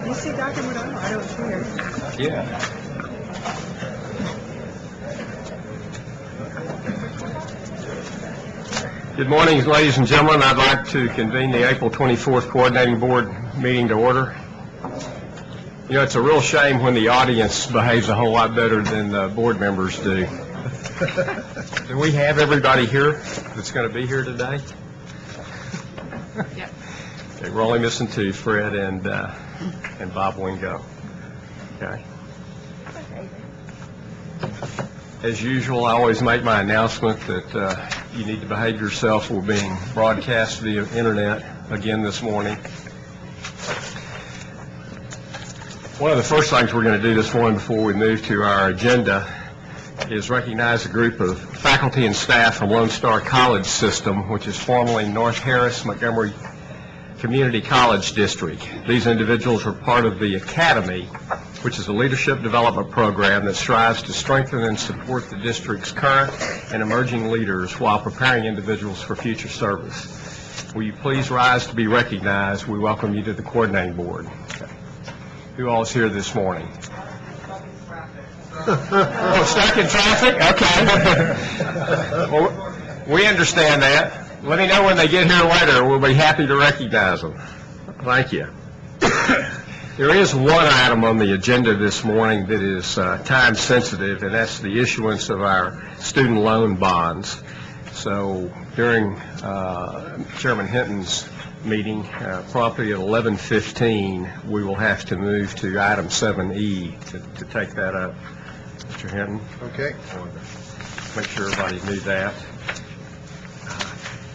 you see Dr. Murano? I don't see her. Yeah. Good morning, ladies and gentlemen. I'd like to convene the April 24th Coordinating Board meeting to order. You know, it's a real shame when the audience behaves a whole lot better than the board members do. Do we have everybody here that's going to be here today? Yep. Okay, we're only missing two, Fred and Bob Wingo. Okay. As usual, I always make my announcement that you need to behave yourself. We're being broadcast via internet again this morning. One of the first things we're going to do this morning before we move to our agenda is recognize a group of faculty and staff from Lone Star College System, which is formerly North Harris Montgomery Community College District. These individuals are part of the Academy, which is a leadership development program that strives to strengthen and support the district's current and emerging leaders while preparing individuals for future service. Will you please rise to be recognized? We welcome you to the coordinating board. Okay. Who all is here this morning? Oh, stuck in traffic? Okay. Well, we understand that. Let me know when they get here later. We'll be happy to recognize them. Thank you. There is one item on the agenda this morning that is time sensitive, and that's the issuance of our student loan bonds. So during Chairman Hinton's meeting, promptly at 11:15, we will have to move to item 7E to take that up. Mr. Hinton? Okay. Make sure everybody knew that.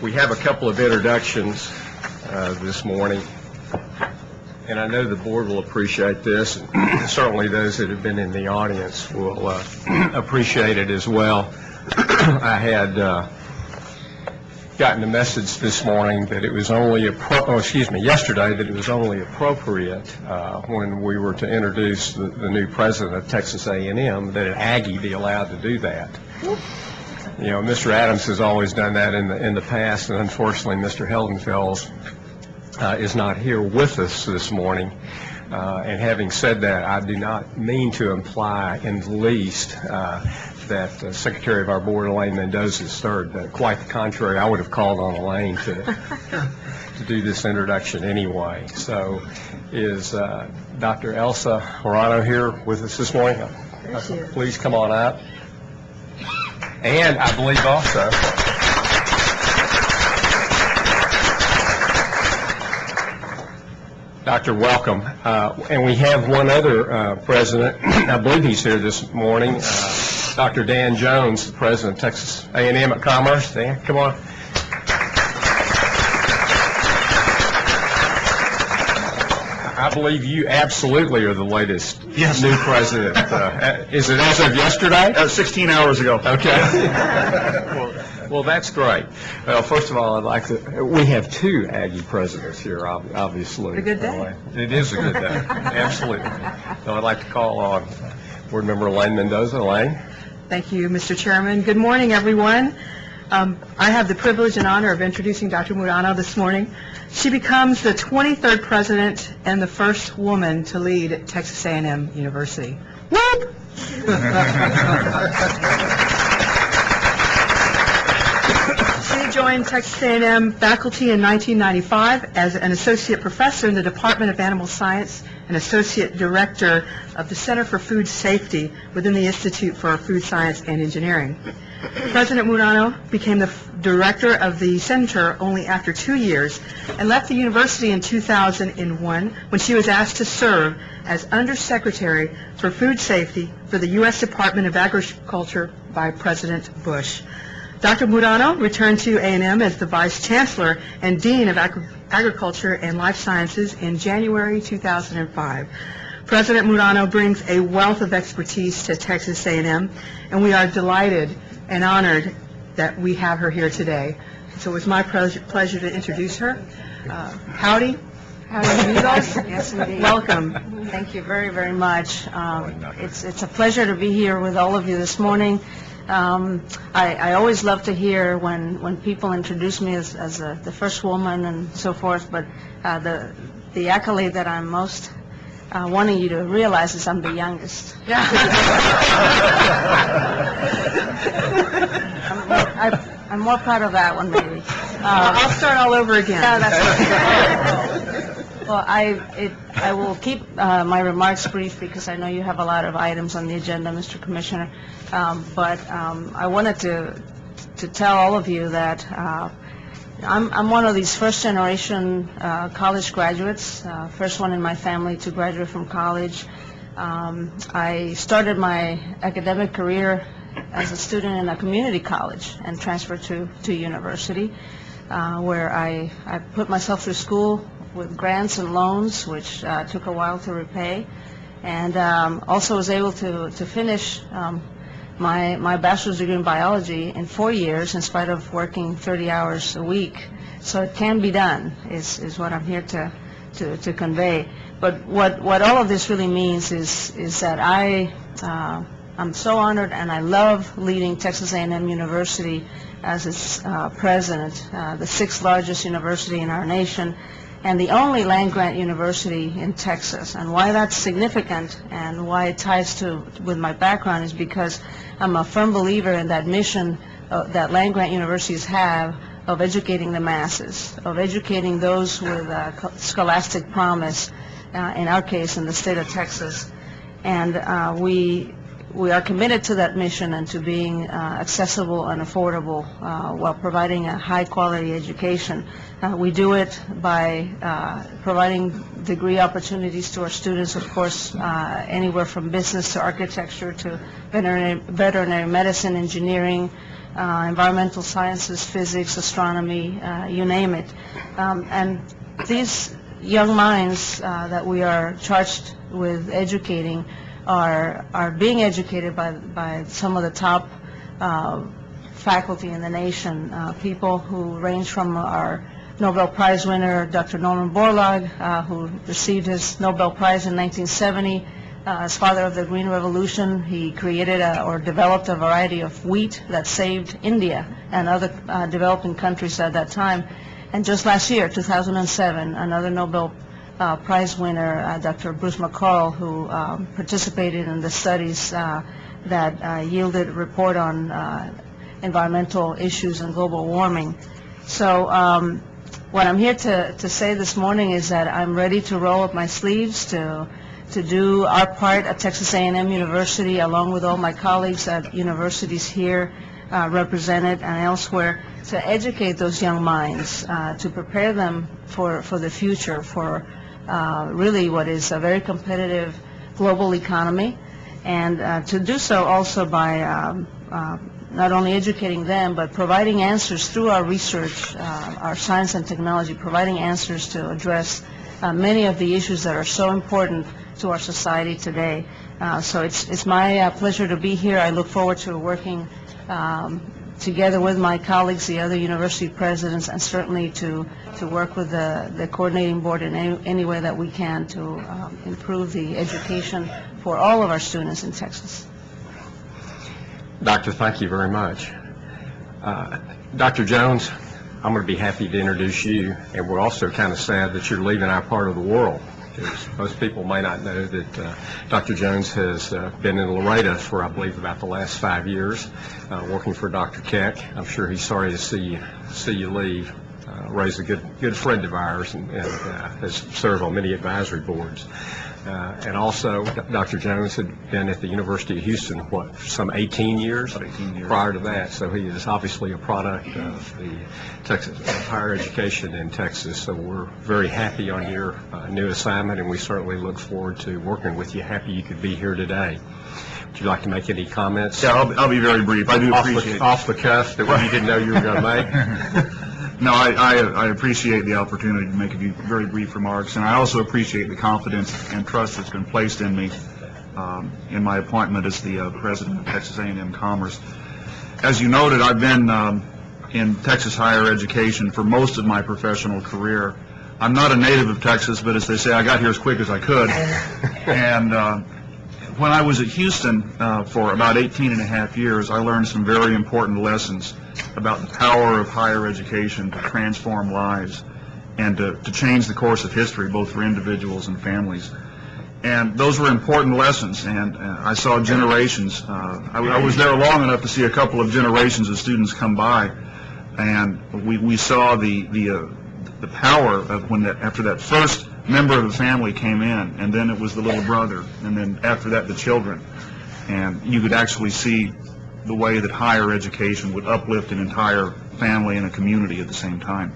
We have a couple of introductions this morning, and I know the board will appreciate this, and certainly those that have been in the audience will appreciate it as well. I had gotten a message this morning that it was only yesterday that it was only appropriate when we were to introduce the new president of Texas A&M that an Aggie be allowed to do that. You know, Mr. Adams has always done that in the past, and unfortunately, Mr. Heldenfels is not here with us this morning. And having said that, I do not mean to imply in the least that Secretary of our board, Elaine Mendoza, is third. Quite the contrary, I would have called on Elaine to do this introduction anyway. So is Dr. Elsa Morano here with us this morning? Please come on up. And I believe also Dr. Welcome. And we have one other president. I believe he's here this morning. Dr. Dan Jones, the president of Texas A&M at Commerce. Dan, come on. I believe you absolutely are the latest new president. Is it as of yesterday? 16 hours ago. Okay. Well, that's great. Well, first of all, we have two Aggie presidents here, obviously. A good day. It is a good day, absolutely. So I'd like to call on Board Member Elaine Mendoza. Elaine? Thank you, Mr. Chairman. Good morning, everyone. I have the privilege and honor of introducing Dr. Murano this morning. She becomes the 23rd president and the first woman to lead Texas A&M University. Whoop! She joined Texas A&M faculty in 1995 as an associate professor in the Department of Animal Science and associate director of the Center for Food Safety within the Institute for Food Science and Engineering. President Murano became the director of the center only after 2 years and left the university in 2001 when she was asked to serve as Undersecretary for Food Safety for the U.S. Department of Agriculture by President Bush. Dr. Murano returned to A&M as the Vice Chancellor and Dean of Agriculture and Life Sciences in January 2005. President Murano brings a wealth of expertise to Texas A&M, and we are delighted and honored that we have her here today. So it was my pleasure to introduce her. Howdy. Howdy, amigos. Yes, indeed. Welcome. Thank you very, very much. It's a pleasure to be here with all of you this morning. I always love to hear when people introduce me as the first woman and so forth, but the accolade that I'm most wanting you to realize is I'm the youngest. I'm more proud of that one, maybe. I'll start all over again. No, that's okay. Well, I will keep my remarks brief because I know you have a lot of items on the agenda, Mr. Commissioner. But I wanted to tell all of you that I'm one of these first-generation college graduates, first one in my family to graduate from college. I started my academic career as a student in a community college and transferred to university, where I put myself through school with grants and loans, which took a while to repay, and also was able to finish my bachelor's degree in biology in 4 years in spite of working 30 hours a week. So it can be done, is what I'm here to convey. But what all of this really means is that I'm so honored, and I love leading Texas A&M University as its president, the 6th largest university in our nation, and the only land-grant university in Texas. And why that's significant and why it ties with my background is because I'm a firm believer in that mission that land-grant universities have of educating the masses, of educating those with scholastic promise, in our case in the state of Texas. And we are committed to that mission and to being accessible and affordable while providing a high-quality education. We do it by providing degree opportunities to our students, of course, anywhere from business to architecture to veterinary medicine, engineering, environmental sciences, physics, astronomy, you name it. And these young minds that we are charged with educating are being educated by some of the top faculty in the nation, people who range from our Nobel Prize winner, Dr. Norman Borlaug, who received his Nobel Prize in 1970 as father of the Green Revolution. He created or developed a variety of wheat that saved India and other developing countries at that time. And just last year, 2007, another Nobel Prize winner, Dr. Bruce McCall, who participated in the studies that yielded a report on environmental issues and global warming. So what I'm here to say this morning is that I'm ready to roll up my sleeves to do our part at Texas A&M University, along with all my colleagues at universities here represented and elsewhere, to educate those young minds, to prepare them for the future, for really what is a very competitive global economy, and to do so also by not only educating them, but providing answers through our research, our science and technology, providing answers to address many of the issues that are so important to our society today. So it's my pleasure to be here. I look forward to working together with my colleagues, the other university presidents, and certainly to work with the coordinating board in any way that we can to improve the education for all of our students in Texas. Doctor, thank you very much. Dr. Jones, I'm going to be happy to introduce you, and we're also kind of sad that you're leaving our part of the world, because most people may not know that Dr. Jones has been in Laredo for, I believe, about the last 5 years, working for Dr. Keck. I'm sure he's sorry to see you leave. Ray's a good friend of ours and has served on many advisory boards. And also, Dr. Jones had been at the University of Houston, some 18 years? 18 years prior to that. So he is obviously a product of the Texas higher education in Texas. So we're very happy on your new assignment, and we certainly look forward to working with you. Happy you could be here today. Would you like to make any comments? Yeah, I'll be very brief. I do appreciate off the cuff that you didn't know you were going to make. No, I appreciate the opportunity to make a few very brief remarks, and I also appreciate the confidence and trust that's been placed in me in my appointment as the president of Texas A&M Commerce. As you noted, I've been in Texas higher education for most of my professional career. I'm not a native of Texas, but as they say, I got here as quick as I could. And when I was at Houston for about 18 and a half years, I learned some very important lessons about the power of higher education to transform lives and to change the course of history, both for individuals and families. And those were important lessons, and I saw generations. I was there long enough to see a couple of generations of students come by, and we saw the power of after that first member of the family came in, and then it was the little brother, and then after that the children, and you could actually see the way that higher education would uplift an entire family and a community at the same time.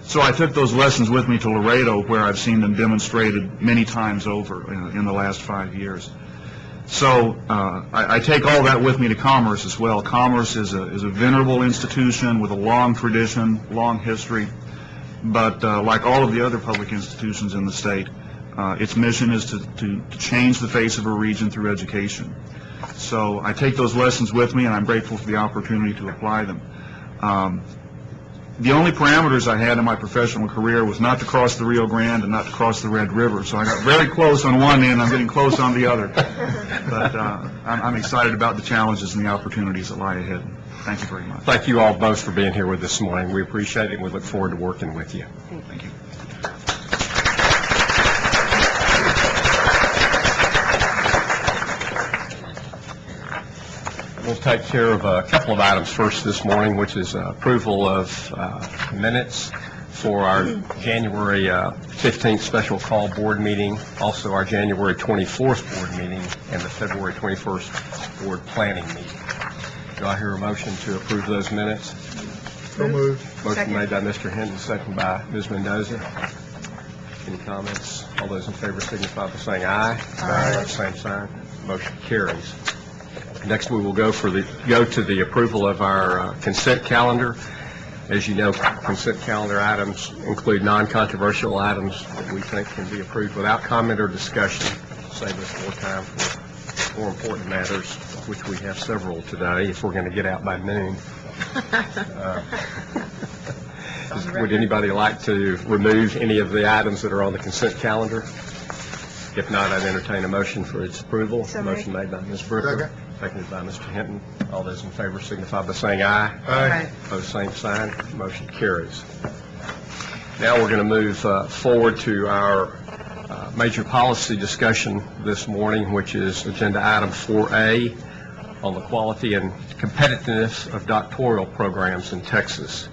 So I took those lessons with me to Laredo, where I've seen them demonstrated many times over in the last 5 years. So I take all that with me to Commerce as well. Commerce is a venerable institution with a long tradition, long history, but like all of the other public institutions in the state, its mission is to change the face of a region through education. So I take those lessons with me, and I'm grateful for the opportunity to apply them. The only parameters I had in my professional career was not to cross the Rio Grande and not to cross the Red River. So I got very close on one end, I'm getting close on the other. But I'm excited about the challenges and the opportunities that lie ahead. Thank you very much. Thank you all both for being here with us this morning. We appreciate it, and we look forward to working with you. Thank you. We'll take care of a couple of items first this morning, which is approval of minutes for our January 15th special call board meeting, also our January 24th board meeting, and the February 21st board planning meeting. Do I hear a motion to approve those minutes? So moved. Motion made by Mr. Hinton, second by Ms. Mendoza. Any comments? All those in favor signify by saying aye. Aye. Same sign. Motion carries. Next, we will go to the approval of our consent calendar. As you know, consent calendar items include non-controversial items that we think can be approved without comment or discussion. Save us more time for more important matters, which we have several today, if we're going to get out by noon. Would anybody like to remove any of the items that are on the consent calendar? If not, I'd entertain a motion for its approval. Motion made by Ms. Brooker. Seconded by Mr. Hinton. All those in favor signify by saying aye. Aye. Opposed, same sign. Motion carries. Now we're going to move forward to our major policy discussion this morning, which is agenda item 4A on the quality and competitiveness of doctoral programs in Texas.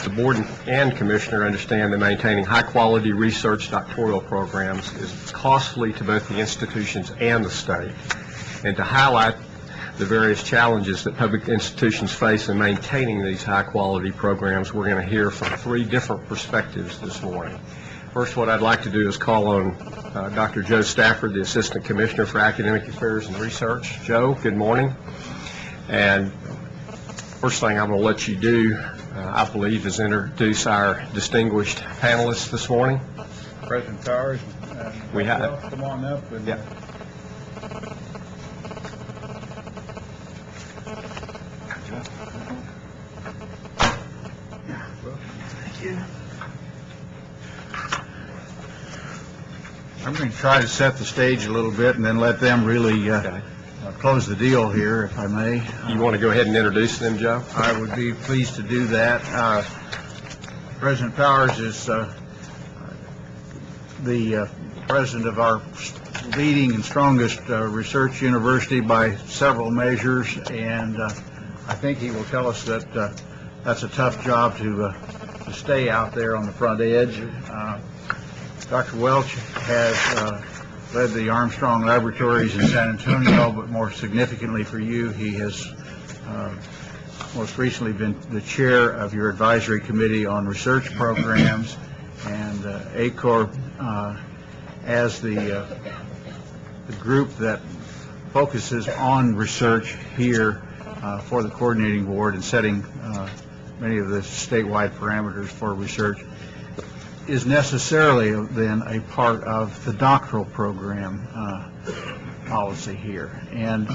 The board and commissioner understand that maintaining high-quality research doctoral programs is costly to both the institutions and the state. And to highlight the various challenges that public institutions face in maintaining these high-quality programs, we're going to hear from three different perspectives this morning. First, what I'd like to do is call on Dr. Joe Stafford, the Assistant Commissioner for Academic Affairs and Research. Joe, good morning. And first thing I'm going to let you do, I believe, is introduce our distinguished panelists this morning. President Powers, We have. come on up. And, Yeah. I'm going to try to set the stage a little bit and then let them really close the deal here, if I may. You want to go ahead and introduce them, Joe? I would be pleased to do that. President Powers is the president of our leading and strongest research university by several measures, and I think he will tell us that that's a tough job to stay out there on the front edge. Dr. Welch has led the Armstrong Laboratories in San Antonio, but more significantly for you, he has most recently been the chair of your advisory committee on research programs, and ACOR as the group that focuses on research here for the coordinating board and setting many of the statewide parameters for research, is necessarily then a part of the doctoral program policy here. And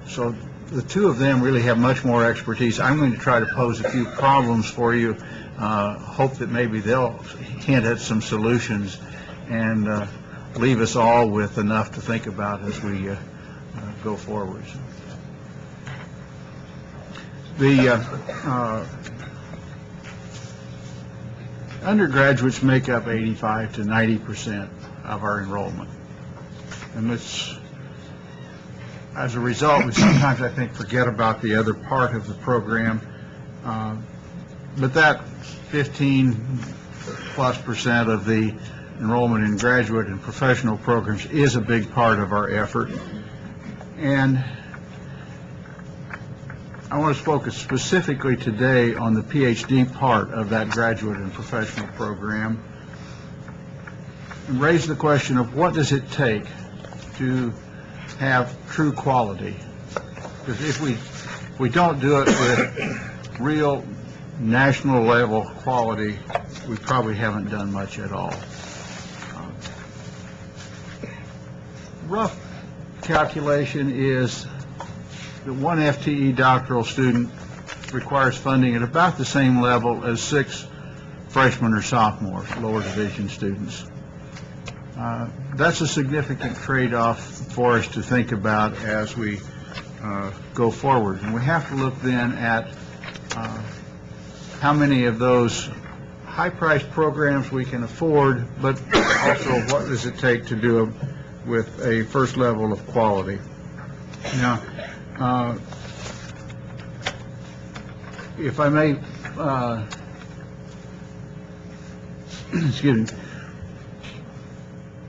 so the two of them really have much more expertise. I'm going to try to pose a few problems for you, hope that maybe they'll hint at some solutions and leave us all with enough to think about as we go forward. The undergraduates make up 85 to 90% of our enrollment. And as a result, we sometimes, I think, forget about the other part of the program. But that 15+% of the enrollment in graduate and professional programs is a big part of our effort. And I want to focus specifically today on the PhD part of that graduate and professional program and raise the question of what does it take to have true quality. Because if we don't do it with real national level quality, we probably haven't done much at all. Rough calculation is that one FTE doctoral student requires funding at about the same level as 6 freshmen or sophomores, lower division students. That's a significant trade-off for us to think about as we go forward. And we have to look then at how many of those high-priced programs we can afford, but also what does it take to do with a first level of quality. Now, if I may, excuse me,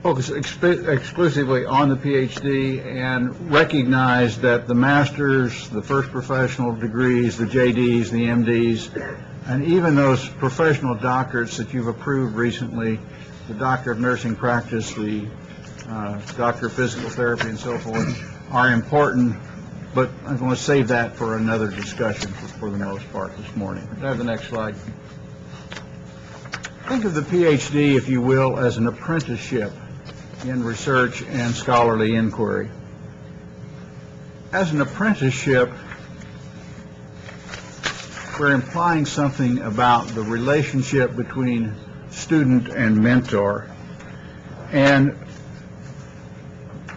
focus exclusively on the PhD and recognize that the masters, the first professional degrees, the JDs, the MDs, and even those professional doctorates that you've approved recently, the Doctor of Nursing Practice, the Doctor of Physical Therapy, and so forth, are important, but I want to save that for another discussion for the most part this morning. Can I have the next slide? Think of the PhD, if you will, as an apprenticeship in research and scholarly inquiry. As an apprenticeship, we're implying something about the relationship between student and mentor. And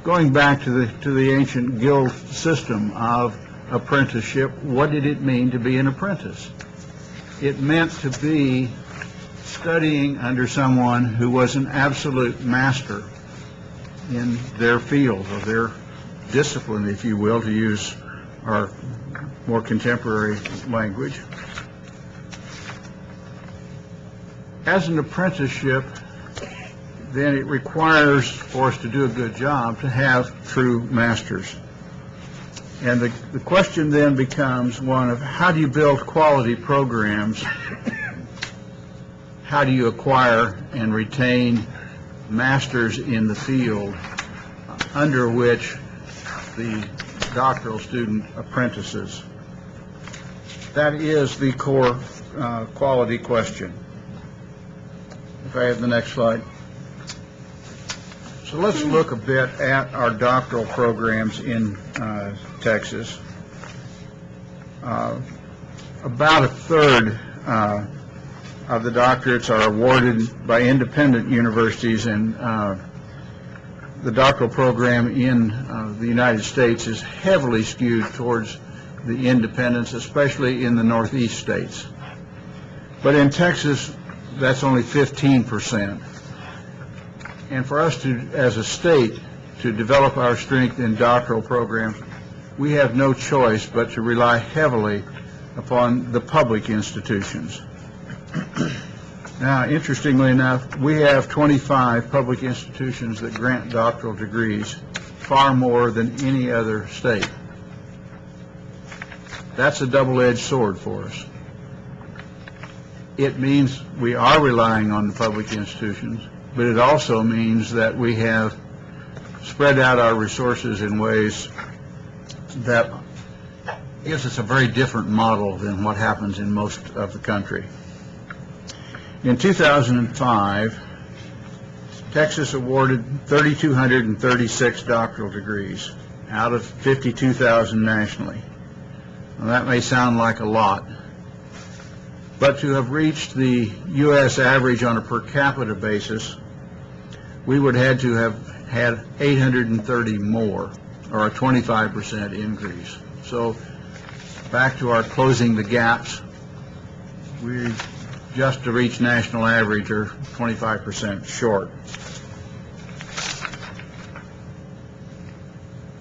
going back to the ancient guild system of apprenticeship, what did it mean to be an apprentice? It meant to be studying under someone who was an absolute master in their field or their discipline, if you will, to use our more contemporary language. As an apprenticeship, then it requires for us to do a good job to have true masters. And the question then becomes one of how do you build quality programs? How do you acquire and retain masters in the field under which the doctoral student apprentices? That is the core quality question. If I have the next slide. So let's look a bit at our doctoral programs in Texas. About a third of the doctorates are awarded by independent universities, and the doctoral program in the United States is heavily skewed towards the independents, especially in the Northeast states. But in Texas, that's only 15%. And for us to, as a state, to develop our strength in doctoral programs, we have no choice but to rely heavily upon the public institutions. Now, interestingly enough, we have 25 public institutions that grant doctoral degrees, far more than any other state. That's a double-edged sword for us. It means we are relying on the public institutions, but it also means that we have spread out our resources in ways that gives us a very different model than what happens in most of the country. In 2005, Texas awarded 3,236 doctoral degrees out of 52,000 nationally. Now, that may sound like a lot, but to have reached the U.S. average on a per capita basis, we would have to have had 830 more, or a 25% increase. So back to our closing the gaps, we just to reach national average are 25% short.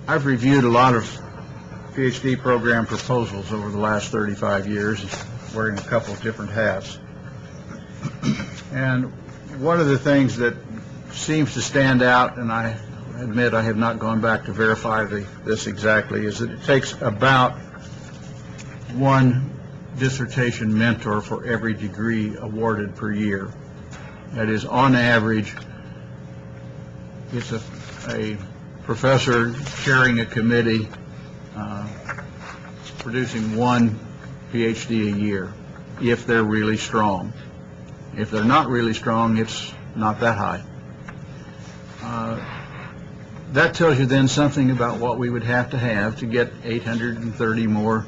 I've reviewed a lot of PhD program proposals over the last 35 years, wearing a couple of different hats. And one of the things that seems to stand out, and I admit I have not gone back to verify this exactly, is that it takes about one dissertation mentor for every degree awarded per year. That is, on average, it's a professor chairing a committee producing one PhD a year, if they're really strong. If they're not really strong, it's not that high. That tells you then something about what we would have to get 830 more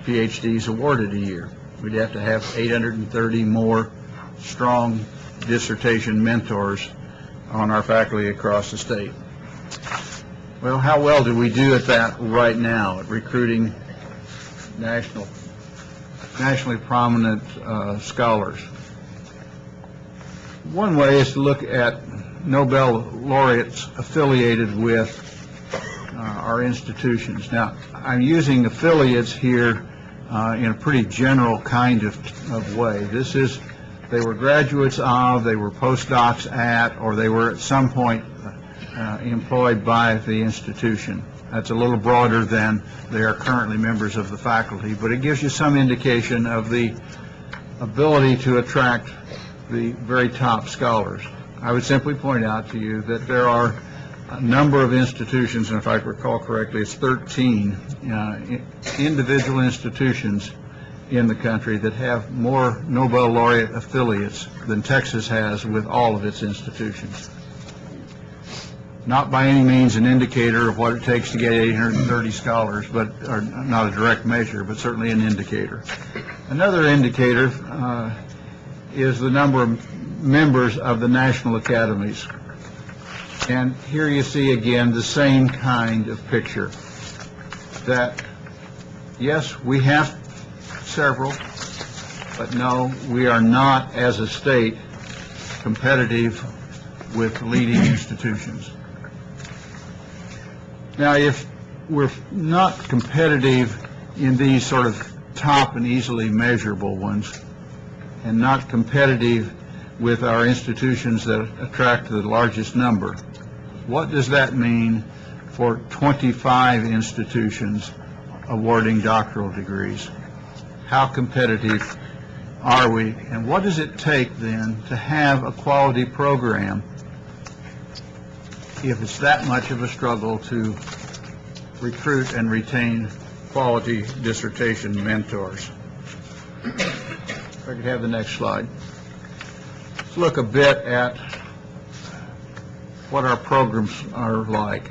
PhDs awarded a year. We'd have to have 830 more strong dissertation mentors on our faculty across the state. Well, how well do we do at that right now, at recruiting nationally prominent scholars? One way is to look at Nobel laureates affiliated with our institutions. Now, I'm using affiliates here in a pretty general kind of way. This is, they were graduates of, they were postdocs at, or they were at some point employed by the institution. That's a little broader than they are currently members of the faculty, but it gives you some indication of the ability to attract the very top scholars. I would simply point out to you that there are a number of institutions, and if I recall correctly, it's 13 individual institutions in the country that have more Nobel laureate affiliates than Texas has with all of its institutions. Not by any means an indicator of what it takes to get 830 scholars, or not a direct measure, but certainly an indicator. Another indicator is the number of members of the national academies. And here you see again the same kind of picture, that yes, we have several, but no, we are not as a state competitive with leading institutions. Now, if we're not competitive in these sort of top and easily measurable ones, and not competitive with our institutions that attract the largest number, what does that mean for 25 institutions awarding doctoral degrees? How competitive are we? And what does it take then to have a quality program if it's that much of a struggle to recruit and retain quality dissertation mentors? If I could have the next slide. Let's look a bit at what our programs are like.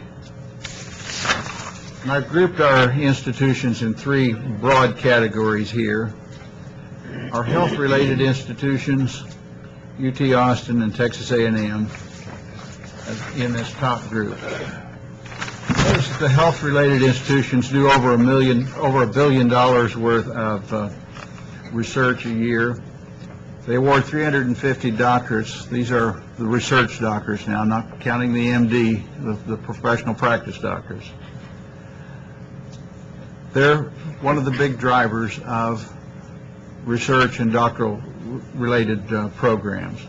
And I've grouped our institutions in three broad categories here. Our health-related institutions, UT Austin and Texas A&M, in this top group. Notice that the health-related institutions do over $1 billion worth of research a year. They award 350 doctorates. These are the research doctors now, not counting the MD, the professional practice doctors. They're one of the big drivers of research and doctoral related programs.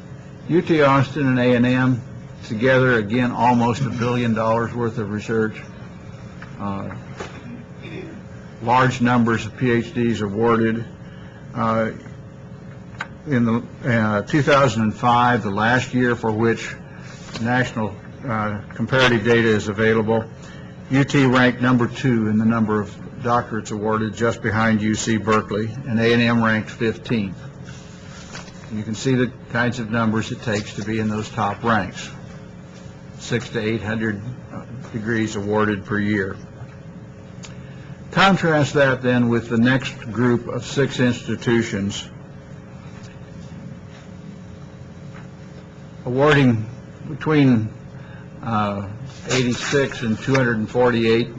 UT Austin and A&M together, again, almost $1 billion worth of research. Large numbers of PhDs awarded. In the 2005, the last year for which national comparative data is available, UT ranked number 2 in the number of doctorates awarded, just behind UC Berkeley, and A&M ranked 15th. You can see the kinds of numbers it takes to be in those top ranks. 600 to 800 degrees awarded per year. Contrast that then with the next group of 6 institutions awarding between 86 and 248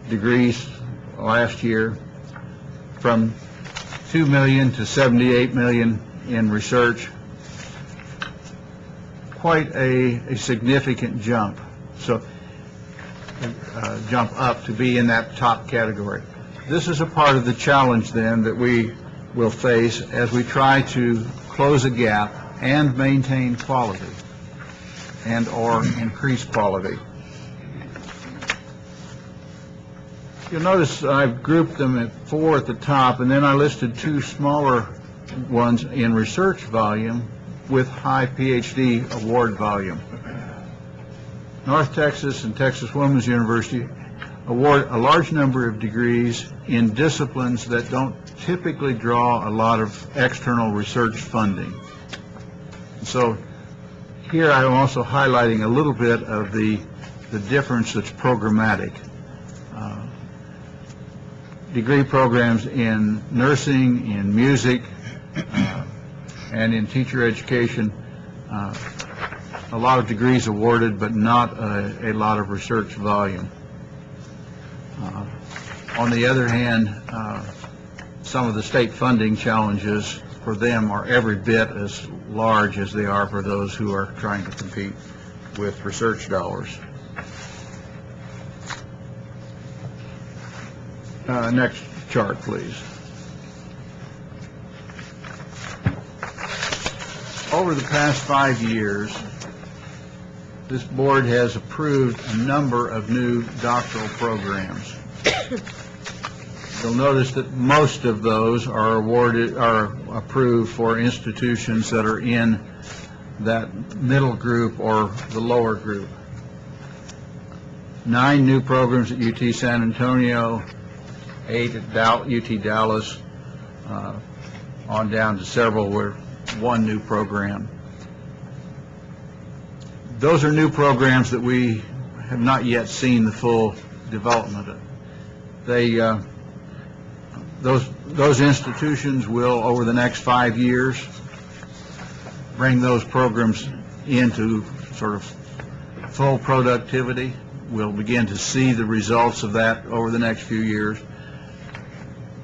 degrees last year, from 2 million to 78 million in research. Quite a significant jump. So jump up to be in that top category. This is a part of the challenge then that we will face as we try to close a gap and maintain quality and or increase quality. You'll notice I've grouped them at 4 at the top, and then I listed 2 smaller ones in research volume with high PhD award volume. North Texas and Texas Women's University award a large number of degrees in disciplines that don't typically draw a lot of external research funding. So here I'm also highlighting a little bit of the difference that's programmatic. Degree programs in nursing, in music, and in teacher education, a lot of degrees awarded, but not a lot of research volume. On the other hand, some of the state funding challenges for them are every bit as large as they are for those who are trying to compete with research dollars. Next chart, please. Over the past 5 years, this board has approved a number of new doctoral programs. You'll notice that most of those are approved for institutions that are in that middle group or the lower group. 9 new programs at UT San Antonio, 8 at UT Dallas, on down to several where 1 new program. Those are new programs that we have not yet seen the full development of. Those institutions will, over the next 5 years, bring those programs into sort of full productivity. We'll begin to see the results of that over the next few years.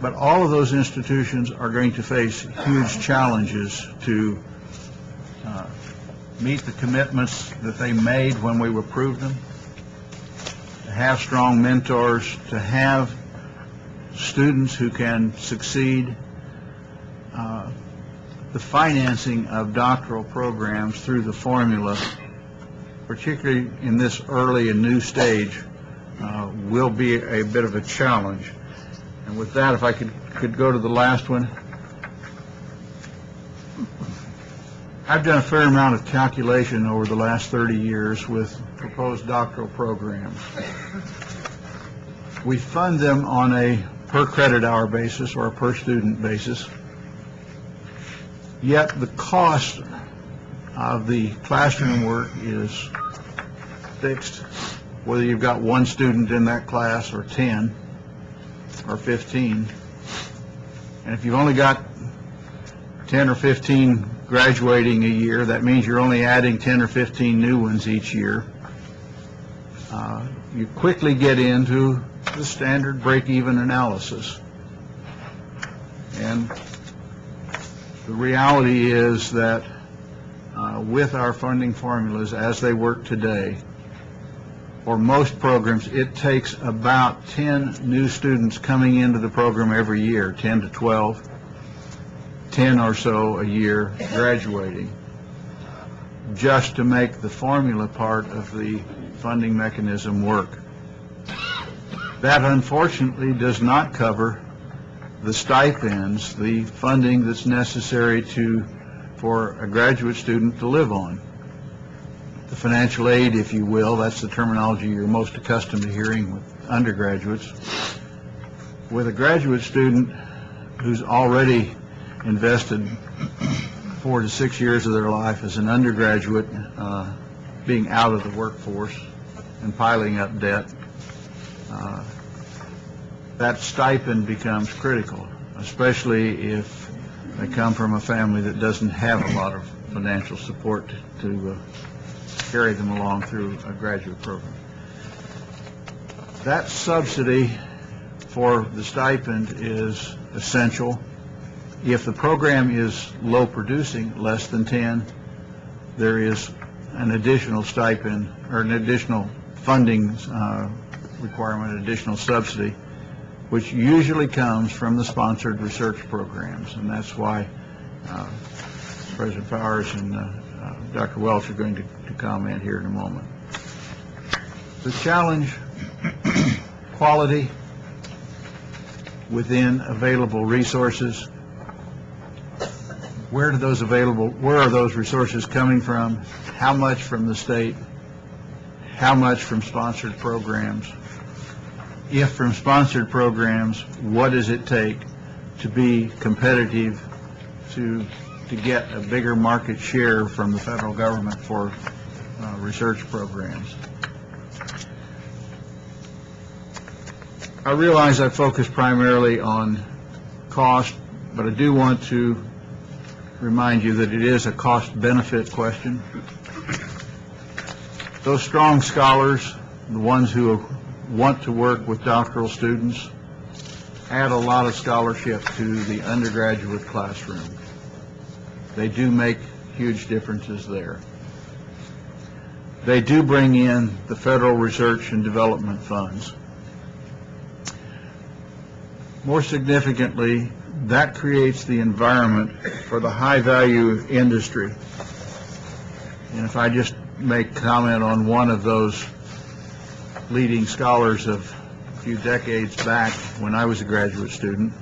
But all of those institutions are going to face huge challenges to meet the commitments that they made when we approved them, to have strong mentors, to have students who can succeed. The financing of doctoral programs through the formula, particularly in this early and new stage, will be a bit of a challenge. And with that, if I could go to the last one. I've done a fair amount of calculation over the last 30 years with proposed doctoral programs. We fund them on a per credit hour basis or a per student basis, yet the cost of the classroom work is fixed, whether you've got 1 student in that class or 10 or 15. And if you've only got 10 or 15 graduating a year, that means you're only adding 10 or 15 new ones each year. You quickly get into the standard break-even analysis. And the reality is that with our funding formulas as they work today, for most programs, it takes about 10 new students coming into the program every year, 10 to 12, 10 or so a year graduating, just to make the formula part of the funding mechanism work. That unfortunately does not cover the stipends, the funding that's necessary for a graduate student to live on. The financial aid, if you will, that's the terminology you're most accustomed to hearing with undergraduates. With a graduate student who's already invested 4 to 6 years of their life as an undergraduate, being out of the workforce and piling up debt, that stipend becomes critical, especially if they come from a family that doesn't have a lot of financial support to carry them along through a graduate program. That subsidy for the stipend is essential. If the program is low producing, less than 10, there is an additional stipend or an additional funding requirement, additional subsidy, which usually comes from the sponsored research programs, and that's why President Powers and Dr. Welch are going to comment here in a moment. The challenge, quality within available resources. Where are those resources coming from? How much from the state? How much from sponsored programs? If from sponsored programs, what does it take to be competitive, to get a bigger market share from the federal government for research programs? I realize I focus primarily on cost, but I do want to remind you that it is a cost-benefit question. Those strong scholars, the ones who want to work with doctoral students, add a lot of scholarship to the undergraduate classroom. They do make huge differences there. They do bring in the federal research and development funds. More significantly, that creates the environment for the high-value industry. And if I just make comment on one of those leading scholars of a few decades back when I was a graduate student,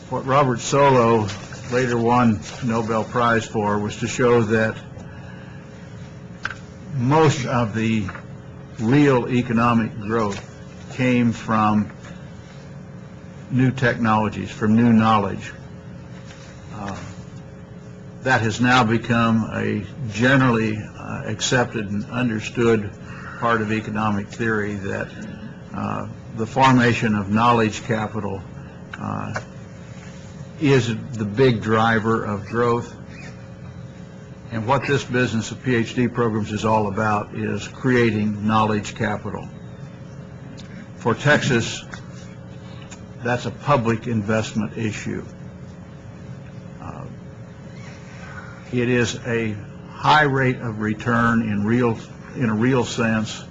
what Robert Solow later won the Nobel Prize for was to show that most of the real economic growth came from new technologies, from new knowledge. That has now become a generally accepted and understood part of economic theory, that the formation of knowledge capital is the big driver of growth. And what this business of PhD programs is all about is creating knowledge capital. For Texas, that's a public investment issue. It is a high rate of return in a real sense,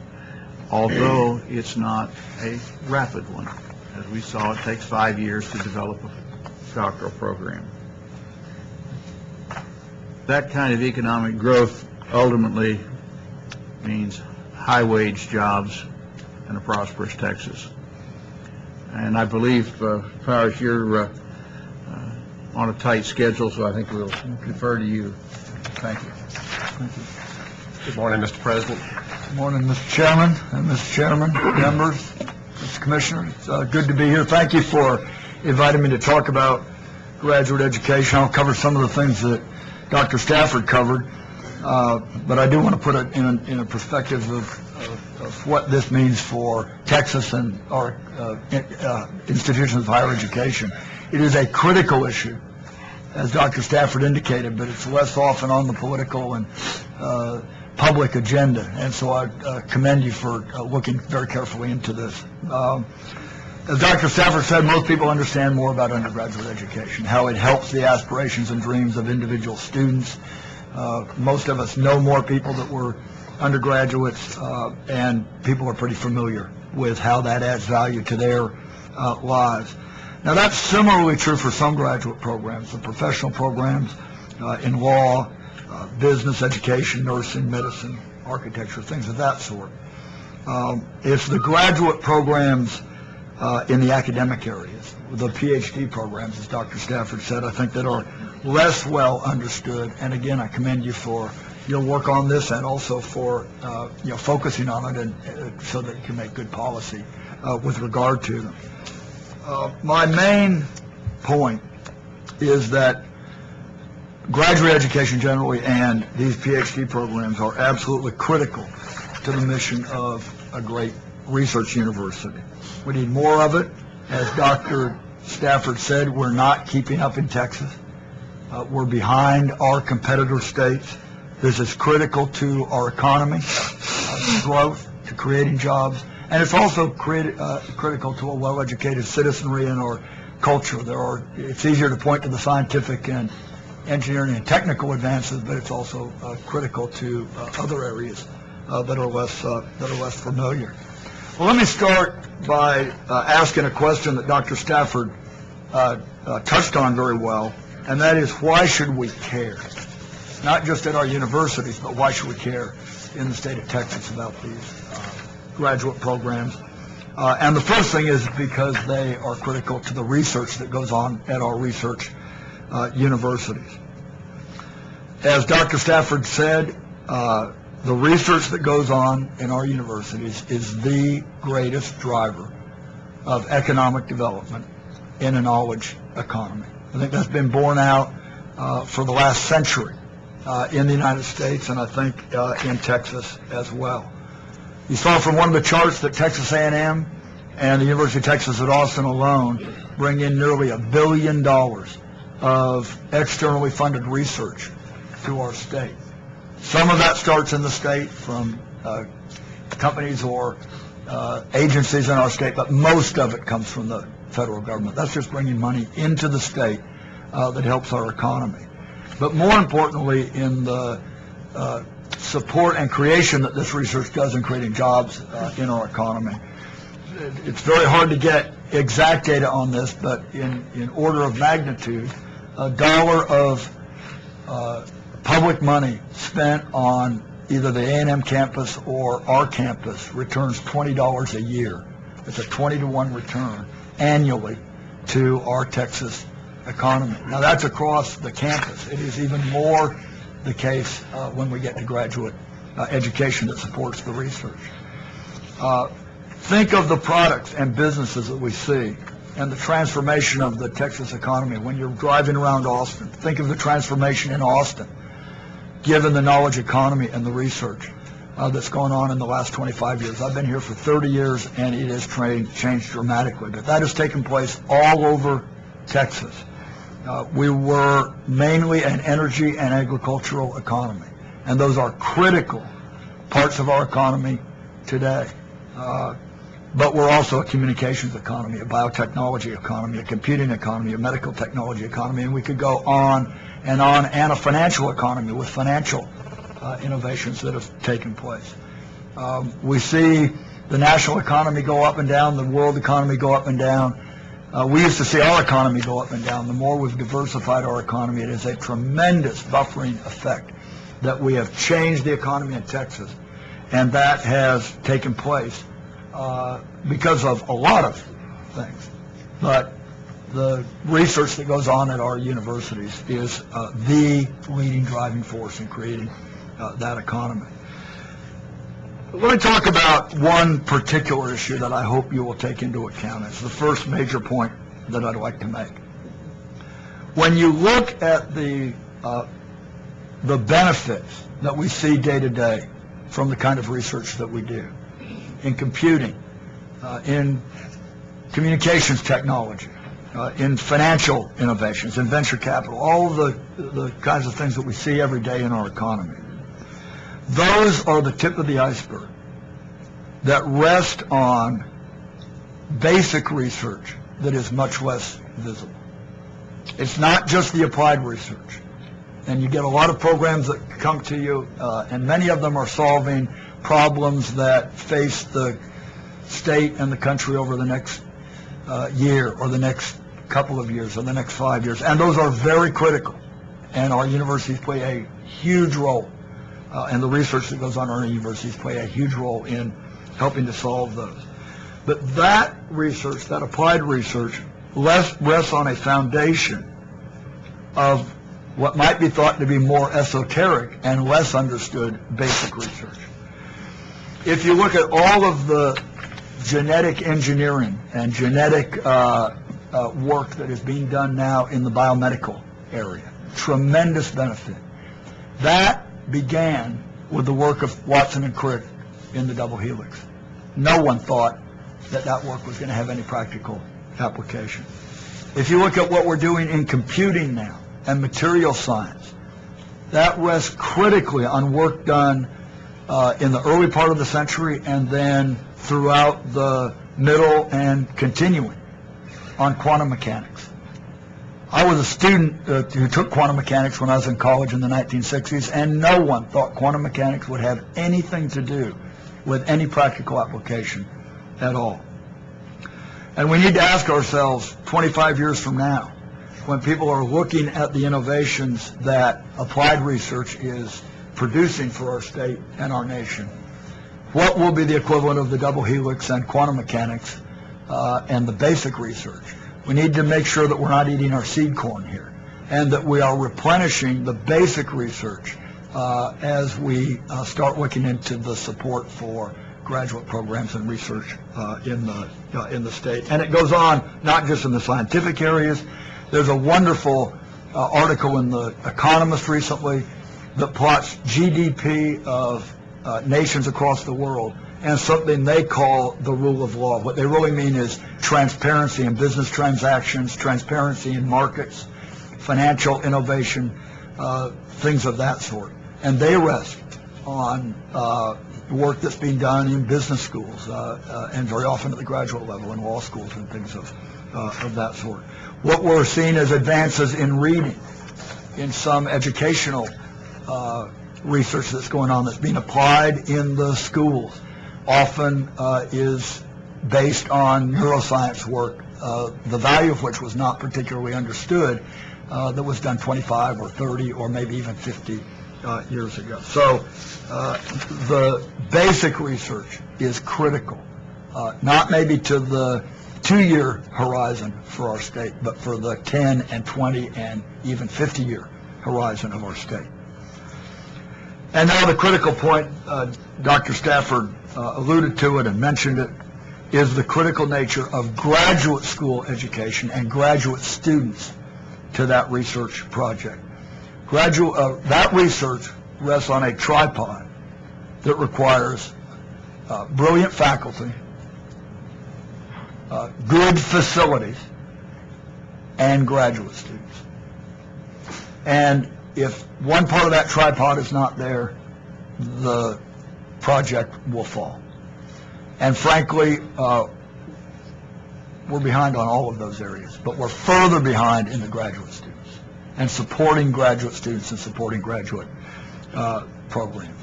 although it's not a rapid one. As we saw, it takes 5 years to develop a doctoral program. That kind of economic growth ultimately means high-wage jobs and a prosperous Texas. And I believe, Powers, you're on a tight schedule, so I think we'll defer to you. Thank you. Thank you. Good morning, Mr. President. Good morning, Mr. Chairman and Mr. Chairman, members, Mr. Commissioner. It's good to be here. Thank you for inviting me to talk about graduate education. I'll cover some of the things that Dr. Stafford covered, but I do want to put it in a perspective of what this means for Texas and our institutions of higher education. It is a critical issue, as Dr. Stafford indicated, but it's less often on the political and public agenda, and so I commend you for looking very carefully into this. As Dr. Stafford said, most people understand more about undergraduate education, how it helps the aspirations and dreams of individual students. Most of us know more people that were undergraduates, and people are pretty familiar with how that adds value to their lives. Now, that's similarly true for some graduate programs, the professional programs in law, business, education, nursing, medicine, architecture, things of that sort. It's the graduate programs in the academic areas, the PhD programs, as Dr. Stafford said, I think that are less well understood. And again, I commend you for your work on this, and also for focusing on it, and so that you can make good policy with regard to them. My main point is that graduate education generally and these PhD programs are absolutely critical to the mission of a great research university. We need more of it. As Dr. Stafford said, we're not keeping up in Texas. We're behind our competitor states. This is critical to our economy, growth, to creating jobs, and it's also critical to a well-educated citizenry in our culture. It's easier to point to the scientific and engineering and technical advances, but it's also critical to other areas that are less familiar. Well, let me start by asking a question that Dr. Stafford touched on very well, and that is, why should we care? Not just at our universities, but why should we care in the state of Texas about these graduate programs? And the first thing is because they are critical to the research that goes on at our research universities. As Dr. Stafford said, the research that goes on in our universities is the greatest driver of economic development in a knowledge economy. I think that's been borne out for the last century in the United States, and I think in Texas as well. You saw from one of the charts that Texas A&M and the University of Texas at Austin alone bring in nearly $1 billion of externally funded research to our state. Some of that starts in the state from companies or agencies in our state, but most of it comes from the federal government. That's just bringing money into the state that helps our economy. But more importantly, in the support and creation that this research does in creating jobs in our economy. It's very hard to get exact data on this, but in order of magnitude, $1 of public money spent on either the A&M campus or our campus returns $20 a year. It's a 20-to-1 return annually to our Texas economy. Now, that's across the campus. It is even more the case when we get to graduate education that supports the research. Think of the products and businesses that we see and the transformation of the Texas economy. When you're driving around Austin, think of the transformation in Austin, given the knowledge economy and the research that's going on in the last 25 years. I've been here for 30 years, and it has changed dramatically. But that has taken place all over Texas. We were mainly an energy and agricultural economy, and those are critical parts of our economy today. But we're also a communications economy, a biotechnology economy, a computing economy, a medical technology economy, and we could go on, and a financial economy with financial innovations that have taken place. We see the national economy go up and down, the world economy go up and down. We used to see our economy go up and down. The more we've diversified our economy, it is a tremendous buffering effect that we have changed the economy in Texas, and that has taken place because of a lot of things. But the research that goes on at our universities is the leading driving force in creating that economy. Let me talk about one particular issue that I hope you will take into account. It's the first major point that I'd like to make. When you look at the benefits that we see day to day from the kind of research that we do in computing, in communications technology, in financial innovations, in venture capital, all of the kinds of things that we see every day in our economy, those are the tip of the iceberg that rest on basic research that is much less visible. It's not just the applied research. And you get a lot of programs that come to you, and many of them are solving problems that face the state and the country over the next year or the next couple of years or the next 5 years. And those are very critical. And our universities play a huge role. And the research that goes on in our universities play a huge role in helping to solve those. But that research, that applied research, rests on a foundation of what might be thought to be more esoteric and less understood basic research. If you look at all of the genetic engineering and genetic work that is being done now in the biomedical area, tremendous benefit. That began with the work of Watson and Crick in the double helix. No one thought that that work was going to have any practical application. If you look at what we're doing in computing now and material science, that rests critically on work done in the early part of the century and then throughout the middle and continuing on quantum mechanics, I was a student who took quantum mechanics when I was in college in the 1960s, and no one thought quantum mechanics would have anything to do with any practical application at all. And we need to ask ourselves 25 years from now, when people are looking at the innovations that applied research is producing for our state and our nation, what will be the equivalent of the double helix and quantum mechanics and the basic research? We need to make sure that we're not eating our seed corn here, and that we are replenishing the basic research as we start looking into the support for graduate programs and research in the state. And it goes on not just in the scientific areas. There's a wonderful article in The Economist recently that plots GDP of nations across the world and something they call the rule of law. What they really mean is transparency in business transactions, transparency in markets, financial innovation, things of that sort. And they rest on work that's being done in business schools and very often at the graduate level in law schools and things of that sort. What we're seeing is advances in reading, in some educational research that's going on that's being applied in the schools, often is based on neuroscience work, the value of which was not particularly understood, that was done 25 or 30 or maybe even 50 years ago. So the basic research is critical, not maybe to the 2-year horizon for our state, but for the 10 and 20 and even 50-year horizon of our state. And now the critical point, Dr. Stafford alluded to it and mentioned it, is the critical nature of graduate school education and graduate students to that research project. That research rests on a tripod that requires brilliant faculty, good facilities, and graduate students. And if one part of that tripod is not there, the project will fall. And frankly, we're behind on all of those areas, but we're further behind in the graduate students and supporting graduate students and supporting graduate programs.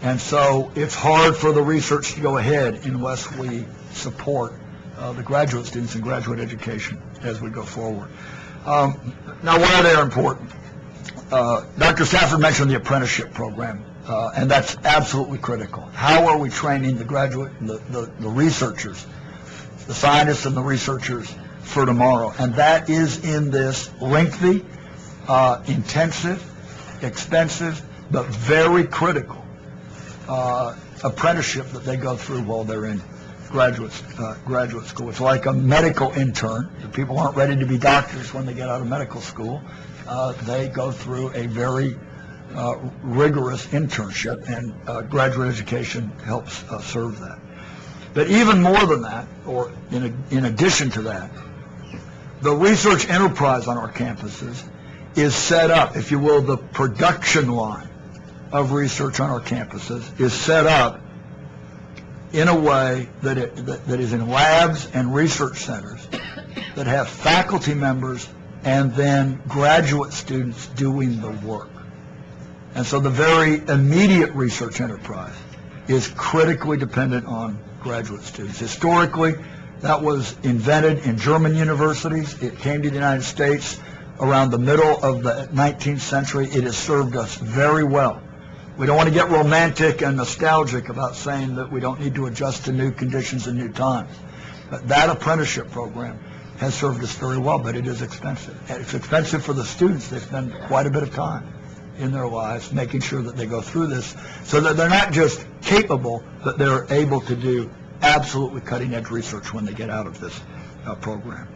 And so it's hard for the research to go ahead unless we support the graduate students and graduate education as we go forward. Now, why they're important? Dr. Stafford mentioned the apprenticeship program, and that's absolutely critical. How are we training the graduate, the researchers, the scientists and the researchers for tomorrow? And that is in this lengthy, intensive, expensive, but very critical apprenticeship that they go through while they're in graduate school. It's like a medical intern. The people aren't ready to be doctors when they get out of medical school. They go through a very rigorous internship, and graduate education helps serve that. But even more than that, or in addition to that, the research enterprise on our campuses is set up, if you will, the production line of research on our campuses is set up in a way that is in labs and research centers that have faculty members and then graduate students doing the work. And so the very immediate research enterprise is critically dependent on graduate students. Historically, that was invented in German universities. It came to the United States around the middle of the 19th century. It has served us very well. We don't want to get romantic and nostalgic about saying that we don't need to adjust to new conditions and new times. But that apprenticeship program has served us very well, but it is expensive. And it's expensive for the students. They spend quite a bit of time in their lives making sure that they go through this so that they're not just capable, but they're able to do absolutely cutting-edge research when they get out of this program.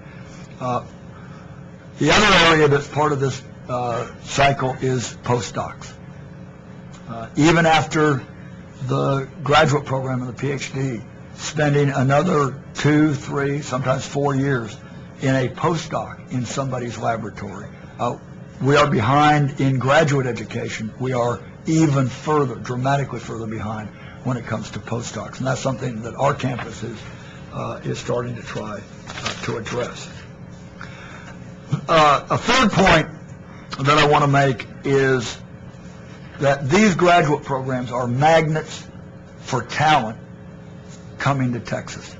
The other area that's part of this cycle is postdocs. Even after the graduate program and the PhD, spending another 2, 3, sometimes 4 years in a postdoc in somebody's laboratory. We are behind in graduate education. We are even further, dramatically further behind when it comes to postdocs. And that's something that our campus is starting to try to address. A third point that I want to make is that these graduate programs are magnets for talent coming to Texas.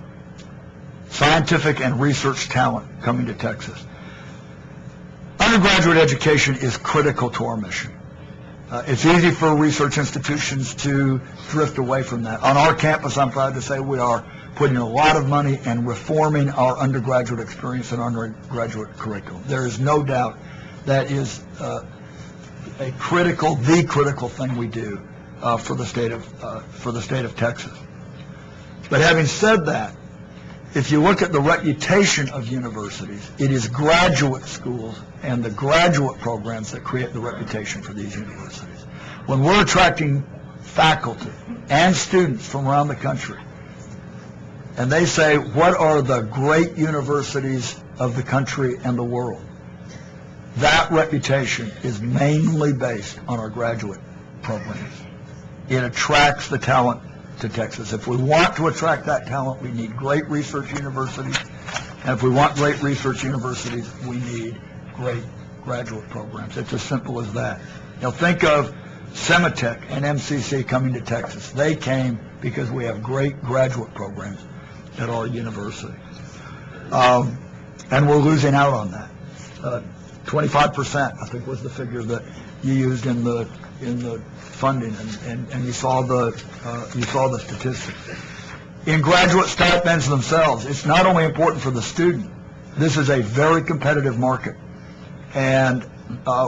Scientific and research talent coming to Texas. Undergraduate education is critical to our mission. It's easy for research institutions to drift away from that. On our campus, I'm proud to say we are putting a lot of money and reforming our undergraduate experience and undergraduate curriculum. There is no doubt that is the critical thing we do for the state of Texas. But having said that, if you look at the reputation of universities, it is graduate schools and the graduate programs that create the reputation for these universities. When we're attracting faculty and students from around the country, and they say, what are the great universities of the country and the world? That reputation is mainly based on our graduate programs. It attracts the talent to Texas. If we want to attract that talent, we need great research universities. And if we want great research universities, we need great graduate programs. It's as simple as that. Now think of Sematech and MCC coming to Texas. They came because we have great graduate programs at our university. And we're losing out on that. 25%, I think, was the figure that you used in the funding, and you saw the statistics. In graduate stipends themselves, it's not only important for the student. This is a very competitive market, and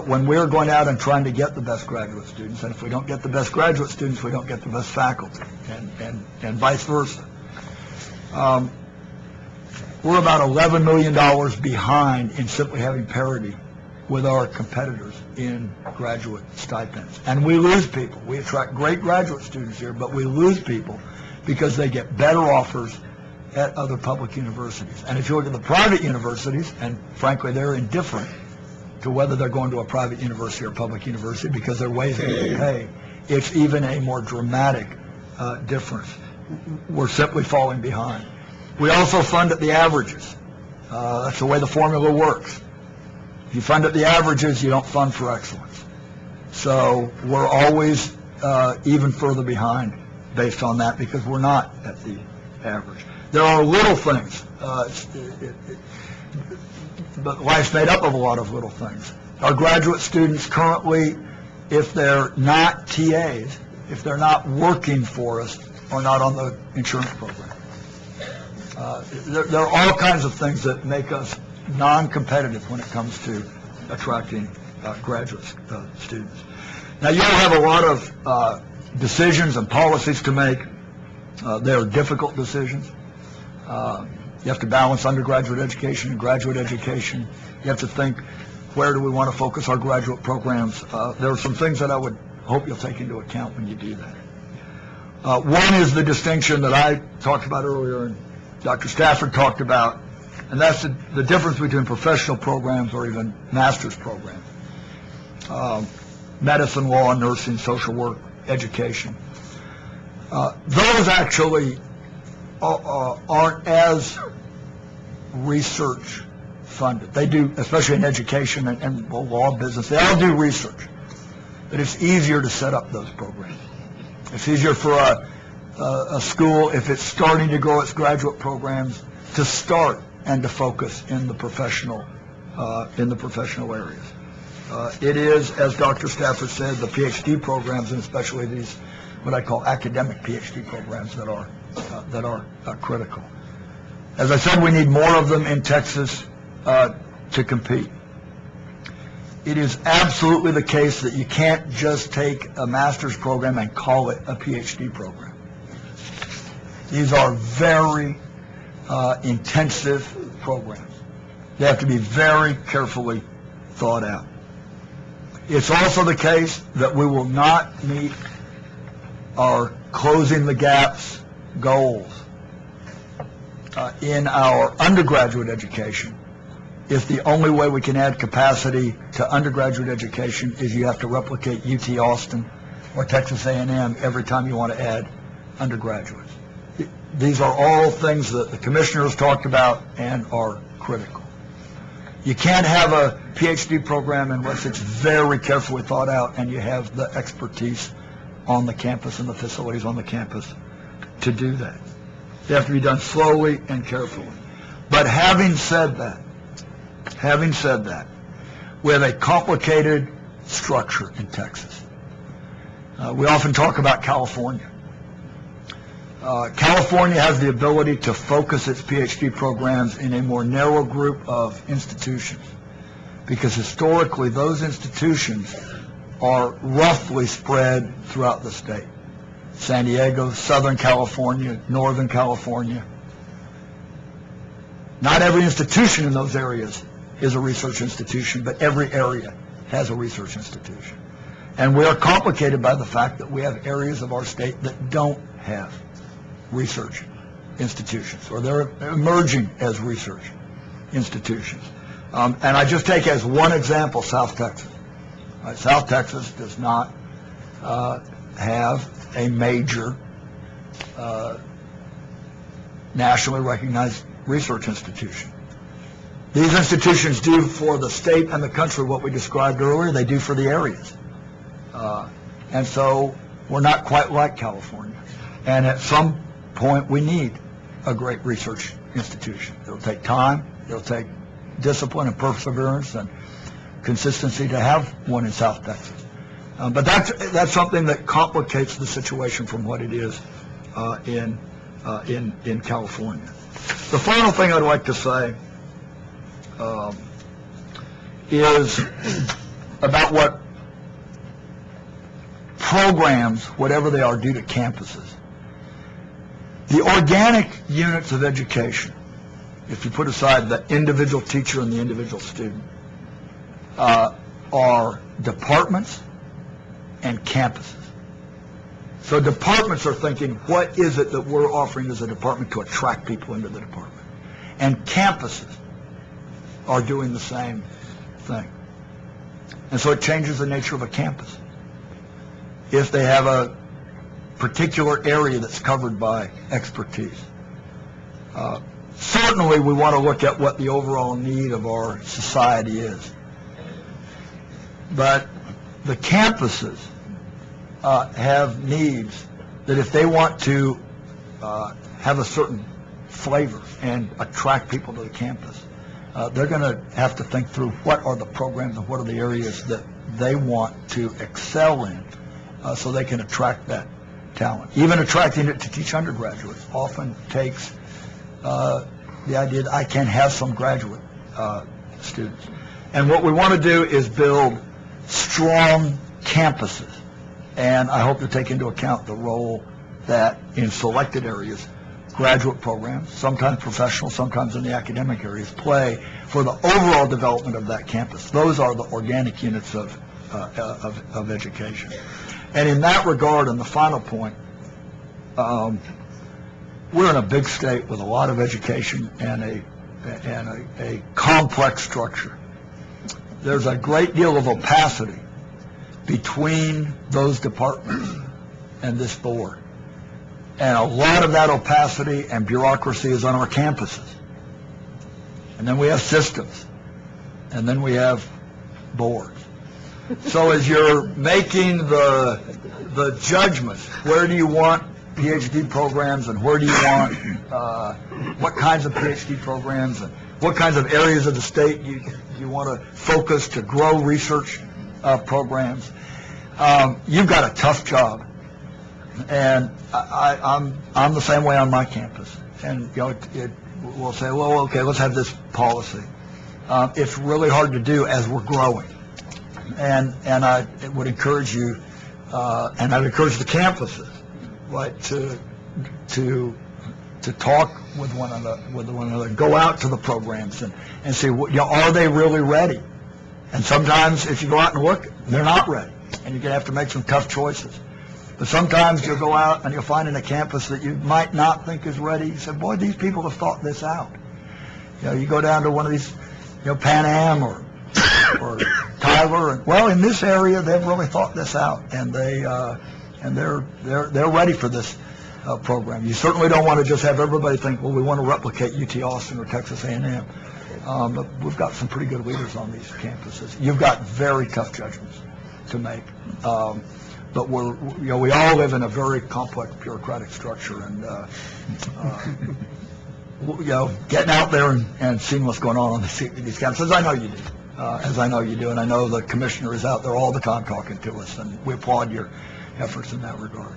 when we're going out and trying to get the best graduate students, and if we don't get the best graduate students, we don't get the best faculty, and vice versa. We're about $11 million behind in simply having parity with our competitors in graduate stipends. And we lose people. We attract great graduate students here, but we lose people because they get better offers at other public universities. And if you look at the private universities, and frankly they're indifferent to whether they're going to a private university or public university because their ways they pay, it's even a more dramatic difference. We're simply falling behind. We also fund at the averages. That's the way the formula works. If you fund at the averages, you don't fund for excellence. So we're always even further behind based on that because we're not at the average. There are little things, but life's made up of a lot of little things. Our graduate students currently, if they're not TAs, if they're not working for us, are not on the insurance program. There are all kinds of things that make us non-competitive when it comes to attracting graduate students. Now, you all have a lot of decisions and policies to make. They are difficult decisions. You have to balance undergraduate education and graduate education. You have to think, where do we want to focus our graduate programs? There are some things that I would hope you'll take into account when you do that. One is the distinction that I talked about earlier and Dr. Stafford talked about, and that's the difference between professional programs or even master's programs. Medicine, law, nursing, social work, education. Those actually aren't as research funded. They do, especially in education and law, business, they all do research. But it's easier to set up those programs. It's easier for a school, if it's starting to grow its graduate programs, to start and to focus in the professional areas. It is, as Dr. Stafford said, the PhD programs, and especially these what I call academic PhD programs that are critical. As I said, we need more of them in Texas to compete. It is absolutely the case that you can't just take a master's program and call it a PhD program. These are very intensive programs. They have to be very carefully thought out. It's also the case that we will not meet our closing the gaps goals in our undergraduate education if the only way we can add capacity to undergraduate education is you have to replicate UT Austin or Texas A&M every time you want to add undergraduates. These are all things that the commissioners talked about and are critical. You can't have a PhD program unless it's very carefully thought out and you have the expertise on the campus and the facilities on the campus to do that. They have to be done slowly and carefully. But having said that, we have a complicated structure in Texas. We often talk about California. California has the ability to focus its PhD programs in a more narrow group of institutions because historically those institutions are roughly spread throughout the state. San Diego, Southern California, Northern California. Not every institution in those areas is a research institution, but every area has a research institution. And we are complicated by the fact that we have areas of our state that don't have research institutions, or they're emerging as research institutions. And I just take as one example South Texas. South Texas does not have a major nationally recognized research institution. These institutions do for the state and the country what we described earlier, they do for the areas. And so we're not quite like California. And at some point we need a great research institution. It'll take time, it'll take discipline and perseverance and consistency to have one in South Texas. But that's something that complicates the situation from what it is in California. The final thing I'd like to say is about what programs, whatever they are, do to campuses. The organic units of education, if you put aside the individual teacher and the individual student, are departments and campuses. So departments are thinking, what is it that we're offering as a department to attract people into the department? And campuses are doing the same thing. And so it changes the nature of a campus. If they have a particular area that's covered by expertise. Certainly we want to look at what the overall need of our society is. But the campuses have needs that if they want to have a certain flavor and attract people to the campus, they're going to have to think through what are the programs and what are the areas that they want to excel in so they can attract that talent. Even attracting it to teach undergraduates often takes the idea that I can have some graduate students. And what we want to do is build strong campuses. And I hope to take into account the role that in selected areas, graduate programs, sometimes professional, sometimes in the academic areas, play for the overall development of that campus. Those are the organic units of education. And in that regard, and the final point, we're in a big state with a lot of education and a complex structure. There's a great deal of opacity between those departments and this board. And a lot of that opacity and bureaucracy is on our campuses. And then we have systems. And then we have boards. So as you're making the judgments, where do you want PhD programs and where do you want, what kinds of PhD programs and what kinds of areas of the state you want to focus to grow research programs, you've got a tough job. And I'm the same way on my campus. And we'll say, well, okay, let's have this policy. It's really hard to do as we're growing. And I would encourage you, and I'd encourage the campuses, right, to talk with one another, go out to the programs and see, are they really ready? And sometimes if you go out and look, they're not ready, and you're going to have to make some tough choices. But sometimes you'll go out and you'll find in a campus that you might not think is ready. You say, boy, these people have thought this out. You go down to one of these, Pan Am or Tyler, and well, in this area they've really thought this out, and they're ready for this program. You certainly don't want to just have everybody think, well, we want to replicate UT Austin or Texas A&M. But we've got some pretty good leaders on these campuses. You've got very tough judgments to make. But we all live in a very complex bureaucratic structure, and getting out there and seeing what's going on these campuses, I know you do. As I know you do, and I know the commissioner is out there all the time talking to us, and we applaud your efforts in that regard.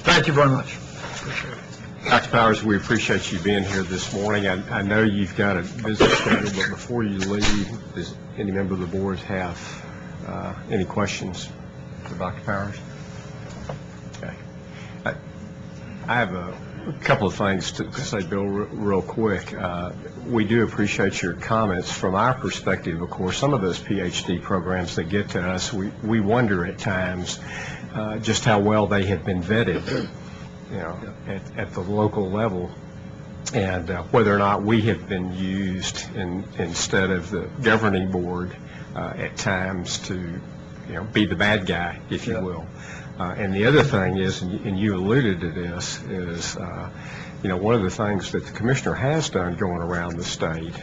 Thank you very much. Appreciate it. Dr. Powers, we appreciate you being here this morning. I know you've got a busy schedule, but before you leave, does any member of the board have any questions for Dr. Powers? Okay. I have a couple of things to say, Bill, real quick. We do appreciate your comments. From our perspective, of course, some of those PhD programs that get to us, we wonder at times just how well they have been vetted, at the local level, and whether or not we have been used instead of the governing board at times to, be the bad guy, if you will. And the other thing is, and you alluded to this, is, one of the things that the commissioner has done going around the state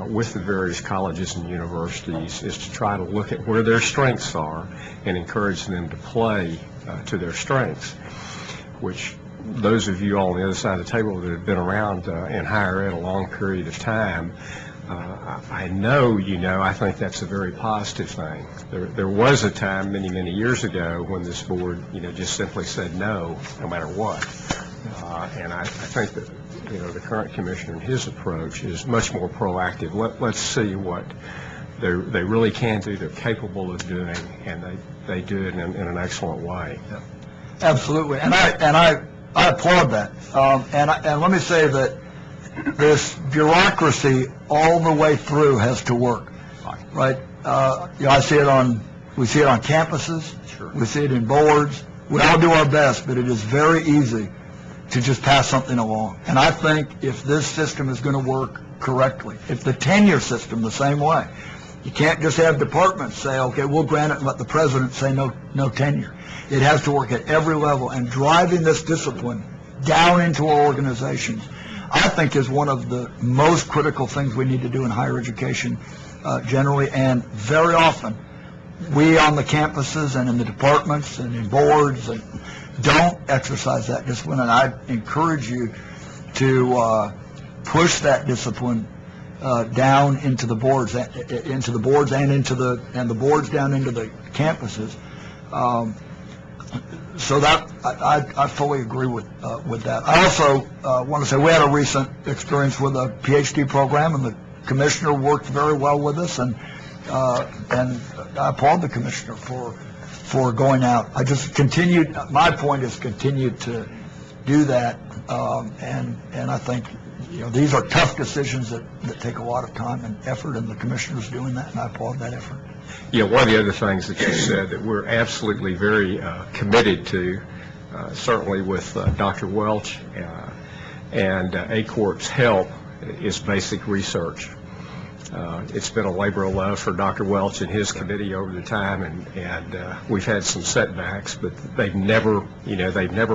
with the various colleges and universities is to try to look at where their strengths are and encourage them to play to their strengths, which those of you all on the other side of the table that have been around in higher ed a long period of time, I know I think that's a very positive thing. There was a time many years ago when this board, just simply said no matter what. And I think that, the current commissioner and his approach is much more proactive. Let's see what they really can do, they're capable of doing, and they do it in an excellent way. Yeah. Absolutely. And I applaud that. And let me say that this bureaucracy all the way through has to work, right? I see it we see it on campuses. Sure. We see it in boards. We all do our best, but it is very easy to just pass something along. And I think if this system is going to work correctly, if the tenure system the same way, you can't just have departments say, okay, we'll grant it and let the president say no tenure. It has to work at every level, and driving this discipline down into our organizations, I think, is one of the most critical things we need to do in higher education generally. And very often, we on the campuses and in the departments and in boards don't exercise that discipline. And I encourage you to push that discipline down into the boards, and into the boards down into the campuses. So that I fully agree with that. I also want to say we had a recent experience with a PhD program, and the commissioner worked very well with us, and I applaud the commissioner for going out. I just continued. My point is continued to do that, and I think these are tough decisions that take a lot of time and effort, and the commissioner's doing that, and I applaud that effort. One of the other things that you said that we're absolutely very committed to, certainly with Dr. Welch and ACORP's help, is basic research. It's been a labor of love for Dr. Welch and his committee over the time, and we've had some setbacks, but they've never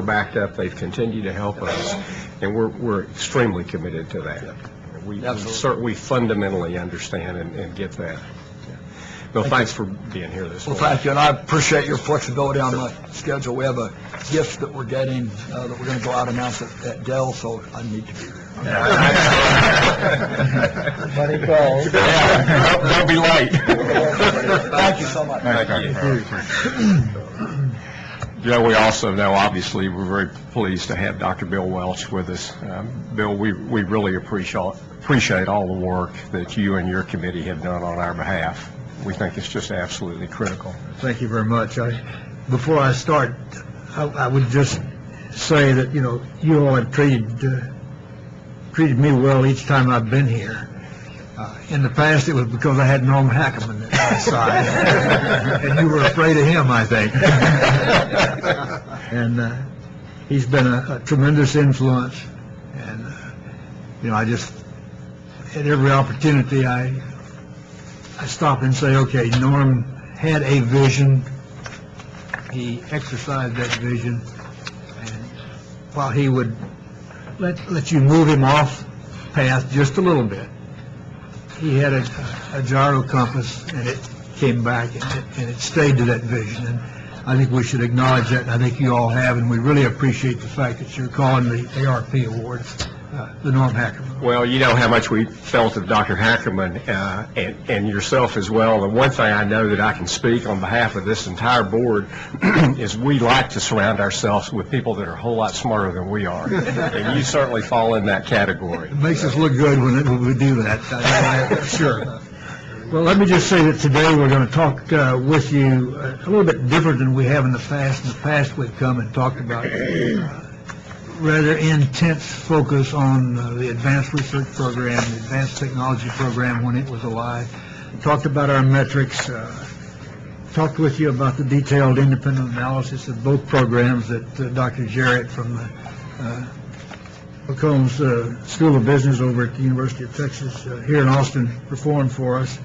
backed up. They've continued to help us, and we're extremely committed to that. We fundamentally understand and get that. Well, thanks for being here this morning. Well, thank you, and I appreciate your flexibility on the schedule. We have a gift that we're getting that we're going to go out and announce at Dell, so I need to be there. Everybody go. Don't be late. Thank you so much. Thank you. We also know, obviously, we're very pleased to have Dr. Bill Welch with us. Bill, we really appreciate all the work that you and your committee have done on our behalf. We think it's just absolutely critical. Thank you very much. Before I start, I would just say that, you all have treated me well each time I've been here. In the past, it was because I had Norm Hackerman at my side, and you were afraid of him, I think. And he's been a tremendous influence, and, I just, at every opportunity, I stop and say, okay, Norm had a vision, he exercised that vision, and while he would let you move him off path just a little bit, he had a gyro compass, and it came back, and it stayed to that vision. And I think we should acknowledge that, and I think you all have, and we really appreciate the fact that you're calling the ARP Awards the Norm Hackerman. Well, you know how much we felt of Dr. Hackerman and yourself as well. And one thing I know that I can speak on behalf of this entire board is we like to surround ourselves with people that are a whole lot smarter than we are. And you certainly fall in that category. It makes us look good when we do that. Sure. Well, let me just say that today we're going to talk with you a little bit different than we have in the past. In the past, we've come and talked about rather intense focus on the Advanced Research Program, the Advanced Technology Program when it was alive. Talked about our metrics, talked with you about the detailed independent analysis of both programs that Dr. Jarrett from McCombs School of Business over at the University of Texas here in Austin performed for us,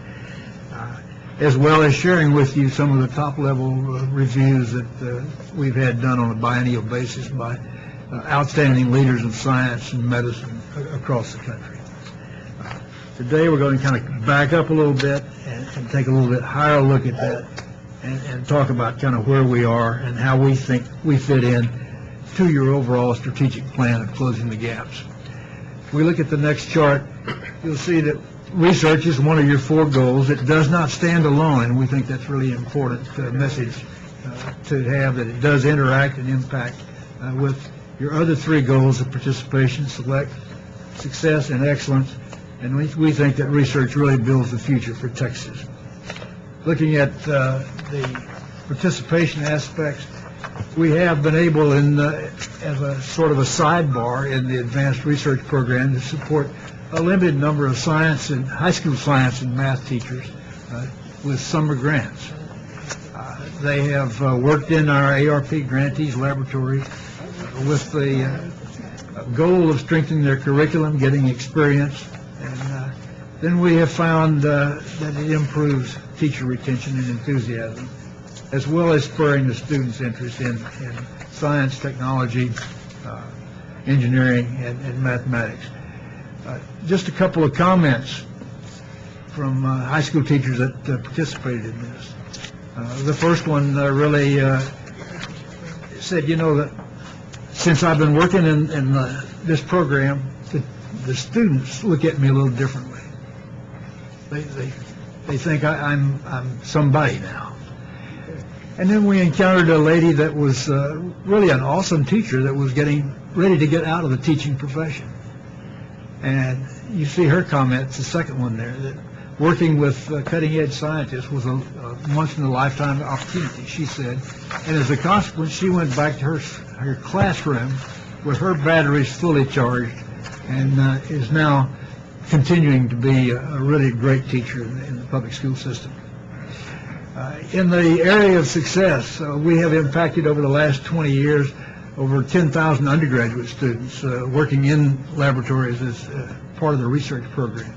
as well as sharing with you some of the top-level reviews that we've had done on a biennial basis by outstanding leaders of science and medicine across the country. Today we're going to kind of back up a little bit and take a little bit higher look at that and talk about kind of where we are and how we think we fit in to your overall strategic plan of closing the gaps. If we look at the next chart, you'll see that research is one of your 4 goals. It does not stand alone, and we think that's really important message to have, that it does interact and impact with your other 3 goals of participation, select, success, and excellence, and we think that research really builds the future for Texas. Looking at the participation aspects, we have been able, as a sort of a sidebar in the Advanced Research Program, to support a limited number of science and high school science and math teachers with summer grants. They have worked in our ARP grantees laboratory with the goal of strengthening their curriculum, getting experience, and then we have found that it improves teacher retention and enthusiasm, as well as spurring the students' interest in science, technology, engineering, and mathematics. Just a couple of comments from high school teachers that participated in this. The first one really said, you know, that since I've been working in this program, the students look at me a little differently. They think I'm somebody now. And then we encountered a lady that was really an awesome teacher that was getting ready to get out of the teaching profession. And you see her comments, the second one there, that working with cutting-edge scientists was a once-in-a-lifetime opportunity, she said. And as a consequence, she went back to her classroom with her batteries fully charged and is now continuing to be a really great teacher in the public school system. In the area of success, we have impacted over the last 20 years over 10,000 undergraduate students working in laboratories as part of the research program.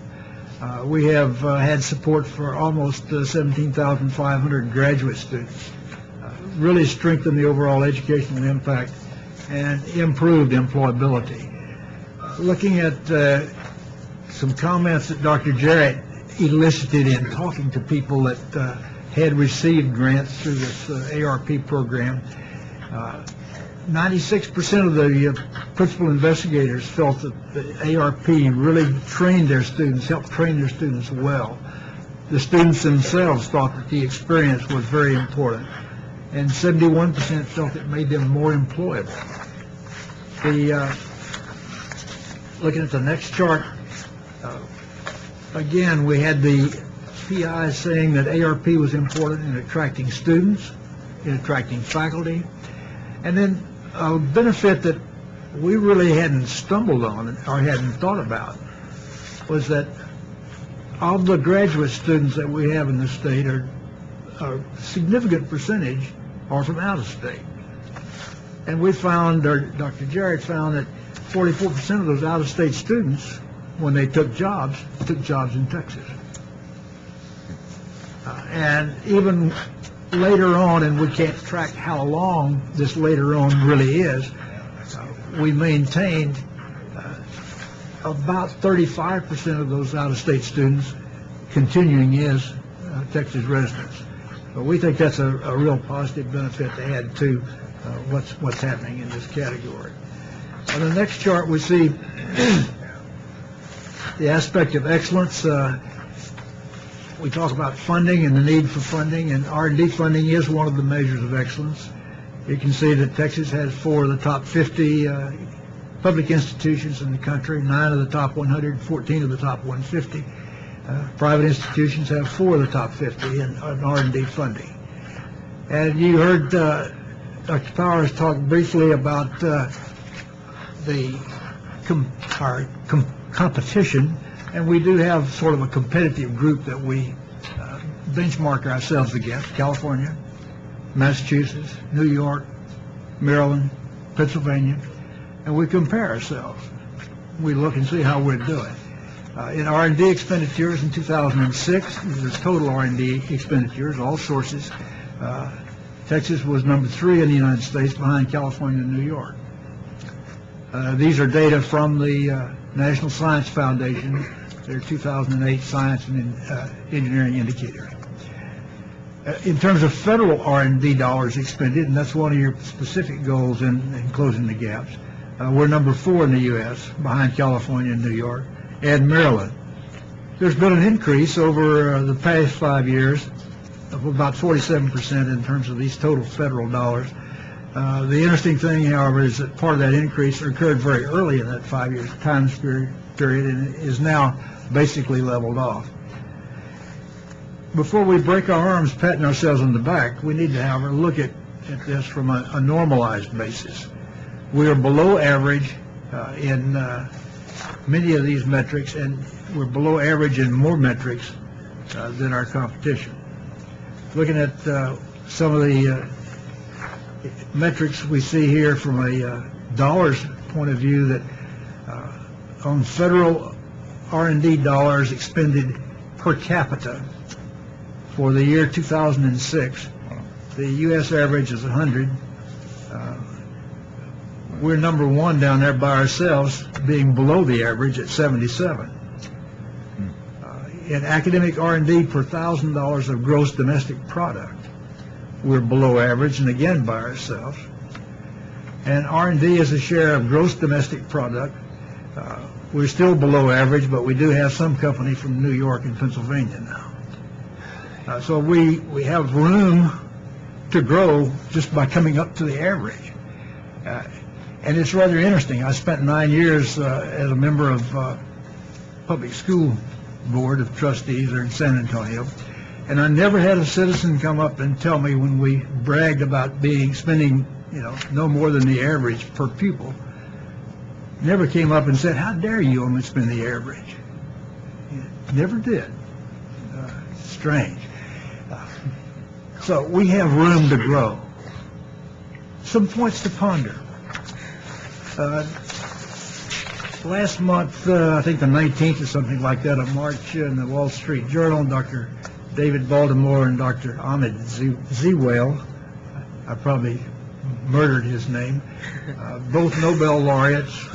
We have had support for almost 17,500 graduate students, really strengthened the overall educational impact and improved employability. Looking at some comments that Dr. Jarrett elicited in talking to people that had received grants through this ARP program, 96% of the principal investigators felt that the ARP really trained their students, helped train their students well. The students themselves thought that the experience was very important, and 71% felt it made them more employable. Looking at the next chart, again, we had the PI saying that ARP was important in attracting students, in attracting faculty, and then a benefit that we really hadn't stumbled on or hadn't thought about was that of the graduate students that we have in the state, a significant percentage are from out of state. And we found, or Dr. Jarrett found, that 44% of those out-of-state students, when they took jobs in Texas. And even later on, and we can't track how long this later on really is, we maintained about 35% of those out-of-state students continuing as Texas residents. But we think that's a real positive benefit to add to what's happening in this category. On the next chart, we see the aspect of excellence. We talk about funding and the need for funding, and R&D funding is one of the measures of excellence. You can see that Texas has 4 of the top 50 public institutions in the country, 9 of the top 100, 14 of the top 150. Private institutions have 4 of the top 50 in R&D funding. And you heard Dr. Powers talk briefly about the competition, and we do have sort of a competitive group that we benchmark ourselves against: California, Massachusetts, New York, Maryland, Pennsylvania, and we compare ourselves. We look and see how we're doing. In R&D expenditures in 2006, the total R&D expenditures, all sources, Texas was number 3 in the United States, behind California and New York. These are data from the National Science Foundation, their 2008 Science and Engineering Indicator. In terms of federal R&D dollars expended, and that's one of your specific goals in closing the gaps, we're number 4 in the U.S., behind California and New York, and Maryland. There's been an increase over the past 5 years of about 47% in terms of these total federal dollars. The interesting thing, however, is that part of that increase occurred very early in that 5-year time period and is now basically leveled off. Before we break our arms patting ourselves on the back, we need to have a look at this from a normalized basis. We are below average in many of these metrics, and we're below average in more metrics than our competition. Looking at some of the metrics we see here from a dollars point of view, that on federal R&D dollars expended per capita for the year 2006, the U.S. average is 100. We're number 1 down there by ourselves, being below the average at 77. In academic R&D per $1,000 of gross domestic product, we're below average, and again by ourselves. And R&D as a share of gross domestic product, we're still below average, but we do have some company from New York and Pennsylvania now. So we have room to grow just by coming up to the average. And it's rather interesting. I spent 9 years as a member of public school board of trustees there in San Antonio, and I never had a citizen come up and tell me when we bragged about spending no more than the average per pupil, never came up and said, "How dare you only spend the average?" Never did. Strange. So we have room to grow. Some points to ponder. Last month, I think the 19th or something like that of March, in the Wall Street Journal, Dr. David Baltimore and Dr. Ahmed Zewail, I probably murdered his name, both Nobel laureates,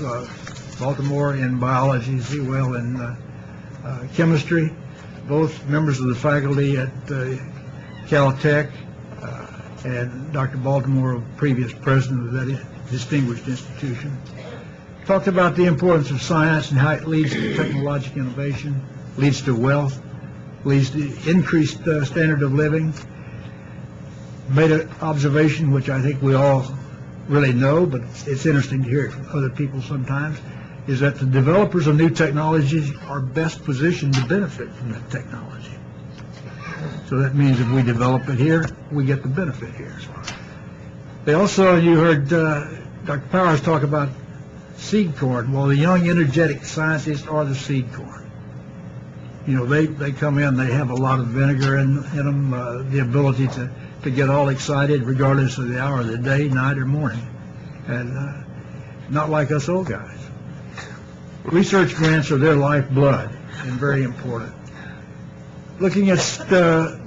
Baltimore in biology, Zewail in chemistry, both members of the faculty at Caltech, and Dr. Baltimore, previous president of that distinguished institution, talked about the importance of science and how it leads to technological innovation, leads to wealth, leads to increased standard of living. Made an observation which I think we all really know, but it's interesting to hear it from other people sometimes, is that the developers of new technologies are best positioned to benefit from that technology. So that means if we develop it here, we get the benefit here. They also, you heard Dr. Powers talk about seed corn. Well, the young, energetic scientists are the seed corn. They come in, they have a lot of vinegar in them, the ability to get all excited regardless of the hour of the day, night, or morning. And not like us old guys. Research grants are their lifeblood and very important. Looking at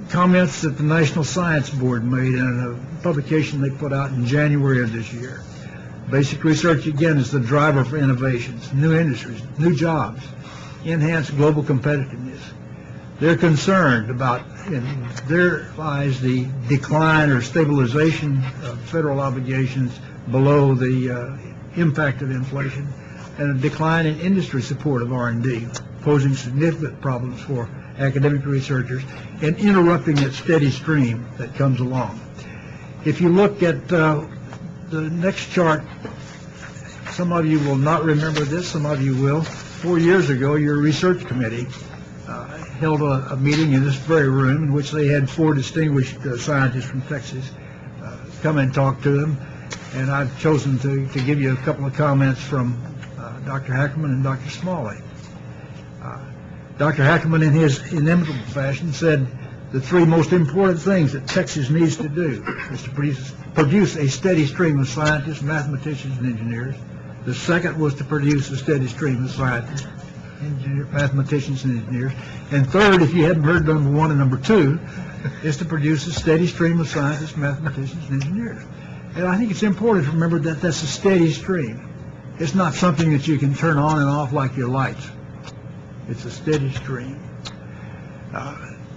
comments that the National Science Board made in a publication they put out in January of this year. Basic research, again, is the driver for innovations, new industries, new jobs, enhanced global competitiveness. They're concerned about, in their eyes, the decline or stabilization of federal obligations below the impact of inflation, and a decline in industry support of R&D, posing significant problems for academic researchers and interrupting that steady stream that comes along. If you look at the next chart, some of you will not remember this, some of you will. 4 years ago, your research committee held a meeting in this very room in which they had 4 distinguished scientists from Texas come and talk to them. And I've chosen to give you a couple of comments from Dr. Hackerman and Dr. Smalley. Dr. Hackerman, in his inimitable fashion, said the 3 most important things that Texas needs to do is to produce a steady stream of scientists, mathematicians, and engineers. The second was to produce a steady stream of scientists, mathematicians, and engineers. And third, if you hadn't heard number 1 and number 2, is to produce a steady stream of scientists, mathematicians, and engineers. And I think it's important to remember that that's a steady stream. It's not something that you can turn on and off like your lights. It's a steady stream.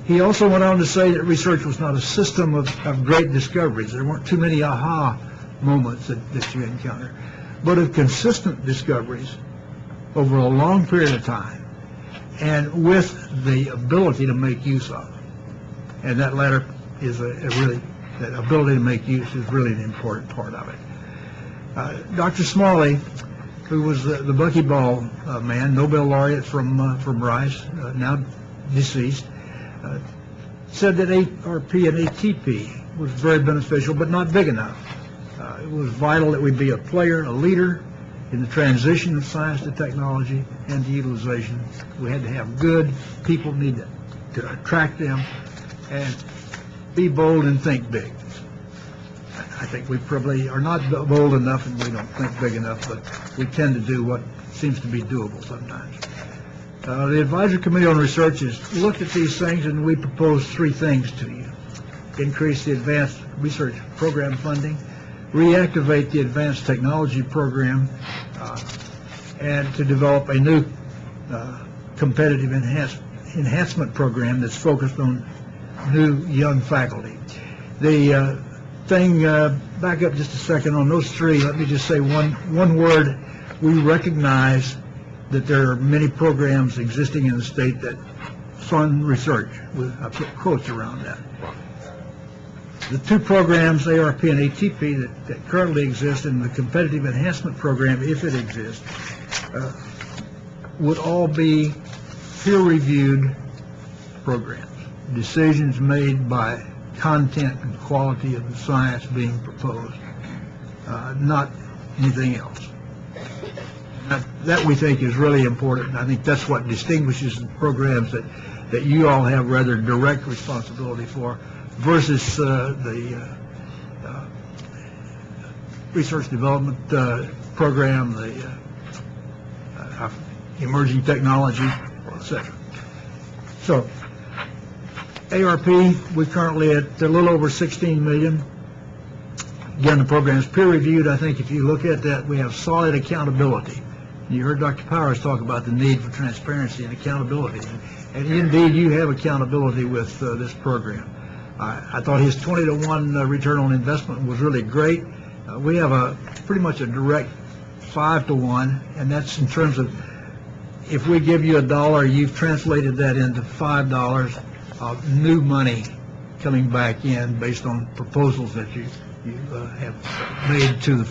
He also went on to say that research was not a system of great discoveries. There weren't too many aha moments that you encounter, but of consistent discoveries over a long period of time and with the ability to make use of them. And that latter is that ability to make use is really an important part of it. Dr. Smalley, who was the buckyball man, Nobel laureate from Rice, now deceased, said that ARP and ATP was very beneficial, but not big enough. It was vital that we be a player, a leader in the transition of science to technology and to utilization. We had to have good people, need to attract them, and be bold and think big. I think we probably are not bold enough and we don't think big enough, but we tend to do what seems to be doable sometimes. The Advisory Committee on Research has looked at these things, and we propose 3 things to you. Increase the advanced research program funding, reactivate the advanced technology program, and to develop a new competitive enhancement program that's focused on new young faculty. The back up just a second on those 3, let me just say one word. We recognize that there are many programs existing in the state that fund research. I put quotes around that. The 2 programs, ARP and ATP, that currently exist in the competitive enhancement program, if it exists, would all be peer-reviewed programs. Decisions made by content and quality of the science being proposed, not anything else. That we think is really important. I think that's what distinguishes the programs that you all have rather direct responsibility for versus the research development program, the emerging technology, etc. So, ARP, we're currently at a little over 16 million. Again, the program is peer-reviewed. I think if you look at that, we have solid accountability. You heard Dr. Powers talk about the need for transparency and accountability. And indeed, you have accountability with this program. I thought his 20-to-1 return on investment was really great. We have pretty much a direct 5-to-1, and that's in terms of if we give you $1, you've translated that into $5 of new money coming back in based on proposals that you have made to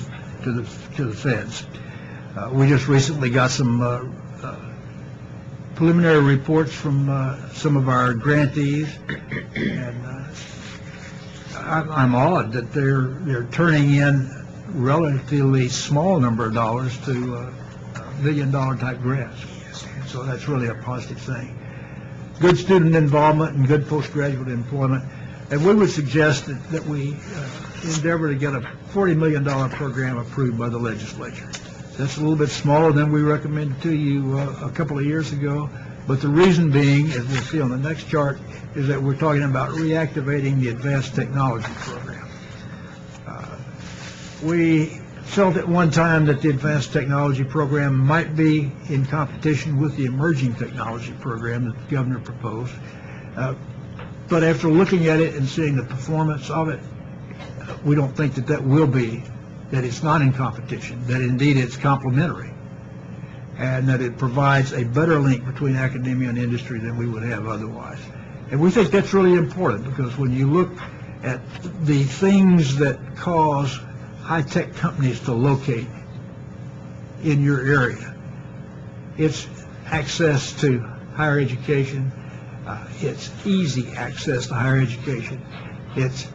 the feds. We just recently got some preliminary reports from some of our grantees, and I'm awed that they're turning in relatively small number of dollars to $1 million type grants. So that's really a positive thing. Good student involvement and good postgraduate employment. And we would suggest that we endeavor to get a $40 million program approved by the legislature. That's a little bit smaller than we recommended to you a couple of years ago. But the reason being, as we'll see on the next chart, is that we're talking about reactivating the advanced technology program. We felt at one time that the advanced technology program might be in competition with the emerging technology program that the governor proposed. But after looking at it and seeing the performance of it, we don't think that that it's not in competition, that indeed it's complementary, and that it provides a better link between academia and industry than we would have otherwise. And we think that's really important, because when you look at the things that cause high-tech companies to locate in your area, it's access to higher education, it's easy access to higher education, it's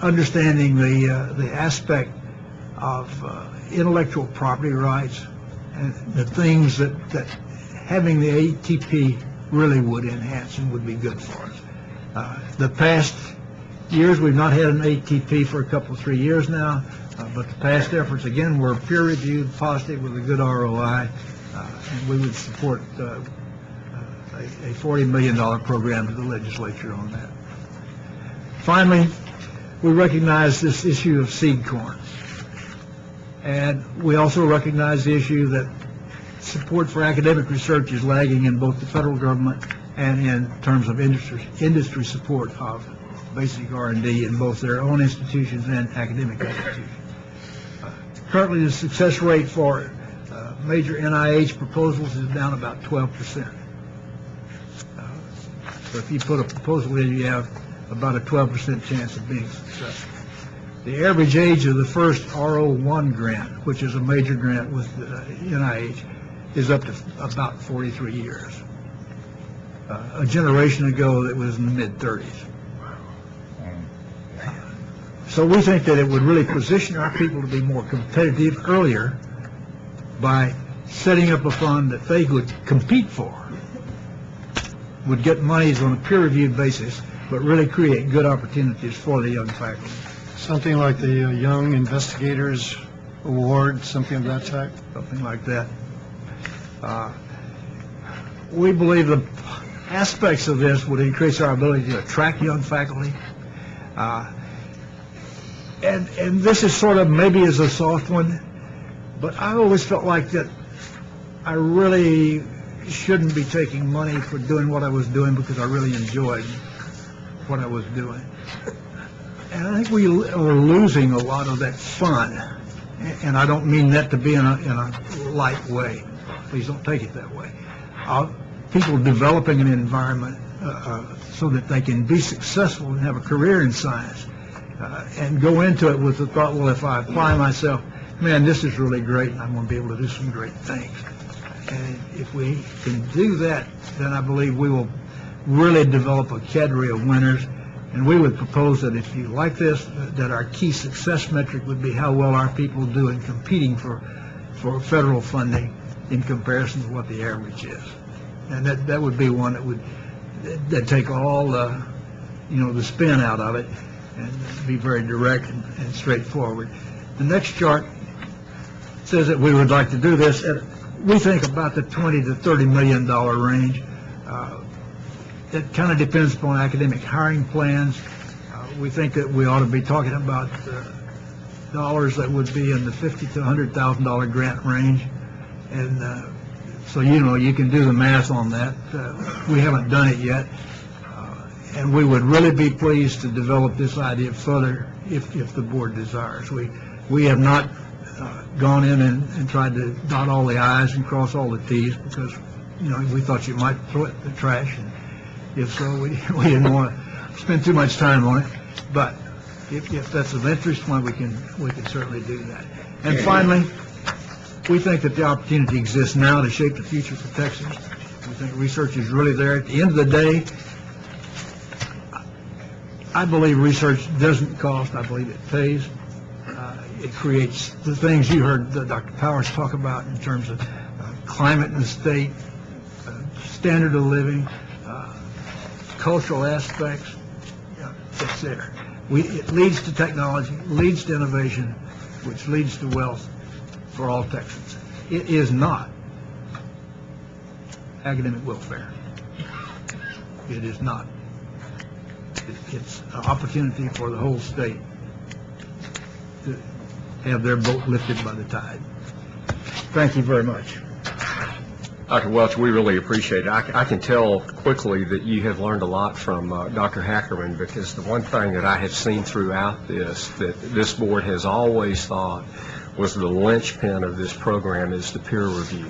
understanding the aspect of intellectual property rights and the things that having the ATP really would enhance and would be good for us. The past years, we've not had an ATP for a couple, 3 years now, but the past efforts, again, were peer-reviewed, positive, with a good ROI, and we would support a $40 million program to the legislature on that. Finally, we recognize this issue of seed corn. And we also recognize the issue that support for academic research is lagging in both the federal government and in terms of industry support of basic R&D in both their own institutions and academic institutions. Currently, the success rate for major NIH proposals is down about 12%. So if you put a proposal in, you have about a 12% chance of being successful. The average age of the first R01 grant, which is a major grant with NIH, is up to about 43 years. A generation ago, it was in the mid-30s. So we think that it would really position our people to be more competitive earlier by setting up a fund that they would compete for, would get monies on a peer-reviewed basis, but really create good opportunities for the young faculty. Something like the Young Investigators Award, something of that type? Something like that. We believe the aspects of this would increase our ability to attract young faculty. And this is sort of maybe is a soft one, but I always felt like that I really shouldn't be taking money for doing what I was doing, because I really enjoyed what I was doing. And I think we are losing a lot of that fun, and I don't mean that to be in a light way. Please don't take it that way. People developing an environment so that they can be successful and have a career in science, and go into it with the thought, well, if I apply myself, man, this is really great, and I'm going to be able to do some great things. And if we can do that, then I believe we will really develop a cadre of winners. And we would propose that if you like this, that our key success metric would be how well our people do in competing for federal funding in comparison to what the average is. And that would be one that take all the spin out of it and be very direct and straightforward. The next chart says that we would like to do this at, we think, about the $20 to $30 million range. It kind of depends upon academic hiring plans. We think that we ought to be talking about dollars that would be in the $50,000 to $100,000 grant range. And so, you can do the math on that. We haven't done it yet. And we would really be pleased to develop this idea further if the board desires. We have not gone in and tried to dot all the I's and cross all the T's, because, we thought you might throw it in the trash. And if so, we didn't want to spend too much time on it. But if that's of interest, we can certainly do that. And finally, we think that the opportunity exists now to shape the future for Texas. We think research is really there. At the end of the day, I believe research doesn't cost. I believe it pays. It creates the things you heard Dr. Powers talk about in terms of climate in the state, standard of living, cultural aspects. It's there. It leads to technology, leads to innovation, which leads to wealth for all Texans. It is not academic welfare. It is not. It's an opportunity for the whole state to have their boat lifted by the tide. Thank you very much. Dr. Welch, we really appreciate it. I can tell quickly that you have learned a lot from Dr. Hackerman, because the one thing that I have seen throughout this, that this board has always thought was the linchpin of this program, is the peer review.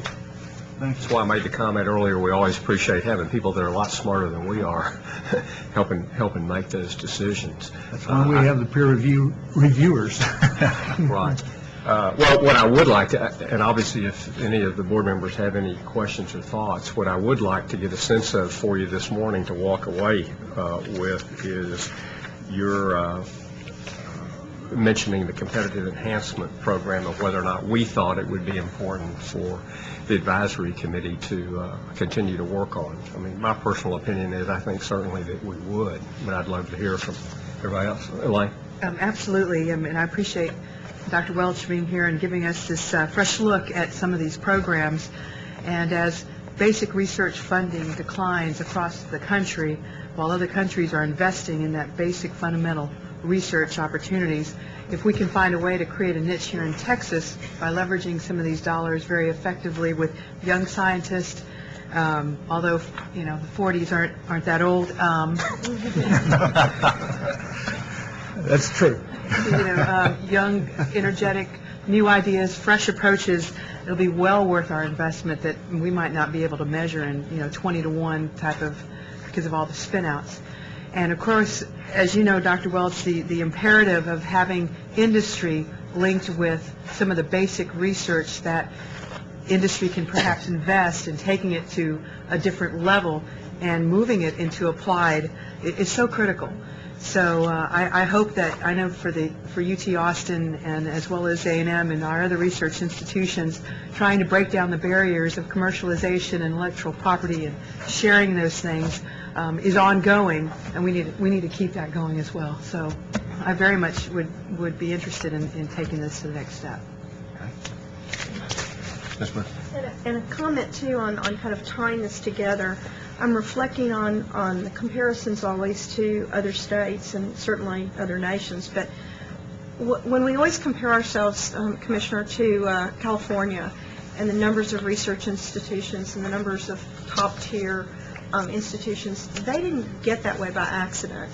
That's why I made the comment earlier, we always appreciate having people that are a lot smarter than we are helping make those decisions. That's why we have the peer review reviewers. Right. Well, what I would like to, and obviously if any of the board members have any questions or thoughts, what I would like to get a sense of for you this morning to walk away with is your mentioning the competitive enhancement program, of whether or not we thought it would be important for the advisory committee to continue to work on. I mean, my personal opinion is I think certainly that we would, but I'd love to hear from everybody else. Elaine? Absolutely, and I appreciate Dr. Welch being here and giving us this fresh look at some of these programs. And as basic research funding declines across the country, while other countries are investing in that basic fundamental research opportunities, if we can find a way to create a niche here in Texas by leveraging some of these dollars very effectively with young scientists, although, you know, the 40s aren't that old. That's true. You know, young, energetic, new ideas, fresh approaches, it'll be well worth our investment that we might not be able to measure in, 20 to 1 type of, because of all the spin-outs. And of course, as you know, Dr. Welch, the imperative of having industry linked with some of the basic research that industry can perhaps invest in, taking it to a different level and moving it into applied is so critical. So I hope that, I know for UT Austin and as well as A&M and our other research institutions, trying to break down the barriers of commercialization and intellectual property and sharing those things is ongoing, and we need to keep that going as well. So I very much would be interested in taking this to the next step. And a comment too on kind of tying this together. I'm reflecting on the comparisons always to other states and certainly other nations, but when we always compare ourselves, Commissioner, to California and the numbers of research institutions and the numbers of top-tier institutions, they didn't get that way by accident.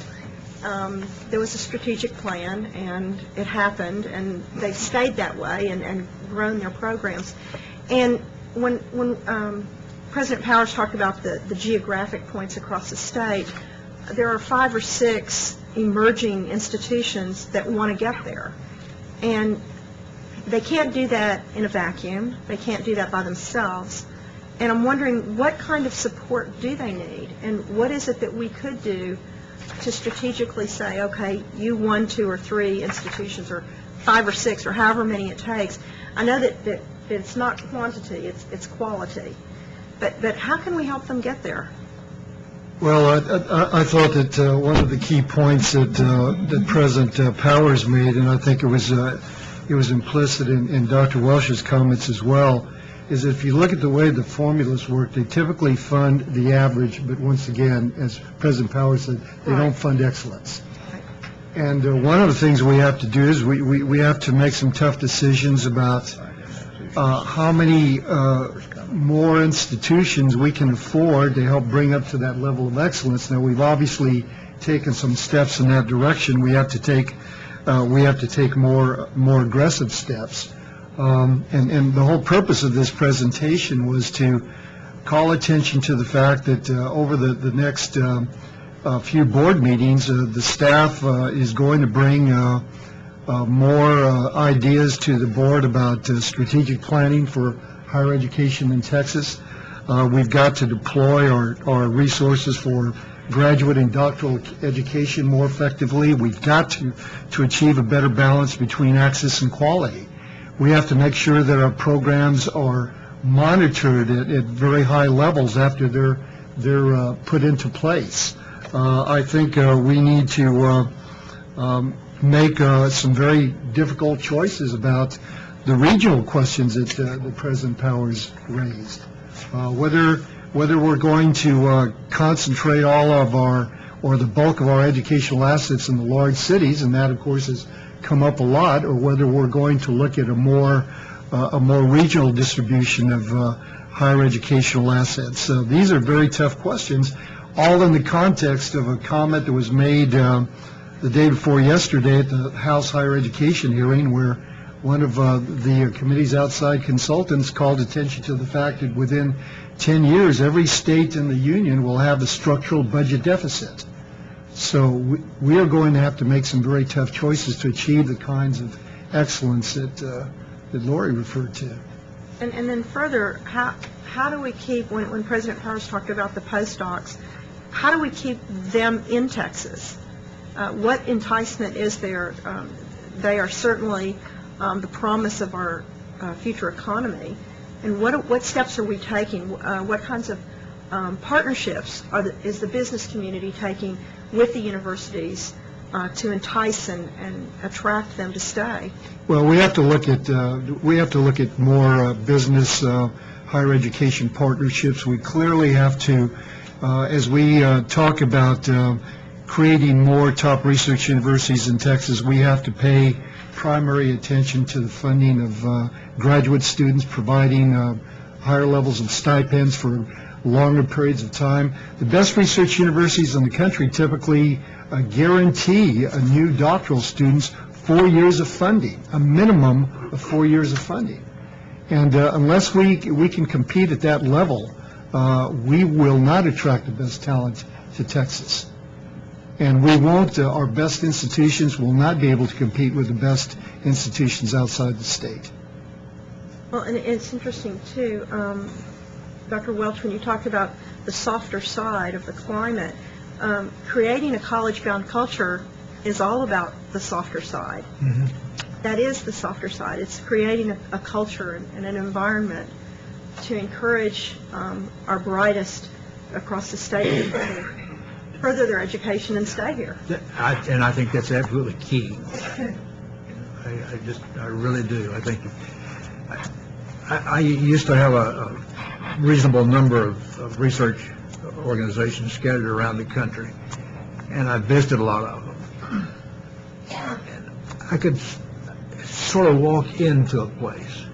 There was a strategic plan, and it happened, and they stayed that way and grown their programs. And when President Powers talked about the geographic points across the state, there are 5 or 6 emerging institutions that want to get there. And they can't do that in a vacuum. They can't do that by themselves. And I'm wondering, what kind of support do they need? And what is it that we could do to strategically say, okay, you 1, 2, or 3 institutions, or 5 or 6, or however many it takes. I know that it's not quantity, it's quality. But how can we help them get there? Well, I thought that one of the key points that President Powers made, and I think it was implicit in Dr. Welch's comments as well, is that if you look at the way the formulas work, they typically fund the average, but once again, as President Powers said, they don't fund excellence. And one of the things we have to do is we have to make some tough decisions about how many more institutions we can afford to help bring up to that level of excellence. Now, we've obviously taken some steps in that direction. We have to take more aggressive steps. And the whole purpose of this presentation was to call attention to the fact that over the next few board meetings, the staff is going to bring more ideas to the board about strategic planning for higher education in Texas. We've got to deploy our resources for graduate and doctoral education more effectively. We've got to achieve a better balance between access and quality. We have to make sure that our programs are monitored at very high levels after they're put into place. I think we need to make some very difficult choices about the regional questions that President Powers raised. Whether we're going to concentrate all of or the bulk of our educational assets in the large cities, and that of course has come up a lot, or whether we're going to look at a more a more regional distribution of higher educational assets. So these are very tough questions, all in the context of a comment that was made the day before yesterday at the House Higher Education hearing, where one of the committee's outside consultants called attention to the fact that within 10 years, every state in the union will have a structural budget deficit. So we are going to have to make some very tough choices to achieve the kinds of excellence that Lori referred to. And then further, how do we keep, when President Powers talked about the postdocs, how do we keep them in Texas? What enticement is there? They are certainly the promise of our future economy. And what steps are we taking? What kinds of partnerships is the business community taking with the universities to entice and attract them to stay? Well, we have to look at more business higher education partnerships. We clearly have to, as we talk about creating more top research universities in Texas, we have to pay primary attention to the funding of graduate students, providing higher levels of stipends for longer periods of time. The best research universities in the country typically guarantee a new doctoral students 4 years of funding, a minimum of 4 years of funding. And unless we can compete at that level, we will not attract the best talent to Texas. And we won't, our best institutions will not be able to compete with the best institutions outside the state. Well, and it's interesting, too, Dr. Welch, when you talked about the softer side of the climate, creating a college-bound culture is all about the softer side. Mm-hmm. That is the softer side. It's creating a culture and an environment to encourage our brightest across the state to further their education and stay here. And I think that's absolutely key. I really do. I think I used to have a reasonable number of research organizations scattered around the country, and I visited a lot of them. And I could sort of walk into a place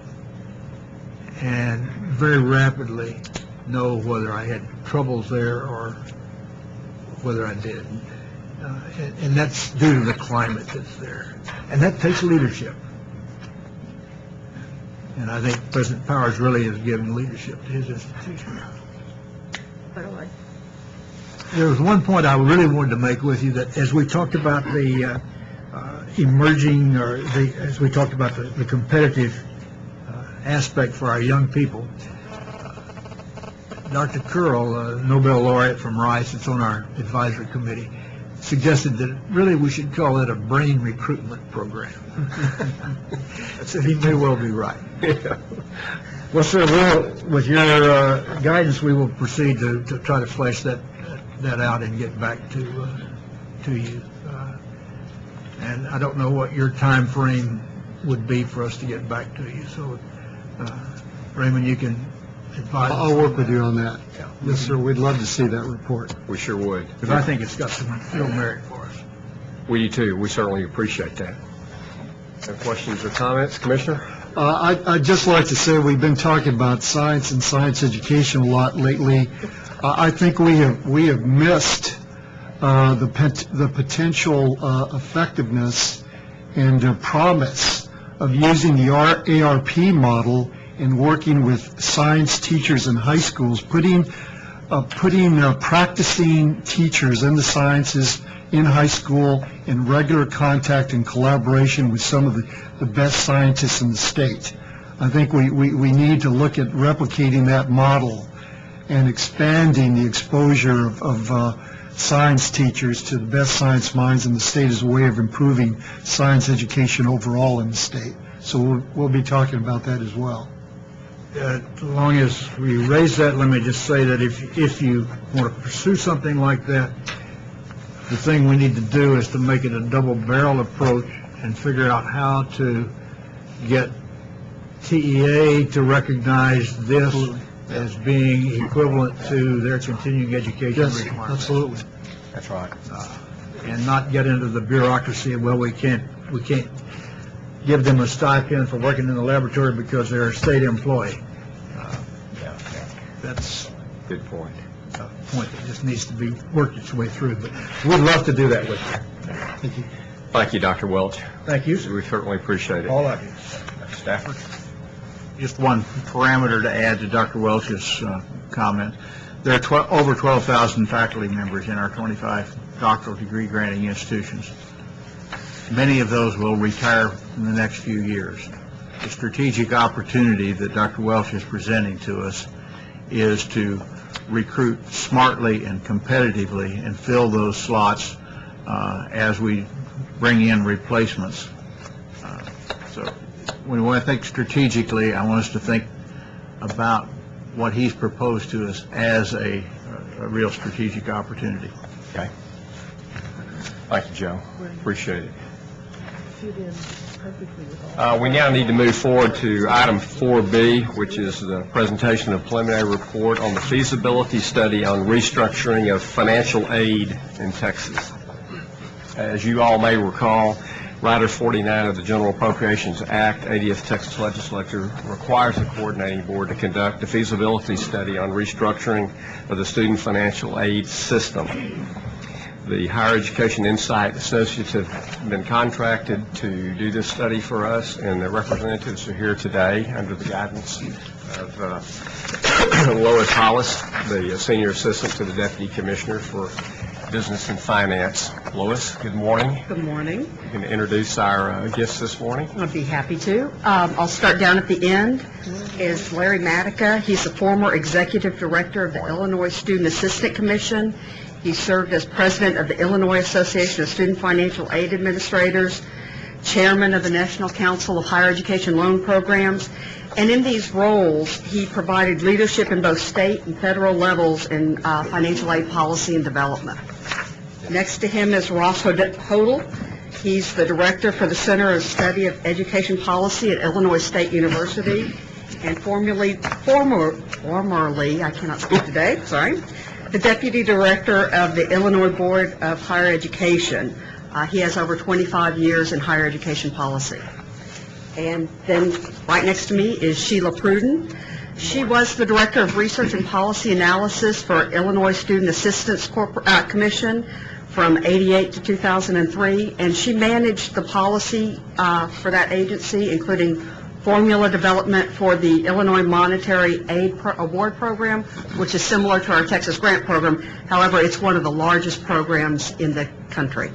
and very rapidly know whether I had troubles there or whether I didn't. And that's due to the climate that's there. And that takes leadership. And I think President Powers really has given leadership to his institution. Totally. There was one point I really wanted to make with you, that as we talked about the emerging, as we talked about the competitive aspect for our young people, Dr. Curl, Nobel laureate from Rice, it's on our advisory committee, suggested that really we should call it a brain recruitment program. So he may well be right. Yeah. Well, sir, with your guidance, we will proceed to try to flesh that out and get back to you. And I don't know what your time frame would be for us to get back to you. So, Raymond, you can advise. I'll work with you on that. Yeah. Yes, sir. We'd love to see that report. We sure would. Because I think it's got some real merit for us. We do too. We certainly appreciate that. Any questions or comments, Commissioner? I'd just like to say we've been talking about science and science education a lot lately. I think we have missed the potential effectiveness and promise of using the ARP model in working with science teachers in high schools, putting practicing teachers in the sciences in high school in regular contact and collaboration with some of the best scientists in the state. I think we need to look at replicating that model and expanding the exposure of science teachers to the best science minds in the state as a way of improving science education overall in the state. So we'll be talking about that as well. As long as we raise that, let me just say that if you want to pursue something like that, the thing we need to do is to make it a double-barrel approach and figure out how to get TEA to recognize this as being equivalent to their continuing education requirements. Absolutely. That's right. And not get into the bureaucracy of, well, we can't give them a stipend for working in the laboratory because they're a state employee. That's Good point. a point that just needs to be worked its way through, but we'd love to do that with you. Thank you. Thank you, Dr. Welch. Thank you, We certainly appreciate it. all of you. Stafford? Just one parameter to add to Dr. Welch's comment. There are over 12,000 faculty members in our 25 doctoral degree granting institutions. Many of those will retire in the next few years. The strategic opportunity that Dr. Welch is presenting to us is to recruit smartly and competitively and fill those slots as we bring in replacements. So when I think strategically, I want us to think about what he's proposed to us as a real strategic opportunity. Okay. Thank you, Joe. Appreciate it. We now need to move forward to item 4B, which is the presentation of preliminary report on the feasibility study on restructuring of financial aid in Texas. As you all may recall, Rider 49 of the General Appropriations Act, 80th Texas Legislature, requires the coordinating board to conduct a feasibility study on restructuring of the student financial aid system. The Higher Education Insight Associates have been contracted to do this study for us, and their representatives are here today under the guidance of Lois Hollis, the Senior Assistant to the Deputy Commissioner for Business and Finance. Lois, good morning. Good morning. You can introduce our guests this morning. I'd be happy to. I'll start down at the end. Is Larry Matica. He's the former Executive Director of the Illinois Student Assistance Commission. He served as President of the Illinois Association of Student Financial Aid Administrators, Chairman of the National Council of Higher Education Loan Programs, and in these roles, he provided leadership in both state and federal levels in financial aid policy and development. Next to him is Ross Hodel. He's the Director for the Center of Study of Education Policy at Illinois State University, and formerly, I cannot speak today, sorry, the Deputy Director of the Illinois Board of Higher Education. He has over 25 years in higher education policy. And then right next to me is Sheila Pruden. She was the Director of Research and Policy Analysis for Illinois Student Assistance Commission from '88 to 2003, and she managed the policy for that agency, including formula development for the Illinois Monetary Aid Award Program, which is similar to our Texas Grant Program. However, it's one of the largest programs in the country.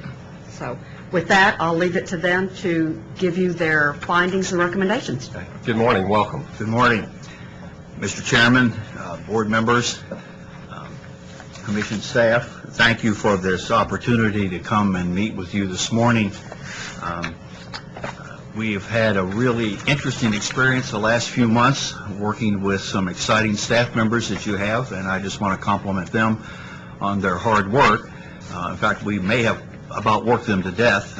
So with that, I'll leave it to them to give you their findings and recommendations. Good morning. Welcome. Good morning, Mr. Chairman, board members, commission staff. Thank you for this opportunity to come and meet with you this morning. We've had a really interesting experience the last few months working with some exciting staff members that you have, and I just want to compliment them on their hard work. In fact, we may have about worked them to death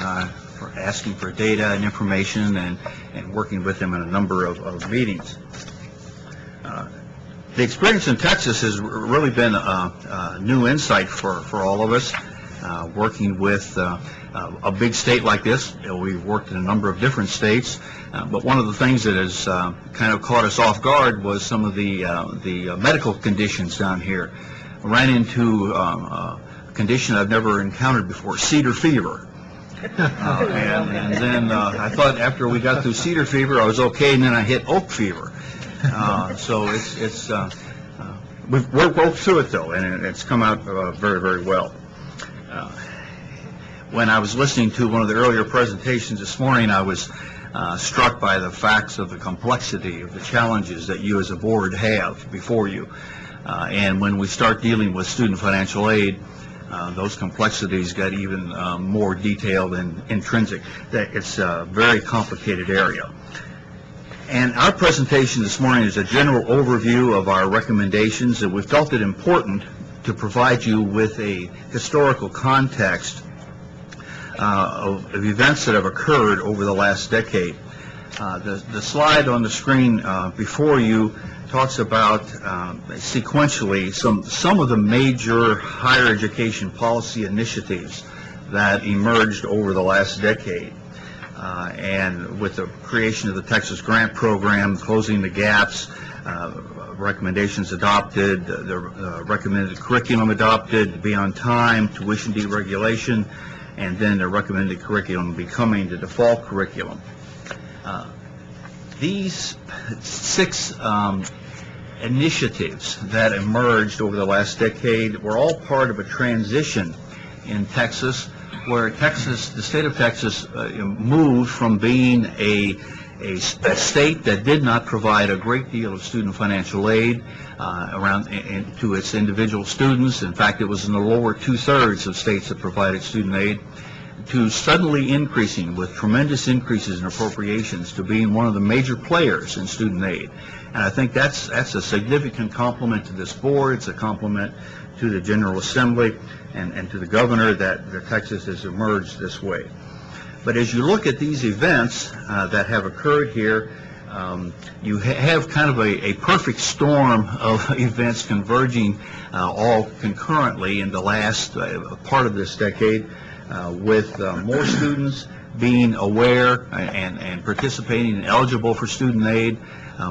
for asking for data and information and working with them in a number of meetings. The experience in Texas has really been a new insight for all of us. Working with a big state like this, we've worked in a number of different states, but one of the things that has kind of caught us off guard was some of the medical conditions down here. I ran into a condition I've never encountered before, cedar fever. And then I thought after we got through cedar fever, I was okay, and then I hit oak fever. So we've worked through it, though, and it's come out very, very well. When I was listening to one of the earlier presentations this morning, I was struck by the facts of the complexity of the challenges that you as a board have before you. And when we start dealing with student financial aid, those complexities got even more detailed and intrinsic. It's a very complicated area. And our presentation this morning is a general overview of our recommendations, and we felt it important to provide you with a historical context of events that have occurred over the last decade. The slide on the screen before you talks about sequentially some of the major higher education policy initiatives that emerged over the last decade. and with the creation of the Texas Grant Program, closing the gaps, recommendations adopted, the recommended curriculum adopted to be on time, tuition deregulation, and then the recommended curriculum becoming the default curriculum. These 6 initiatives that emerged over the last decade were all part of a transition in Texas, where the state of Texas moved from being a state that did not provide a great deal of student financial aid to its individual students. In fact, it was in the lower 2/3 of states that provided student aid, to suddenly increasing with tremendous increases in appropriations to being one of the major players in student aid. And I think that's a significant compliment to this board. It's a compliment to the General Assembly and to the governor that Texas has emerged this way. But as you look at these events that have occurred here, you have kind of a perfect storm of events converging all concurrently in the last part of this decade, with more students being aware and participating and eligible for student aid,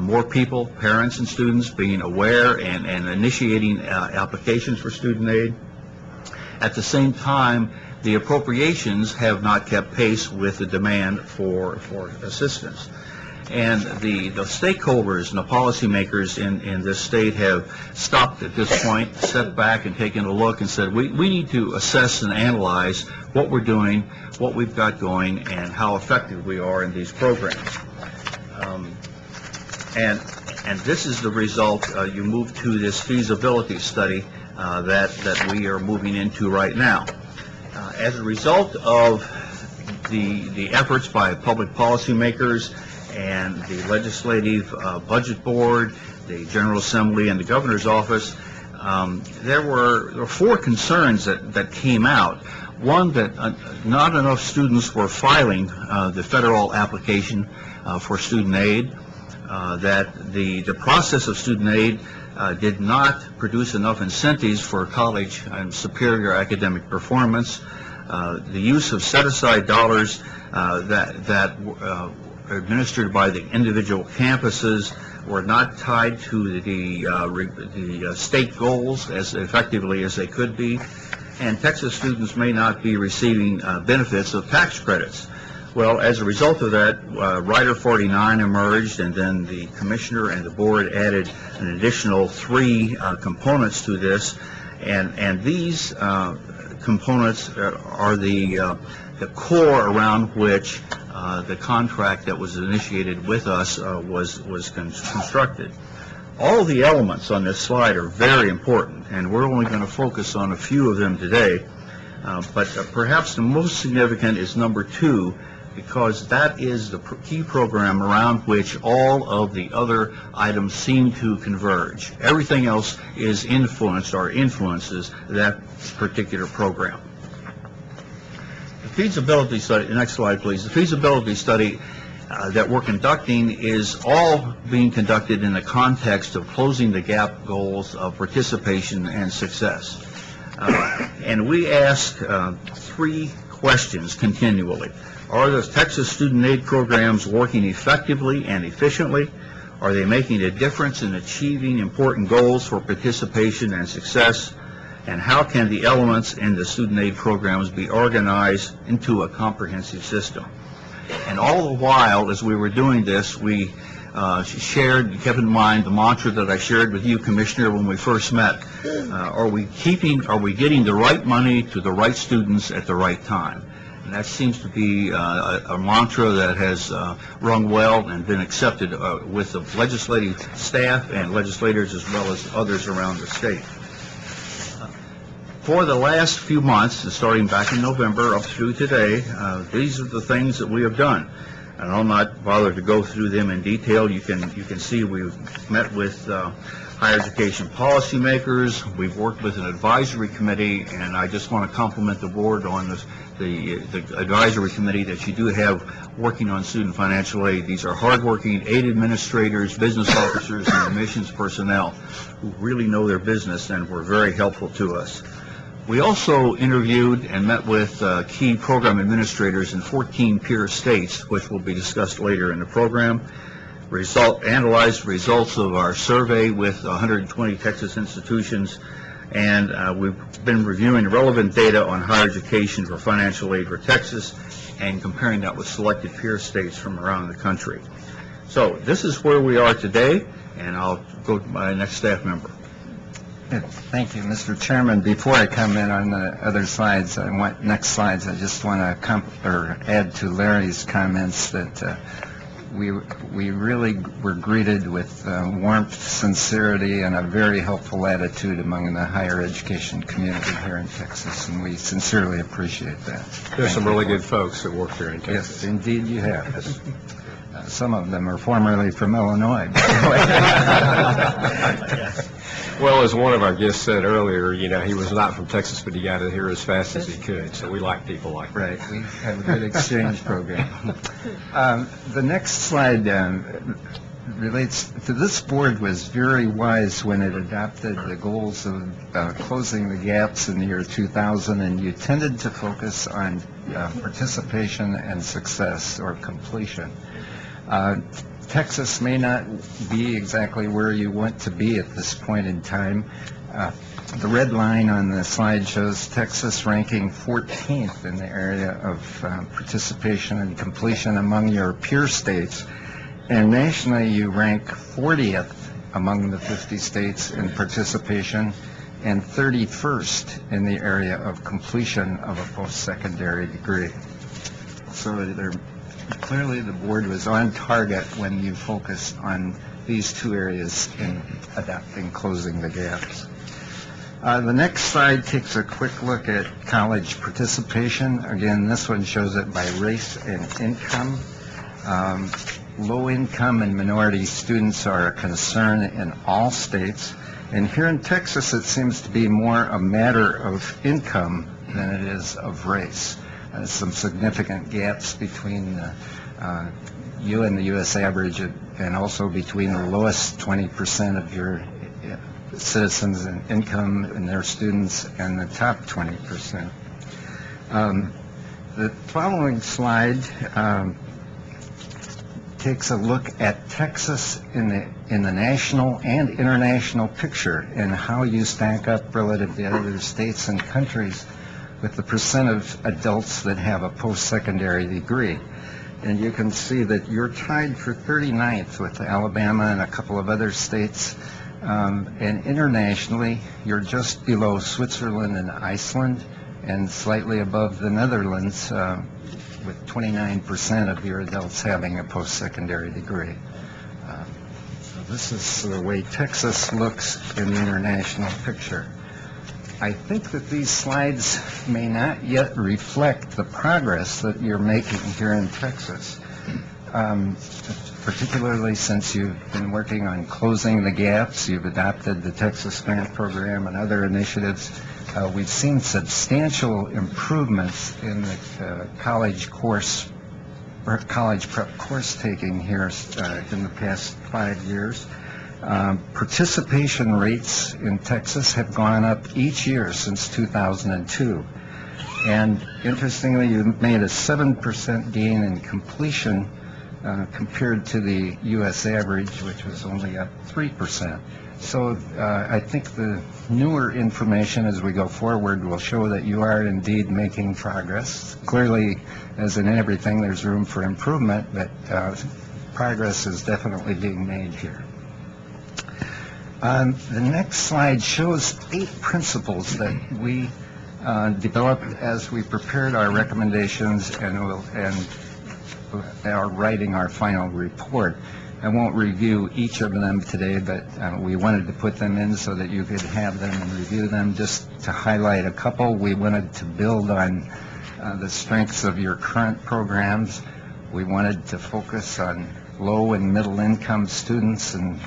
more people, parents and students, being aware and initiating applications for student aid. At the same time, the appropriations have not kept pace with the demand for assistance. And the stakeholders and the policymakers in this state have stopped at this point, stepped back and taken a look and said, we need to assess and analyze what we're doing, what we've got going, and how effective we are in these programs. And this is the result. You move to this feasibility study that we are moving into right now. As a result of the efforts by public policymakers and the Legislative Budget Board, the General Assembly, and the Governor's Office, there were 4 concerns that came out. One, that not enough students were filing the federal application for student aid, that the process of student aid did not produce enough incentives for college and superior academic performance, the use of set-aside dollars that administered by the individual campuses were not tied to the state goals as effectively as they could be, and Texas students may not be receiving benefits of tax credits. Well, as a result of that, Rider 49 emerged, and then the commissioner and the board added an additional 3 components to this, and these components are the core around which the contract that was initiated with us was constructed. All of the elements on this slide are very important, and we're only going to focus on a few of them today, but perhaps the most significant is number 2, because that is the key program around which all of the other items seem to converge. Everything else is influenced or influences that particular program. The feasibility study, next slide please, the feasibility study that we're conducting is all being conducted in the context of closing the gap goals of participation and success. And we ask 3 questions continually. Are the Texas student aid programs working effectively and efficiently? Are they making a difference in achieving important goals for participation and success? And how can the elements in the student aid programs be organized into a comprehensive system? And all the while, as we were doing this, we kept in mind the mantra that I shared with you, Commissioner, when we first met. Are we getting the right money to the right students at the right time? And that seems to be a mantra that has rung well and been accepted with the legislative staff and legislators as well as others around the state. For the last few months, starting back in November up through today, these are the things that we have done. And I'll not bother to go through them in detail. You can see we've met with higher education policymakers. We've worked with an advisory committee, and I just want to compliment the board on the advisory committee that you do have working on student financial aid. These are hardworking aid administrators, business officers, and admissions personnel who really know their business and were very helpful to us. We also interviewed and met with key program administrators in 14 peer states, which will be discussed later in the program. Analyzed results of our survey with 120 Texas institutions, and we've been reviewing relevant data on higher education for financial aid for Texas and comparing that with selected peer states from around the country. So this is where we are today, and I'll go to my next staff member. Thank you, Mr. Chairman. Before I come in on the other slides, next slides, I just want to add to Larry's comments that we really were greeted with warmth, sincerity, and a very helpful attitude among the higher education community here in Texas, and we sincerely appreciate that. There's some really good folks that work here in Texas. Yes, indeed you have. Some of them are formerly from Illinois. Well, as one of our guests said earlier, you know, he was not from Texas, but he got it here as fast as he could, so we like people like that. Right, we have a good exchange program. The next slide relates to this board was very wise when it adopted the goals of closing the gaps in the year 2000, and you tended to focus on participation and success or completion. Texas may not be exactly where you want to be at this point in time. The red line on the slide shows Texas ranking 14th in the area of participation and completion among your peer states. And nationally, you rank 40th among the 50 states in participation and 31st in the area of completion of a post-secondary degree. So clearly the board was on target when you focused on these two areas in adapting closing the gaps. The next slide takes a quick look at college participation. Again, this one shows it by race and income. Low income and minority students are a concern in all states, and here in Texas it seems to be more a matter of income than it is of race. Some significant gaps between you and the U.S. average, and also between the lowest 20% of your citizens in income and their students and the top 20%. The following slide takes a look at Texas in the national and international picture and how you stack up relative to other states and countries with the percent of adults that have a post-secondary degree. And you can see that you're tied for 39th with Alabama and a couple of other states. And internationally, you're just below Switzerland and Iceland and slightly above the Netherlands with 29% of your adults having a post-secondary degree. So this is the way Texas looks in the international picture. I think that these slides may not yet reflect the progress that you're making here in Texas, particularly since you've been working on closing the gaps. You've adopted the Texas Grant Program and other initiatives. We've seen substantial improvements in the college prep course taking here in the past 5 years. Participation rates in Texas have gone up each year since 2002. And interestingly, you made a 7% gain in completion compared to the U.S. average, which was only up 3%. So I think the newer information as we go forward will show that you are indeed making progress. Clearly, as in everything, there's room for improvement, but progress is definitely being made here. The next slide shows 8 principles that we developed as we prepared our recommendations and are writing our final report. I won't review each of them today, but we wanted to put them in so that you could have them and review them. Just to highlight a couple, we wanted to build on the strengths of your current programs. We wanted to focus on low and middle income students and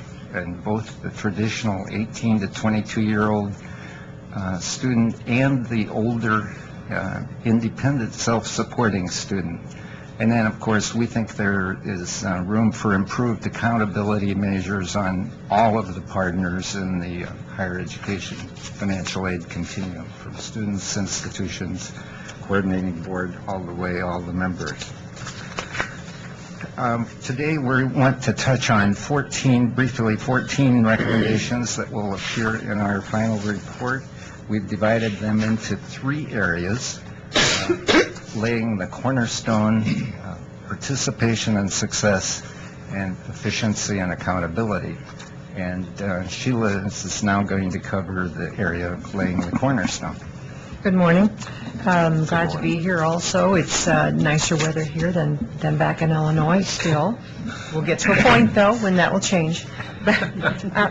both the traditional 18 to 22-year-old student and the older independent self-supporting student. And then, of course, we think there is room for improved accountability measures on all of the partners in the higher education financial aid continuum, from students, institutions, coordinating board, all the members. Today, we want to touch on 14 recommendations that will appear in our final report. We've divided them into 3 areas, laying the cornerstone, participation and success, and efficiency and accountability. And Sheila is now going to cover the area of laying the cornerstone. Good morning. Glad to be here also. It's nicer weather here than back in Illinois still. We'll get to a point, though, when that will change.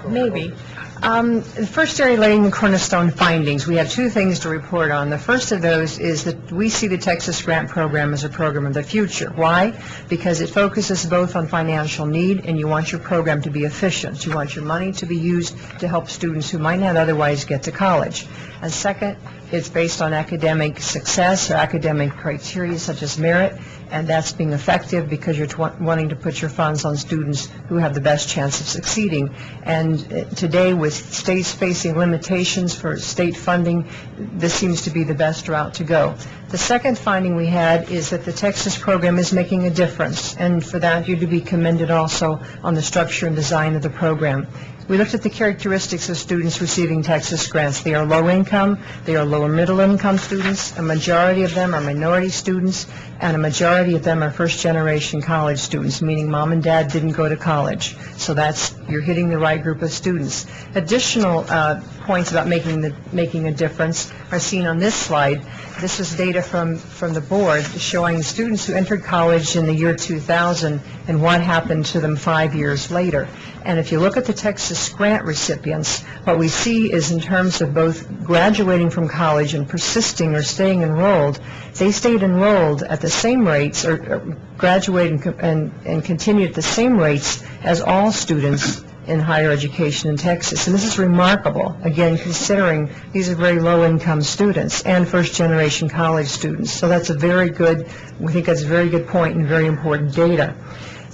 Maybe. The first area, laying the cornerstone findings, we have 2 things to report on. The first of those is that we see the Texas Grant Program as a program of the future. Why? Because it focuses both on financial need, and you want your program to be efficient. You want your money to be used to help students who might not otherwise get to college. And second, it's based on academic success or academic criteria such as merit, and that's being effective because you're wanting to put your funds on students who have the best chance of succeeding. And today, with states facing limitations for state funding, this seems to be the best route to go. The second finding we had is that the Texas program is making a difference, and for that you're to be commended also on the structure and design of the program. We looked at the characteristics of students receiving Texas grants. They are low income, they are lower middle income students, a majority of them are minority students, and a majority of them are first generation college students, meaning mom and dad didn't go to college. So you're hitting the right group of students. Additional points about making a difference are seen on this slide. This is data from the board showing students who entered college in the year 2000 and what happened to them 5 years later. And if you look at the Texas grant recipients, what we see is in terms of both graduating from college and persisting or staying enrolled, they stayed enrolled at the same rates or graduated and continued at the same rates as all students in higher education in Texas. And this is remarkable, again, considering these are very low-income students and first-generation college students. So that's we think that's a very good point and very important data.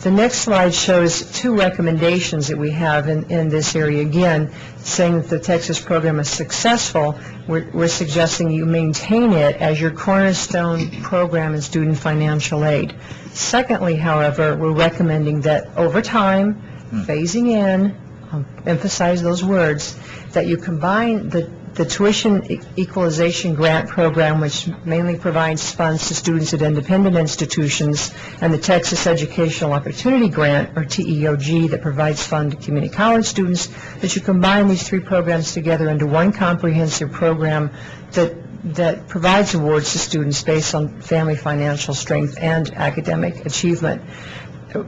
The next slide shows 2 recommendations that we have in this area. Again, saying that the Texas program is successful, we're suggesting you maintain it as your cornerstone program in student financial aid. Secondly, however, we're recommending that over time, phasing in, I'll emphasize those words, that you combine the tuition equalization grant program, which mainly provides funds to students at independent institutions, and the Texas Educational Opportunity Grant, or TEOG, that provides funds to community college students, that you combine these 3 programs together into one comprehensive program that provides awards to students based on family financial strength and academic achievement.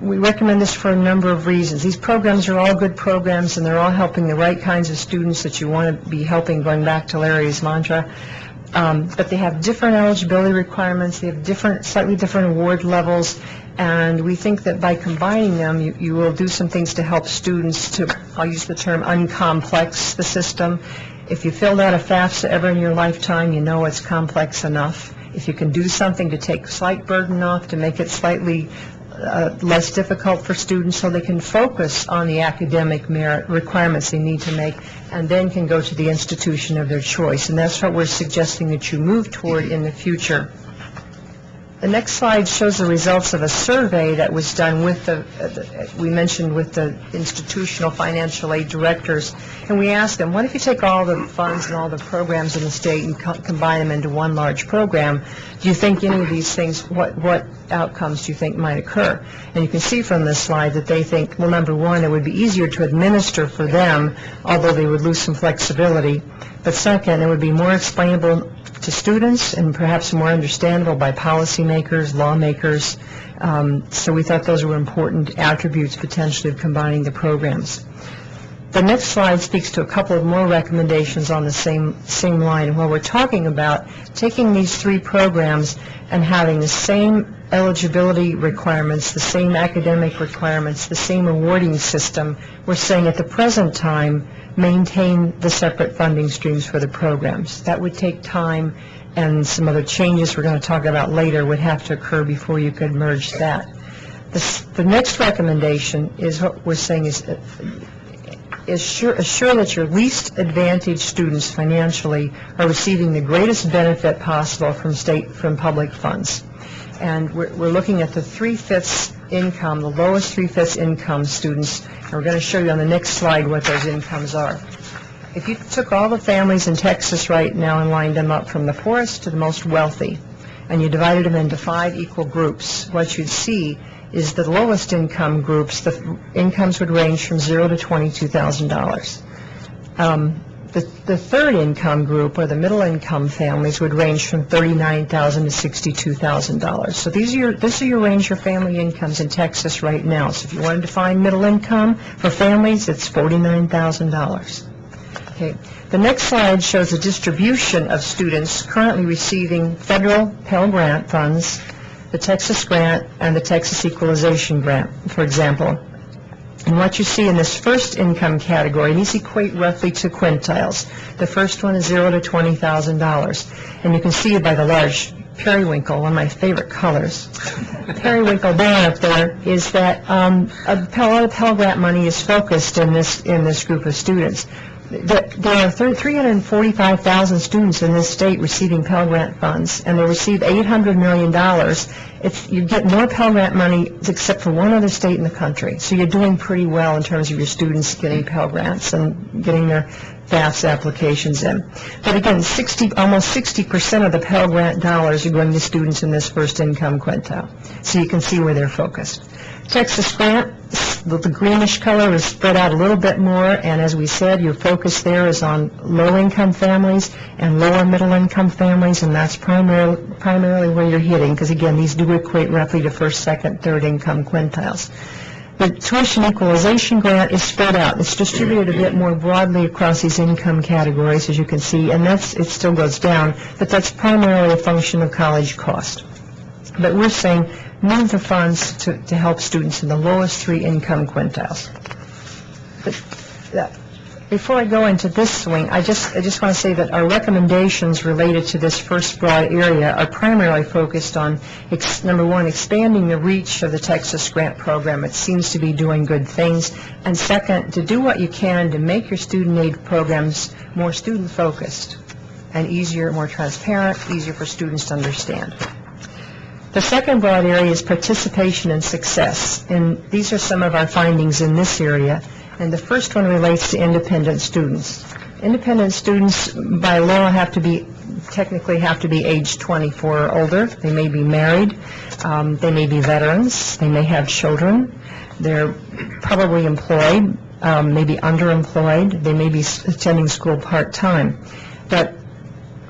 We recommend this for a number of reasons. These programs are all good programs, and they're all helping the right kinds of students that you want to be helping, going back to Larry's mantra. But they have different eligibility requirements. They have slightly different award levels, and we think that by combining them, you will do some things to help students to, I'll use the term, uncomplex the system. If you filled out a FAFSA ever in your lifetime, you know it's complex enough. If you can do something to take slight burden off, to make it slightly less difficult for students so they can focus on the academic merit requirements they need to make, and then can go to the institution of their choice. And that's what we're suggesting that you move toward in the future. The next slide shows the results of a survey that was done with we mentioned with the institutional financial aid directors, and we asked them, what if you take all the funds and all the programs in the state and combine them into one large program? Do you think any of these things, what outcomes do you think might occur? And you can see from this slide that they think, well, number one, it would be easier to administer for them, although they would lose some flexibility. But second, it would be more explainable to students and perhaps more understandable by policymakers, lawmakers. So we thought those were important attributes potentially of combining the programs. The next slide speaks to a couple of more recommendations on the same line. While we're talking about taking these 3 programs and having the same eligibility requirements, the same academic requirements, the same awarding system, we're saying at the present time maintain the separate funding streams for the programs. That would take time, and some other changes we're going to talk about later would have to occur before you could merge that. The next recommendation is what we're saying is assure that your least advantaged students financially are receiving the greatest benefit possible from public funds. And we're looking at the 3/5 income, the lowest 3/5 income students, and we're going to show you on the next slide what those incomes are. If you took all the families in Texas right now and lined them up from the poorest to the most wealthy, and you divided them into 5 equal groups, what you'd see is the lowest income groups, the incomes would range from $0 to $22,000. The third income group, or the middle income families, would range from $39,000 to $62,000. So this are your range of family incomes in Texas right now. So if you wanted to find middle income for families, it's $49,000. Okay. The next slide shows the distribution of students currently receiving federal Pell Grant funds, the Texas Grant, and the Texas Equalization Grant, for example. And what you see in this first income category, these equate roughly to quintiles. The first one is $0 to $20,000. And you can see it by the large periwinkle, one of my favorite colors. Periwinkle down up there is that a lot of Pell Grant money is focused in this group of students. There are 345,000 students in this state receiving Pell Grant funds, and they receive $800 million. You get more Pell Grant money except for one other state in the country. So you're doing pretty well in terms of your students getting Pell Grants and getting their FAFSA applications in. But again, almost 60% of the Pell Grant dollars are going to students in this first income quintile. So you can see where they're focused. Texas Grant, the greenish color is spread out a little bit more, and as we said, your focus there is on low-income families and lower middle-income families, and that's primarily where you're hitting, because again, these do equate roughly to first, second, third income quintiles. The tuition equalization grant is spread out. It's distributed a bit more broadly across these income categories, as you can see, and it still goes down, but that's primarily a function of college cost. But we're saying move the funds to help students in the lowest 3 income quintiles. Before I go into this swing, I just want to say that our recommendations related to this first broad area are primarily focused on, number one, expanding the reach of the Texas Grant Program. It seems to be doing good things. And second, to do what you can to make your student aid programs more student-focused and easier, more transparent, easier for students to understand. The second broad area is participation and success, and these are some of our findings in this area. And the first one relates to independent students. Independent students, by law, technically have to be age 24 or older. They may be married, they may be veterans, they may have children, they're probably employed, maybe underemployed, they may be attending school part-time. But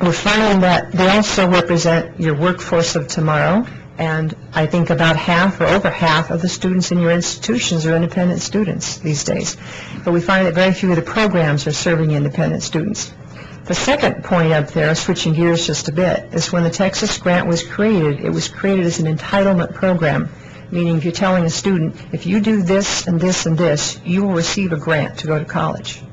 we're finding that they also represent your workforce of tomorrow, and I think about half or over half of the students in your institutions are independent students these days. But we find that very few of the programs are serving independent students. The second point up there, switching gears just a bit, is when the Texas Grant was created, it was created as an entitlement program, meaning if you're telling a student, if you do this and this and this, you will receive a grant to go to college.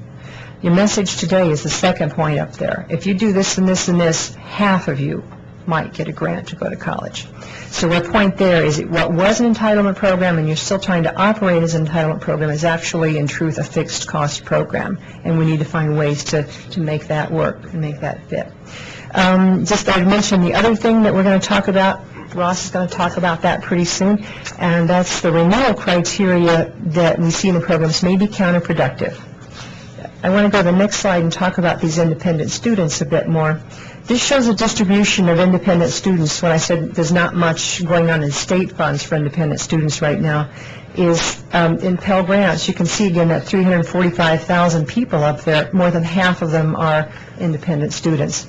Your message today is the second point up there. If you do this and this and this, half of you might get a grant to go to college. So our point there is that what was an entitlement program and you're still trying to operate as an entitlement program is actually, in truth, a fixed cost program. And we need to find ways to make that work and make that fit. Just I mentioned the other thing that we're going to talk about. Ross is going to talk about that pretty soon. And that's the renewal criteria that we see in the programs may be counterproductive. I want to go to the next slide and talk about these independent students a bit more. This shows a distribution of independent students. When I said there's not much going on in state funds for independent students right now, is in Pell Grants. You can see again that 345,000 people up there, more than half of them are independent students.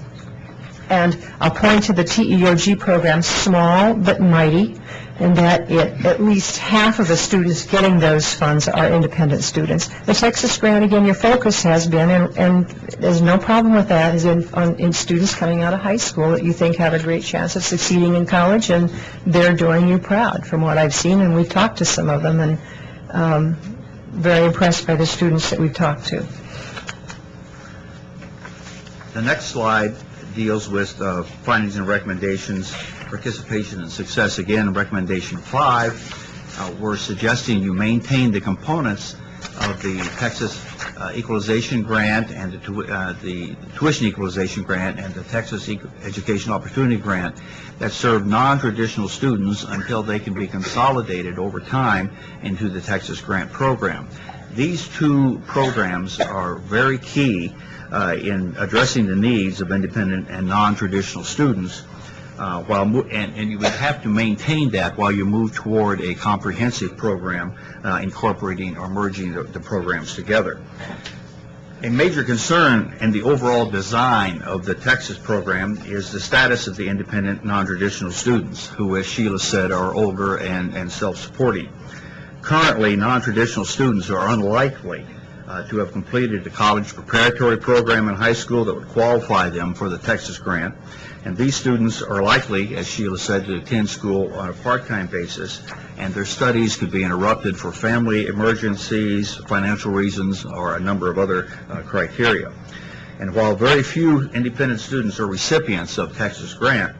And I'll point to the TEOG program, small but mighty, in that at least half of the students getting those funds are independent students. The Texas Grant, again, your focus has been, and there's no problem with that, is in students coming out of high school that you think have a great chance of succeeding in college, and they're doing you proud from what I've seen, and we've talked to some of them, and very impressed by the students that we've talked to. The next slide deals with findings and recommendations, participation and success. Again, recommendation 5, we're suggesting you maintain the components of the Texas Equalization Grant and the Tuition Equalization Grant and the Texas Education Opportunity Grant that serve non-traditional students until they can be consolidated over time into the Texas Grant Program. These two programs are very key in addressing the needs of independent and non-traditional students, and you would have to maintain that while you move toward a comprehensive program incorporating or merging the programs together. A major concern in the overall design of the Texas program is the status of the independent non-traditional students who, as Sheila said, are older and self-supporting. Currently, non-traditional students are unlikely to have completed the college preparatory program in high school that would qualify them for the Texas grant. And these students are likely, as Sheila said, to attend school on a part-time basis, and their studies could be interrupted for family emergencies, financial reasons, or a number of other criteria. And while very few independent students are recipients of Texas grant,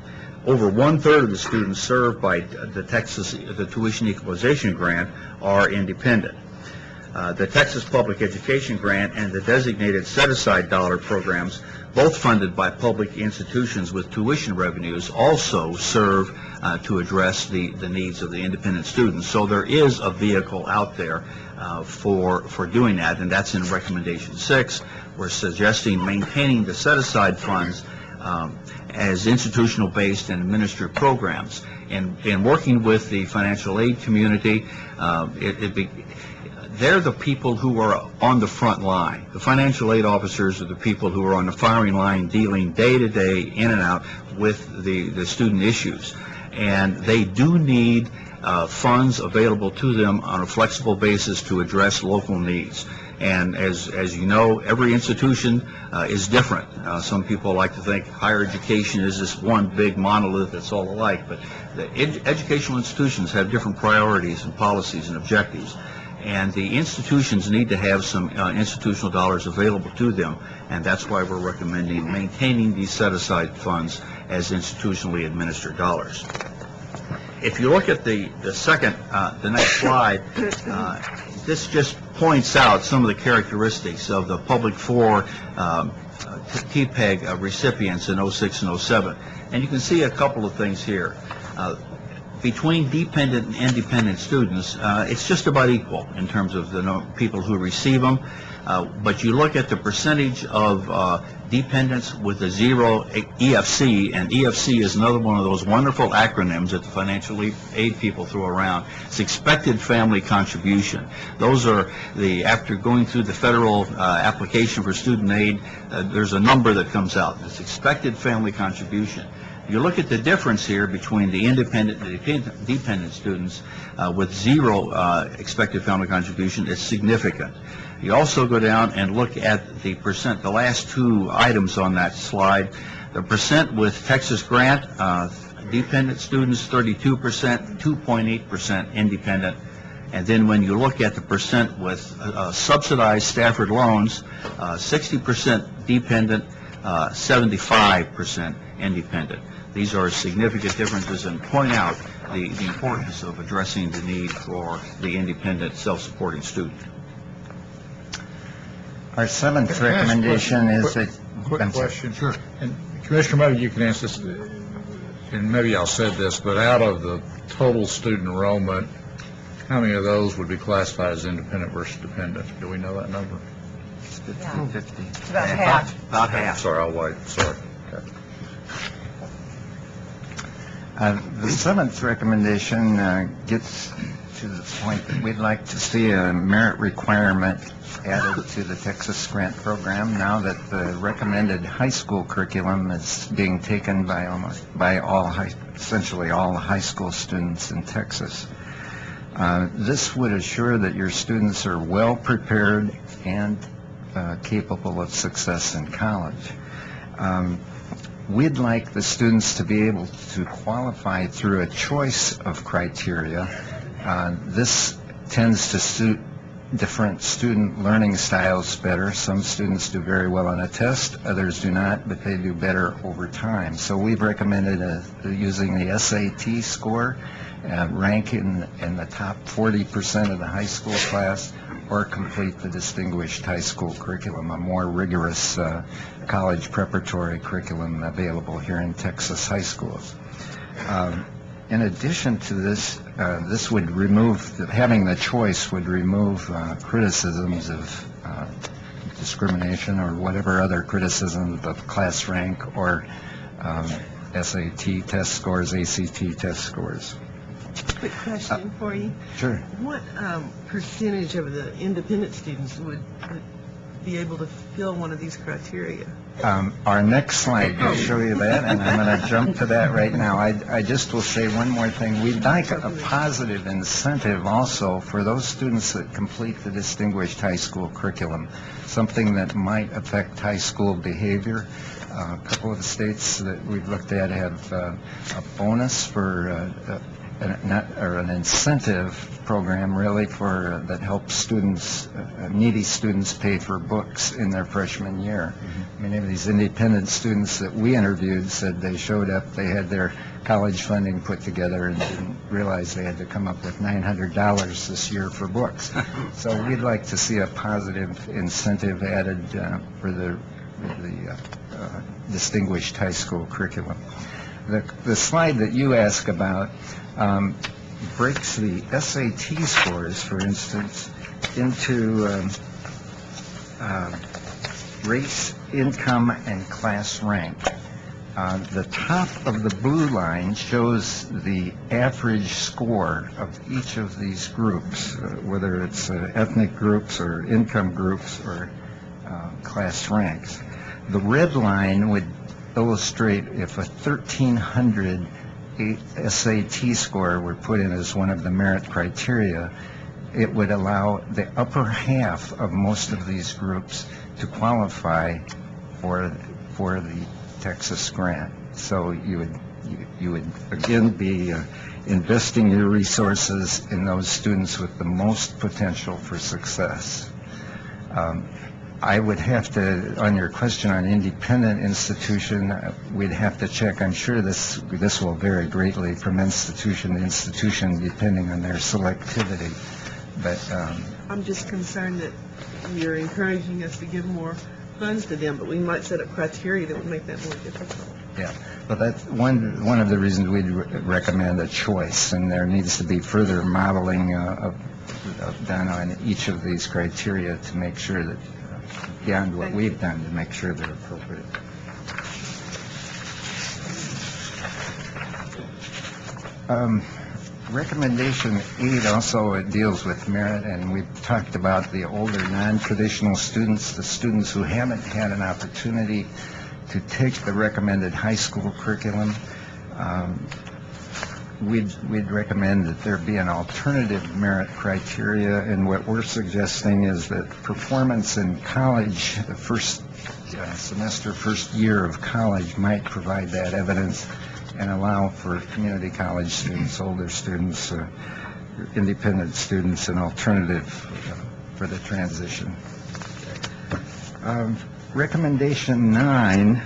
over 1/3 of the students served by the Tuition Equalization Grant are independent. The Texas Public Education Grant and the designated set-aside dollar programs, both funded by public institutions with tuition revenues, also serve to address the needs of the independent students. So there is a vehicle out there for doing that, and that's in recommendation 6. We're suggesting maintaining the set-aside funds as institutional-based and administered programs. And working with the financial aid community, they're the people who are on the front line. The financial aid officers are the people who are on the firing line dealing day to day, in and out, with the student issues. And they do need funds available to them on a flexible basis to address local needs. And as you know, every institution is different. Some people like to think higher education is this one big monolith that's all alike, but the educational institutions have different priorities and policies and objectives. And the institutions need to have some institutional dollars available to them, and that's why we're recommending maintaining these set-aside funds as institutionally administered dollars. If you look at the next slide, this just points out some of the characteristics of the Public 4 TPEG recipients in 06 and 07. And you can see a couple of things here. Between dependent and independent students, it's just about equal in terms of the people who receive them. But you look at the percentage of dependents with a 0 EFC, and EFC is another one of those wonderful acronyms that the financial aid people throw around. It's expected family contribution. Those are after going through the federal application for student aid, there's a number that comes out. It's expected family contribution. You look at the difference here between the independent and the dependent students with 0 expected family contribution is significant. You also go down and look at the percent, the last 2 items on that slide. The percent with Texas grant, dependent students 32%, 2.8% independent. And then when you look at the percent with subsidized Stafford loans, 60% dependent, 75% independent. These are significant differences and point out the importance of addressing the need for the independent, self-supporting student. Our 7th recommendation is a... Quick question. Sure. And Commissioner, maybe you can answer this, and maybe I'll say this, but out of the total student enrollment, how many of those would be classified as independent versus dependent? Do we know that number? It's 50-50. It's about half. About half. Sorry, I'll wait. Sorry. Okay. The 7th recommendation gets to the point that we'd like to see a merit requirement added to the Texas grant program now that the recommended high school curriculum is being taken by essentially all high school students in Texas. This would assure that your students are well prepared and capable of success in college. We'd like the students to be able to qualify through a choice of criteria. This tends to suit different student learning styles better. Some students do very well on a test, others do not, but they do better over time. So we've recommended using the SAT score, rank in the top 40% of the high school class, or complete the distinguished high school curriculum, a more rigorous college preparatory curriculum available here in Texas high schools. In addition to this, this would remove, having the choice would remove criticisms of discrimination or whatever other criticisms of class rank or SAT test scores, ACT test scores. Quick question for you. Sure. What percentage of the independent students would be able to fill one of these criteria? Our next slide will show you that, and I'm going to jump to that right now. I just will say one more thing. We'd like a positive incentive also for those students that complete the distinguished high school curriculum, something that might affect high school behavior. A couple of the states that we've looked at have a bonus for an incentive program really for that helps students, needy students, pay for books in their freshman year. Many of these independent students that we interviewed said they showed up, they had their college funding put together and didn't realize they had to come up with $900 this year for books. So we'd like to see a positive incentive added for the distinguished high school curriculum. The slide that you ask about breaks the SAT scores, for instance, into race, income, and class rank. The top of the blue line shows the average score of each of these groups, whether it's ethnic groups or income groups or class ranks. The red line would illustrate if a 1,300 SAT score were put in as one of the merit criteria, it would allow the upper half of most of these groups to qualify for the Texas grant. So you would again be investing your resources in those students with the most potential for success. I would have to, on your question on independent institution, we'd have to check. I'm sure this will vary greatly from institution to institution depending on their selectivity. But I'm just concerned that you're encouraging us to give more funds to them, but we might set up criteria that would make that more difficult. Yeah, but that's one of the reasons we'd recommend a choice, and there needs to be further modeling done on each of these criteria to make sure that beyond what we've done to make sure they're appropriate. Recommendation 8 also deals with merit, and we've talked about the older non-traditional students, the students who haven't had an opportunity to take the recommended high school curriculum. We'd recommend that there be an alternative merit criteria, and what we're suggesting is that performance in college, the first semester, first year of college, might provide that evidence and allow for community college students, older students, independent students, an alternative for the transition. Recommendation 9,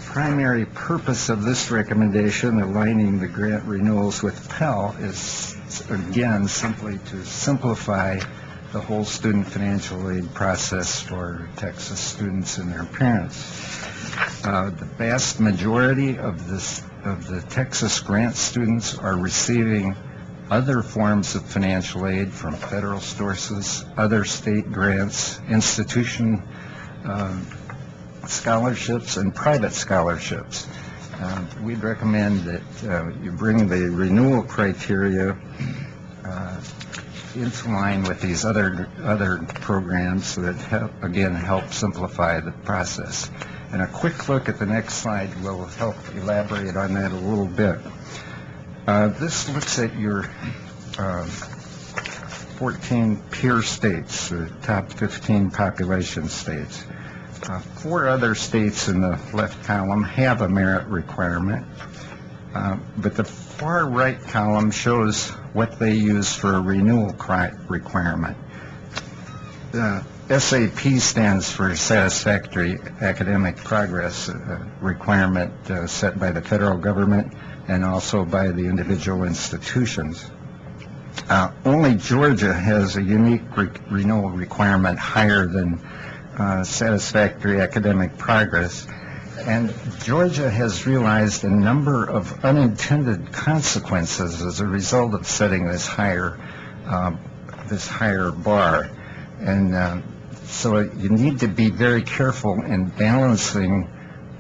primary purpose of this recommendation, aligning the grant renewals with Pell, is again simply to simplify the whole student financial aid process for Texas students and their parents. The vast majority of the Texas grant students are receiving other forms of financial aid from federal sources, other state grants, institution scholarships, and private scholarships. We'd recommend that you bring the renewal criteria into line with these other programs so that again help simplify the process. And a quick look at the next slide will help elaborate on that a little bit. This looks at your 14 peer states, the top 15 population states. 4 other states in the left column have a merit requirement, but the far right column shows what they use for a renewal requirement. The SAP stands for Satisfactory Academic Progress requirement set by the federal government and also by the individual institutions. Only Georgia has a unique renewal requirement higher than Satisfactory Academic Progress, and Georgia has realized a number of unintended consequences as a result of setting this higher bar. And so you need to be very careful in balancing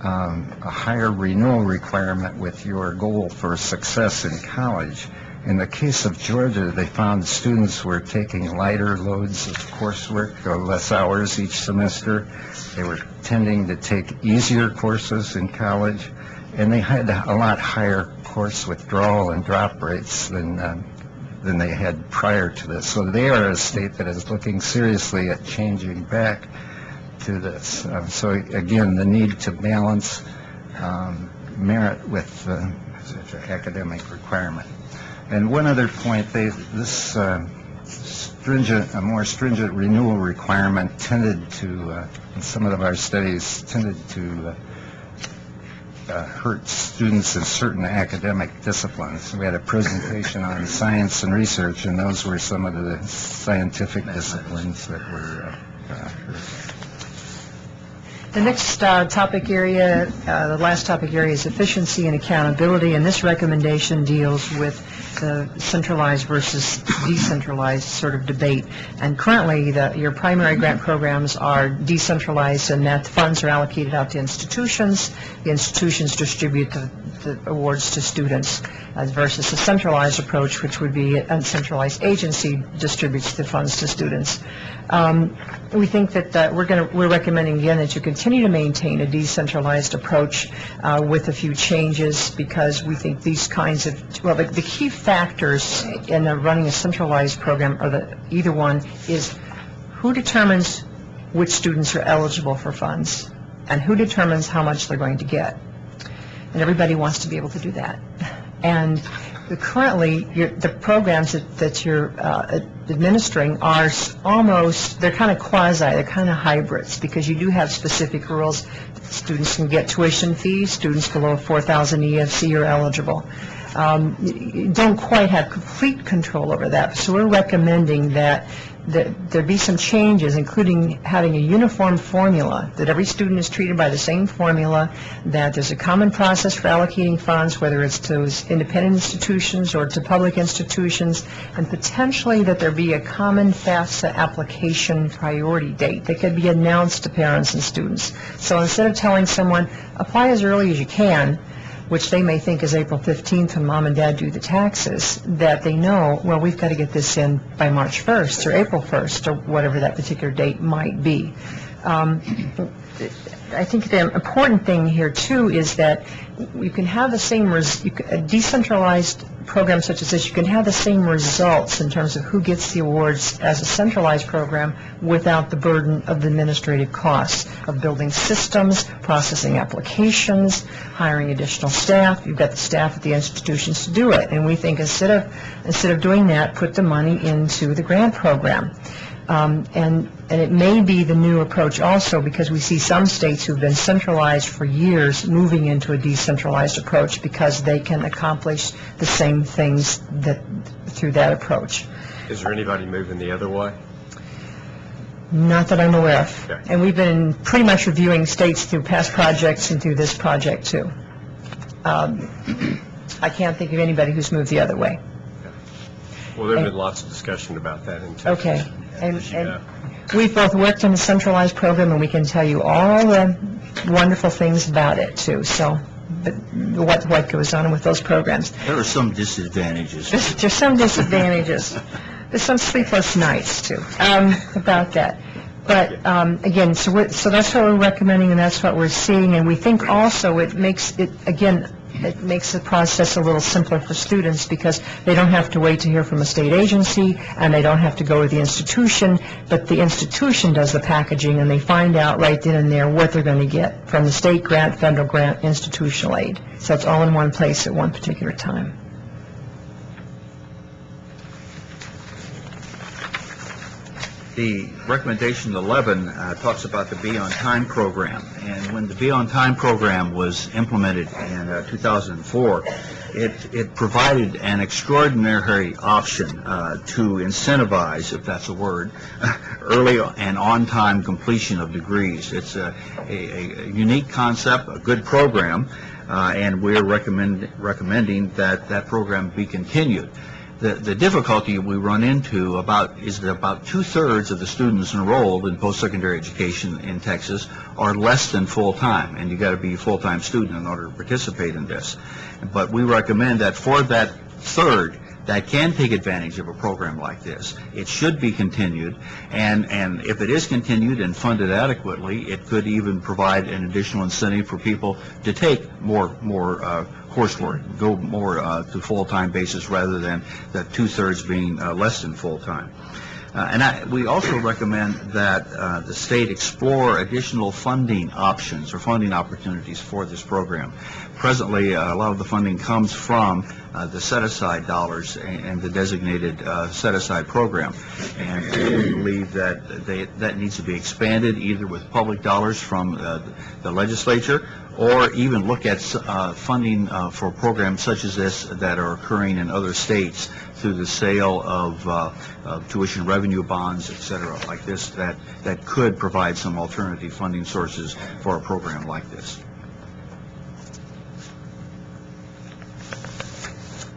a higher renewal requirement with your goal for success in college. In the case of Georgia, they found students were taking lighter loads of coursework, less hours each semester. They were tending to take easier courses in college, and they had a lot higher course withdrawal and drop rates than they had prior to this. So they are a state that is looking seriously at changing back to this. So again, the need to balance merit with academic requirement. And one other point, this a more stringent renewal requirement tended to, in some of our studies, tended to hurt students in certain academic disciplines. We had a presentation on science and research, and those were some of the scientific disciplines that were hurt. The next topic area, the last topic area is efficiency and accountability, and this recommendation deals with the centralized versus decentralized sort of debate. And currently, your primary grant programs are decentralized, and that funds are allocated out to institutions. The institutions distribute the awards to students, versus a centralized approach, which would be a centralized agency distributes the funds to students. We think that we're recommending again that you continue to maintain a decentralized approach with a few changes, because we think these kinds of, the key factors in running a centralized program, or either one, is who determines which students are eligible for funds and who determines how much they're going to get. And everybody wants to be able to do that. And currently, the programs that you're administering are almost, they're kind of quasi, they're kind of hybrids, because you do have specific rules. Students can get tuition fees. Students below 4,000 EFC are eligible. You don't quite have complete control over that. So we're recommending that there be some changes, including having a uniform formula, that every student is treated by the same formula, that there's a common process for allocating funds, whether it's to independent institutions or to public institutions, and potentially that there be a common FAFSA application priority date that could be announced to parents and students. So instead of telling someone, apply as early as you can, which they may think is April 15th when mom and dad do the taxes, that they know, well, we've got to get this in by March 1st or April 1st or whatever that particular date might be. I think the important thing here, too, is that you can have the same, a decentralized program such as this, you can have the same results in terms of who gets the awards as a centralized program without the burden of the administrative costs of building systems, processing applications, hiring additional staff. You've got the staff at the institutions to do it. And we think instead of doing that, put the money into the grant program. And it may be the new approach also, because we see some states who've been centralized for years moving into a decentralized approach because they can accomplish the same things through that approach. Is there anybody moving the other way? Not that I'm aware of. Okay. And we've been pretty much reviewing states through past projects and through this project too. I can't think of anybody who's moved the other way. Well, there's been lots of discussion about that in Texas. Okay. And we've both worked in a centralized program, and we can tell you all the wonderful things about it, too. So what goes on with those programs. There are some disadvantages. There's some disadvantages. There's some sleepless nights, too, about that. But, again, so that's what we're recommending, and that's what we're seeing. And we think also it makes the process a little simpler for students, because they don't have to wait to hear from a state agency, and they don't have to go to the institution, but the institution does the packaging, and they find out right then and there what they're going to get from the state grant, federal grant, institutional aid. So it's all in one place at one particular time. The recommendation 11 talks about the Be On Time program, and when the Be On Time program was implemented in 2004, it provided an extraordinary option to incentivize, if that's a word, early and on-time completion of degrees. It's a unique concept, a good program, and we're recommending that that program be continued. The difficulty we run into is that about 2/3 of the students enrolled in post-secondary education in Texas are less than full-time, and you've got to be a full-time student in order to participate in this. But we recommend that for that third that can take advantage of a program like this, it should be continued, and if it is continued and funded adequately, it could even provide an additional incentive for people to take more coursework, go more to full-time basis rather than the 2/3 being less than full-time. We also recommend that the state explore additional funding options or funding opportunities for this program. Presently, a lot of the funding comes from the set-aside dollars and the designated set-aside program, and we believe that that needs to be expanded either with public dollars from the legislature, or even look at funding for programs such as this that are occurring in other states through the sale of tuition revenue bonds, et cetera, like this, that could provide some alternative funding sources for a program like this.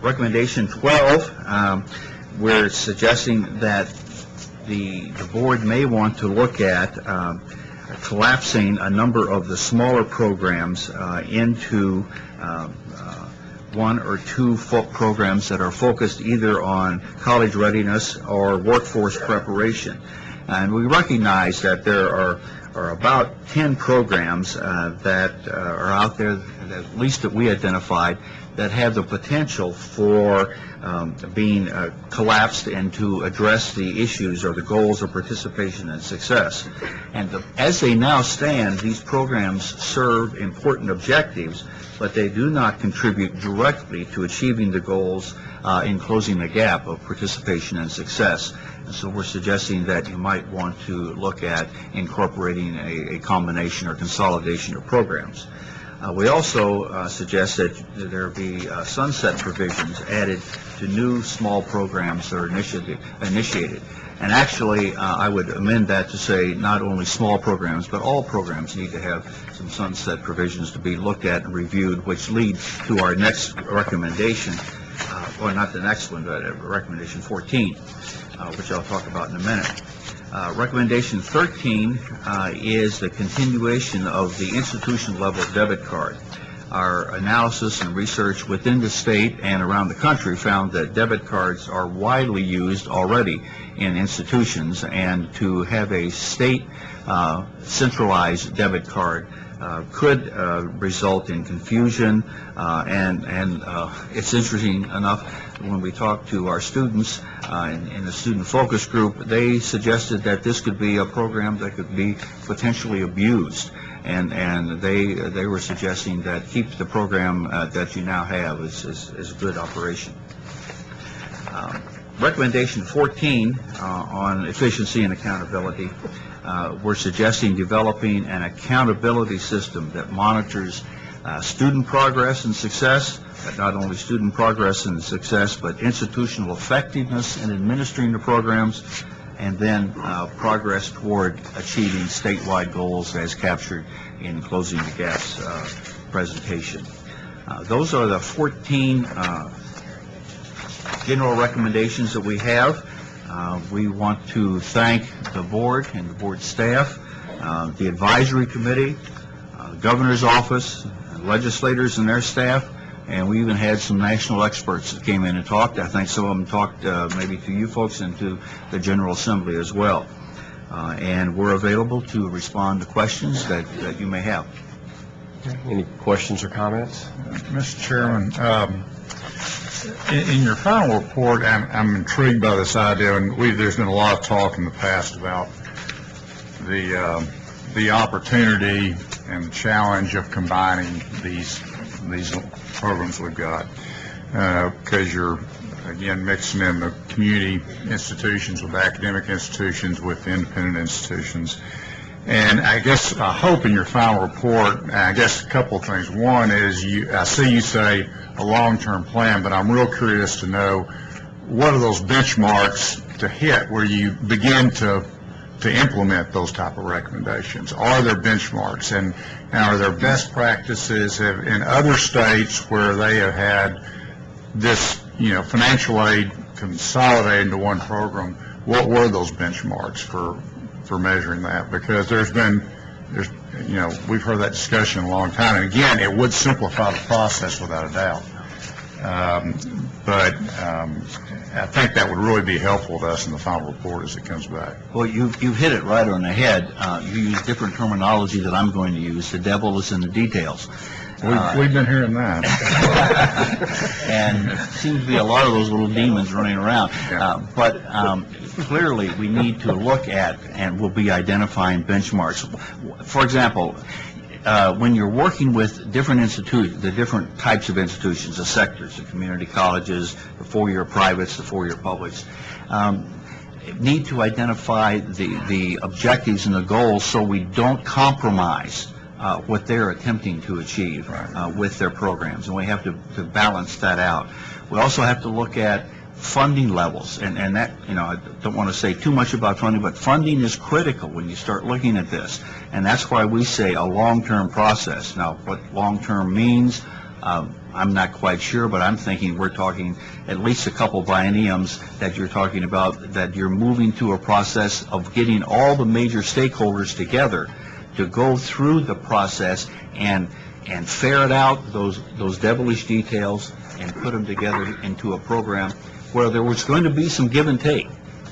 Recommendation 12, we're suggesting that the board may want to look at collapsing a number of the smaller programs into one or two programs that are focused either on college readiness or workforce preparation. And we recognize that there are about 10 programs that are out there, at least that we identified, that have the potential for being collapsed and to address the issues or the goals of participation and success. And as they now stand, these programs serve important objectives, but they do not contribute directly to achieving the goals in closing the gap of participation and success. And so we're suggesting that you might want to look at incorporating a combination or consolidation of programs. We also suggest that there be sunset provisions added to new small programs that are initiated. And actually, I would amend that to say not only small programs, but all programs need to have some sunset provisions to be looked at and reviewed, which leads to our next recommendation, or not the next one, but recommendation 14, which I'll talk about in a minute. Recommendation 13 is the continuation of the institution-level debit card. Our analysis and research within the state and around the country found that debit cards are widely used already in institutions, and to have a state centralized debit card could result in confusion, and it's interesting enough, when we talk to our students in the student focus group, they suggested that this could be a program that could be potentially abused, and they were suggesting that keep the program that you now have is a good operation. Recommendation 14 on efficiency and accountability. We're suggesting developing an accountability system that monitors student progress and success, but not only student progress and success, but institutional effectiveness in administering the programs, and then progress toward achieving statewide goals as captured in Closing the Gaps presentation. Those are the 14 general recommendations that we have. We want to thank the board and the board staff, the advisory committee, the governor's office, legislators and their staff, and we even had some national experts that came in and talked. I think some of them talked maybe to you folks and to the General Assembly as well. And we're available to respond to questions that you may have. Any questions or comments? Mr. Chairman, in your final report, I'm intrigued by this idea, and there's been a lot of talk in the past about the opportunity and the challenge of combining these programs we've got, because you're again, mixing in the community institutions with academic institutions with independent institutions. And I guess I hope in your final report, I guess a couple of things. One is I see you say a long-term plan, but I'm real curious to know what are those benchmarks to hit where you begin to implement those type of recommendations? Are there benchmarks, and are there best practices in other states where they have had this, financial aid consolidated into one program? What were those benchmarks for measuring that? Because we've heard that discussion a long time, and again, it would simplify the process without a doubt. But I think that would really be helpful to us in the final report as it comes back. Well, you've hit it right on the head. You use different terminology that I'm going to use. The devil is in the details. We've been hearing that. And there seems to be a lot of those little demons running around. But clearly, we need to look at, and we'll be identifying benchmarks. For example, when you're working with different institutions, the different types of institutions, the sectors, the community colleges, the four-year privates, the four-year publics, need to identify the objectives and the goals so we don't compromise what they're attempting to achieve with their programs, and we have to balance that out. We also have to look at funding levels, and that, I don't want to say too much about funding, but funding is critical when you start looking at this, and that's why we say a long-term process. Now, what long-term means, I'm not quite sure, but I'm thinking we're talking at least a couple bienniums that you're talking about, that you're moving to a process of getting all the major stakeholders together to go through the process and ferret out those devilish details and put them together into a program where there was going to be some give and take.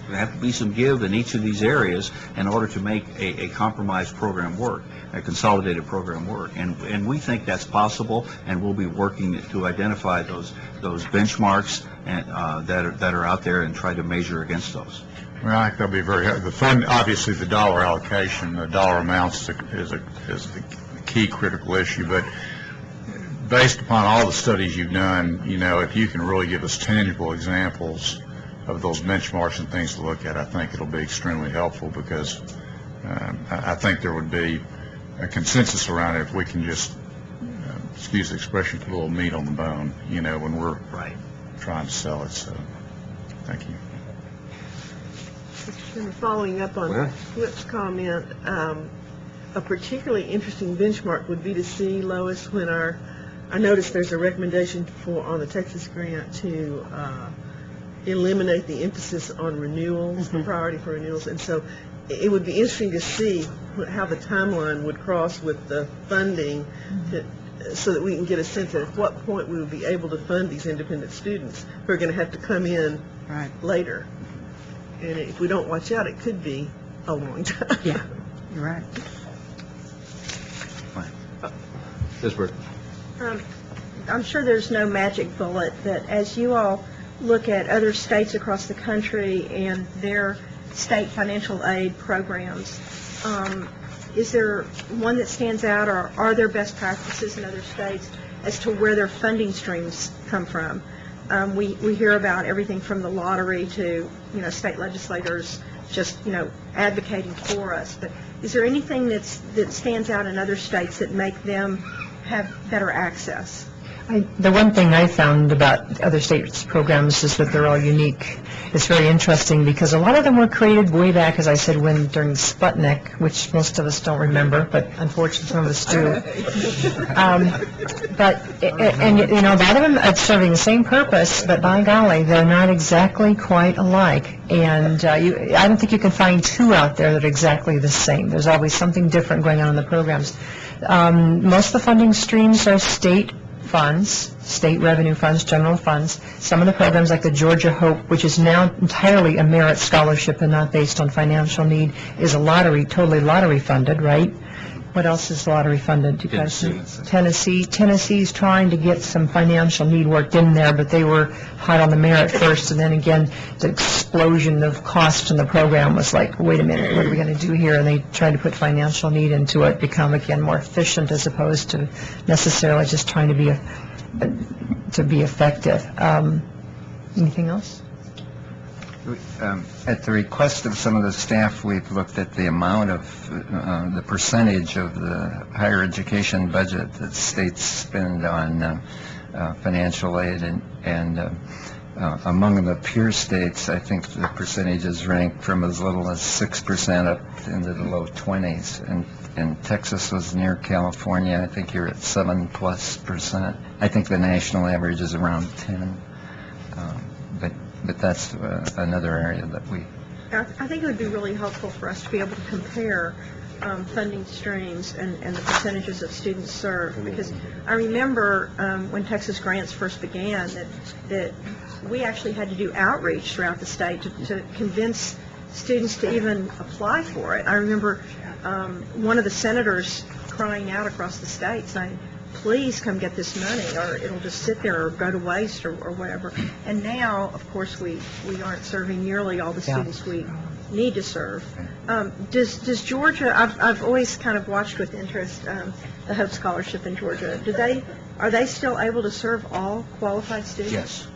There have to be some give in each of these areas in order to make a compromised program work, a consolidated program work. And we think that's possible, and we'll be working to identify those benchmarks that are out there and try to measure against those. Well, I think that'll be very helpful. The fund, obviously, the dollar allocation, the dollar amounts is the key critical issue. But based upon all the studies you've done, if you can really give us tangible examples of those benchmarks and things to look at, I think it'll be extremely helpful, because I think there would be a consensus around it if we can just, excuse the expression, put a little meat on the bone, when we're trying to sell it. So, thank you. Following up on Flip's comment, a particularly interesting benchmark would be to see, Lois, when I noticed there's a recommendation on the Texas grant to eliminate the emphasis on renewals, the priority for renewals, and so it would be interesting to see how the timeline would cross with the funding, so that we can get a sense of at what point we would be able to fund these independent students who are going to have to come in later. And if we don't watch out, it could be a long time. Yeah, you're right. Ms. Burke. I'm sure there's no magic bullet, but as you all look at other states across the country and their state financial aid programs, is there one that stands out, or are there best practices in other states as to where their funding streams come from? We hear about everything from the lottery to, state legislators just, advocating for us. But is there anything that stands out in other states that make them have better access? The one thing I found about other states' programs is that they're all unique. It's very interesting because a lot of them were created way back, as I said, during Sputnik, which most of us don't remember, but unfortunately some of us do. A lot of them are serving the same purpose, but by golly, they're not exactly quite alike. And I don't think you can find two out there that are exactly the same. There's always something different going on in the programs. Most of the funding streams are state funds, state revenue funds, general funds. Some of the programs like the Georgia Hope, which is now entirely a merit scholarship and not based on financial need, is a totally lottery funded, right? What else is lottery funded? Tennessee's trying to get some financial need worked in there, but they were hot on the merit first, and then again, the explosion of cost in the program was like, wait a minute, what are we going to do here? And they tried to put financial need into it, become again more efficient as opposed to necessarily just trying to be effective. Anything else? At the request of some of the staff, we've looked at the amount of, the percentage of the higher education budget that states spend on financial aid, and among the peer states, I think the percentages rank from as little as 6% up into the low 20s, and Texas was near California. I think you're at 7+%. I think the national average is around 10. But that's another area that we... I think it would be really helpful for us to be able to compare funding streams and the percentages of students served, because I remember when Texas Grants first began that we actually had to do outreach throughout the state to convince students to even apply for it. I remember one of the senators crying out across the state saying, please come get this money, or it'll just sit there or go to waste or whatever. And now, of course, we aren't serving nearly all the students we need to serve. Does Georgia, I've always kind of watched with interest the Hope Scholarship in Georgia. Are they still able to serve all qualified students? Yes.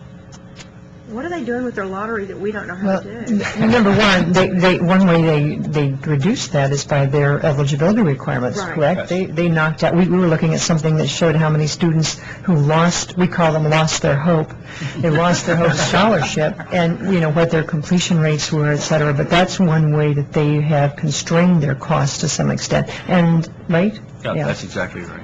What are they doing with their lottery that we don't know how to do? Number one, one way they reduce that is by their eligibility requirements, Right. correct? They knocked out, we were looking at something that showed how many students who lost, we call them lost their hope. They lost their hope scholarship, and, what their completion rates were, et cetera. But that's one way that they have constrained their costs to some extent. And, right? Yeah, that's exactly right.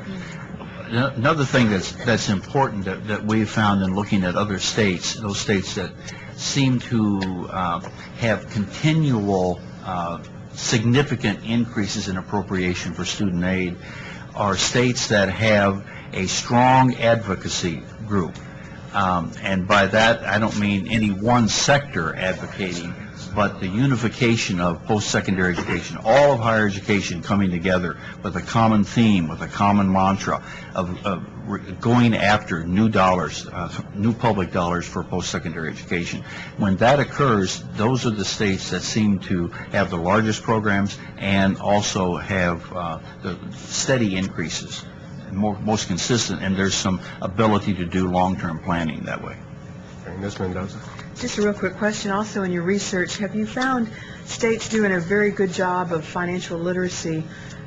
Another thing that's important that we've found in looking at other states, those states that seem to have continual significant increases in appropriation for student aid, are states that have a strong advocacy group. And by that, I don't mean any one sector advocating, but the unification of post-secondary education, all of higher education coming together with a common theme, with a common mantra of going after new dollars, new public dollars for post-secondary education. When that occurs, those are the states that seem to have the largest programs and also have the steady increases, most consistent, and there's some ability to do long-term planning that way. Ms. Mendoza. Just a real quick question. Also, in your research, have you found states doing a very good job of financial literacy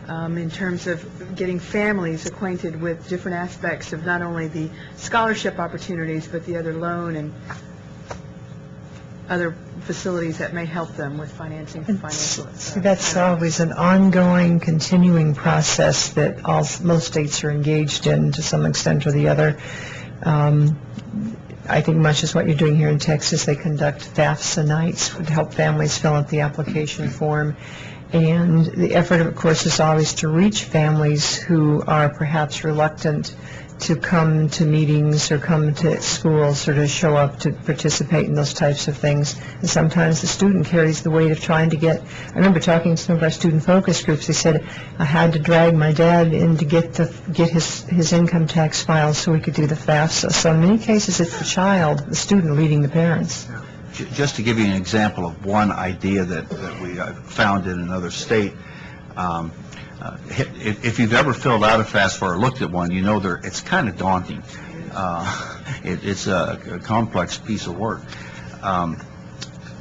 in terms of getting families acquainted with different aspects of not only the scholarship opportunities, but the other loan and other facilities that may help them with financing for financial literacy? That's always an ongoing, continuing process that most states are engaged in to some extent or the other. I think much as what you're doing here in Texas, they conduct FAFSA nights to help families fill out the application form. And the effort, of course, is always to reach families who are perhaps reluctant to come to meetings or come to schools or to show up to participate in those types of things. And sometimes the student carries the weight of trying to get, I remember talking to some of our student focus groups, they said, I had to drag my dad in to get his income tax files so we could do the FAFSA. So in many cases, it's the child, the student, leading the parents. Just to give you an example of one idea that we found in another state, if you've ever filled out a FAFSA or looked at one, you know it's kind of daunting. It's a complex piece of work.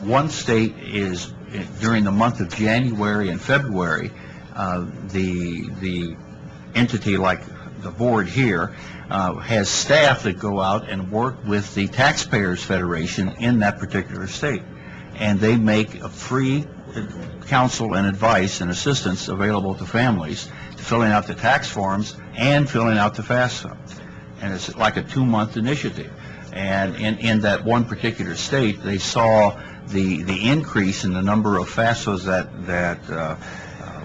One state is, during the month of January and February, the entity like the board here has staff that go out and work with the Taxpayers Federation in that particular state. And they make a free counsel and advice and assistance available to families to filling out the tax forms and filling out the FAFSA. And it's like a 2-month initiative. And in that one particular state, they saw the increase in the number of FAFSAs that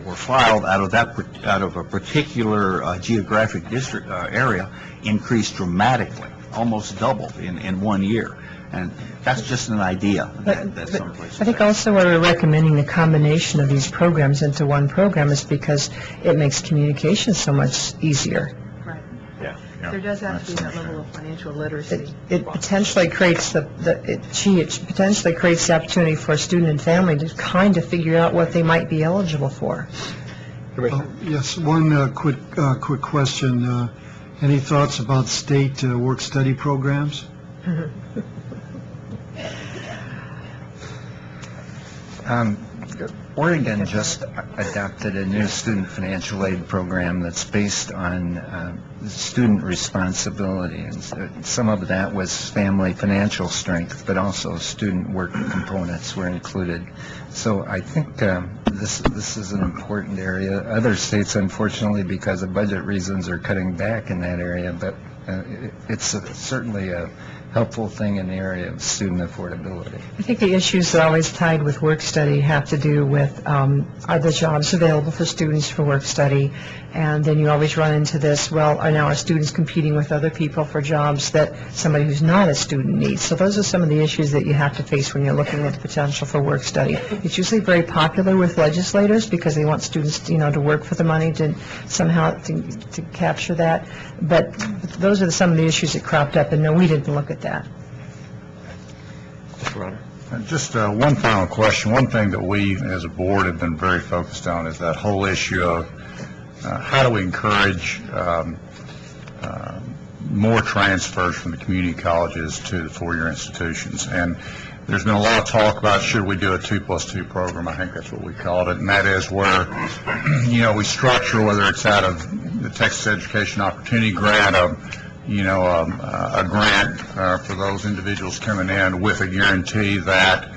were filed out of a particular geographic district area increased dramatically, almost doubled in 1 year. And that's just an idea that some places I think also why we're recommending the combination of these programs into one program is because it makes communication so much easier. Right. Yeah. There does have to be that level of financial literacy. It potentially creates it potentially creates the opportunity for a student and family to kind of figure out what they might be eligible for. Yes, one quick question. Any thoughts about state work-study programs? Oregon just adopted a new student financial aid program that's based on student responsibility. And some of that was family financial strength, but also student work components were included. So I think this is an important area. Other states, unfortunately, because of budget reasons, are cutting back in that area, but it's certainly a helpful thing in the area of student affordability. I think the issues that are always tied with work study have to do with are the jobs available for students for work study, and then you always run into this, well, are now our students competing with other people for jobs that somebody who's not a student needs? So those are some of the issues that you have to face when you're looking at the potential for work study. It's usually very popular with legislators because they want students, you know, to work for the money to somehow to capture that, but those are some of the issues that cropped up, and no, we didn't look at that. Just one final question. One thing that we as a board have been very focused on is that whole issue of how do we encourage more transfers from the community colleges to the four-year institutions. And there's been a lot of talk about should we do a 2+2 program. I think that's what we called it. And that is where, you know, we structure, whether it's out of the Texas Education Opportunity Grant, a grant for those individuals coming in with a guarantee that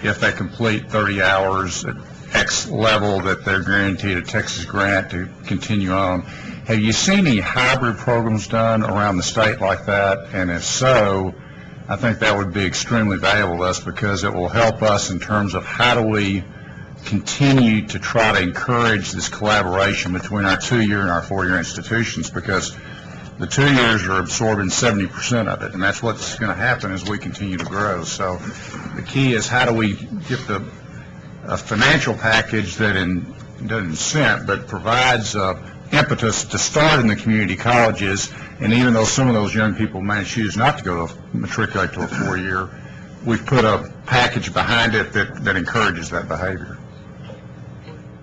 if they complete 30 hours at X level that they're guaranteed a Texas grant to continue on. Have you seen any hybrid programs done around the state like that? And if so, I think that would be extremely valuable to us because it will help us in terms of how do we continue to try to encourage this collaboration between our 2-year and our 4-year institutions, because the 2 years are absorbing 70% of it, and that's what's going to happen as we continue to grow. So the key is how do we get a financial package that doesn't incent, but provides impetus to start in the community colleges, and even though some of those young people may choose not to go to matriculate to a 4-year, we've put a package behind it that encourages that behavior.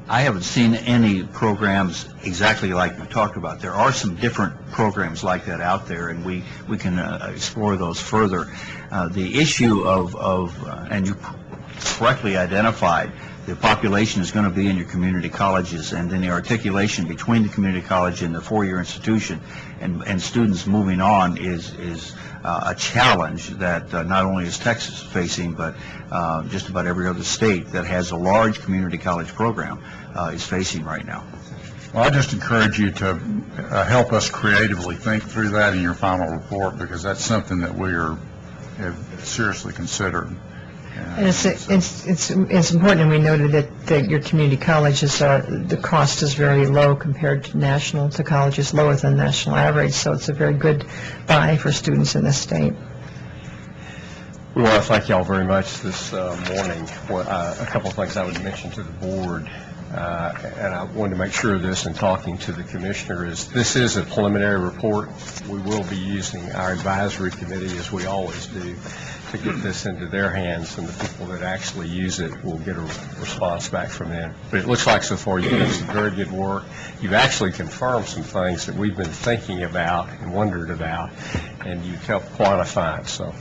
I haven't seen any programs exactly like we talked about. There are some different programs like that out there, and we can explore those further. The issue and you correctly identified, the population is going to be in your community colleges, and then the articulation between the community college and the 4-year institution and students moving on is a challenge that not only is Texas facing, but just about every other state that has a large community college program is facing right now. Well, I just encourage you to help us creatively think through that in your final report, because that's something that we have seriously considered. And it's important, and we noted that your community colleges the cost is very low compared to colleges lower than national average, so it's a very good buy for students in this state. We want to thank you all very much this morning. A couple of things I would mention to the board, and I wanted to make sure of this in talking to the commissioner, is this is a preliminary report. We will be using our advisory committee, as we always do, to get this into their hands, and the people that actually use it will get a response back from them. But it looks like so far you've done some very good work. You've actually confirmed some things that we've been thinking about and wondered about, and you've helped quantify it. So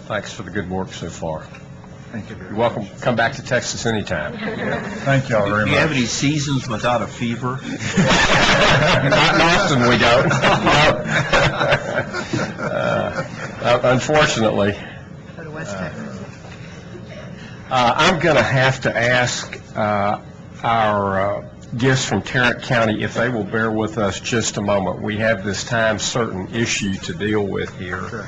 thanks for the good work so far. Thank you. You're welcome. Come back to Texas anytime. Thank you all very much. Do you have any seasons without a fever? Not often, we don't. Unfortunately. I'm going to have to ask our guests from Tarrant County if they will bear with us just a moment. We have this time certain issue to deal with here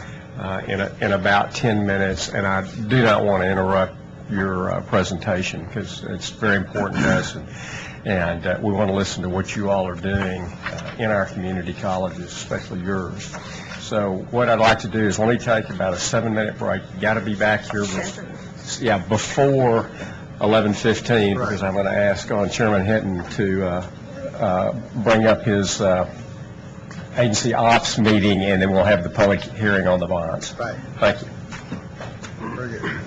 in about 10 minutes, and I do not want to interrupt your presentation because it's very important to us, and we want to listen to what you all are doing in our community colleges, especially yours. So what I'd like to do is let me take about a 7-minute break. You got to be back here before 11:15, because I'm going to ask Chairman Hinton to bring up his agency ops meeting, and then we'll have the public hearing on the bonds. Right. Thank you. Very good.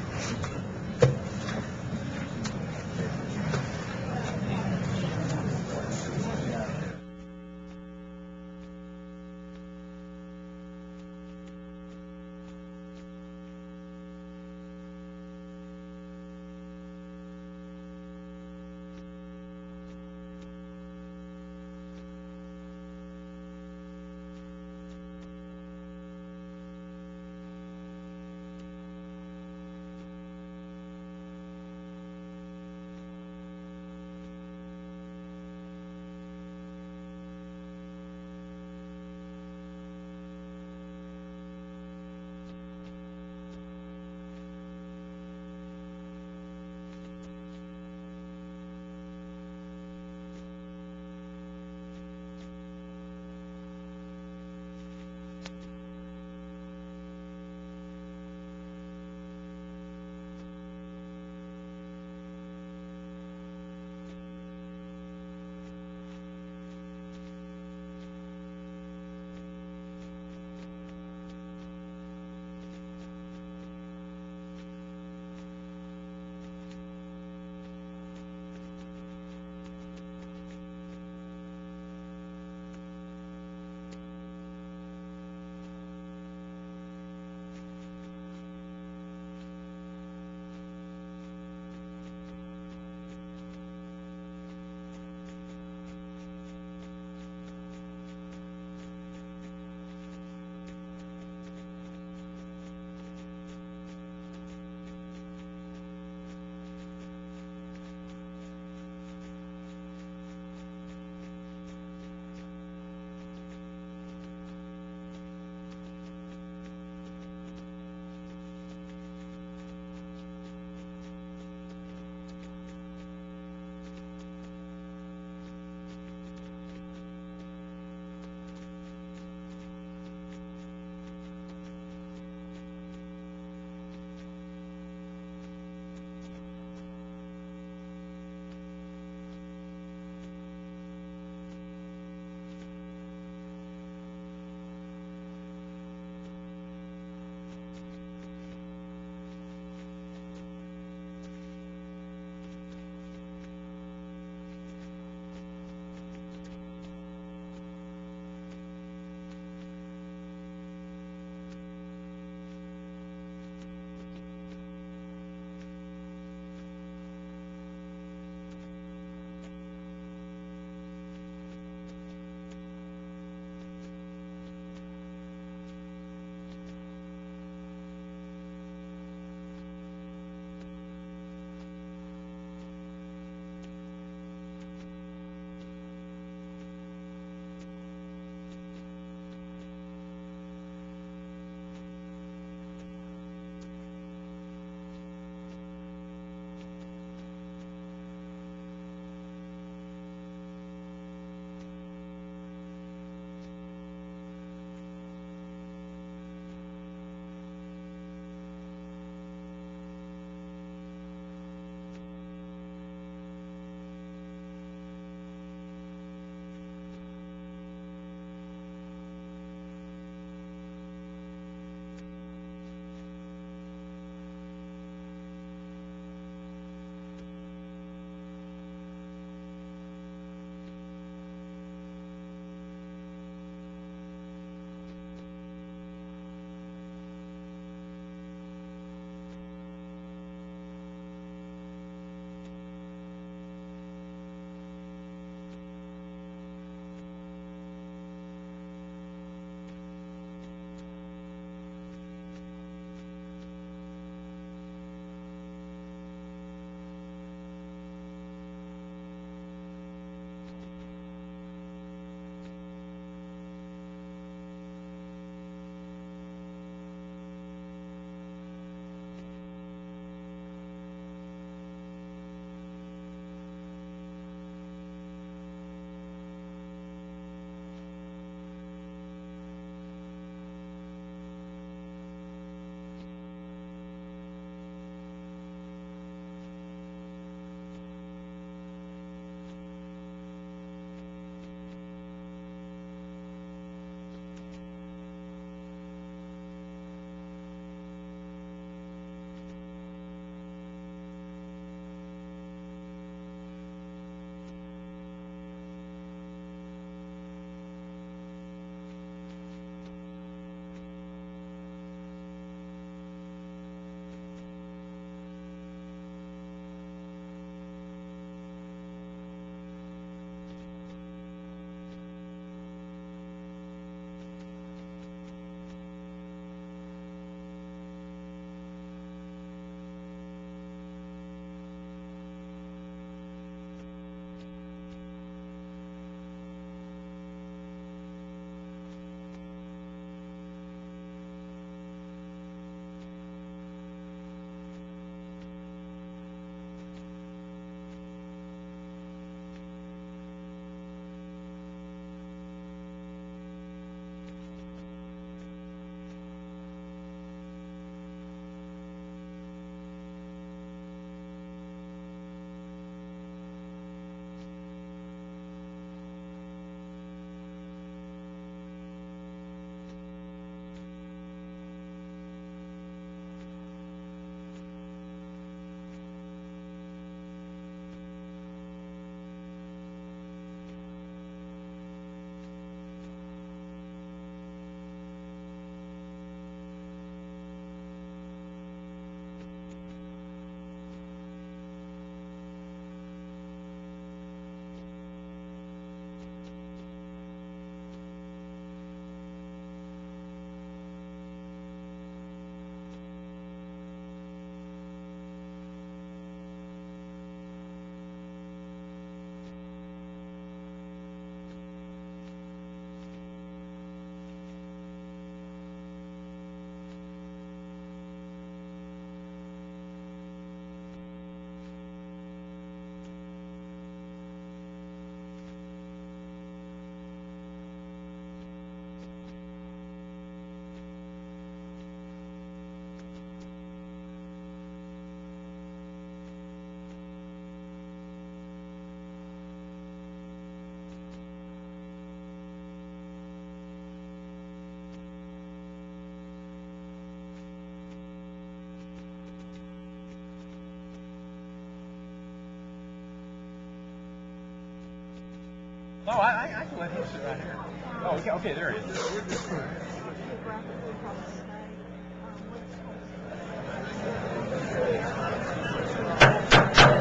Oh, I can let him sit right here. Oh, okay, there it is.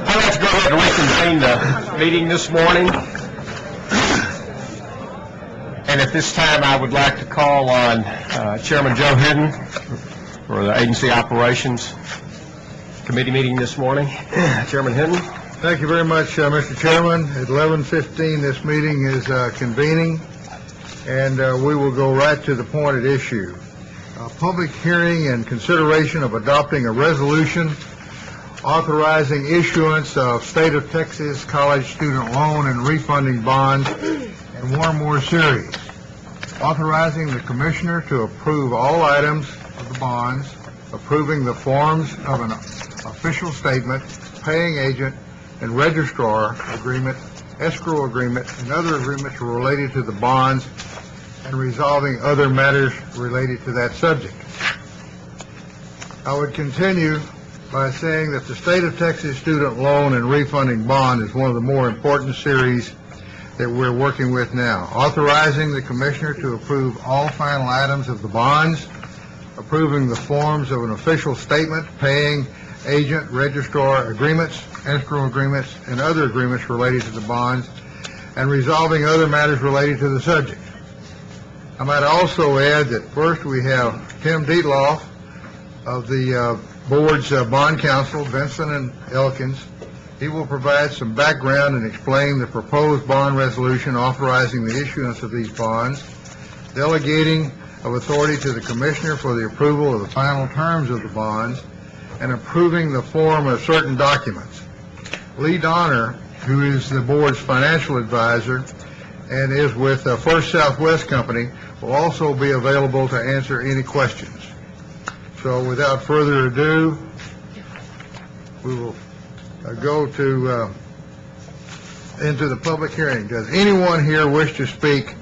I'd like to go ahead and reconvene the meeting this morning. And at this time, I would like to call on Chairman Joe Hidden for the Agency Operations Committee meeting this morning. Chairman Hidden. Thank you very much, Mr. Chairman. At 11:15, this meeting is convening, and we will go right to the point at issue. Public hearing and consideration of adopting a resolution authorizing issuance of State of Texas College Student Loan and Refunding Bonds in one or more series, authorizing the Commissioner to approve all items of the bonds, approving the forms of an official statement, paying agent, and registrar agreement, escrow agreement, and other agreements related to the bonds, and resolving other matters related to that subject. I would continue by saying that the State of Texas Student Loan and Refunding Bond is one of the more important series that we're working with now, authorizing the Commissioner to approve all final items of the bonds, approving the forms of an official statement, paying agent, registrar agreements, escrow agreements, and other agreements related to the bonds, and resolving other matters related to the subject. I might also add that first we have Tim Dietloff of the Board's Bond Counsel, Benson and Elkins. He will provide some background and explain the proposed bond resolution authorizing the issuance of these bonds, delegating of authority to the Commissioner for the approval of the final terms of the bonds, and approving the form of certain documents. Lee Donner, who is the Board's financial advisor and is with First Southwest Company, will also be available to answer any questions. So without further ado, we will go into the public hearing. Does anyone here wish to speak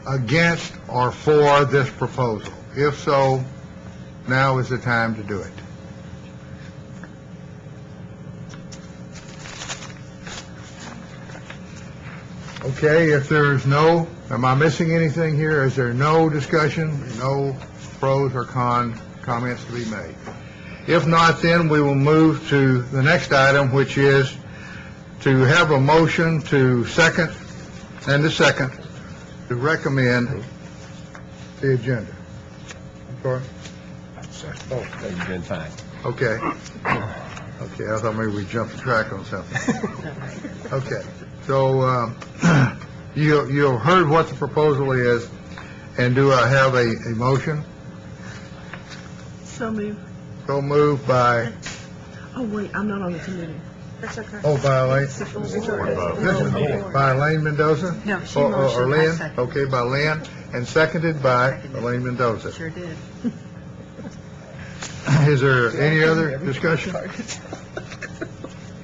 against or for this proposal? If so, now is the time to do it. Okay, if there's no, am I missing anything here? Is there no discussion, no pros or comments to be made? If not, then we will move to the next item, which is to have a motion to second to recommend the agenda. I'm sorry? Oh, you've been fine. Okay. Okay, I thought maybe we jumped the track on something. Okay, so you heard what the proposal is, and do I have a motion? So moved. So moved by, Oh, wait, I'm not on the committee. That's okay. by Elaine? By Elaine Mendoza? No, she Or motioned, I Lynn? seconded. Okay, by Lynn, and seconded by Elaine Mendoza. Sure did. Is there any other discussion?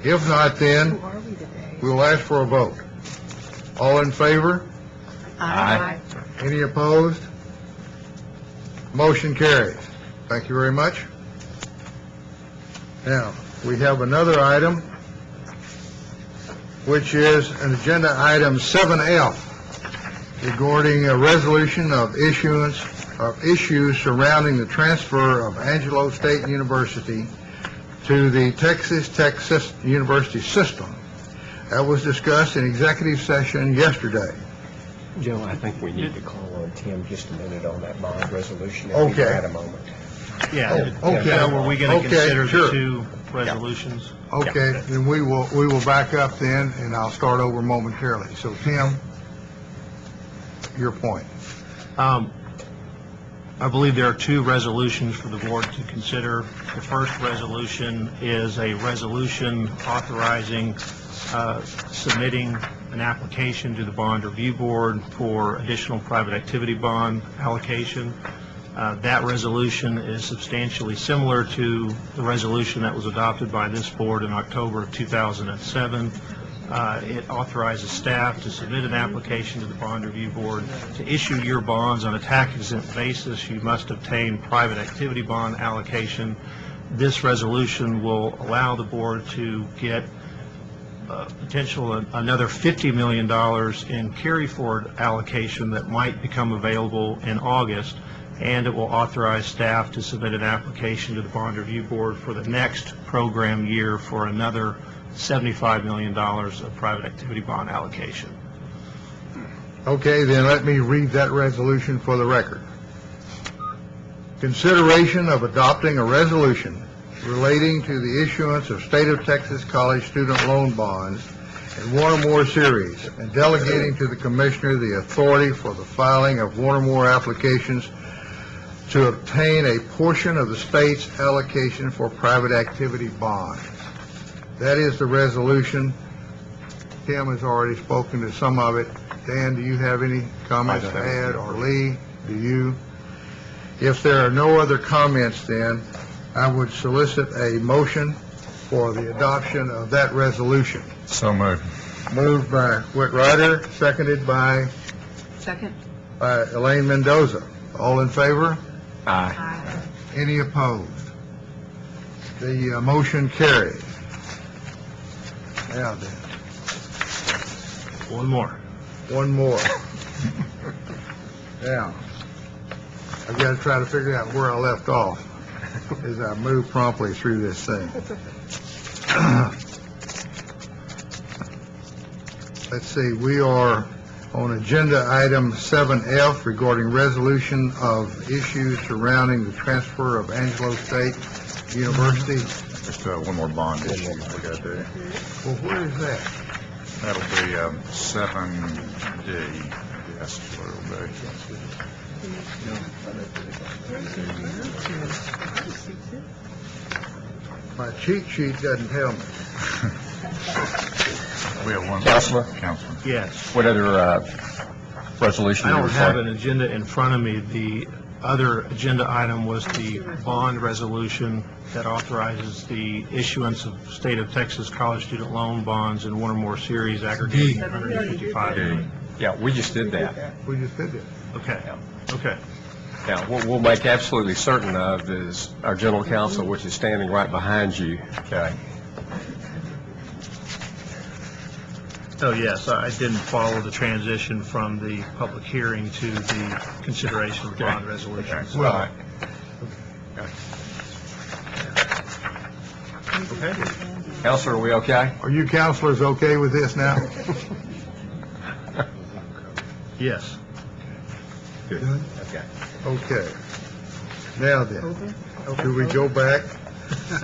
If not, then we'll ask for a vote. All in favor? Aye. Any opposed? Motion carries. Thank you very much. Now, we have another item, which is an agenda item 7F, regarding a resolution of issuance of issues surrounding the transfer of Angelo State University to the Texas Tech University system. That was discussed in executive session yesterday. Joe, I think we need to call on Tim just a minute on that bond resolution. Okay. At a moment. Yeah. Okay. Joe, were we going to consider sure. the two resolutions? Okay, then we will back up then, and I'll start over momentarily. So, Tim, your point. I believe there are two resolutions for the board to consider. The first resolution is a resolution authorizing submitting an application to the Bond Review Board for additional private activity bond allocation. That resolution is substantially similar to the resolution that was adopted by this board in October of 2007. It authorizes staff to submit an application to the Bond Review Board to issue your bonds on a tax-exempt basis. You must obtain private activity bond allocation. This resolution will allow the board to get another $50 million in carry-forward allocation that might become available in August, and it will authorize staff to submit an application to the Bond Review Board for the next program year for another $75 million of private activity bond allocation. Okay, then let me read that resolution for the record. Consideration of adopting a resolution relating to the issuance of State of Texas College student loan bonds in one or more series, and delegating to the Commissioner the authority for the filing of one or more applications to obtain a portion of the state's allocation for private activity bonds. That is the resolution. Tim has already spoken to some of it. Dan, do you have any comments to add, or Lee, do you? If there are no other comments, then I would solicit a motion for the adoption of that resolution. So moved. Moved by Whit Ryder, seconded by Second? Elaine Mendoza. All in favor? Aye. Any opposed? The motion carries. Now then, One more. one more. Now, I've got to try to figure out where I left off as I move promptly through this thing. Let's see, we are on agenda item 7F regarding resolution of issues surrounding the transfer of Angelo State University. Just one more bond issue we got there. Well, where is that? That'll be 7D. Yes, where it'll be. My cheat sheet doesn't tell me. We have one. Councilor? Councilor. Yes. What other resolution? I you don't refer- have an agenda in front of me. The other agenda item was the bond resolution that authorizes the issuance of State of Texas college student loan bonds in one or more series aggregating $155 million. Yeah, we just did that. We just did that. Okay, okay. Now, what we'll make absolutely certain of is our general counsel, which is standing right behind you, okay? Oh, yes, I didn't follow the transition from the public hearing to the consideration of the bond resolutions. Well, Okay. Counselor, are we okay? are you counselors okay with this now? Yes. Good. Okay. Okay. Now then, do we go back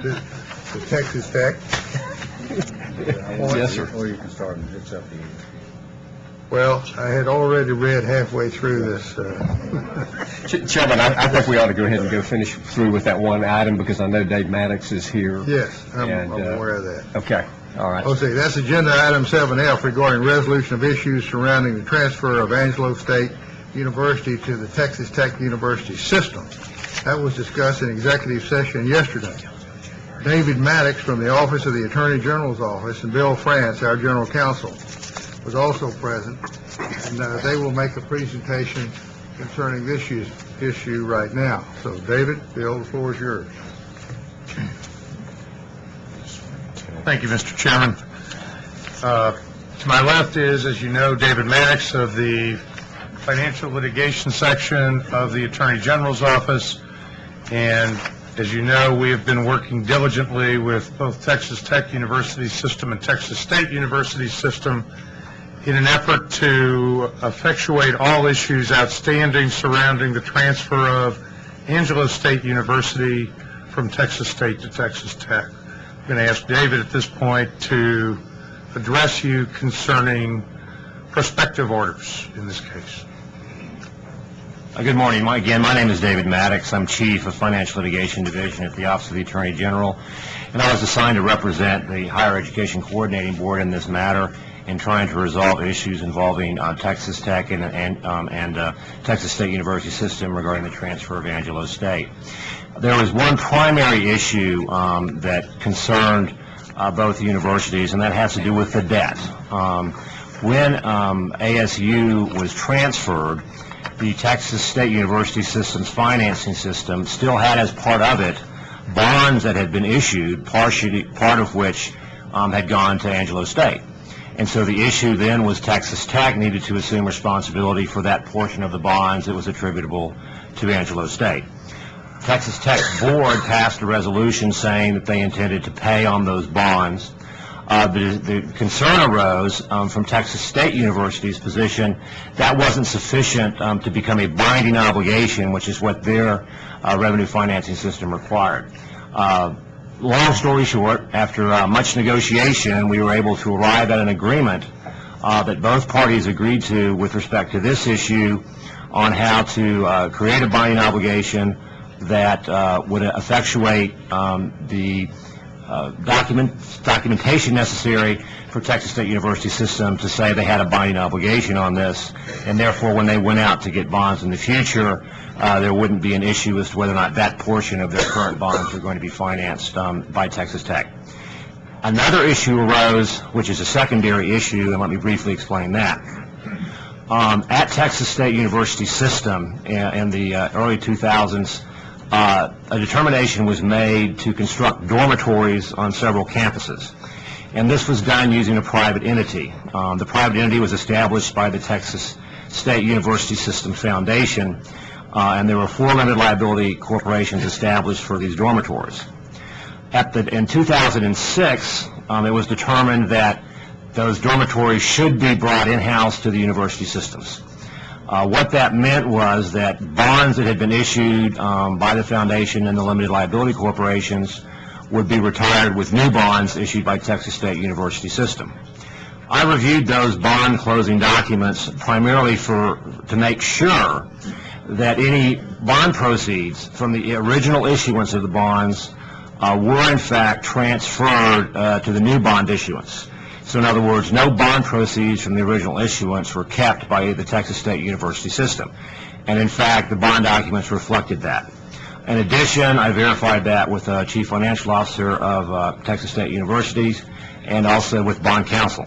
to Texas Tech? Yes, sir. Or you can start and it's up to you. Well, I had already read halfway through this. Chairman, I think we ought to go ahead and go finish through with that one item, because I know Dave Maddox is here. Yes, I'm And, aware of that. Okay, all right. Okay, that's agenda item 7F regarding resolution of issues surrounding the transfer of Angelo State University to the Texas Tech University system. That was discussed in executive session yesterday. David Maddox from the Office of the Attorney General's Office and Bill France, our General Counsel, was also present, and they will make a presentation concerning this issue right now. So, David, Bill, the floor is yours. Thank you, Mr. Chairman. To my left is, as you know, David Maddox of the Financial Litigation Section of the Attorney General's Office. And as you know, we have been working diligently with both Texas Tech University System and Texas State University System in an effort to effectuate all issues outstanding surrounding the transfer of Angelo State University from Texas State to Texas Tech. I'm going to ask David at this point to address you concerning prospective orders in this case. Good morning. My name is David Maddox. I'm Chief of Financial Litigation Division at the Office of the Attorney General, and I was assigned to represent the Higher Education Coordinating Board in this matter in trying to resolve issues involving Texas Tech and Texas State University System regarding the transfer of Angelo State. There was one primary issue that concerned both universities, and that has to do with the debt. When ASU was transferred, the Texas State University System's financing system still had as part of it bonds that had been issued, part of which had gone to Angelo State. And so the issue then was Texas Tech needed to assume responsibility for that portion of the bonds that was attributable to Angelo State. Texas Tech's board passed a resolution saying that they intended to pay on those bonds. The concern arose from Texas State University's position that wasn't sufficient to become a binding obligation, which is what their revenue financing system required. Long story short, after much negotiation, we were able to arrive at an agreement that both parties agreed to with respect to this issue on how to create a binding obligation that would effectuate the documentation necessary for Texas State University system to say they had a binding obligation on this, and therefore when they went out to get bonds in the future, there wouldn't be an issue as to whether or not that portion of their current bonds were going to be financed by Texas Tech. Another issue arose, which is a secondary issue, and let me briefly explain that. At Texas State University system in the early 2000s, a determination was made to construct dormitories on several campuses. And this was done using a private entity. The private entity was established by the Texas State University System Foundation, and there were 4 limited liability corporations established for these dormitories. In 2006, it was determined that those dormitories should be brought in-house to the university systems. What that meant was that bonds that had been issued by the foundation and the limited liability corporations would be retired with new bonds issued by Texas State University system. I reviewed those bond closing documents primarily to make sure that any bond proceeds from the original issuance of the bonds were in fact transferred to the new bond issuance. So in other words, no bond proceeds from the original issuance were kept by the Texas State University system. And in fact, the bond documents reflected that. In addition, I verified that with the Chief Financial Officer of Texas State University and also with bond counsel.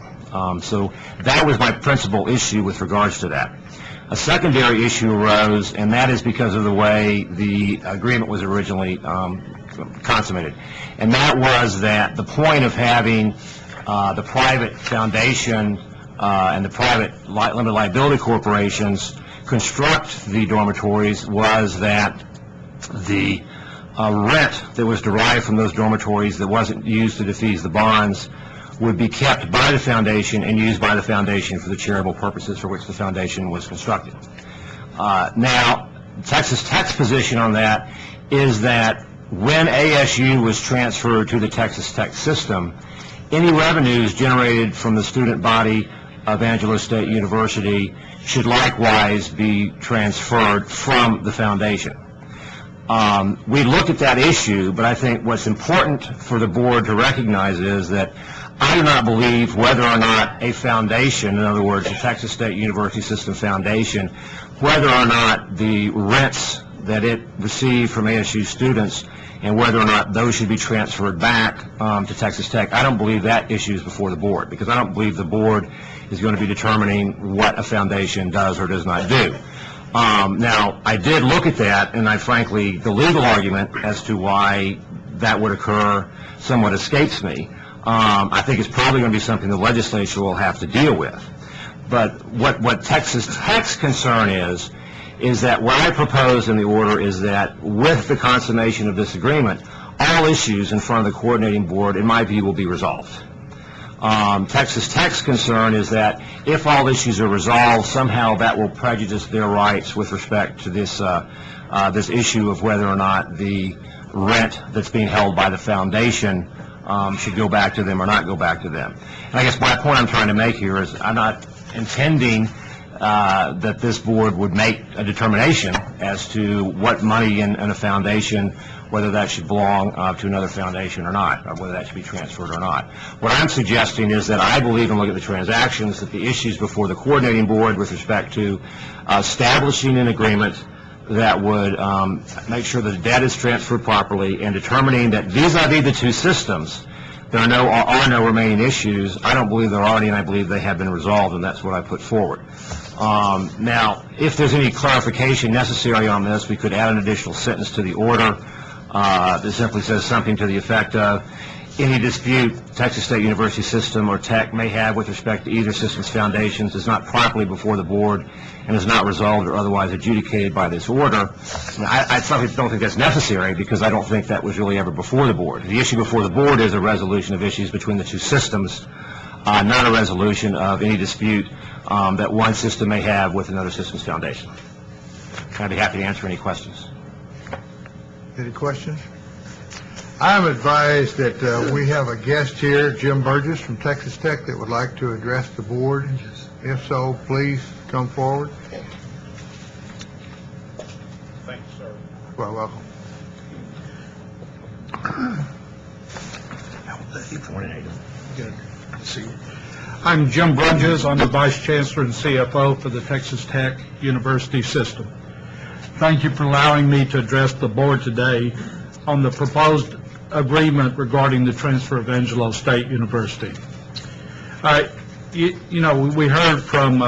So that was my principal issue with regards to that. A secondary issue arose, and that is because of the way the agreement was originally consummated. And that was that the point of having the private foundation and the private limited liability corporations construct the dormitories was that the rent that was derived from those dormitories that wasn't used to defease the bonds would be kept by the foundation and used by the foundation for the charitable purposes for which the foundation was constructed. Now, Texas Tech's position on that is that when ASU was transferred to the Texas Tech system, any revenues generated from the student body of Angelo State University should likewise be transferred from the foundation. We looked at that issue, but I think what's important for the board to recognize is that I do not believe whether or not a foundation, in other words, the Texas State University System Foundation, whether or not the rents that it received from ASU students and whether or not those should be transferred back to Texas Tech, I don't believe that issue is before the board, because I don't believe the board is going to be determining what a foundation does or does not do. Now, I did look at that, and frankly, the legal argument as to why that would occur somewhat escapes me. I think it's probably going to be something the legislature will have to deal with. But what Texas Tech's concern is that what I propose in the order is that with the consummation of this agreement, all issues in front of the coordinating board, in my view, will be resolved. Texas Tech's concern is that if all issues are resolved, somehow that will prejudice their rights with respect to this issue of whether or not the rent that's being held by the foundation should go back to them or not go back to them. And I guess my point I'm trying to make here is I'm not intending that this board would make a determination as to what money in a foundation, whether that should belong to another foundation or not, or whether that should be transferred or not. What I'm suggesting is that I believe, and look at the transactions, that the issues before the coordinating board with respect to establishing an agreement that would make sure that the debt is transferred properly and determining that vis-a-vis the two systems, there are no remaining issues. I don't believe there are any, and I believe they have been resolved, and that's what I put forward. Now, if there's any clarification necessary on this, we could add an additional sentence to the order that simply says something to the effect of, any dispute Texas State University System or TEC may have with respect to either system's foundations is not properly before the board and is not resolved or otherwise adjudicated by this order. I don't think that's necessary because I don't think that was really ever before the board. The issue before the board is a resolution of issues between the two systems, not a resolution of any dispute that one system may have with another system's foundation. I'd be happy to answer any questions. Any questions? I'm advised that we have a guest here, Jim Burgess from Texas Tech, that would like to address the board. If so, please come forward. Thank you, sir. Well, welcome. Good. See you. I'm Jim Burgess. I'm the Vice Chancellor and CFO for the Texas Tech University System. Thank you for allowing me to address the board today on the proposed agreement regarding the transfer of Angelo State University. We heard from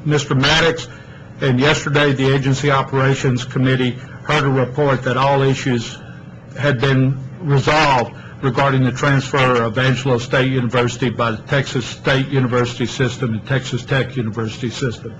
Mr. Maddox, and yesterday the Agency Operations Committee heard a report that all issues had been resolved regarding the transfer of Angelo State University by the Texas State University System and Texas Tech University System.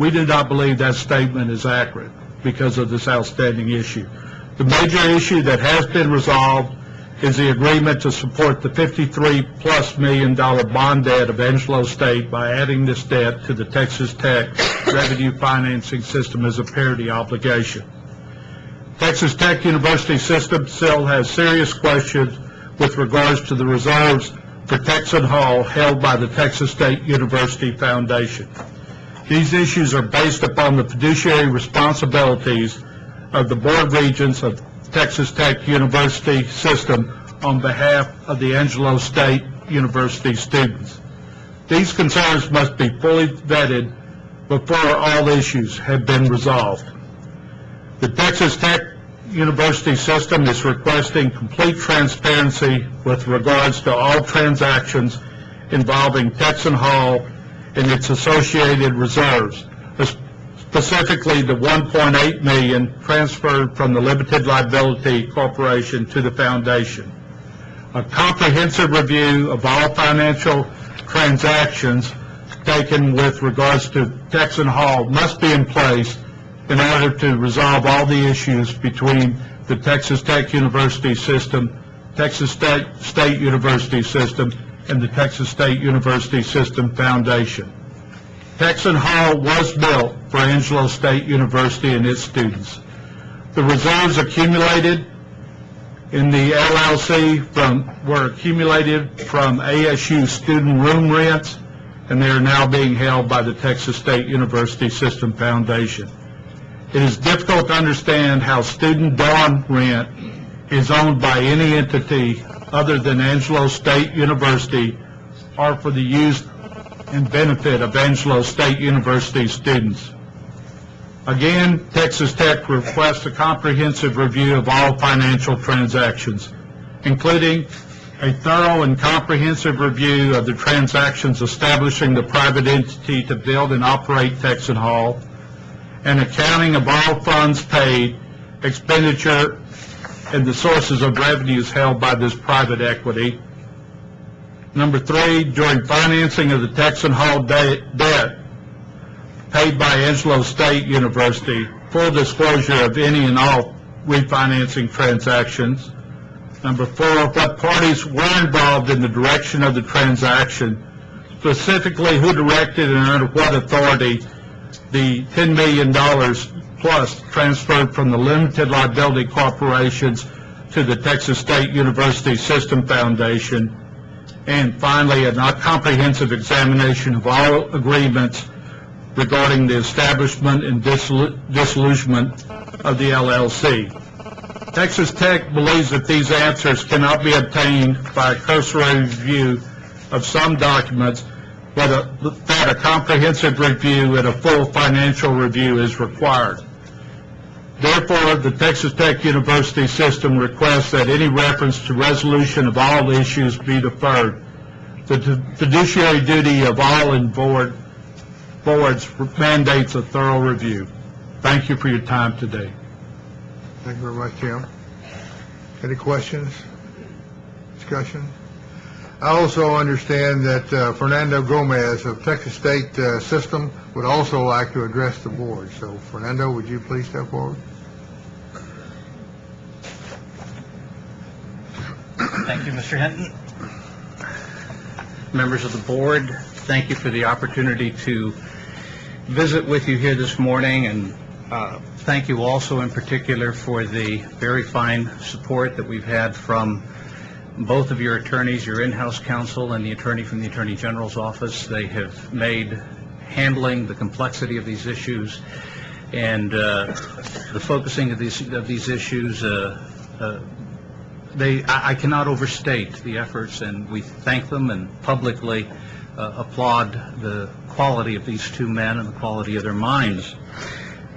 We do not believe that statement is accurate because of this outstanding issue. The major issue that has been resolved is the agreement to support the $53+ million bond debt of Angelo State by adding this debt to the Texas Tech revenue financing system as a parity obligation. Texas Tech University System still has serious questions with regards to the reserves for Texan Hall held by the Texas State University Foundation. These issues are based upon the fiduciary responsibilities of the board regents of Texas Tech University System on behalf of the Angelo State University students. These concerns must be fully vetted before all issues have been resolved. The Texas Tech University System is requesting complete transparency with regards to all transactions involving Texan Hall and its associated reserves, specifically the $1.8 million transferred from the Limited Liability Corporation to the foundation. A comprehensive review of all financial transactions taken with regards to Texan Hall must be in place in order to resolve all the issues between the Texas Tech University System, Texas State University System, and the Texas State University System Foundation. Texan Hall was built for Angelo State University and its students. The reserves accumulated in the LLC were accumulated from ASU student room rents, and they are now being held by the Texas State University System Foundation. It is difficult to understand how student dorm rent is owned by any entity other than Angelo State University or for the use and benefit of Angelo State University students. Again, Texas Tech requests a comprehensive review of all financial transactions, including a thorough and comprehensive review of the transactions establishing the private entity to build and operate Texan Hall, and accounting of all funds paid, expenditure, and the sources of revenues held by this private equity. Number 3, during financing of the Texan Hall debt paid by Angelo State University, full disclosure of any and all refinancing transactions. Number 4, what parties were involved in the direction of the transaction, specifically who directed and under what authority the $10 million plus transferred from the Limited Liability Corporations to the Texas State University System Foundation. And finally, a comprehensive examination of all agreements regarding the establishment and dissolution of the LLC. Texas Tech believes that these answers cannot be obtained by a cursory review of some documents, but that a comprehensive review and a full financial review is required. Therefore, the Texas Tech University System requests that any reference to resolution of all issues be deferred. The fiduciary duty of all boards mandates a thorough review. Thank you for your time today. Thank you very much, Jim. Any questions? discussion? I also understand that Fernando Gomez of Texas State System would also like to address the board. So, Fernando, would you please step forward? Thank you, Mr. Hinton. Members of the board, thank you for the opportunity to visit with you here this morning, and thank you also in particular for the very fine support that we've had from both of your attorneys, your in-house counsel and the attorney from the Attorney General's office. They have made handling the complexity of these issues and the focusing of these issues, I cannot overstate the efforts, and we thank them and publicly applaud the quality of these two men and the quality of their minds.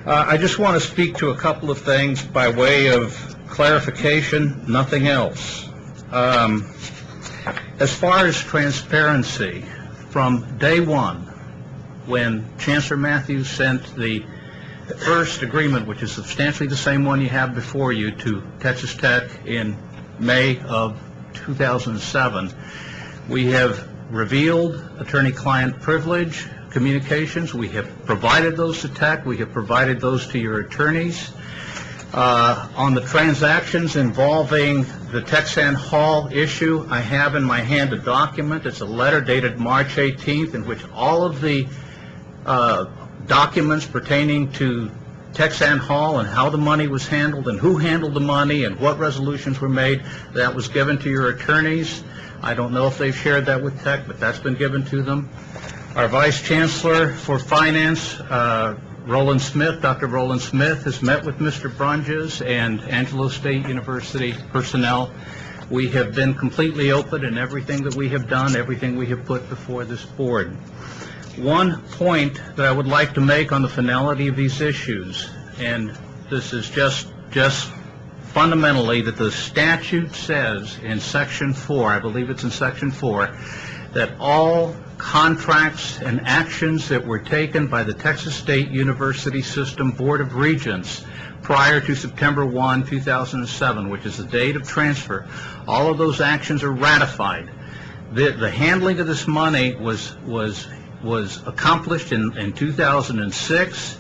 I just want to speak to a couple of things by way of clarification, nothing else. As far as transparency, from day one, when Chancellor Matthews sent the first agreement, which is substantially the same one you have before you, to Texas Tech in May of 2007, we have revealed attorney-client privilege communications. We have provided those to Tech. We have provided those to your attorneys. On the transactions involving the Texan Hall issue, I have in my hand a document. It's a letter dated March 18th in which all of the documents pertaining to Texan Hall and how the money was handled and who handled the money and what resolutions were made, that was given to your attorneys. I don't know if they've shared that with Tech, but that's been given to them. Our Vice Chancellor for Finance, Roland Smith, Dr. Roland Smith, has met with Mr. Brunges and Angelo State University personnel. We have been completely open in everything that we have done, everything we have put before this board. One point that I would like to make on the finality of these issues, and this is just fundamentally that the statute says in Section 4, I believe it's in Section 4, that all contracts and actions that were taken by the Texas State University System Board of Regents prior to September 1, 2007, which is the date of transfer, all of those actions are ratified. The handling of this money was accomplished in 2006.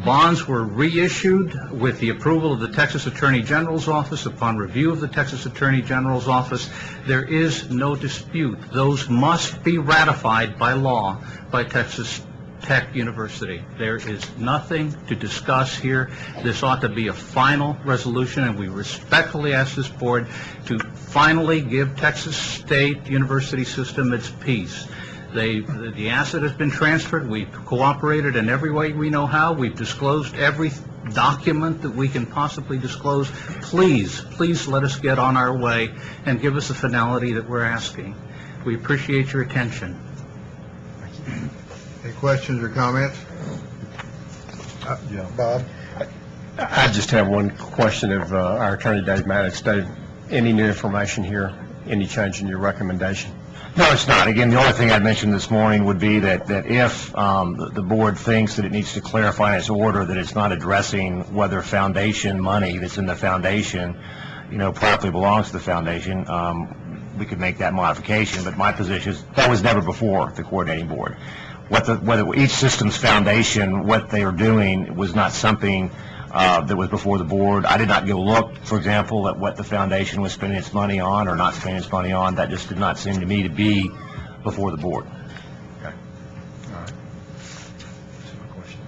Bonds were reissued with the approval of the Texas Attorney General's office. Upon review of the Texas Attorney General's office, there is no dispute. Those must be ratified by law by Texas Tech University. There is nothing to discuss here. This ought to be a final resolution, and we respectfully ask this board to finally give Texas State University System its peace. The asset has been transferred. We've cooperated in every way we know how. We've disclosed every document that we can possibly disclose. Please let us get on our way and give us the finality that we're asking. We appreciate your attention. Any questions or comments? Bob? I just have one question of our attorney, Dave Maddox. Dave, any new information here? Any change in your recommendation? No, it's not. Again, the only thing I'd mention this morning would be that if the board thinks that it needs to clarify in its order that it's not addressing whether foundation money that's in the foundation, properly belongs to the foundation, we could make that modification. But my position is that was never before the coordinating board. Whether each system's foundation, what they are doing, was not something that was before the board. I did not go look, for example, at what the foundation was spending its money on or not spending its money on. That just did not seem to me to be before the board. Okay. All right.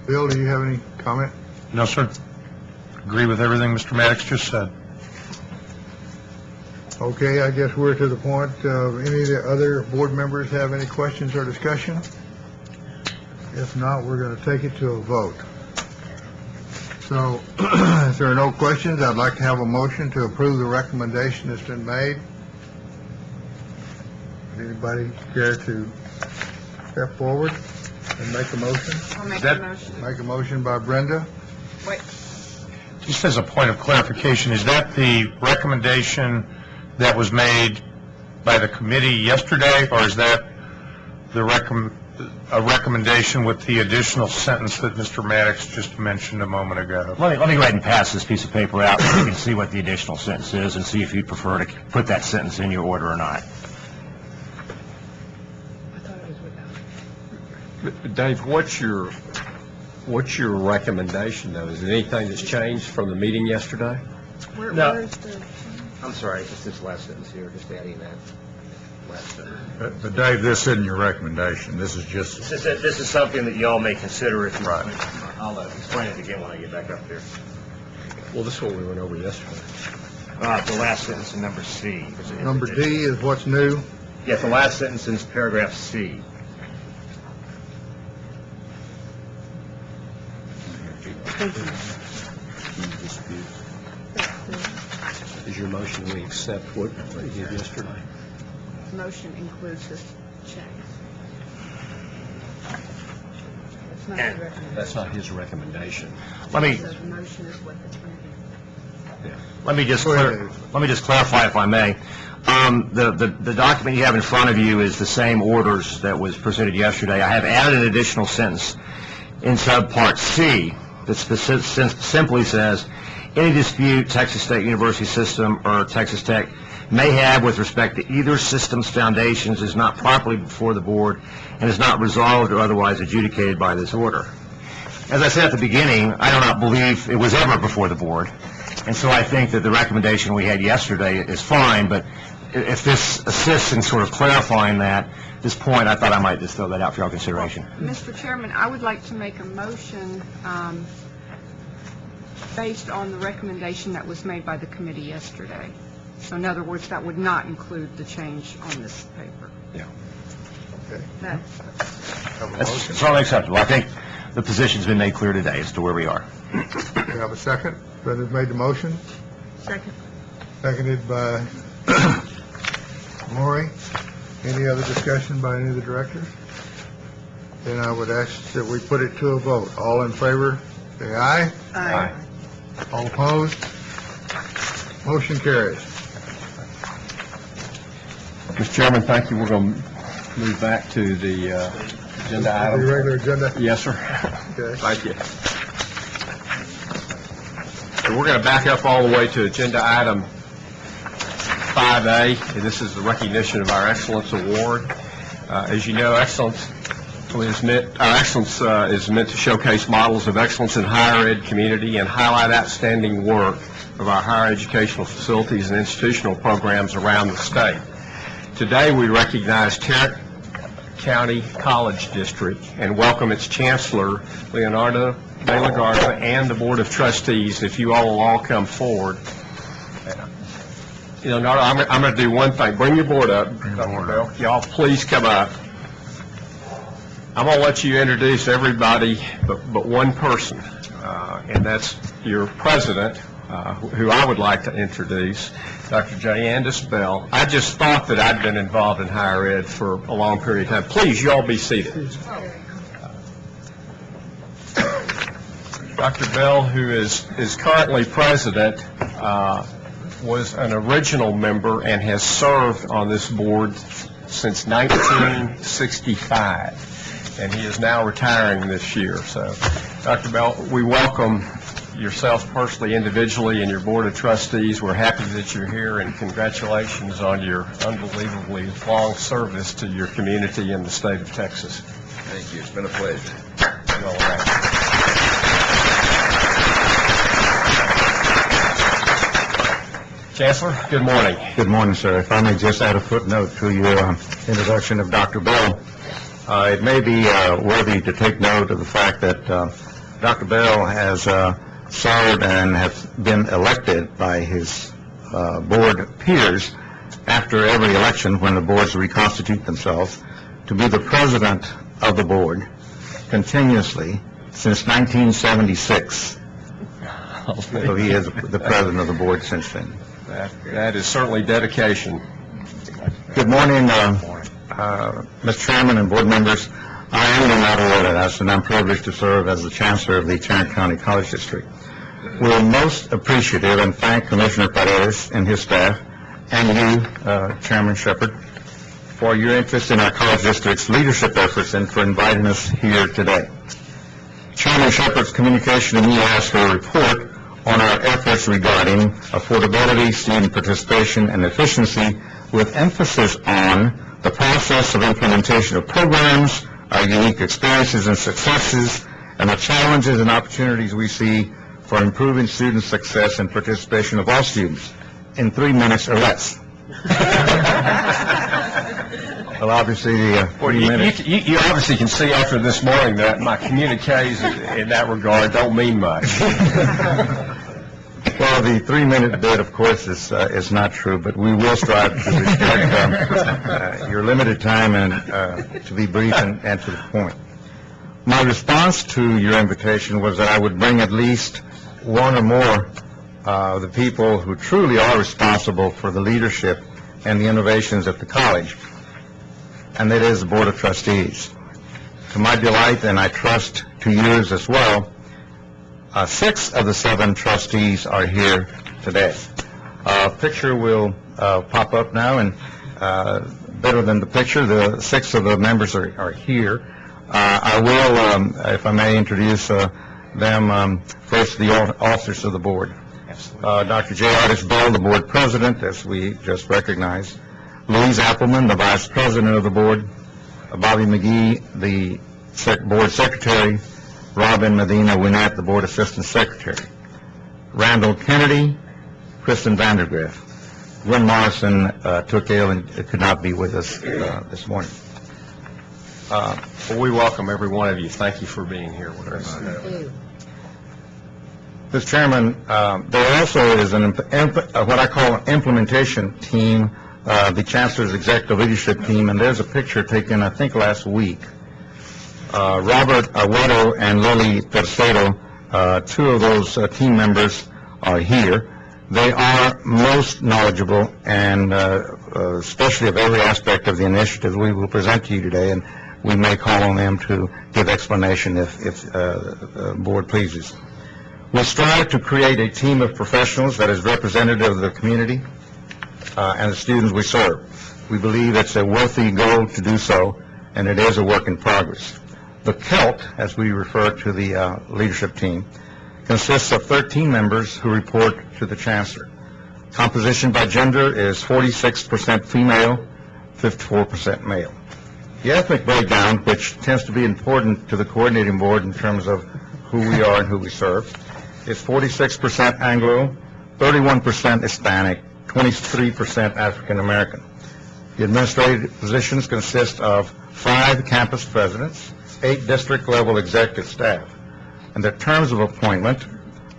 Bill, do you have any comment? No, sir. Agree with everything Mr. Maddox just said. Okay, I guess we're to the point. Any of the other board members have any questions or discussion? If not, we're going to take it to a vote. So, if there are no questions, I'd like to have a motion to approve the recommendation that's been made. Would anybody care to step forward and make a motion? I'll make a motion. Make a motion by Brenda. Wait. Just as a point of clarification, is that the recommendation that was made by the committee yesterday, or is that the a recommendation with the additional sentence that Mr. Maddox just mentioned a moment ago. Let me go ahead and pass this piece of paper out so you can see what the additional sentence is and see if you'd prefer to put that sentence in your order or not. Dave, what's your recommendation, though? Is there anything that's changed from the meeting yesterday? No. Where's the, I'm sorry, just this last sentence here, just adding that last sentence. But Dave, this isn't your recommendation. This is just, This is something that y'all may consider if you want. I'll explain it again when I get back up there. Well, this is what we went over yesterday. The last sentence in number C. Number D is what's new. Yes, the last sentence in paragraph C. Is your motion we accept what you did yesterday? motion includes this change. It's not And the recommendation. That's not his recommendation. Let me, So the motion is what the let me just clarify if I may. The document you have in front of you is the same orders that was presented yesterday. I have added an additional sentence in subpart C that simply says, any dispute Texas State University System or Texas Tech may have with respect to either system's foundations is not properly before the board and is not resolved or otherwise adjudicated by this order. As I said at the beginning, I do not believe it was ever before the board, and so I think that the recommendation we had yesterday is fine, but if this assists in sort of clarifying that, this point, I thought I might just throw that out for your consideration. Mr. Chairman, I would like to make a motion based on the recommendation that was made by the committee yesterday. So in other words, that would not include the change on this paper. Yeah. Okay. That's certainly acceptable. I think the position's been made clear today as to where we are. We have a second. Brenda's made the motion, Second. seconded by Lori. Any other discussion by any of the directors? Then I would ask that we put it to a vote. All in favor, say aye. Aye. All opposed? Motion carries. Mr. Chairman, thank you. We're going to move back to the agenda item. The regular agenda? Yes, sir. Okay. Thank you. So we're going to back up all the way to agenda item 5A, and this is the recognition of our Excellence Award. As you know, excellence is meant to showcase models of excellence in higher ed community and highlight outstanding work of our higher educational facilities and institutional programs around the state. Today, we recognize Tarrant County College District and welcome its Chancellor, Leonardo De La Garza, and the Board of Trustees. If you all will all come forward. Leonardo, I'm going to do one thing. Bring your board up. Dr. Bell. Y'all please come up. I'm going to let you introduce everybody but one person, and that's your president, who I would like to introduce, Dr. Jayandis Bell. I just thought that I'd been involved in higher ed for a long period of time. Please, you all be seated. Dr. Bell, who is currently president, was an original member and has served on this board since 1965. And he is now retiring this year. So, Dr. Bell, we welcome yourself personally, individually, and your Board of Trustees. We're happy that you're here, and congratulations on your unbelievably long service to your community in the state of Texas. Thank you. It's been a pleasure. All right. Chancellor, good morning. Good morning, sir. If I may just add a footnote to your introduction of Dr. Bell. It may be worthy to take note of the fact that Dr. Bell has served and has been elected by his board peers after every election when the boards reconstitute themselves to be the president of the board continuously since 1976. So he is the president of the board since then. That is certainly dedication. Good morning, Mr. Chairman and board members. I am Leonardo Orderas, and I'm privileged to serve as the Chancellor of the Tarrant County College District. We're most appreciative and thank Commissioner Paredes and his staff, and you, Chairman Shepard, for your interest in our college district's leadership efforts and for inviting us here today. Chairman Shepherd's communication to me asked for a report on our efforts regarding affordability, student participation, and efficiency, with emphasis on the process of implementation of programs, our unique experiences and successes, and the challenges and opportunities we see for improving student success and participation of all students, in 3 minutes or less. Well, obviously, 3 minutes. You obviously can see after this morning that my communiques in that regard don't mean much. Well, the 3-minute bit, of course, is not true, but we will strive to respect your limited time and to be brief and to the point. My response to your invitation was that I would bring at least one or more of the people who truly are responsible for the leadership and the innovations at the college, and that is the Board of Trustees. To my delight, and I trust to yours as well, 6 of the 7 trustees are here today. A picture will pop up now, and better than the picture, the 6 of the members are here. I will, if I may, introduce them first, the officers of the board. Dr. J. Artis Bell, the board president, as we just recognized. Louise Appleman, the vice president of the board. Bobby McGee, the board secretary. Robin Medina Winnett, the board assistant secretary. Randall Kennedy, Kristen Vandergriff. Gwen Morrison took ill and could not be with us this morning. Well, we welcome every one of you. Thank you for being here with us. Mr. Chairman, there also is what I call an implementation team, the Chancellor's Executive Leadership Team, and there's a picture taken, I think, last week. Robert Aguero and Lily Tercero, 2 of those team members are here. They are most knowledgeable and especially of every aspect of the initiative we will present to you today, and we may call on them to give explanation if the board pleases. We strive to create a team of professionals that is representative of the community and the students we serve. We believe it's a worthy goal to do so, and it is a work in progress. The CELT, as we refer to the leadership team, consists of 13 members who report to the Chancellor. Composition by gender is 46% female, 54% male. The ethnic breakdown, which tends to be important to the coordinating board in terms of who we are and who we serve, is 46% Anglo, 31% Hispanic, 23% African American. The administrative positions consist of 5 campus presidents, 8 district-level executive staff. And the terms of appointment,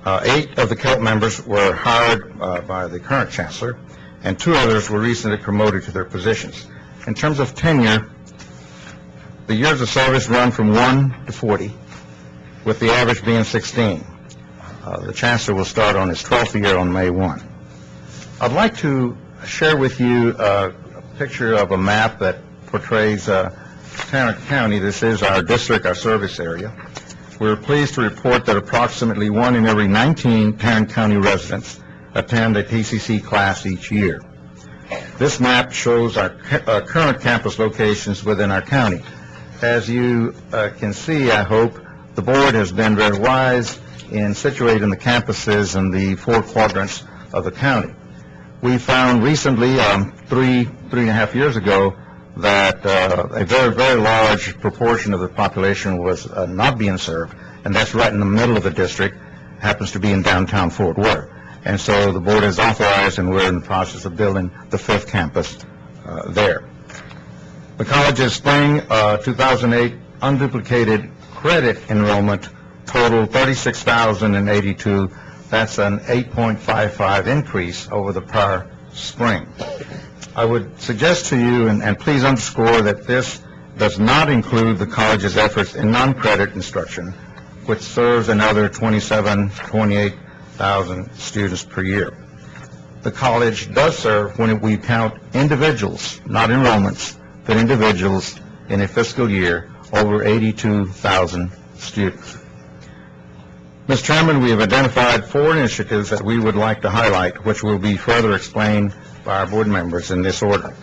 8 of the CELT members were hired by the current Chancellor, and 2 others were recently promoted to their positions. In terms of tenure, the years of service run from 1 to 40, with the average being 16. The Chancellor will start on his 12th year on May 1. I'd like to share with you a picture of a map that portrays Tarrant County. This is our district, our service area. We're pleased to report that approximately 1 in every 19 Tarrant County residents attend a TCC class each year. This map shows our current campus locations within our county. As you can see, I hope, the board has been very wise in situating the campuses in the 4 quadrants of the county. We found recently, 3.5 years ago, that a very, very large proportion of the population was not being served, and that's right in the middle of the district, happens to be in downtown Fort Worth. And so the board has authorized, and we're in the process of building the 5th campus there. The college's spring 2008 unduplicated credit enrollment totaled 36,082. That's an 8.55 increase over the prior spring. I would suggest to you, and please underscore, that this does not include the college's efforts in non-credit instruction, which serves another 28,000 students per year. The college does serve, when we count individuals, not enrollments, but individuals in a fiscal year, over 82,000 students. Mr. Chairman, we have identified 4 initiatives that we would like to highlight, which will be further explained by our board members in this order.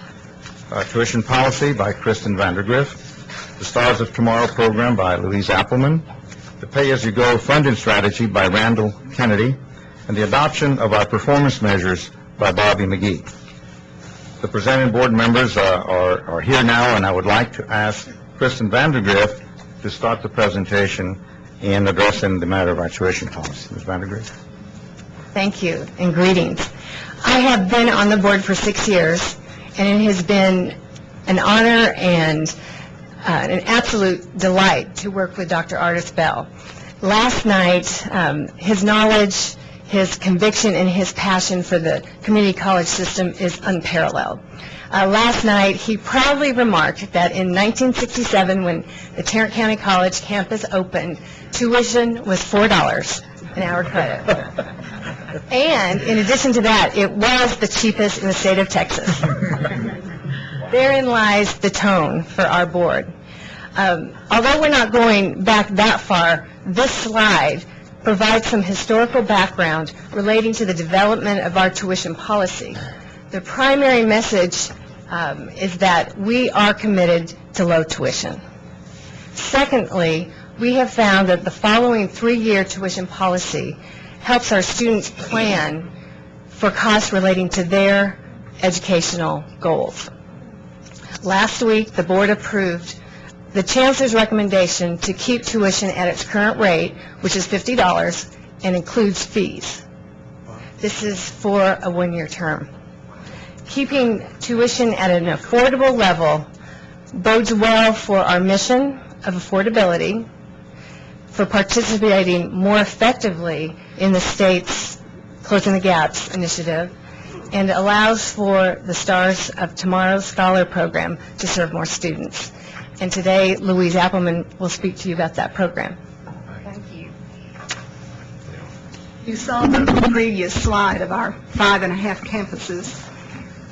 Tuition Policy by Kristen Vandergrift, the Stars of Tomorrow program by Louise Appleman, the Pay-As-You-Go funding strategy by Randall Kennedy, and the adoption of our performance measures by Bobby McGee. The presenting board members are here now, and I would like to ask Kristen Vandergrift to start the presentation in addressing the matter of our tuition policy. Ms. Vandergrift. Thank you, and greetings. I have been on the board for 6 years, and it has been an honor and an absolute delight to work with Dr. Artis Bell. Last night, his knowledge, his conviction, and his passion for the community college system is unparalleled. Last night, he proudly remarked that in 1967, when the Tarrant County College campus opened, tuition was $4 an hour credit. And in addition to that, it was the cheapest in the state of Texas. Therein lies the tone for our board. Although we're not going back that far, this slide provides some historical background relating to the development of our tuition policy. The primary message is that we are committed to low tuition. Secondly, we have found that the following 3-year tuition policy helps our students plan for costs relating to their educational goals. Last week, the board approved the Chancellor's recommendation to keep tuition at its current rate, which is $50, and includes fees. This is for a 1-year term. Keeping tuition at an affordable level bodes well for our mission of affordability, for participating more effectively in the state's Closing the Gaps initiative, and allows for the Stars of Tomorrow Scholar Program to serve more students. And today, Louise Appleman will speak to you about that program. Thank you. You saw the previous slide of our 5.5 campuses.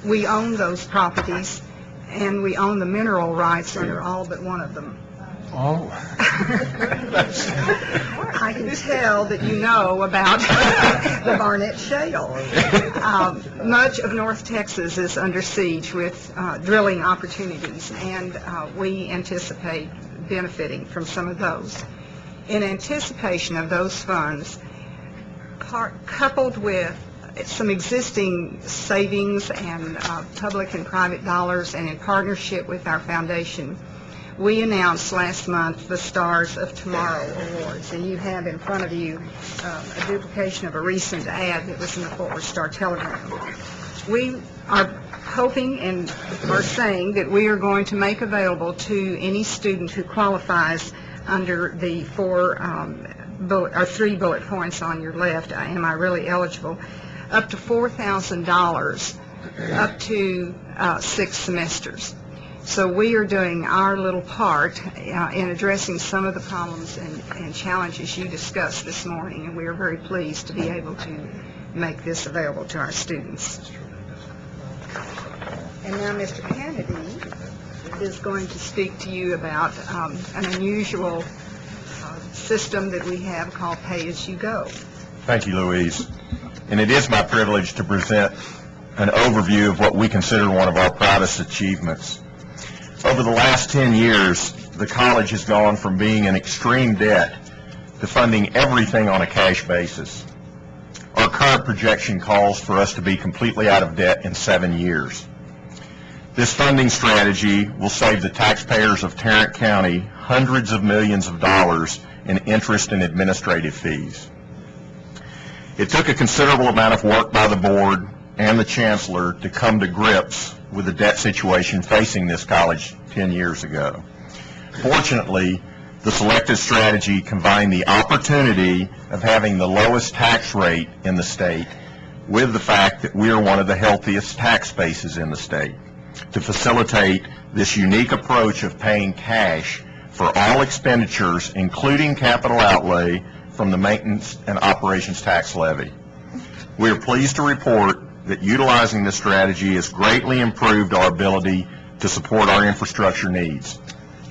We own those properties, and we own the mineral rights under all but one of them. Oh. I can tell that you know about the Barnett Shale. Much of North Texas is under siege with drilling opportunities, and we anticipate benefiting from some of those. In anticipation of those funds, coupled with some existing savings and public and private dollars, and in partnership with our foundation, we announced last month the Stars of Tomorrow Awards, and you have in front of you a duplication of a recent ad that was in the Fort Worth Star-Telegram. We are hoping and are saying that we are going to make available to any student who qualifies under the 3 bullet points on your left, am I really eligible, up to $4,000 up to 6 semesters. So we are doing our little part in addressing some of the problems and challenges you discussed this morning, and we are very pleased to be able to make this available to our students. And now Mr. Kennedy is going to speak to you about an unusual system that we have called Pay-As-You-Go. Thank you, Louise. And it is my privilege to present an overview of what we consider one of our proudest achievements. Over the last 10 years, the college has gone from being in extreme debt to funding everything on a cash basis. Our current projection calls for us to be completely out of debt in 7 years. This funding strategy will save the taxpayers of Tarrant County hundreds of millions of dollars in interest and administrative fees. It took a considerable amount of work by the board and the chancellor to come to grips with the debt situation facing this college 10 years ago. Fortunately, the selected strategy combined the opportunity of having the lowest tax rate in the state with the fact that we are one of the healthiest tax bases in the state to facilitate this unique approach of paying cash for all expenditures, including capital outlay, from the maintenance and operations tax levy. We are pleased to report that utilizing this strategy has greatly improved our ability to support our infrastructure needs.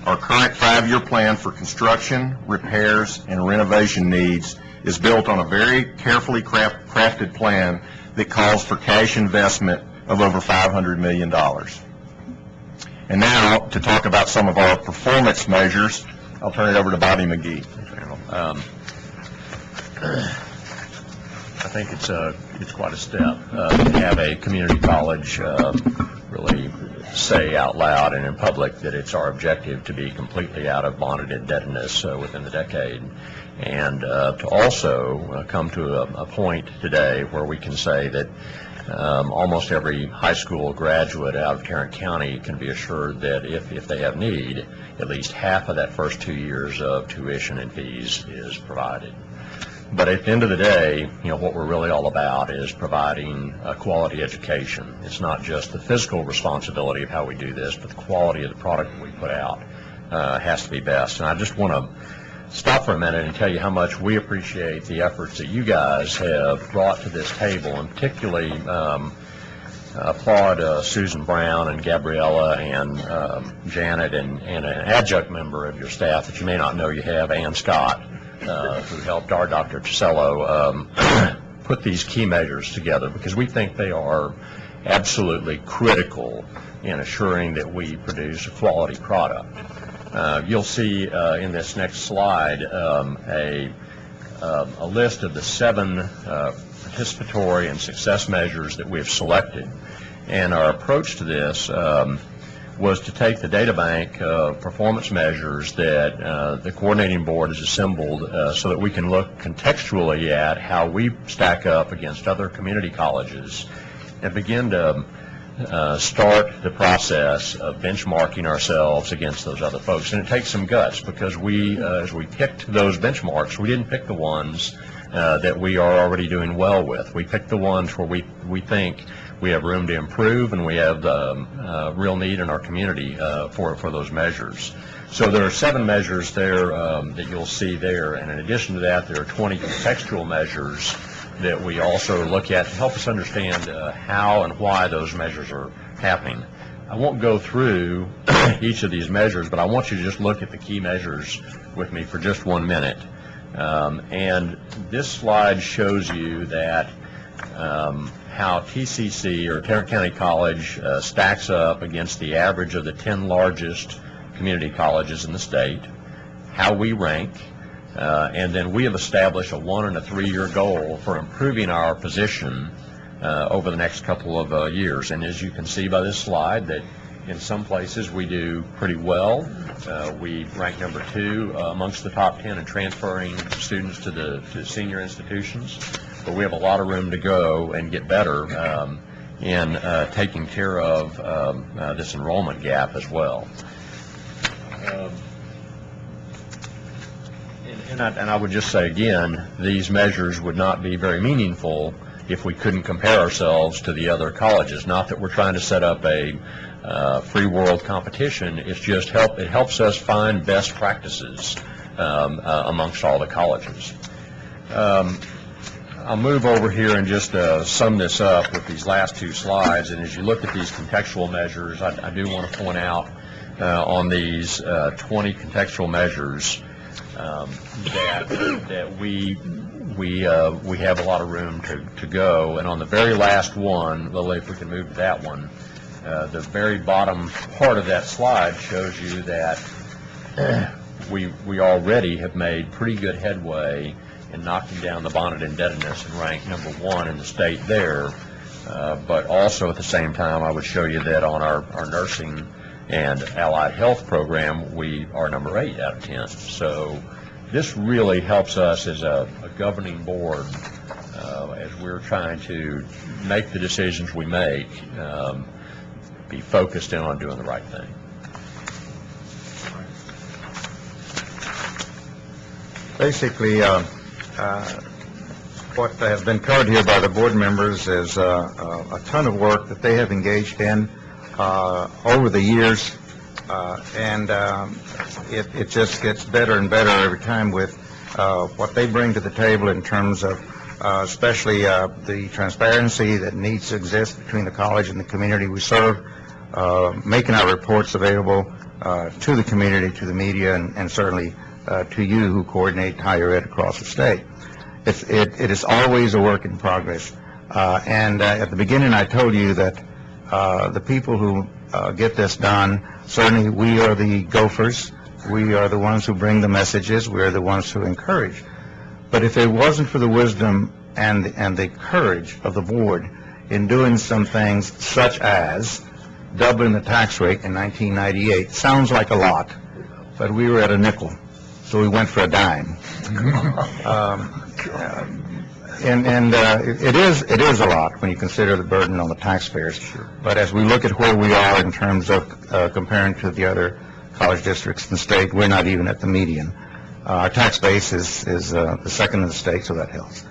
Our current 5-year plan for construction, repairs, and renovation needs is built on a very carefully crafted plan that calls for cash investment of over $500 million. And now, to talk about some of our performance measures, I'll turn it over to Bobby McGee. I think it's quite a step to have a community college really say out loud and in public that it's our objective to be completely out of bonded indebtedness within the decade, and to also come to a point today where we can say that almost every high school graduate out of Tarrant County can be assured that if they have need, at least half of that first 2 years of tuition and fees is provided. But at the end of the day, what we're really all about is providing a quality education. It's not just the physical responsibility of how we do this, but the quality of the product that we put out has to be best. And I just want to stop for a minute and tell you how much we appreciate the efforts that you guys have brought to this table, and particularly applaud Susan Brown and Gabriella and Janet and an adjunct member of your staff that you may not know you have, Ann Scott, who helped our Dr. Tisello put these key measures together, because we think they are absolutely critical in assuring that we produce a quality product. You'll see in this next slide a list of the 7 participatory and success measures that we've selected. And our approach to this was to take the data bank of performance measures that the coordinating board has assembled so that we can look contextually at how we stack up against other community colleges and begin to start the process of benchmarking ourselves against those other folks. And it takes some guts, because we, as we picked those benchmarks, we didn't pick the ones that we are already doing well with. We picked the ones where we think we have room to improve, and we have the real need in our community for those measures. So there are 7 measures there that you'll see there, and in addition to that, there are 20 contextual measures that we also look at to help us understand how and why those measures are happening. I won't go through each of these measures, but I want you to just look at the key measures with me for just 1 minute. And this slide shows you that how TCC, or Tarrant County College, stacks up against the average of the 10 largest community colleges in the state, how we rank, and then we have established a 1- and 3-year goal for improving our position over the next couple of years. And as you can see by this slide, that in some places we do pretty well. We rank number 2 amongst the top 10 in transferring students to senior institutions, but we have a lot of room to go and get better in taking care of this enrollment gap as well. And I would just say again, these measures would not be very meaningful if we couldn't compare ourselves to the other colleges. Not that we're trying to set up a free world competition. It's just it helps us find best practices amongst all the colleges. I'll move over here and just sum this up with these last 2 slides. And as you look at these contextual measures, I do want to point out on these 20 contextual measures that we have a lot of room to go. And on the very last one, Lily, if we can move to that one, the very bottom part of that slide shows you that we already have made pretty good headway in knocking down the bonded indebtedness and rank number 1 in the state there. But also at the same time, I would show you that on our nursing and allied health program, we are number 8 out of 10. So this really helps us as a governing board as we're trying to make the decisions we make, be focused in on doing the right thing. Basically, what has been covered here by the board members is a ton of work that they have engaged in over the years, and it just gets better and better every time with what they bring to the table in terms of especially the transparency that needs to exist between the college and the community we serve, making our reports available to the community, to the media, and certainly to you who coordinate higher ed across the state. It is always a work in progress. And at the beginning I told you that the people who get this done certainly we are the gophers. We are the ones who bring the messages. We are the ones who encourage. But if it wasn't for the wisdom and the courage of the board in doing some things such as doubling the tax rate in 1998, sounds like a lot, but we were at a nickel, so we went for a dime. It is a lot when you consider the burden on the taxpayers. But as we look at where we are in terms of comparing to the other college districts in the state, we're not even at the median. Our tax base is the second in the state, so that helps.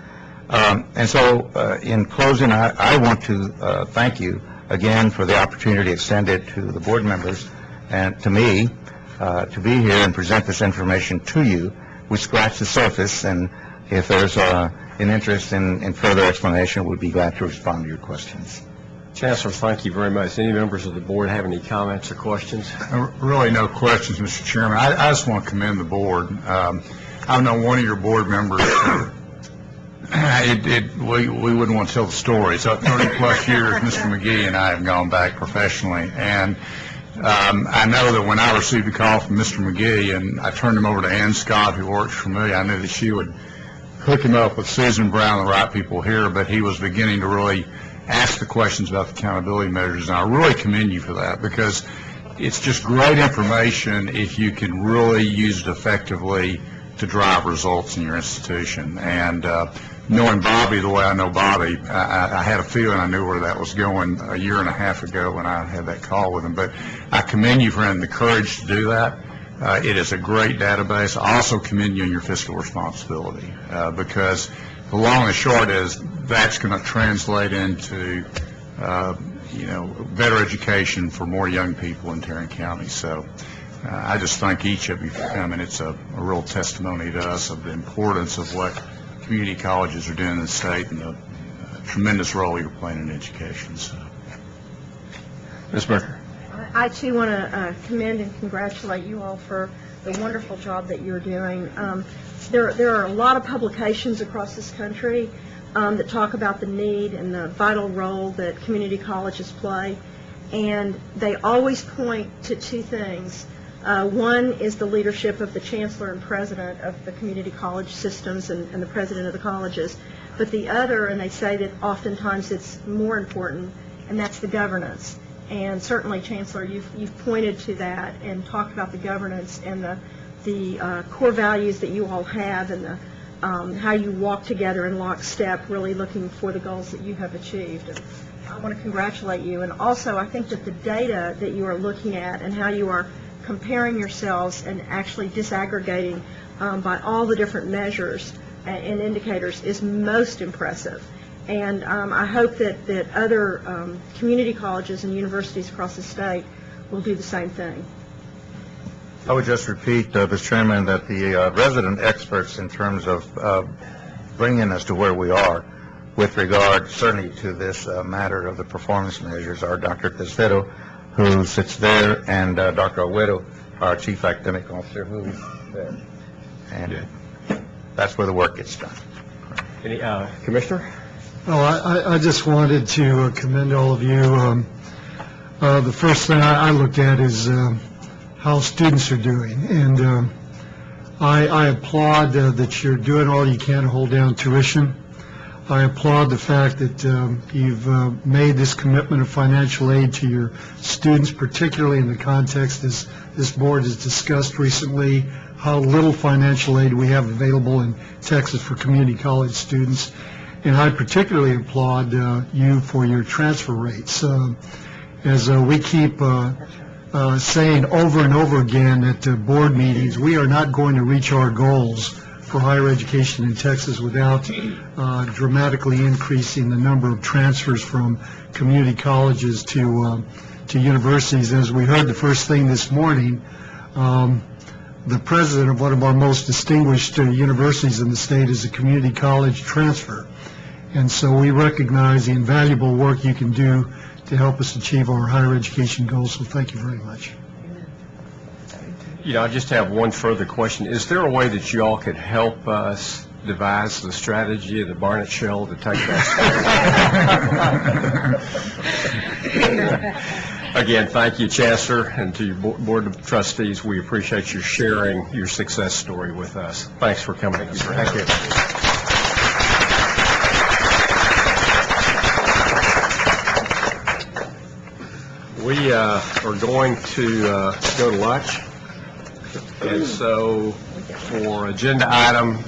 And so, in closing, I want to thank you again for the opportunity extended to the board members and to me to be here and present this information to you. We scratched the surface, and if there's an interest in further explanation, we'd be glad to respond to your questions. Chancellor, thank you very much. Any members of the board have any comments or questions? Really no questions, Mr. Chairman. I just want to commend the board. I know one of your board members, we wouldn't want to tell the story. So 30-plus years, Mr. McGee and I have gone back professionally. And I know that when I received a call from Mr. McGee and I turned him over to Ann Scott, who works for me, I knew that she would hook him up with Susan Brown, the right people here, but he was beginning to really ask the questions about the accountability measures, and I really commend you for that, because it's just great information if you can really use it effectively to drive results in your institution. And knowing Bobby the way I know Bobby, I had a feeling I knew where that was going a year and a half ago when I had that call with him. But I commend you for having the courage to do that. It is a great database. I also commend you on your fiscal responsibility, because the long and short is that's going to translate into, better education for more young people in Tarrant County. So I just thank each of you for coming. It's a real testimony to us of the importance of what community colleges are doing in the state and the tremendous role you're playing in education. So, Ms. Berger. I, too, want to commend and congratulate you all for the wonderful job that you're doing. There are a lot of publications across this country that talk about the need and the vital role that community colleges play, and they always point to two things. One is the leadership of the chancellor and president of the community college systems and the president of the colleges, but the other, and they say that oftentimes it's more important, and that's the governance. And certainly, Chancellor, you've pointed to that and talked about the governance and the core values that you all have, and the how you walk together in lockstep, really looking for the goals that you have achieved. And I want to congratulate you. And also, I think that the data that you are looking at and how you are comparing yourselves and actually disaggregating by all the different measures and indicators is most impressive. And I hope that other community colleges and universities across the state will do the same thing. I would just repeat, Mr. Chairman, that the resident experts in terms of bringing us to where we are with regard certainly to this matter of the performance measures are Dr. Tesfero, who sits there, and Dr. Agüero, our Chief Academic Officer, who's there. And that's where the work gets done. Any, Commissioner? Well, I just wanted to commend all of you. The first thing I looked at is how students are doing, and I applaud that you're doing all you can to hold down tuition. I applaud the fact that you've made this commitment of financial aid to your students, particularly in the context, as this board has discussed recently, how little financial aid we have available in Texas for community college students. And I particularly applaud you for your transfer rates. As we keep saying over and over again at board meetings, we are not going to reach our goals for higher education in Texas without dramatically increasing the number of transfers from community colleges to universities. As we heard the first thing this morning, the president of one of our most distinguished universities in the state is a community college transfer. And so we recognize the invaluable work you can do to help us achieve our higher education goals. So thank you very much. I just have one further question. Is there a way that you all could help us devise the strategy of the Barnett Shell to take that? Again, thank you, Chancellor, and to your Board of Trustees. We appreciate your sharing your success story with us. Thanks for coming. Thank you. We are going to go to lunch, and so for agenda item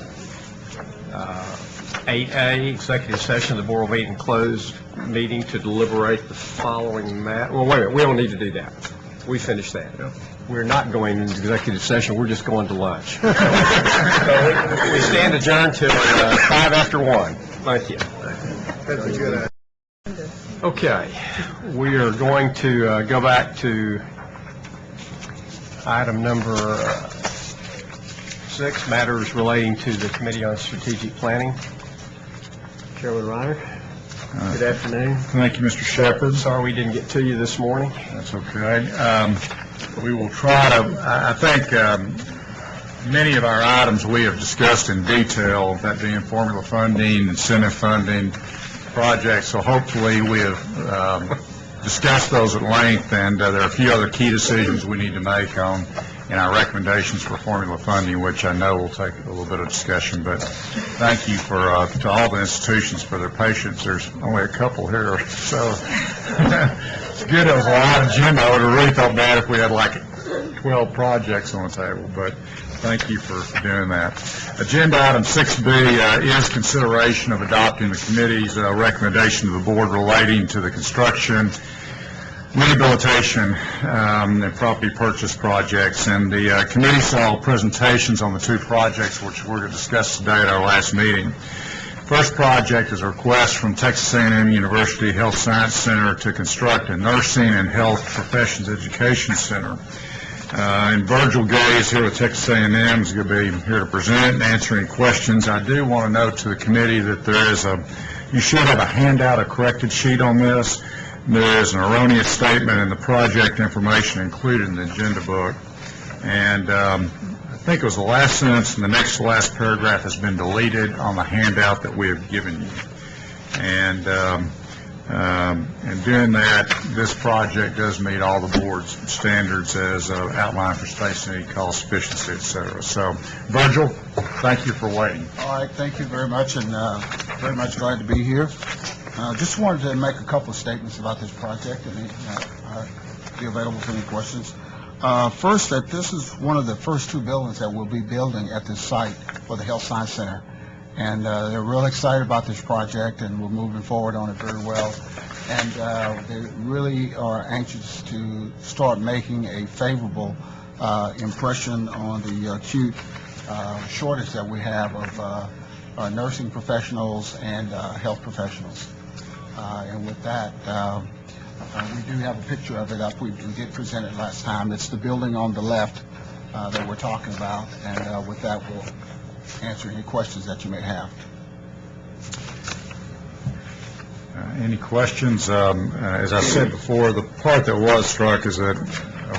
8A, executive session, the board will meet in closed meeting to deliberate the following well, wait a minute, we don't need to do that. We finished that. We're not going into executive session, we're just going to lunch. So we stand adjourned till 5 after 1. Thank you. That's a good idea. Okay, we are going to go back to item number 6, matters relating to the Committee on Strategic Planning. Chairman Reiner, good afternoon. Thank you, Mr. Shepherd. Sorry we didn't get to you this morning. That's okay. We will try to, I think many of our items we have discussed in detail, that being formula funding, incentive funding, projects, so hopefully we have discussed those at length, and there are a few other key decisions we need to make in our recommendations for formula funding, which I know will take a little bit of discussion, but thank you to all the institutions for their patience. There's only a couple here, so it's good it was a live agenda. I would have really felt bad if we had like 12 projects on the table, but thank you for doing that. Agenda item 6B is consideration of adopting the committee's recommendation to the board relating to the construction, rehabilitation, and property purchase projects. And the committee saw presentations on the two projects which we're going to discuss today at our last meeting. First project is a request from Texas A&M University Health Science Center to construct a nursing and health professions education center. And Virgil Gay is here with Texas A&M. He's going to be here to present and answer any questions. I do want to note to the committee that there is you should have a handout, a corrected sheet on this. There is an erroneous statement in the project information included in the agenda book. And I think it was the last sentence and the next to last paragraph has been deleted on the handout that we have given you. And doing that, this project does meet all the board's standards as outlined for space need, cost, efficiency, et cetera. So, Virgil, thank you for waiting. All right, thank you very much, and very much glad to be here. Just wanted to make a couple of statements about this project, and I'll be available for any questions. First, that this is one of the first two buildings that we'll be building at this site for the Health Science Center. And they're real excited about this project, and we're moving forward on it very well. And they really are anxious to start making a favorable impression on the acute shortage that we have of nursing professionals and health professionals. And with that, we do have a picture of it up. We did present it last time. It's the building on the left that we're talking about. And with that, we'll answer any questions that you may have. Any questions? As I said before, the part that was struck is that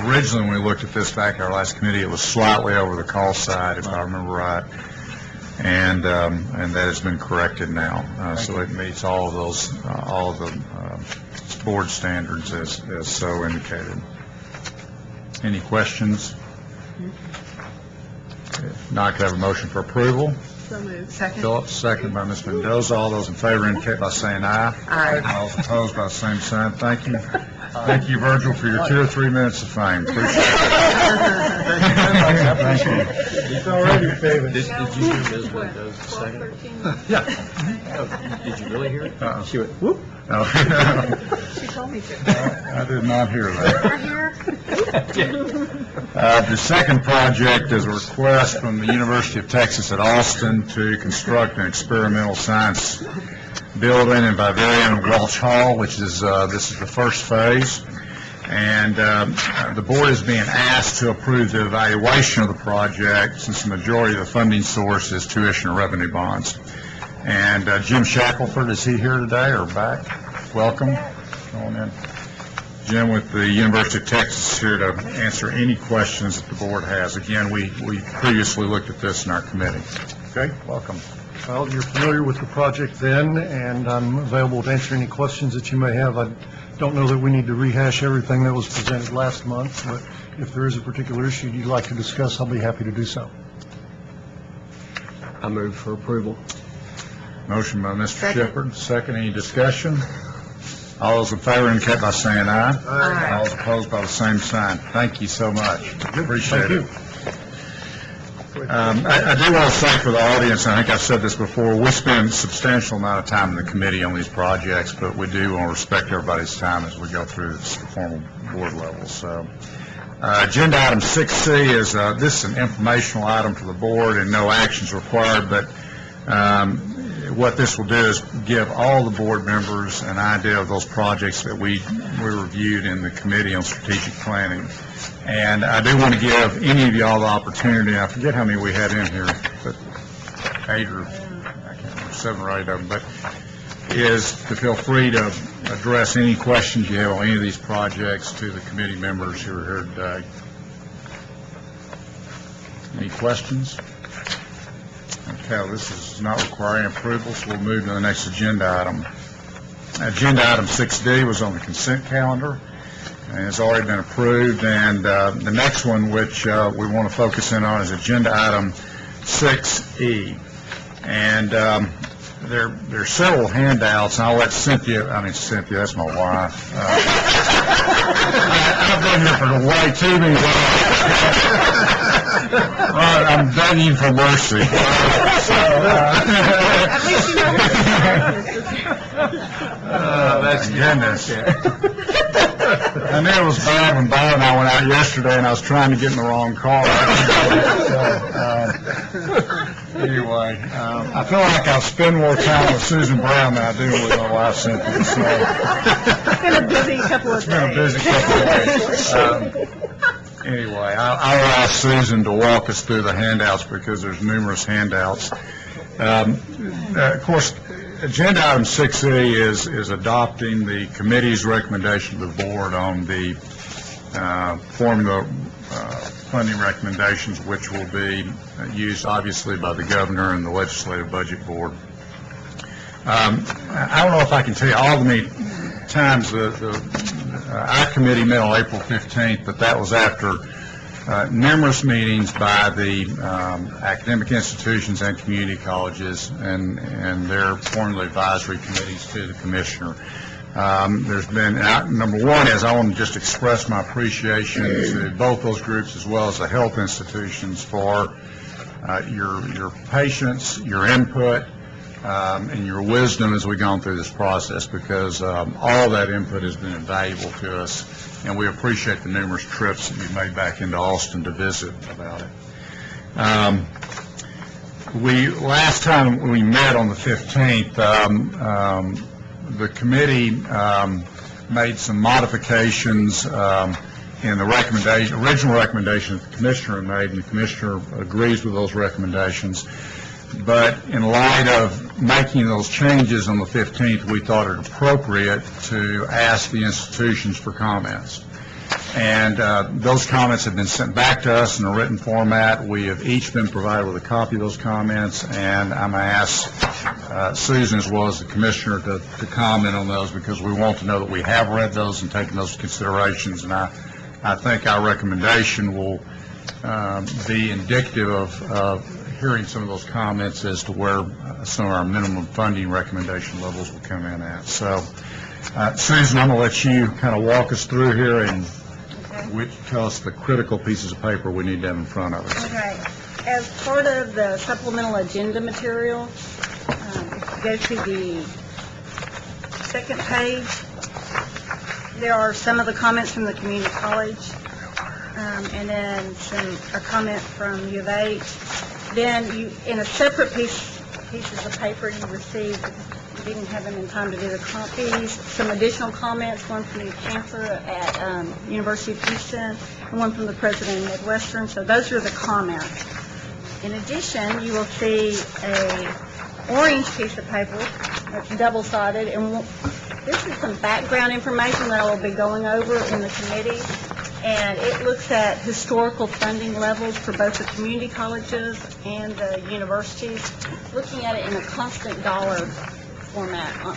originally when we looked at this back at our last committee, it was slightly over the cost side, if I remember right. And that has been corrected now. So it meets all of those, all of the board standards as so indicated. Any questions? If not, could I have a motion for approval? So moved. Second. Phillips, second by Ms. Mendoza. All those in favor indicate by saying aye. Aye. All those opposed by the same sign. Thank you. Thank you, Virgil, for your 2 or 3 minutes of fame. Appreciate it. Thank you. It's already famous. Did you hear Ms. Mendoza second? Yeah. Oh, did you really hear it? She went, whoop. No. She told me to. I did not hear that. The second project is a request from the University of Texas at Austin to construct an experimental science building in Vivarium Welch Hall, which is this is the first phase. And the board is being asked to approve the evaluation of the project since the majority of the funding source is tuition and revenue bonds. And Jim Shackelford, is he here today or back? Welcome. Come on in. Jim with the University of Texas is here to answer any questions that the board has. Again, we previously looked at this in our committee. Okay, welcome. Well, you're familiar with the project then, and I'm available to answer any questions that you may have. I don't know that we need to rehash everything that was presented last month, but if there is a particular issue you'd like to discuss, I'll be happy to do so. I move for approval. Motion by Mr. Shepherd, second. Any discussion? All those in favor indicate by saying aye. Aye. All those opposed by the same sign. Thank you so much. Appreciate it. I do want to say for the audience, and I think I've said this before, we spend a substantial amount of time in the committee on these projects, but we do want to respect everybody's time as we go through this formal board level. So, agenda item 6C is this is an informational item for the board and no actions required, but what this will do is give all the board members an idea of those projects that we reviewed in the Committee on Strategic Planning. And I do want to give any of y'all the opportunity, I forget how many we had in here, but 8 or, I can't remember, 7 or 8 of them, but is to feel free to address any questions you have on any of these projects to the committee members who are here today. Any questions? Okay, this is not requiring approval, so we'll move to the next agenda item. Agenda item 6D was on the consent calendar and has already been approved. And the next one, which we want to focus in on, is agenda item 6E. And there are several handouts, and I'll let Cynthia, that's my wife. I've been here for way too many Right, I'm begging for mercy. At least you know That's goodness. I knew it was bad when Bob and I went out yesterday, and I was trying to get in the wrong car. Anyway, I feel like I'll spend more time with Susan Brown than I do with my wife Cynthia. So it's been a busy couple of days. Anyway, I'll ask Susan to walk us through the handouts because there's numerous handouts. Of course, agenda item 6A is adopting the committee's recommendation to the board on the formula funding recommendations, which will be used obviously by the governor and the legislative budget board. I don't know if I can tell you all the many times our committee met on April 15th, but that was after numerous meetings by the academic institutions and community colleges and their formula advisory committees to the commissioner. There's been, number one is I want to just express my appreciation to both those groups as well as the health institutions for your patience, your input, and your wisdom as we've gone through this process, because all that input has been invaluable to us, and we appreciate the numerous trips that you've made back into Austin to visit about it. Last time we met on the 15th, the committee made some modifications in the original recommendation that the commissioner made, and the commissioner agrees with those recommendations. But in light of making those changes on the 15th, we thought it appropriate to ask the institutions for comments. And those comments have been sent back to us in a written format. We have each been provided with a copy of those comments, and I'm going to ask Susan as well as the commissioner to comment on those, because we want to know that we have read those and taken those considerations. And I think our recommendation will be indicative of hearing some of those comments as to where some of our minimum funding recommendation levels will come in at. So, Susan, I'm going to let you kind of walk us through here and tell us the critical pieces of paper we need to have in front of us. Okay. As part of the supplemental agenda material, if you go to the second page, there are some of the comments from the community college, and then a comment from U of H. Then you, in a separate pieces of paper you received, you didn't have them in time to do the copies, some additional comments, one from the chancellor at University of Houston, and one from the president of Midwestern. So those are the comments. In addition, you will see a orange piece of paper that's double-sided, and this is some background information that I will be going over in the committee. and it looks at historical funding levels for both the community colleges and the universities, looking at it in a constant dollar format on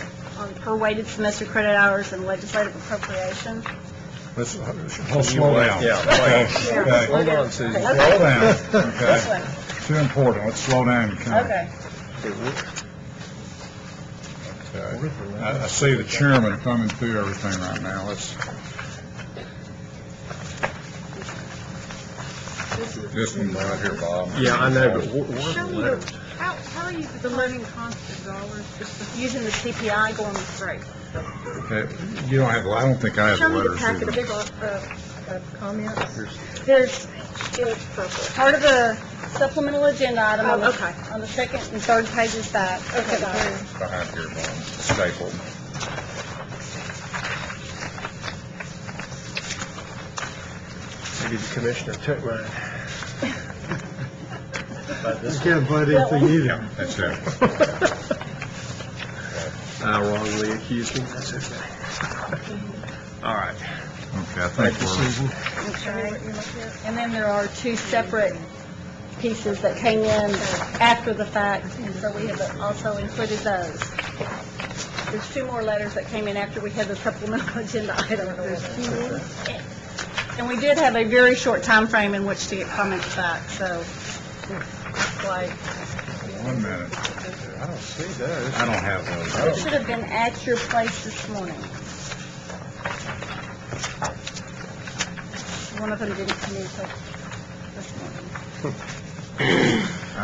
per weighted semester credit hours and legislative appropriation. Let's, slow down. Yeah, Okay. wait. Hold on, Susan. Okay. Slow down, This okay? way. Too important, let's slow down and count. Okay. Okay. I see the chairman coming through everything right now, let's. This one right here, Bob. Yeah, I know, but where's Show the me letter? how are you determining constant dollars, just using the CPI going straight? Okay, you don't have, I don't think I have the Show me the letters packet either. of comments. There's part of the supplemental agenda item on the second and third pages back. Okay. Behind here, Bob, stapled. Maybe the commissioner took mine. You can't find anything either. That's it. I wrongly accused him, that's okay. All right. Okay, I Thank think you, we're, Susan. Okay. And then there are two separate pieces that came in after the fact, and so we have also included those. There's two more letters that came in after we had the supplemental agenda item. And we did have a very short time frame in which to get comments back, so it's like, 1 minute. I don't see those. I don't have those. it should have been at your place this morning. One of them didn't communicate this morning. I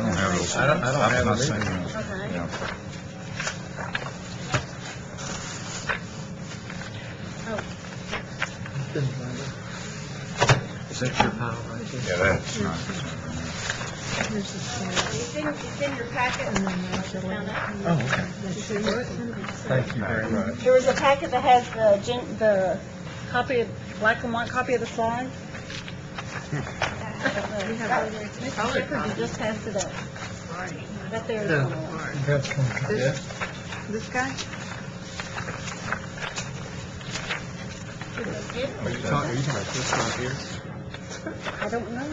don't have those. I don't have not them seen either. those. Okay. Yeah. Is that your pile right there? Yeah, that's not. It's in your packet. Oh, okay. Thank you very much. There was a packet that has the copy, black and white copy of the slide. Mr. Shepherd, you just passed it up. That there is one. This guy? Are you talking about this right here? I don't know.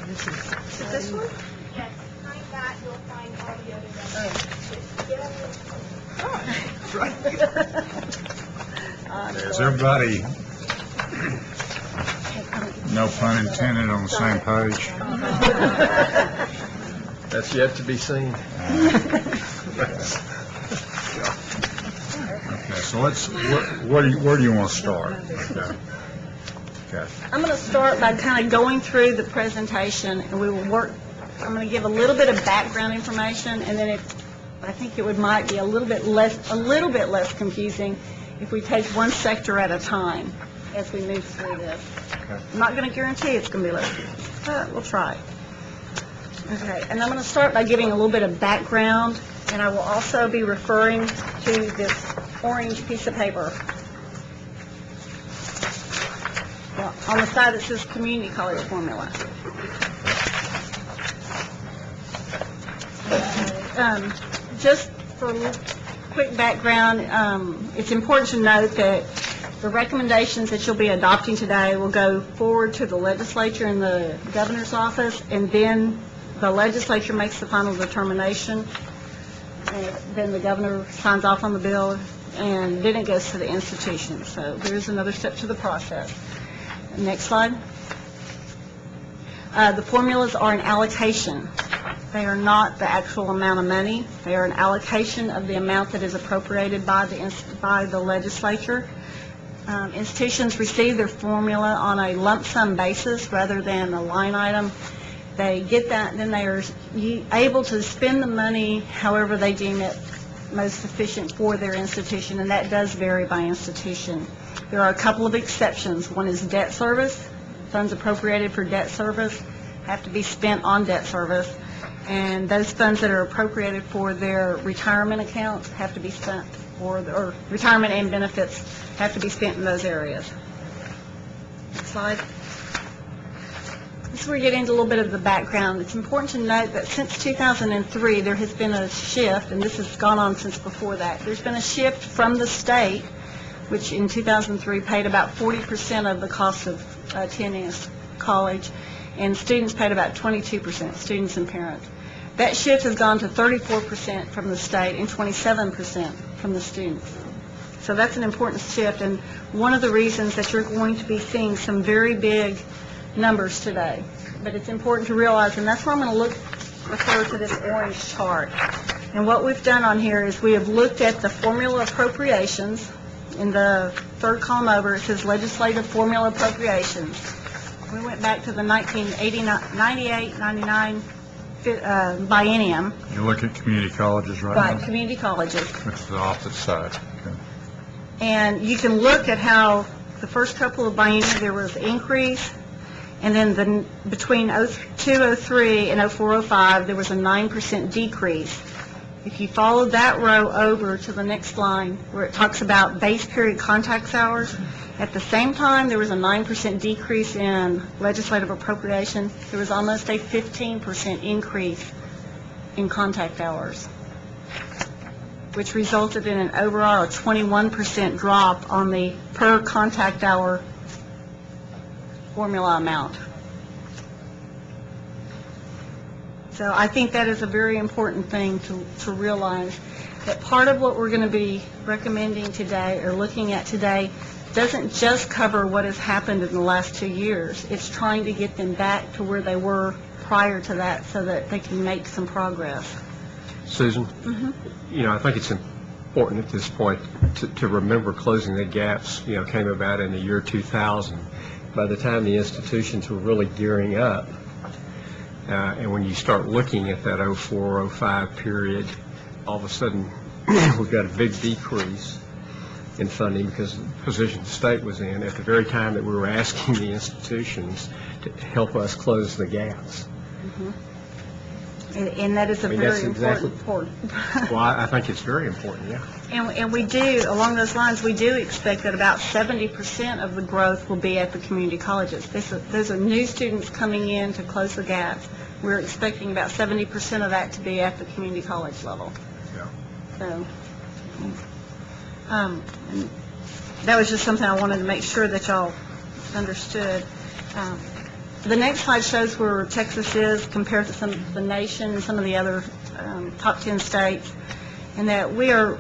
Is it this one? Yes, behind that you'll find all the other others. Is everybody, no pun intended, on the same page? That's yet to be seen. Okay, so let's, where do you want to start? Okay. Okay. I'm going to start by kind of going through the presentation, and we will work, I'm going to give a little bit of background information, and then I think it might be a little bit less confusing if we take one sector at a time as we move through this. Okay. I'm not going to guarantee it's going to be less confusing, but we'll try. Okay, and I'm going to start by giving a little bit of background, and I will also be referring to this orange piece of paper. Well, on the side that says community college formula. Just for a little quick background, it's important to note that the recommendations that you'll be adopting today will go forward to the legislature and the governor's office, and then the legislature makes the final determination, and then the governor signs off on the bill, and then it goes to the institution. So there's another step to the process. Next slide. The formulas are an allocation. They are not the actual amount of money. They are an allocation of the amount that is appropriated by the legislature. Institutions receive their formula on a lump sum basis rather than a line item. They get that, then they are able to spend the money however they deem it most efficient for their institution, and that does vary by institution. There are a couple of exceptions. One is debt service. Funds appropriated for debt service have to be spent on debt service, and those funds that are appropriated for their retirement accounts have to be spent, or retirement and benefits have to be spent in those areas. Next slide. This is where we get into a little bit of the background. It's important to note that since 2003, there has been a shift, and this has gone on since before that. There's been a shift from the state which in 2003 paid about 40% of the cost of attending college, and students paid about 22%, students and parents. That shift has gone to 34% from the state and 27% from the students. So that's an important shift, and one of the reasons that you're going to be seeing some very big numbers today. But it's important to realize, and that's where I'm going to refer to this orange chart. And what we've done on here is we have looked at the formula appropriations. In the third column over, it says legislative formula appropriations. We went back to the 1998-99 biennium. You look at community colleges right Right, now? community colleges. It's the opposite side. Okay. And you can look at how the first couple of bienniums there was increase, and then between 0203 and 0405 there was a 9% decrease. If you follow that row over to the next line where it talks about base period contact hours, at the same time there was a 9% decrease in legislative appropriation, there was almost a 15% increase in contact hours, which resulted in an overall 21% drop on the per contact hour formula amount. So I think that is a very important thing to realize, that part of what we're going to be recommending today or looking at today doesn't just cover what has happened in the last 2 years. It's trying to get them back to where they were prior to that so that they can make some progress. Susan? I think it's important at this point to remember closing the gaps, came about in the year 2000. By the time the institutions were really gearing up, and when you start looking at that 04-05 period, all of a sudden we've got a big decrease in funding because of the position the state was in at the very time that we were asking the institutions to help us close the gaps. And that is a very important point. Well, I think it's very important, yeah. And we do, along those lines, we do expect that about 70% of the growth will be at the community colleges. Those are new students coming in to close the gaps. We're expecting about 70% of that to be at the community college level. Yeah. So, and that was just something I wanted to make sure that y'all understood. The next slide shows where Texas is compared to some of the nation and some of the other top 10 states, and that we are,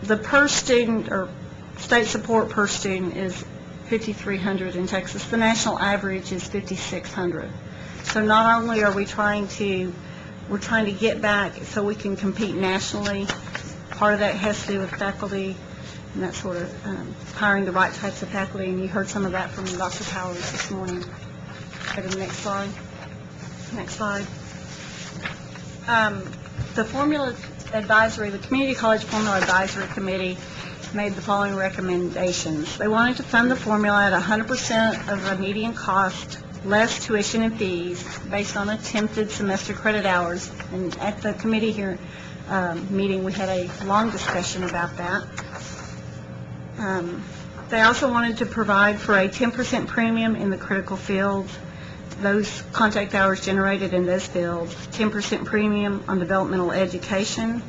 the per student or state support per student is $5,300 in Texas. The national average is $5,600. So not only are we're trying to get back so we can compete nationally. Part of that has to do with faculty and that sort of hiring the right types of faculty, and you heard some of that from Dr. Powers this morning. Go to the next slide. Next slide. The Formula Advisory, the Community College Formula Advisory Committee made the following recommendations. They wanted to fund the formula at 100% of the median cost, less tuition and fees, based on attempted semester credit hours. And at the committee here meeting, we had a long discussion about that. They also wanted to provide for a 10% premium in the critical fields, those contact hours generated in those fields, 10% premium on developmental education,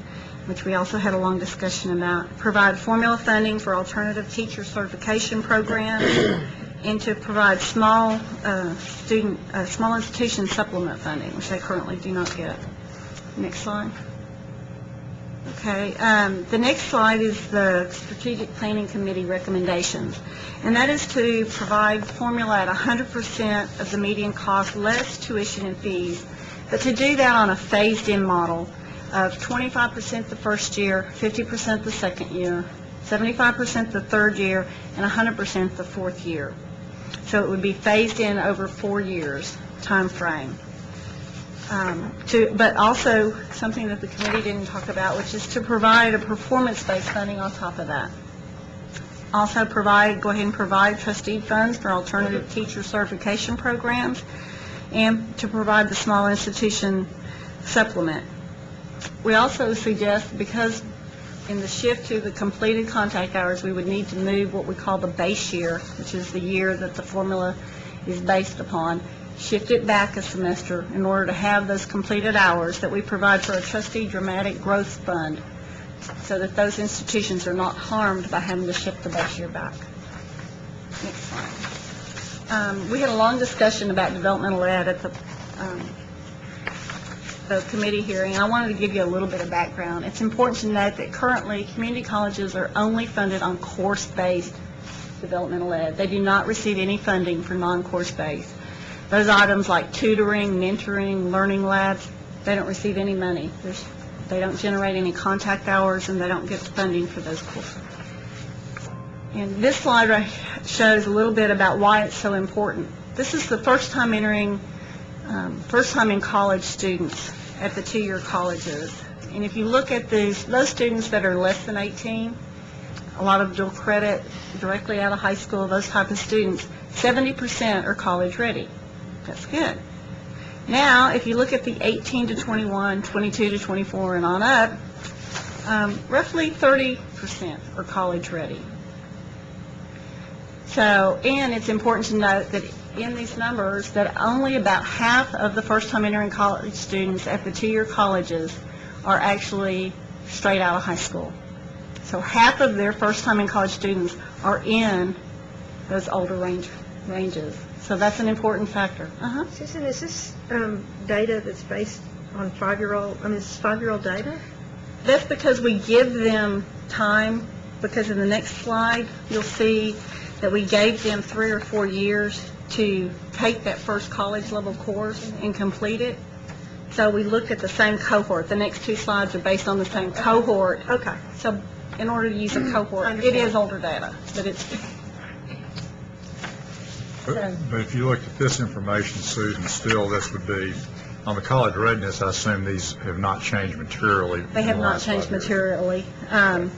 which we also had a long discussion about, provide formula funding for alternative teacher certification programs, and to provide small institution supplement funding, which they currently do not get. Next slide. Okay, the next slide is the Strategic Planning Committee recommendations, and that is to provide formula at 100% of the median cost, less tuition and fees, but to do that on a phased-in model of 25% the first year, 50% the second year, 75% the third year, and 100% the fourth year. So it would be phased in over 4 years time frame. But also something that the committee didn't talk about, which is to provide a performance-based funding on top of that. Also go ahead and provide trustee funds for alternative teacher certification programs, and to provide the small institution supplement. We also suggest, because in the shift to the completed contact hours, we would need to move what we call the base year, which is the year that the formula is based upon, shift it back a semester in order to have those completed hours, that we provide for a trustee dramatic growth fund so that those institutions are not harmed by having to ship the bus year back. Next slide. We had a long discussion about developmental ed at the committee hearing, and I wanted to give you a little bit of background. It's important to note that currently community colleges are only funded on course-based developmental ed. They do not receive any funding for non-course based. Those items like tutoring, mentoring, learning labs, they don't receive any money. They don't generate any contact hours, and they don't get funding for those courses. And this slide shows a little bit about why it's so important. This is the first time in college students at the two-year colleges. And if you look at those students that are less than 18, a lot of dual credit, directly out of high school, those type of students, 70% are college ready. That's good. Now, if you look at the 18 to 21, 22 to 24 and on up, roughly 30% are college ready. So, and it's important to note that in these numbers that only about half of the first-time entering college students at the two-year colleges are actually straight out of high school. So half of their first-time in college students are in those older ranges. So that's an important factor. Susan, is this data that's based on 5-year-old, is 5-year-old data? That's because we give them time, because in the next slide, you'll see that we gave them 3 or 4 years to take that first college level course and complete it. So we looked at the same cohort. The next 2 slides are based on the same cohort. Okay. So in order to use a cohort, it is older data, but it's... But if you look at this information, Susan, still this would be, on the college readiness, I assume these have not changed materially. They have not changed materially. And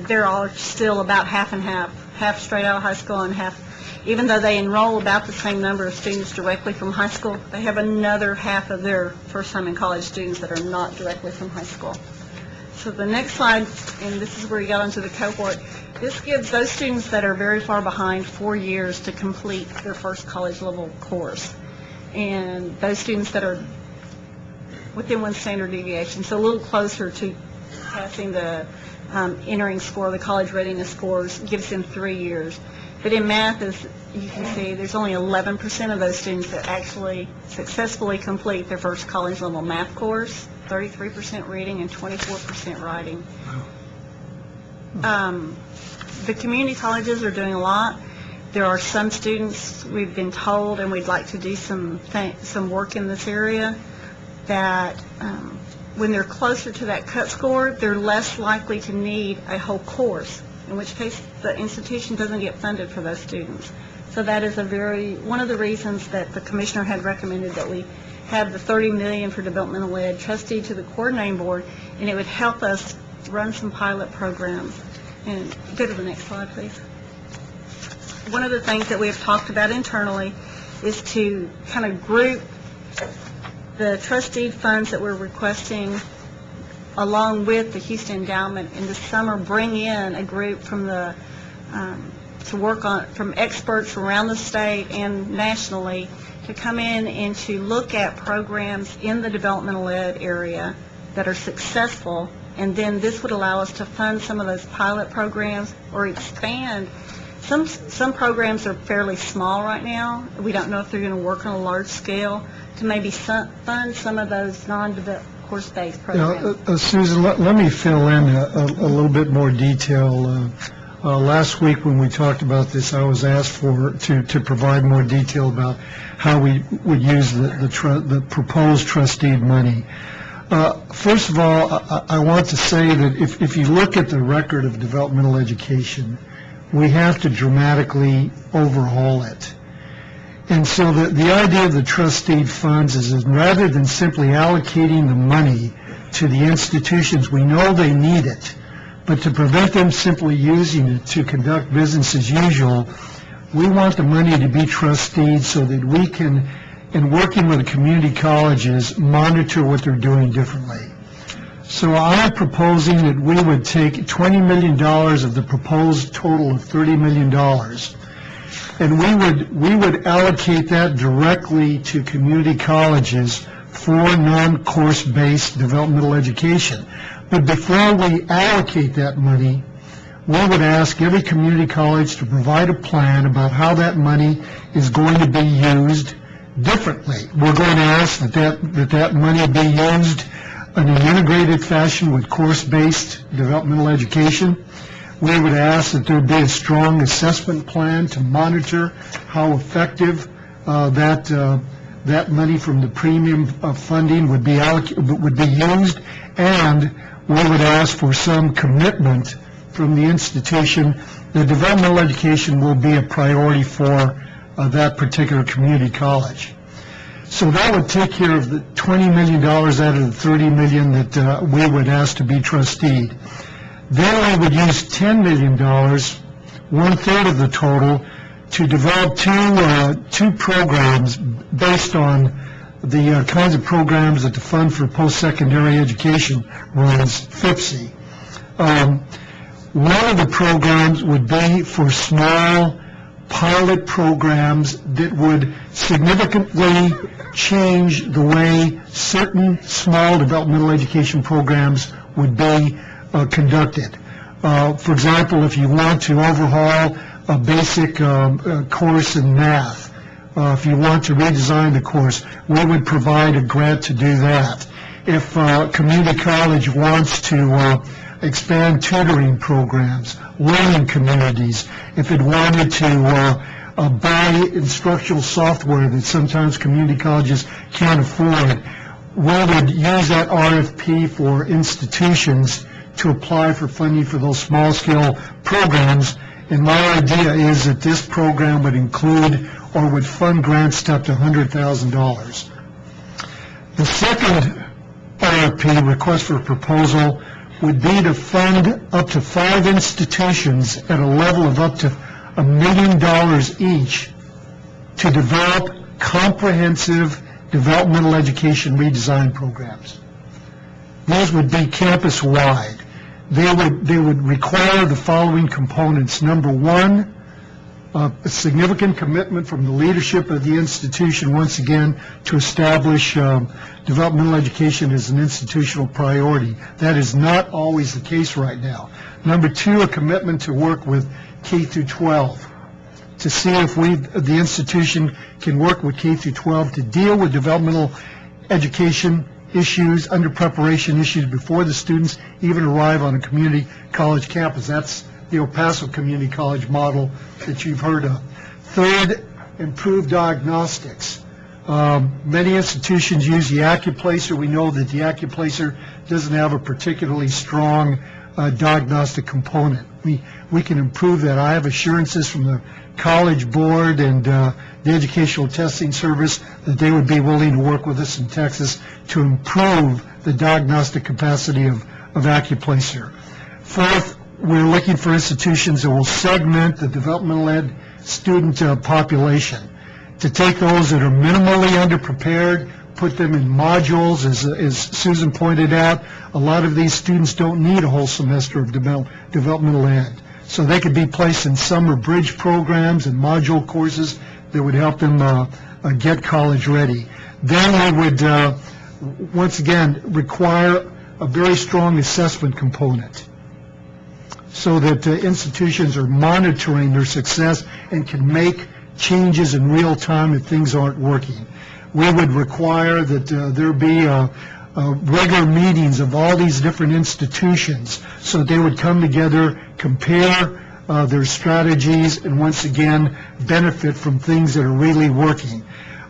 they're all still about half and half straight out of high school and half, even though they enroll about the same number of students directly from high school, they have another half of their first time in college students that are not directly from high school. So the next slide, and this is where you got into the cohort, this gives those students that are very far behind 4 years to complete their first college level course. And those students that are within 1 standard deviation, so a little closer to passing the entering score, the college readiness scores, gives them 3 years. But in math, as you can see, there's only 11% of those students that actually successfully complete their first college level math course, 33% reading, and 24% writing. The community colleges are doing a lot. There are some students, we've been told, and we'd like to do some work in this area, that when they're closer to that cut score, they're less likely to need a whole course, in which case the institution doesn't get funded for those students. So that is one of the reasons that the commissioner had recommended that we have the $30 million for developmental ed trustee to the coordinating board, and it would help us run some pilot programs. And go to the next slide, please. One of the things that we have talked about internally is to kind of group the trustee funds that we're requesting along with the Houston Endowment in the summer, bring in a group from the to work on from experts from around the state and nationally to come in and to look at programs in the developmental ed area that are successful, and then this would allow us to fund some of those pilot programs or expand. Some programs are fairly small right now. We don't know if they're going to work on a large scale, to maybe fund some of those non-course-based programs. Susan, let me fill in a little bit more detail. Last week when we talked about this, I was asked to provide more detail about how we would use the proposed trustee money. First of all, I want to say that if you look at the record of developmental education, we have to dramatically overhaul it. And so the idea of the trustee funds is rather than simply allocating the money to the institutions, we know they need it, but to prevent them simply using it to conduct business as usual, we want the money to be trusteed so that we can, in working with the community colleges, monitor what they're doing differently. So I'm proposing that we would take $20 million of the proposed total of $30 million, and we would allocate that directly to community colleges for non-course-based developmental education. But before we allocate that money, we would ask every community college to provide a plan about how that money is going to be used differently. We're going to ask that money be used in an integrated fashion with course-based developmental education. We would ask that there be a strong assessment plan to monitor how effective that money from the premium funding would be used, and we would ask for some commitment from the institution that developmental education will be a priority for that particular community college. So that would take care of the $20 million out of the $30 million that we would ask to be trusteed. Then we would use $10 million, 1/3 of the total, to develop two programs based on the kinds of programs that the Fund for Post-Secondary Education runs, FIPSE. One of the programs would be for small pilot programs that would significantly change the way certain small developmental education programs would be conducted. For example, if you want to overhaul a basic course in math, if you want to redesign the course, we would provide a grant to do that. If community college wants to expand tutoring programs, learning communities, if it wanted to buy instructional software that sometimes community colleges can't afford, we would use that RFP for institutions to apply for funding for those small-scale programs. And my idea is that this program would include or would fund grants to up to $100,000. The second RFP, request for proposal, would be to fund up to 5 institutions at a level of up to $1 million each to develop comprehensive developmental education redesign programs. These would be campus-wide. They would require the following components. Number one, a significant commitment from the leadership of the institution, once again, to establish developmental education as an institutional priority. That is not always the case right now. Number two, a commitment to work with K through 12 to see if the institution can work with K through 12 to deal with developmental education issues, under preparation issues before the students even arrive on a community college campus. That's the El Paso Community College model that you've heard of. Third, improved diagnostics. Many institutions use the AccuPlacer. We know that the AccuPlacer doesn't have a particularly strong diagnostic component. We can improve that. I have assurances from the College Board and the Educational Testing Service that they would be willing to work with us in Texas to improve the diagnostic capacity of AccuPlacer. Fourth, we're looking for institutions that will segment the developmental ed student population, to take those that are minimally underprepared, put them in modules. As Susan pointed out, a lot of these students don't need a whole semester of developmental ed. So they could be placed in summer bridge programs and module courses that would help them get college ready. Then we would, once again, require a very strong assessment component so that institutions are monitoring their success and can make changes in real time if things aren't working. We would require that there be regular meetings of all these different institutions so that they would come together, compare their strategies, and once again benefit from things that are really working.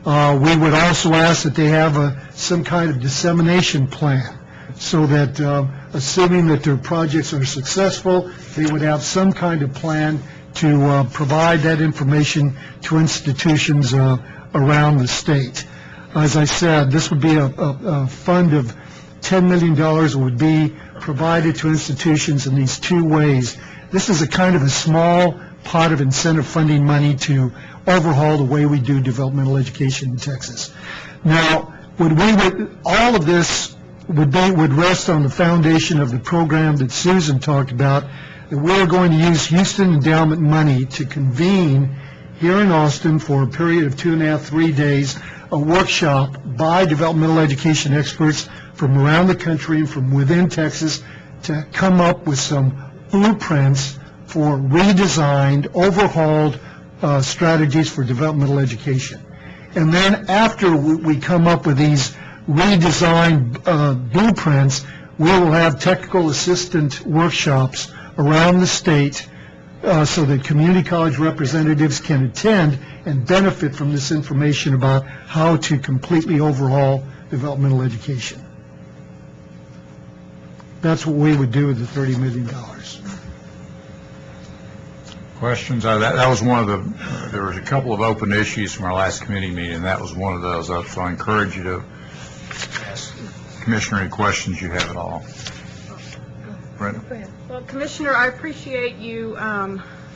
We would also ask that they have some kind of dissemination plan so that assuming that their projects are successful, they would have some kind of plan to provide that information to institutions around the state. As I said, this would be a fund of $10 million that would be provided to institutions in these two ways. This is a kind of a small pot of incentive funding money to overhaul the way we do developmental education in Texas. Now, all of this would rest on the foundation of the program that Susan talked about, that we're going to use Houston endowment money to convene here in Austin for a period of 2.5 to 3 days a workshop by developmental education experts from around the country and from within Texas to come up with some blueprints for redesigned, overhauled strategies for developmental education. And then after we come up with these redesigned blueprints, we will have technical assistant workshops around the state so that community college representatives can attend and benefit from this information about how to completely overhaul developmental education. That's what we would do with the $30 million. Questions? That was one of the, there was a couple of open issues from our last committee meeting, and that was one of those. So I encourage you to ask Commissioner any questions you have at all. Brenda? Well, Commissioner, I appreciate you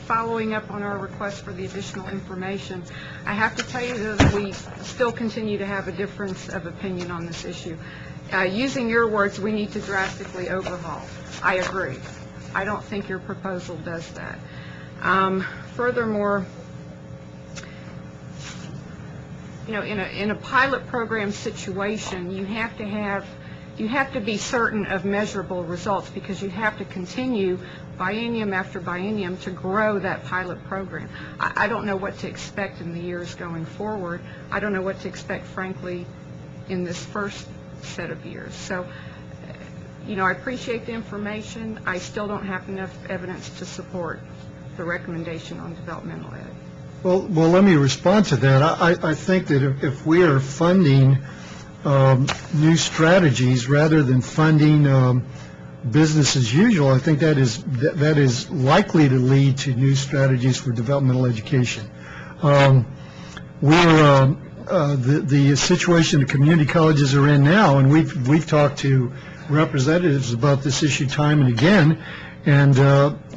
following up on our request for the additional information. I have to tell you that we still continue to have a difference of opinion on this issue. Using your words, we need to drastically overhaul. I agree. I don't think your proposal does that. Furthermore, you know, in a pilot program situation, you have to be certain of measurable results, because you have to continue biennium after biennium to grow that pilot program. I don't know what to expect in the years going forward. I don't know what to expect, frankly, in this first set of years. So, you know, I appreciate the information. I still don't have enough evidence to support the recommendation on developmental ed. Well, let me respond to that. I think that if we are funding new strategies rather than funding business as usual, I think that is likely to lead to new strategies for developmental education. The situation the community colleges are in now, and we've talked to representatives about this issue time and again, and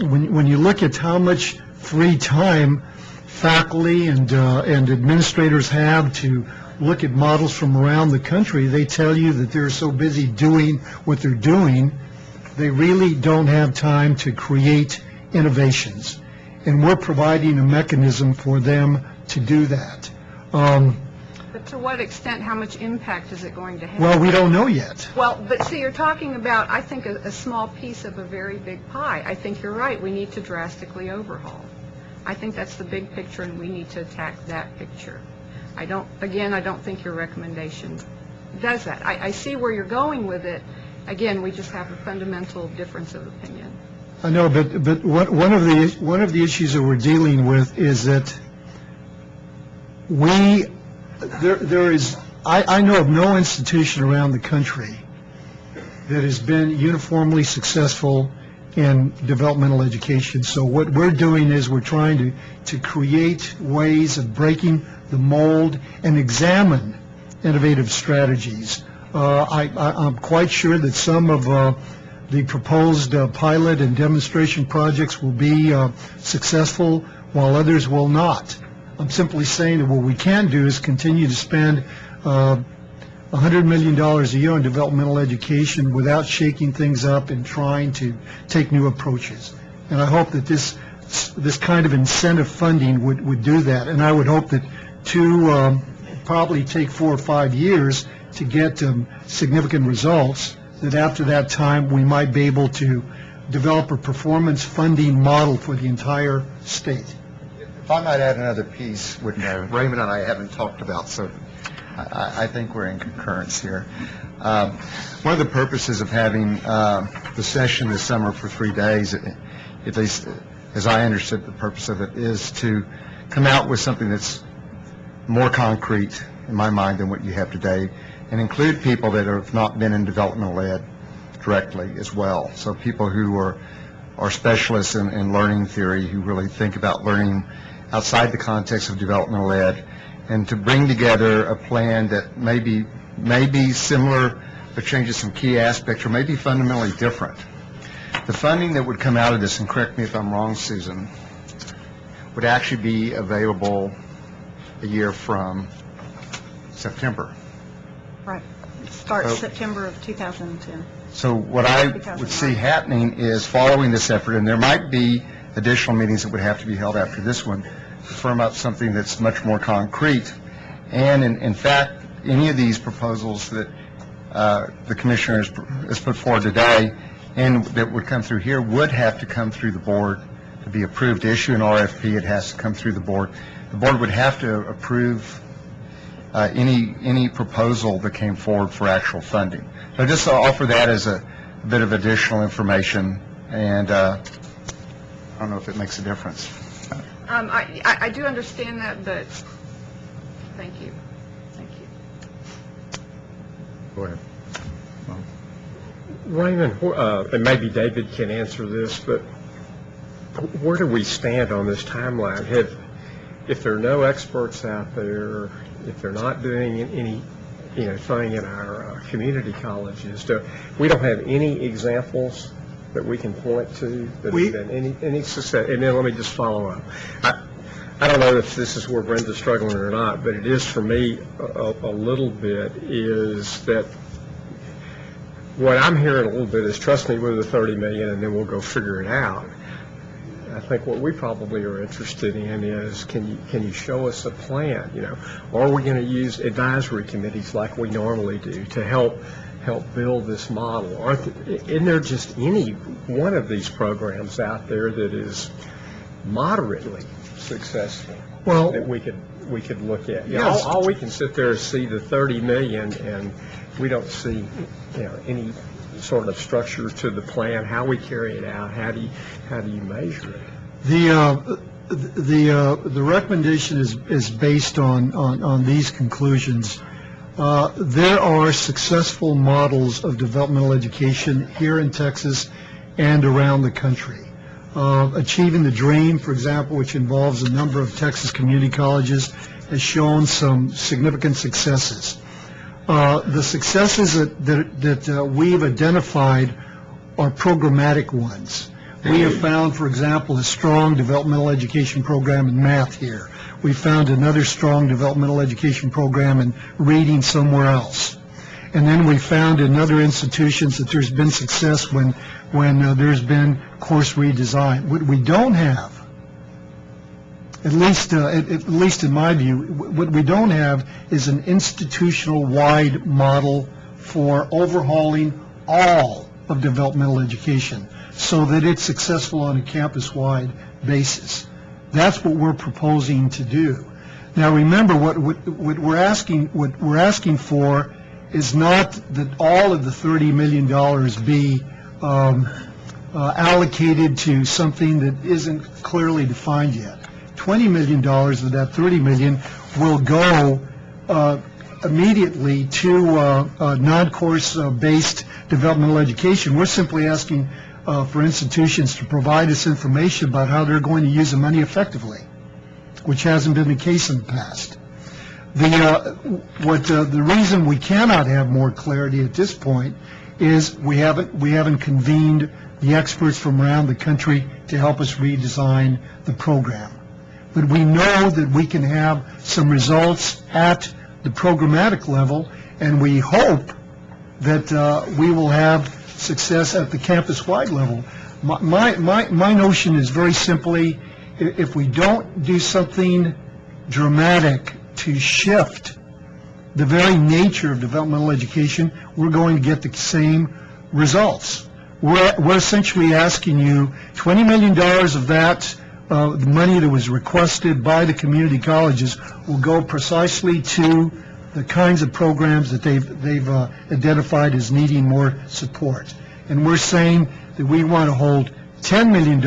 when you look at how much free time faculty and administrators have to look at models from around the country, they tell you that they're so busy doing what they're doing, they really don't have time to create innovations. And we're providing a mechanism for them to do that. But to what extent, how much impact is it going to have? Well, we don't know yet. Well, but see, you're talking about, I think, a small piece of a very big pie. I think you're right. We need to drastically overhaul. I think that's the big picture, and we need to attack that picture. I don't think your recommendation does that. I see where you're going with it. Again, we just have a fundamental difference of opinion. I know, but one of the issues that we're dealing with is that I know of no institution around the country that has been uniformly successful in developmental education. So what we're doing is we're trying to create ways of breaking the mold and examine innovative strategies. I'm quite sure that some of the proposed pilot and demonstration projects will be successful, while others will not. I'm simply saying that what we can do is continue to spend $100 million a year on developmental education without shaking things up and trying to take new approaches. And I hope that this kind of incentive funding would do that. And I would hope that probably take 4 or 5 years to get significant results, that after that time we might be able to develop a performance funding model for the entire state. If I might add another piece, which Raymond and I haven't talked about, so I think we're in concurrence here. One of the purposes of having the session this summer for 3 days, at least as I understood the purpose of it, is to come out with something that's more concrete in my mind than what you have today, and include people that have not been in developmental ed directly as well. So people who are specialists in learning theory, who really think about learning outside the context of developmental ed, and to bring together a plan that may be similar but changes some key aspects, or may be fundamentally different. The funding that would come out of this, and correct me if I'm wrong, Susan, would actually be available a year from September. Right. Starts September of 2010. So what I would see happening is, following this effort, and there might be additional meetings that would have to be held after this one, to firm up something that's much more concrete. And in fact, any of these proposals that the commissioner has put forward today and that would come through here would have to come through the board to be approved. To issue an RFP, it has to come through the board. The board would have to approve any proposal that came forward for actual funding. So just to offer that as a bit of additional information, and I don't know if it makes a difference. I do understand that, but thank you. Thank you. Go ahead. Raymond, and maybe David can answer this, but where do we stand on this timeline? If there are no experts out there, if they're not doing any, thing in our community colleges, we don't have any examples that we can point to that have been any success. And then let me just follow up. I don't know if this is where Brenda's struggling or not, but it is for me a little bit, is that what I'm hearing a little bit is, trust me with the 30 million and then we'll go figure it out. I think what we probably are interested in is, can you show us a plan? Are we going to use advisory committees like we normally do to help build this model? Isn't there just any one of these programs out there that is moderately successful that we could look at? Yes. All we can sit there is see the 30 million, and we don't see any sort of structure to the plan, how we carry it out, how do you measure it? The recommendation is based on these conclusions. There are successful models of developmental education here in Texas and around the country. Achieving the Dream, for example, which involves a number of Texas community colleges, has shown some significant successes. The successes that we've identified are programmatic ones. We have found, for example, a strong developmental education program in math here. We found another strong developmental education program in reading somewhere else. And then we found in other institutions that there's been success when there's been course redesign. What we don't have, at least in my view, what we don't have is an institutional-wide model for overhauling all of developmental education so that it's successful on a campus-wide basis. That's what we're proposing to do. Now, remember, what we're asking for is not that all of the $30 million be allocated to something that isn't clearly defined yet. $20 million of that $30 million will go immediately to non-course based developmental education. We're simply asking for institutions to provide us information about how they're going to use the money effectively, which hasn't been the case in the past. The reason we cannot have more clarity at this point is we haven't convened the experts from around the country to help us redesign the program. But we know that we can have some results at the programmatic level, and we hope that we will have success at the campus-wide level. My notion is very simply, if we don't do something dramatic to shift the very nature of developmental education, we're going to get the same results. We're essentially asking you $20 million of that, the money that was requested by the community colleges will go precisely to the kinds of programs that they've identified as needing more support. And we're saying that we want to hold $10 million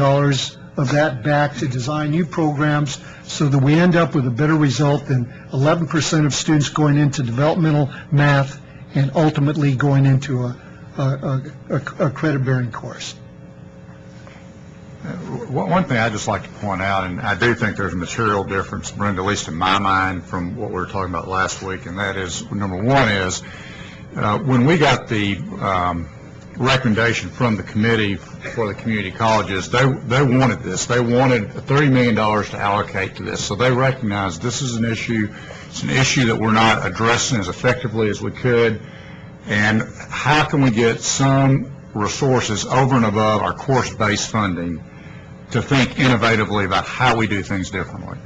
of that back to design new programs so that we end up with a better result than 11% of students going into developmental math and ultimately going into a credit-bearing course. One thing I'd just like to point out, and I do think there's a material difference, Brenda, at least in my mind, from what we were talking about last week, and that is, number one is, when we got the recommendation from the committee for the community colleges, they wanted this. They wanted $30 million to allocate to this. So they recognized this is an issue. It's an issue that we're not addressing as effectively as we could. And how can we get some resources over and above our course-based funding to think innovatively about how we do things differently?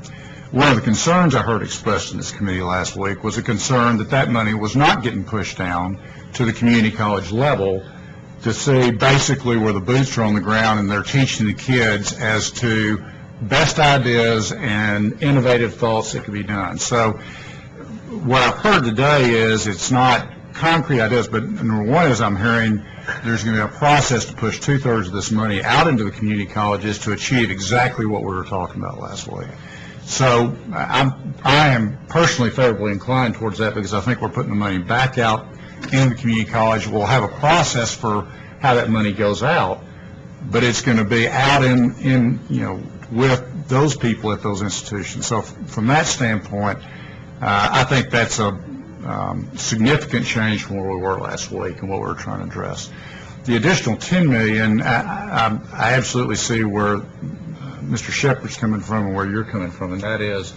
One of the concerns I heard expressed in this committee last week was a concern that that money was not getting pushed down to the community college level to see basically where the boots are on the ground and they're teaching the kids as to best ideas and innovative thoughts that could be done. So what I've heard today is it's not concrete ideas, but number one is I'm hearing there's going to be a process to push 2/3 of this money out into the community colleges to achieve exactly what we were talking about last week. So I am personally favorably inclined towards that because I think we're putting the money back out in the community college. We'll have a process for how that money goes out, but it's going to be out in with those people at those institutions. So from that standpoint, I think that's a significant change from where we were last week and what we were trying to address. The additional $10 million, I absolutely see where Mr. Shepard's coming from and where you're coming from, and that is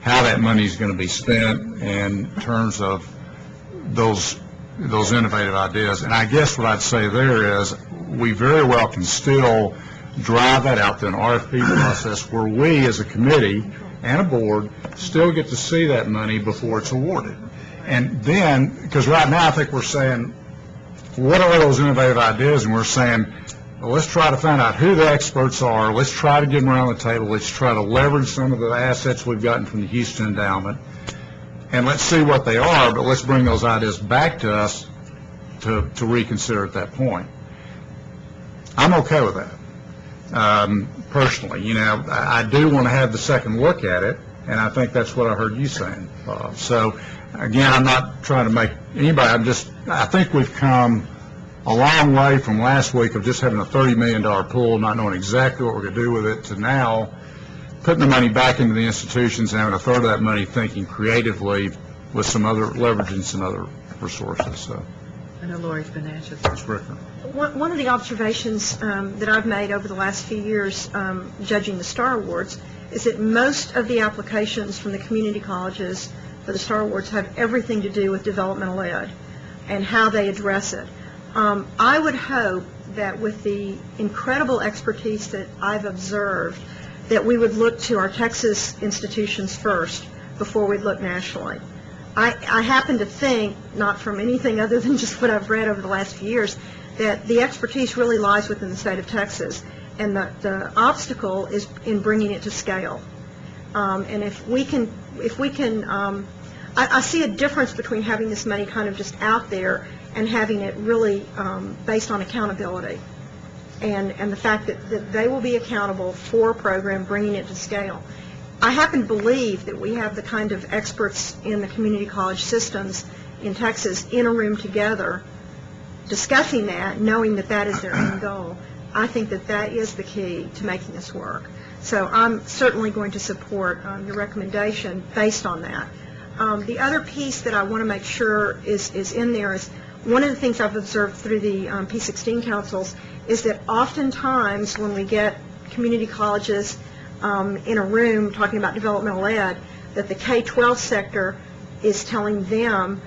how that money is going to be spent in terms of those innovative ideas. And I guess what I'd say there is we very well can still drive that out through an RFP process where we as a committee and a board still get to see that money before it's awarded. And then, because right now I think we're saying, what are those innovative ideas? And we're saying, well, let's try to find out who the experts are. Let's try to get them around the table. Let's try to leverage some of the assets we've gotten from the Houston Endowment. And let's see what they are, but let's bring those ideas back to us to reconsider at that point. I'm okay with that. Personally, I do want to have the second look at it, and I think that's what I heard you saying, Bob. So, again, I'm not trying to make anybody, I think we've come a long way from last week of just having a $30 million pool, not knowing exactly what we're going to do with it, to now putting the money back into the institutions and having a third of that money thinking creatively with some other, leveraging some other resources. So. I know Lori's been anxious. One of the observations that I've made over the last few years judging the STAR Awards is that most of the applications from the community colleges for the STAR Awards have everything to do with developmental ed and how they address it. I would hope that with the incredible expertise that I've observed, that we would look to our Texas institutions first before we'd look nationally. I happen to think, not from anything other than just what I've read over the last few years, that the expertise really lies within the state of Texas, and the obstacle is in bringing it to scale. And if we can, I see a difference between having this money kind of just out there and having it really based on accountability, and the fact that they will be accountable for a program bringing it to scale. I happen to believe that we have the kind of experts in the community college systems in Texas in a room together discussing that, knowing that that is their end goal. I think that that is the key to making this work. So I'm certainly going to support your recommendation based on that. The other piece that I want to make sure is in there is one of the things I've observed through the P16 councils is that oftentimes when we get community colleges in a room talking about developmental ed, that the K-12 sector is telling them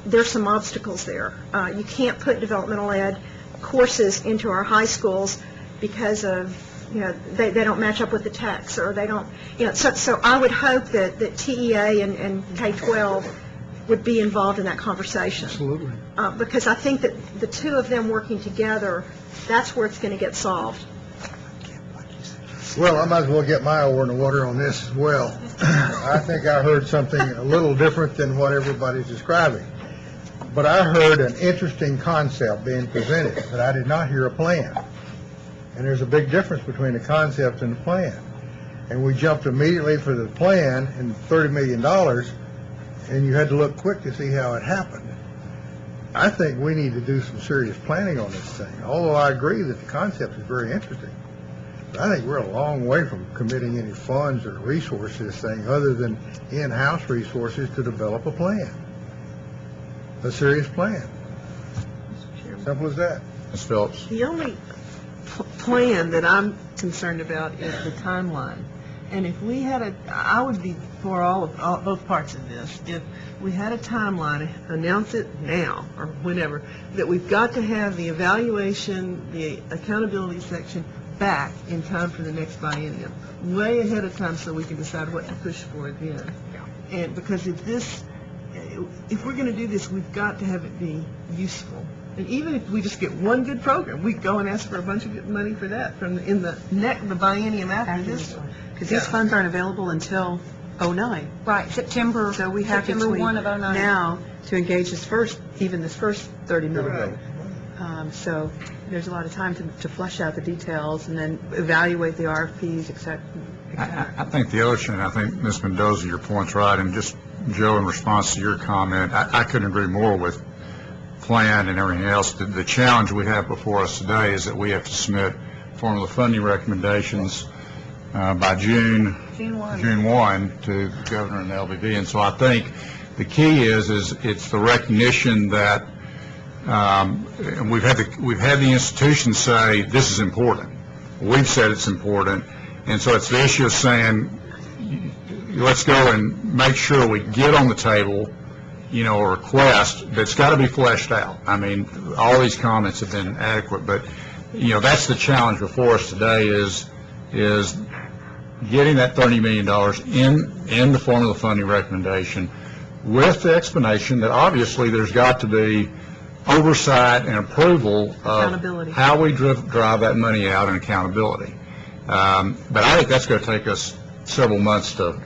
there's some obstacles there. You can't put developmental ed courses into our high schools because of, they don't match up with the text, or they don't, so I would hope that TEA and K-12 would be involved in that conversation. Absolutely. Because I think that the two of them working together, that's where it's going to get solved. Well, I might as well get my oar in the water on this as well. I think I heard something a little different than what everybody's describing. But I heard an interesting concept being presented, but I did not hear a plan. And there's a big difference between the concept and the plan. And we jumped immediately for the plan and $30 million, and you had to look quick to see how it happened. I think we need to do some serious planning on this thing, although I agree that the concept is very interesting. I think we're a long way from committing any funds or resources to this thing other than in-house resources to develop a plan, a serious plan. Simple as that. Ms. Phillips. The only plan that I'm concerned about is the timeline. And if we had I would be for both parts of this. If we had a timeline, announce it now or whenever, that we've got to have the evaluation, the accountability section back in time for the next biennium, way ahead of time, so we can decide what to push for then. And because if we're going to do this, we've got to have it be useful. And even if we just get one good program, we go and ask for a bunch of money for that in the biennium after this one. Because these funds aren't available until '09. Right, September. So we have September between 1 of 09. now to engage this first 30 million. So there's a lot of time to flesh out the details and then evaluate the RFPs, et cetera. I think the ocean, I think, Ms. Mendoza, your point's right, and just, Joe, in response to your comment, I couldn't agree more with plan and everything else. The challenge we have before us today is that we have to submit formula funding recommendations by June 1 to the governor and the LBB. And so I think the key is it's the recognition that and we've had the institutions say this is important. We've said it's important, and so it's the issue of saying let's go and make sure we get on the table, a request that's got to be fleshed out. I mean, all these comments have been adequate, but that's the challenge before us today is getting that $30 million in the formula funding recommendation, with the explanation that obviously there's got to be oversight and approval of how we drive that money out and accountability. But I think that's going to take us several months to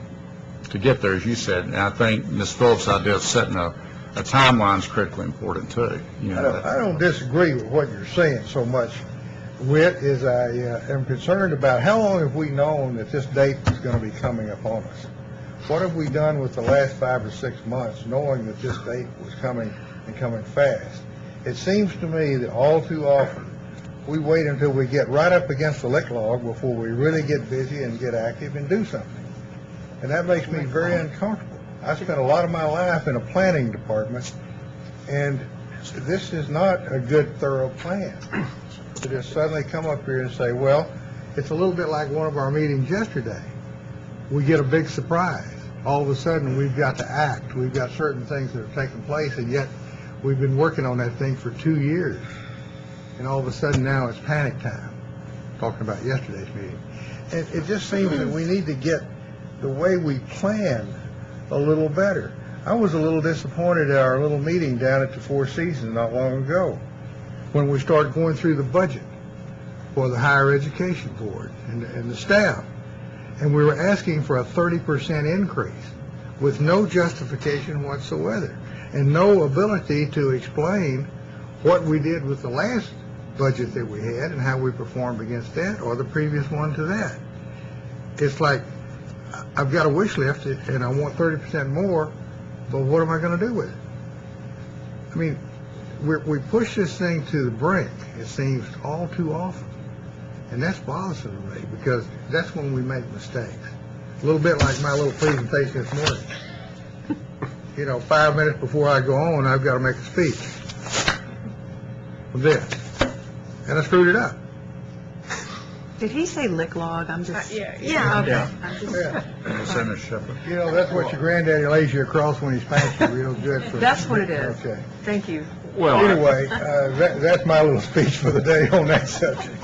get there, as you said. And I think Ms. Phillips' idea of setting a timeline is critically important too. I don't disagree with what you're saying so much, Whit, is I am concerned about how long have we known that this date is going to be coming upon us? What have we done with the last 5 or 6 months knowing that this date was coming and coming fast? It seems to me that all too often we wait until we get right up against the lick log before we really get busy and get active and do something. And that makes me very uncomfortable. I spent a lot of my life in a planning department, and this is not a good, thorough plan. To just suddenly come up here and say, well, it's a little bit like one of our meetings yesterday. We get a big surprise. All of a sudden, we've got to act. We've got certain things that have taken place, and yet we've been working on that thing for 2 years. And all of a sudden now it's panic time, talking about yesterday's meeting. And it just seems that we need to get the way we plan a little better. I was a little disappointed at our little meeting down at the Four Seasons not long ago when we started going through the budget for the Higher Education Board and the staff. And we were asking for a 30% increase with no justification whatsoever and no ability to explain what we did with the last budget that we had and how we performed against that or the previous one to that. It's like, I've got a wish list and I want 30% more, but what am I going to do with it? I mean, we push this thing to the brink, it seems, all too often. And that's bothersome to me because that's when we make mistakes. A little bit like my little presentation this morning. 5 minutes before I go on, I've got to make a speech of this. And I screwed it up. Did he say lick log? I'm just... Yeah. Okay. I'm just... Senator Shepherd. That's what your granddaddy lays you across when he spanks you real good. That's what it is. Okay. Thank you. Well, anyway, that's my little speech for the day on that subject.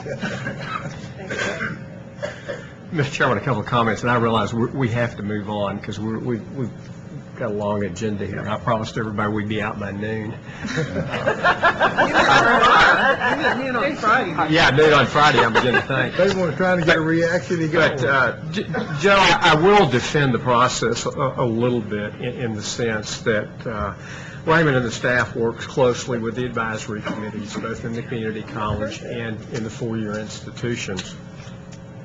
Mr. Chairman, a couple of comments, and I realize we have to move on because we've got a long agenda here. I promised everybody we'd be out by noon. Noon on Friday. Yeah, noon on Friday, I'm beginning to think. They were trying to get a reaction. But, Joe, I will defend the process a little bit in the sense that Raymond and the staff works closely with the advisory committees, both in the community college and in the four-year institutions.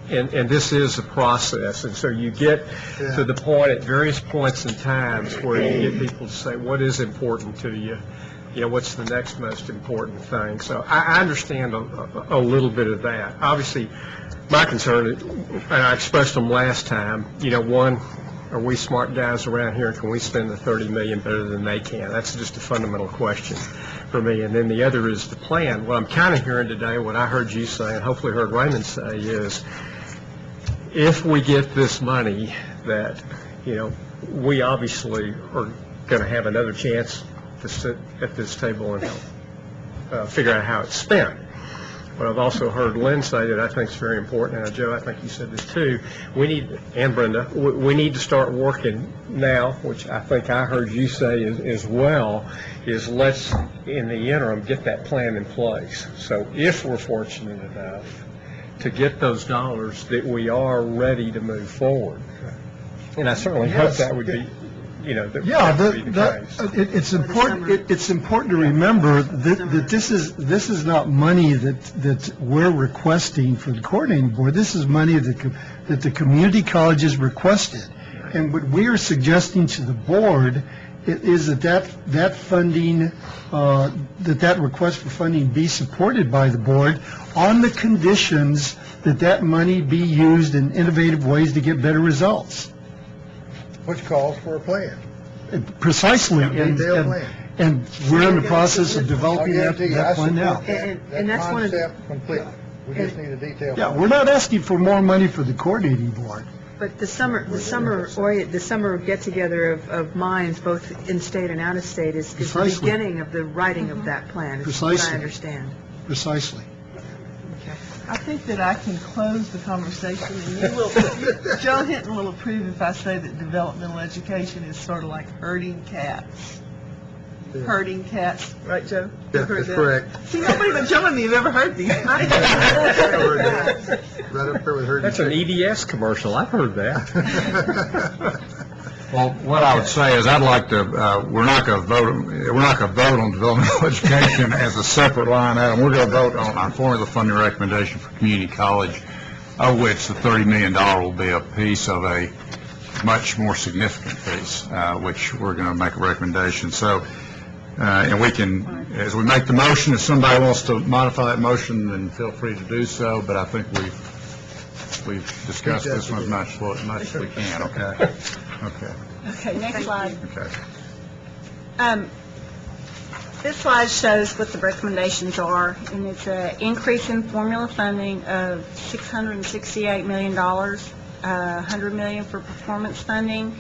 And this is a process, and so you get to the point at various points in times where you get people to say, what is important to you? What's the next most important thing? So I understand a little bit of that. Obviously, my concern, and I expressed them last time, one, are we smart guys around here, and can we spend the $30 million better than they can? That's just a fundamental question for me. And then the other is the plan. What I'm kind of hearing today, what I heard you say, and hopefully heard Raymond say, is if we get this money that, we obviously are going to have another chance to sit at this table and figure out how it's spent. what I've also heard Lynn say that I think is very important, and Joe, I think you said this too, and Brenda, we need to start working now, which I think I heard you say as well, is let's, in the interim, get that plan in place. So if we're fortunate enough to get those dollars, that we are ready to move forward. And I certainly hope that would be, that would be the case. It's important to remember that this is not money that we're requesting for the coordinating board. This is money that the community colleges requested. And what we are suggesting to the board is that funding, that request for funding be supported by the board on the conditions that money be used in innovative ways to get better results. Which calls for a plan. Precisely. Detailed plan. And we're in the process of developing that plan now. And that's one of the completely. We just need a detailed. Yeah, we're not asking for more money for the coordinating board. But the summer get-together of minds, both in-state and out-of-state, is the beginning of the writing of that plan, is what I understand. Precisely. I think that I can close the conversation, and you will, Joe Hinton will approve if I say that developmental education is sort of like herding cats. Yeah. Herding cats, right, Joe? Yeah, that's correct. See, nobody but Joe and me have ever heard these. Right up there with herding. That's an EDS commercial. I've heard that. Well, what I would say is I'd like to, we're not going to vote on developmental education as a separate line item. We're going to vote on our formula funding recommendation for community college, of which the $30 million will be a piece of a much more significant piece, which we're going to make a recommendation. So, and we can, as we make the motion, if somebody wants to modify that motion, then feel free to do so, but I think we've discussed this one as much as we can, okay? Okay, next slide. Okay. This slide shows what the recommendations are, and it's an increase in formula funding of $668 million, $100 million for performance funding,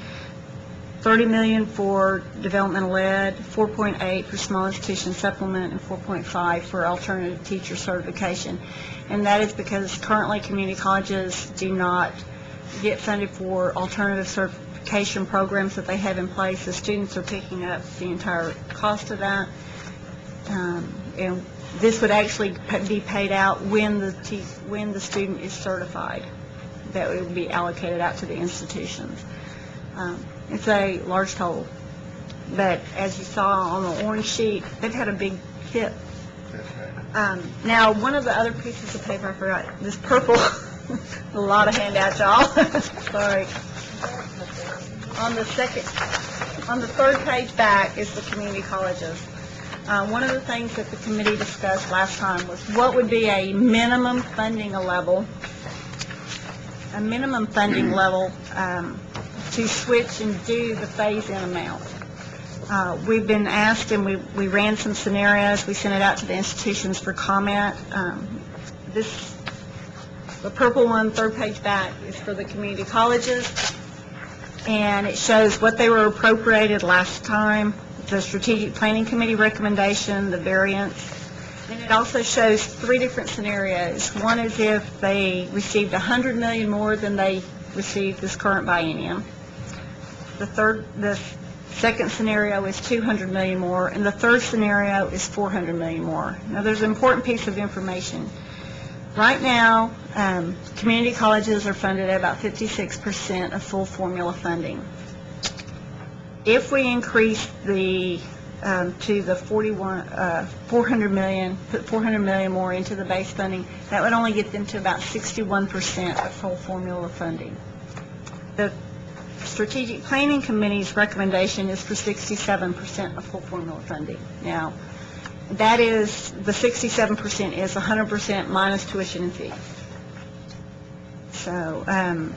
$30 million for developmental ed, $4.8 for small institution supplement, and $4.5 for alternative teacher certification. And that is because currently community colleges do not get funded for alternative certification programs that they have in place. The students are picking up the entire cost of that. And this would actually be paid out when the student is certified. That would be allocated out to the institutions. It's a large total. But as you saw on the orange sheet, they've had a big hit. Now, one of the other pieces of paper I forgot, this purple, a lot of handouts, y'all. Sorry. On the third page back is the community colleges. One of the things that the committee discussed last time was what would be a minimum funding level to switch and do the phase-in amount. We've been asked, and we ran some scenarios. We sent it out to the institutions for comment. The purple one, third page back, is for the community colleges, and it shows what they were appropriated last time, the strategic planning committee recommendation, the variance, and it also shows three different scenarios. One is if they received $100 million more than they received this current biennium. The second scenario is $200 million more, and the third scenario is $400 million more. Now, there's an important piece of information. Right now, community colleges are funded at about 56% of full formula funding. If we increase to the 400 million, put $400 million more into the base funding, that would only get them to about 61% of full formula funding. The Strategic Planning Committee's recommendation is for 67% of full formula funding. Now, that is, the 67% is 100% minus tuition and fees. So, and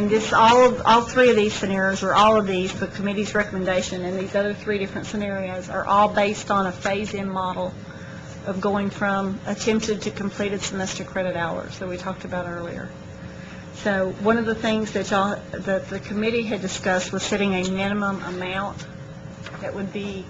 this, all three of these scenarios, or all of these, the committee's recommendation and these other three different scenarios are all based on a phase-in model of going from attempted to completed semester credit hours that we talked about earlier. So one of the things that the committee had discussed was setting a minimum amount that would be,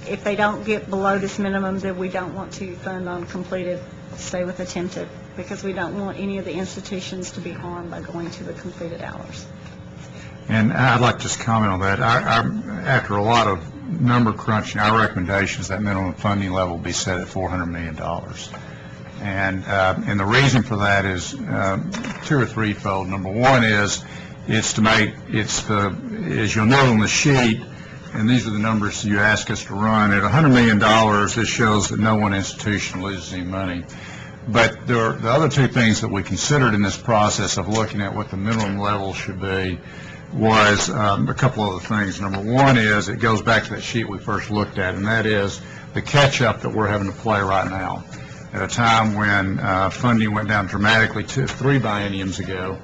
if they don't get below this minimum, then we don't want to fund on completed, stay with attempted, because we don't want any of the institutions to be harmed by going to the completed hours. And I'd like to just comment on that. After a lot of number crunching, our recommendation is that minimum funding level be set at $400 million. And the reason for that is two or threefold. Number one is as you'll note on the sheet, and these are the numbers you ask us to run, at $100 million, this shows that no one institution loses any money. But the other two things that we considered in this process of looking at what the minimum level should be was a couple other things. Number one is, it goes back to that sheet we first looked at, and that is the catch-up that we're having to play right now. At a time when funding went down dramatically 3 bienniums ago,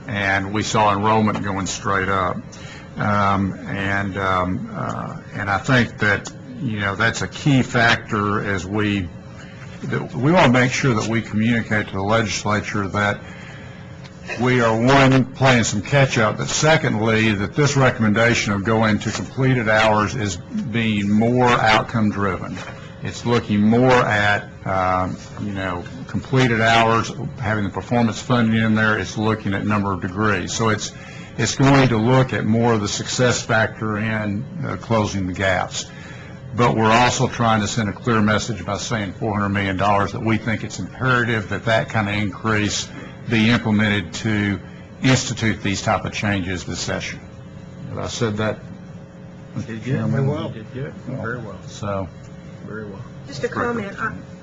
and we saw enrollment going straight up. And I think that, that's a key factor as we want to make sure that we communicate to the legislature that we are, one, playing some catch-up, but secondly, that this recommendation of going to completed hours is being more outcome-driven. It's looking more at, completed hours, having the performance funding in there. It's looking at number of degrees. So it's going to look at more of the success factor in closing the gaps. But we're also trying to send a clear message by saying $400 million that we think it's imperative that kind of increase be implemented to institute these type of changes this session. Have I said that? Very well. Very well. So, very well. Just a comment.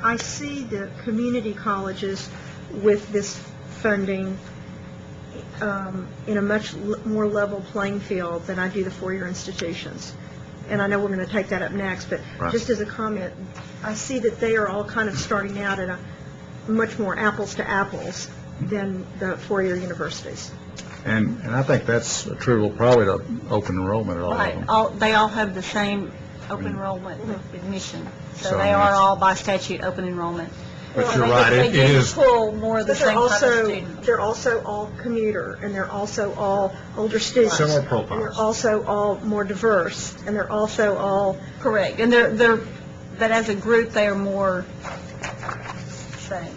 I see the community colleges with this funding in a much more level playing field than I do the four-year institutions. And I know we're going to take that up next, but just as a comment, I see that they are all kind of starting out at a much more apples to apples than the four-year universities. and I think that's attributable probably to open enrollment at all of them. Right. They all have the same open enrollment admission. So they that's- are all by statute open enrollment. But So you're they- right, they it do is- pull more of the But they're same type of also, student. they're also all commuter, and they're also all older students. Similar And profiles. they're also all more diverse, and they're also all, Correct. And but as a group, they are more same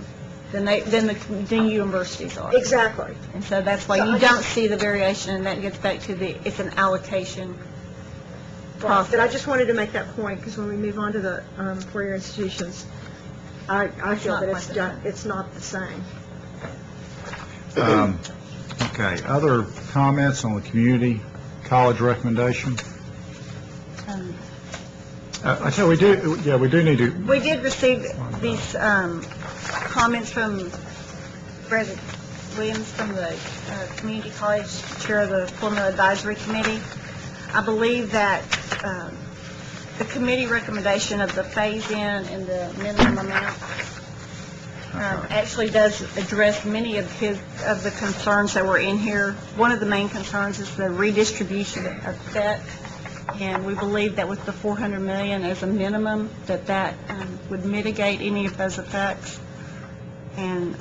than the universities are. exactly. And so that's why So you I don't just- see the variation, and that gets back to it's an allocation But process. I just wanted to make that point, because when we move on to the four-year institutions, I feel not that quite the same. it's not the same. Okay, other comments on the community college recommendation? I tell you, we do need to, We did receive these comments from President Williams from the Community College Chair of the Formula Advisory Committee. I believe that the committee recommendation of the phase-in and the minimum amount actually does address many of the concerns that were in here. One of the main concerns is the redistribution effect. And we believe that with the $400 million as a minimum, that would mitigate any of those effects. And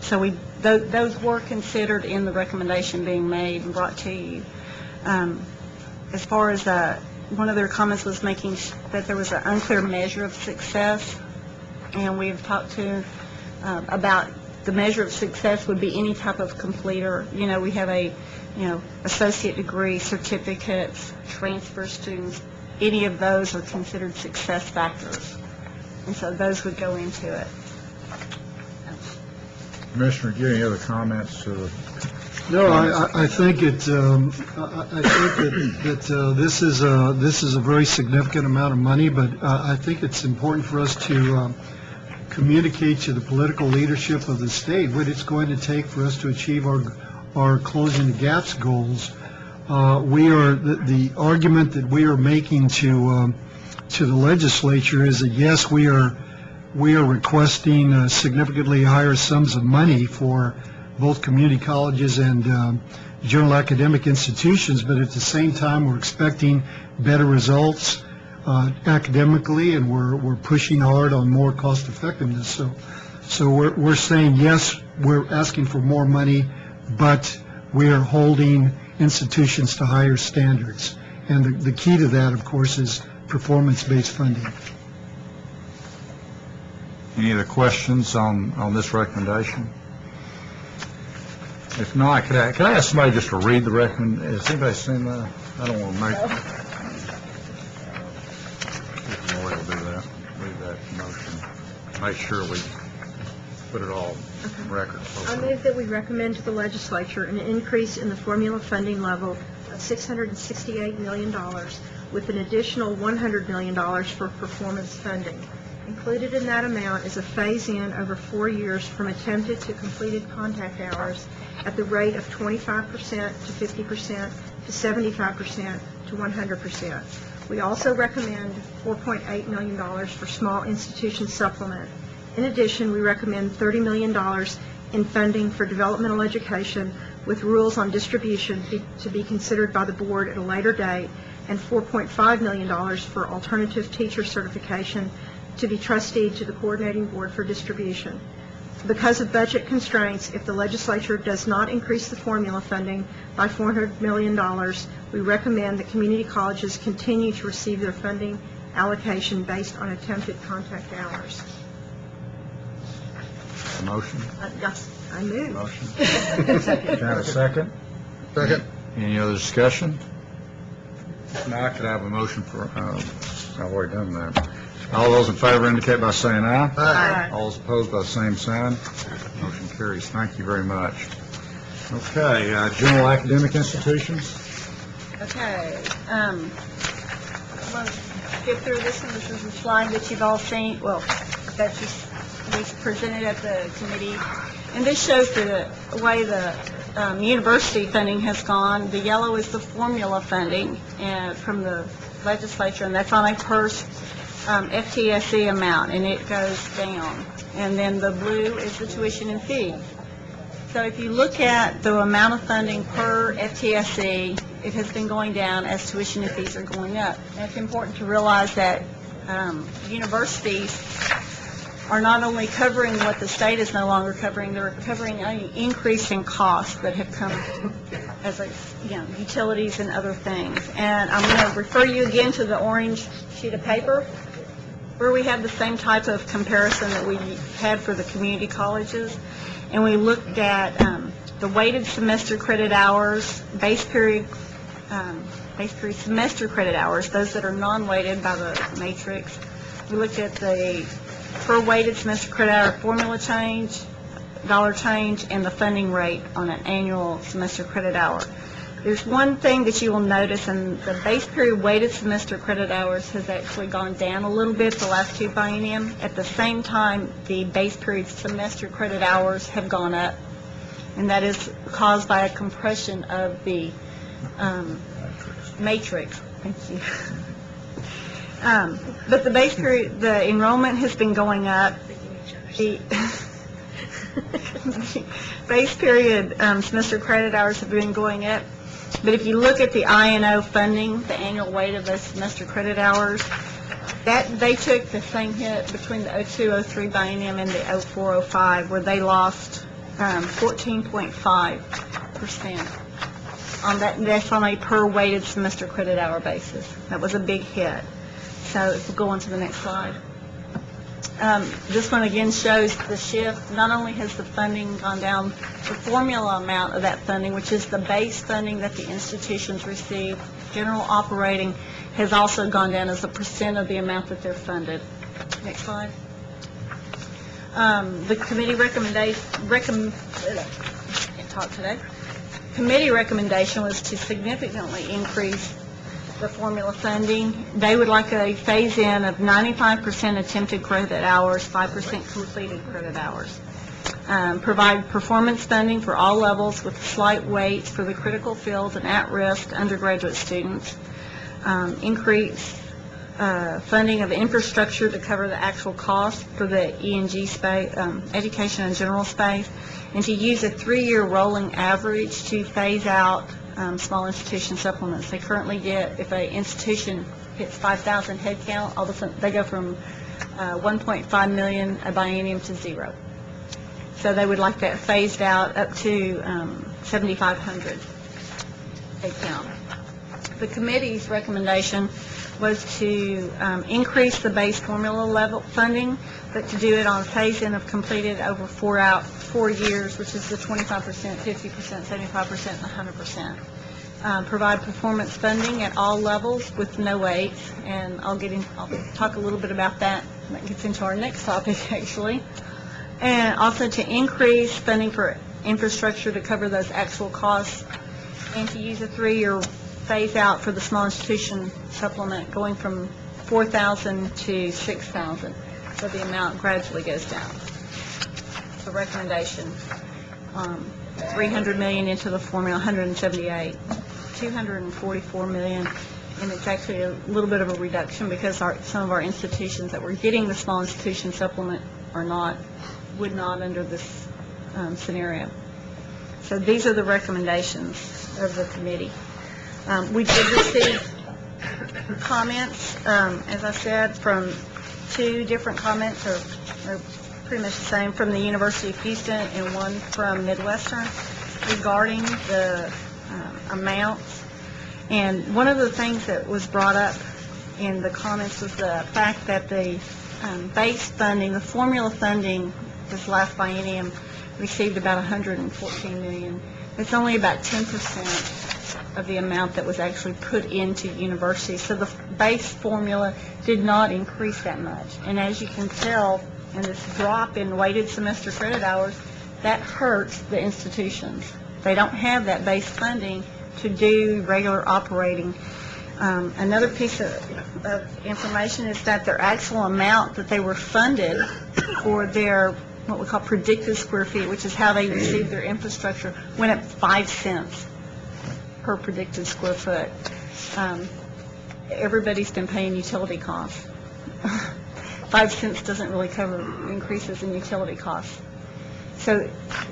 so those were considered in the recommendation being made and brought to you. As far as one of their comments was making that there was an unclear measure of success, and we've talked to about the measure of success would be any type of completer. We have associate degree, certificates, transfer students, any of those are considered success factors. And so those would go into it. Commissioner, do you have any other comments to the? No, I think that this is a very significant amount of money, but I think it's important for us to communicate to the political leadership of the state what it's going to take for us to achieve our closing the gaps goals. The argument that we are making to the legislature is that yes, we are requesting significantly higher sums of money for both community colleges and general academic institutions, but at the same time, we're expecting better results academically, and we're pushing hard on more cost effectiveness. So we're saying yes, we're asking for more money, but we are holding institutions to higher standards. And the key to that, of course, is performance-based funding. Any other questions on this recommendation? If not, could I ask somebody just to read the recommendation? Has anybody seen that? I don't want to make... If Lori will do that, read that motion. Make sure we put it all in record. I move that we recommend to the legislature an increase in the formula funding level of $668 million with an additional $100 million for performance funding. Included in that amount is a phase-in over 4 years from attempted to completed contact hours at the rate of 25% to 50% to 75% to 100%. We also recommend $4.8 million for small institution supplement. In addition, we recommend $30 million in funding for developmental education with rules on distribution to be considered by the board at a later date, and $4.5 million for alternative teacher certification to be trusteed to the coordinating board for distribution. Because of budget constraints, if the legislature does not increase the formula funding by $400 million, we recommend that community colleges continue to receive their funding allocation based on attempted contact hours. A motion? Yes, I move. Motion. Can I have a second? Second. Any other discussion? If not, could I have a motion for, I've already done that. All those in favor indicate by saying aye. Aye. All those opposed by the same sign. Motion carries. Thank you very much. Okay, general academic institutions. Okay, I'm going to skip through this one. This is a slide that you've all seen, well, that was presented at the committee. And this shows the way the university funding has gone. The yellow is the formula funding from the legislature, and that's on a per FTSE amount, and it goes down. And then the blue is the tuition and fee. So if you look at the amount of funding per FTSE, it has been going down as tuition and fees are going up. And it's important to realize that universities are not only covering what the state is no longer covering, they're covering any increase in costs that have come as utilities and other things. And I'm going to refer you again to the orange sheet of paper, where we have the same type of comparison that we had for the community colleges. And we looked at the weighted semester credit hours, base period semester credit hours, those that are non-weighted by the matrix. We looked at the per weighted semester credit hour formula change, dollar change, and the funding rate on an annual semester credit hour. There's one thing that you will notice, and the base period weighted semester credit hours has actually gone down a little bit the last 2 biennium. At the same time, the base period semester credit hours have gone up, and that is caused by a compression of the matrix. Thank you. But the base period, the enrollment has been going up. The base period semester credit hours have been going up. But if you look at the I&O funding, the annual weight of those semester credit hours, that they took the same hit between the 02-03 biennium and the 04-05, where they lost 14.5% on that. That's on a per weighted semester credit hour basis. That was a big hit. So if we go on to the next slide. This one again shows the shift. Not only has the funding gone down, the formula amount of that funding, which is the base funding that the institutions receive, general operating, has also gone down as a percent of the amount that they're funded. Next slide. The committee committee recommendation was to significantly increase the formula funding. They would like a phase-in of 95% attempted credit hours, 5% completed credit hours. Provide performance funding for all levels with slight weights for the critical fields and at-risk undergraduate students. Increase funding of infrastructure to cover the actual cost for the E&G space, education and general space, and to use a 3-year rolling average to phase out small institution supplements. They currently get, if an institution hits 5,000 head count, all of a sudden they go from 1.5 million a biennium to 0. So they would like that phased out up to 7,500 head count. The committee's recommendation was to increase the base formula level funding, but to do it on a phase-in of completed over 4 years, which is the 25%, 50%, 75%, and 100%. Provide performance funding at all levels with no aids, and I'll talk a little bit about that. That gets into our next topic, actually. And also to increase funding for infrastructure to cover those actual costs, and to use a 3-year phase out for the small institution supplement, going from $4,000 to $6,000, so the amount gradually goes down. The recommendation, $300 million into the formula, $178, $244 million, and it's actually a little bit of a reduction because some of our institutions that were getting the small institution supplement would not under this scenario. So these are the recommendations of the committee. We did receive comments, as I said, from 2 different comments, or pretty much the same, from the University of Houston and one from Midwestern regarding the amounts. And one of the things that was brought up in the comments was the fact that the base funding, the formula funding, this last biennium received about $114 million. It's only about 10% of the amount that was actually put into universities. So the base formula did not increase that much. And as you can tell, in this drop in weighted semester credit hours, that hurts the institutions. They don't have that base funding to do regular operating. Another piece of information is that their actual amount that they were funded for their what we call predicted square feet, which is how they receive their infrastructure, went up 5 cents per predicted square foot. Everybody's been paying utility costs. 5 cents doesn't really cover increases in utility costs. So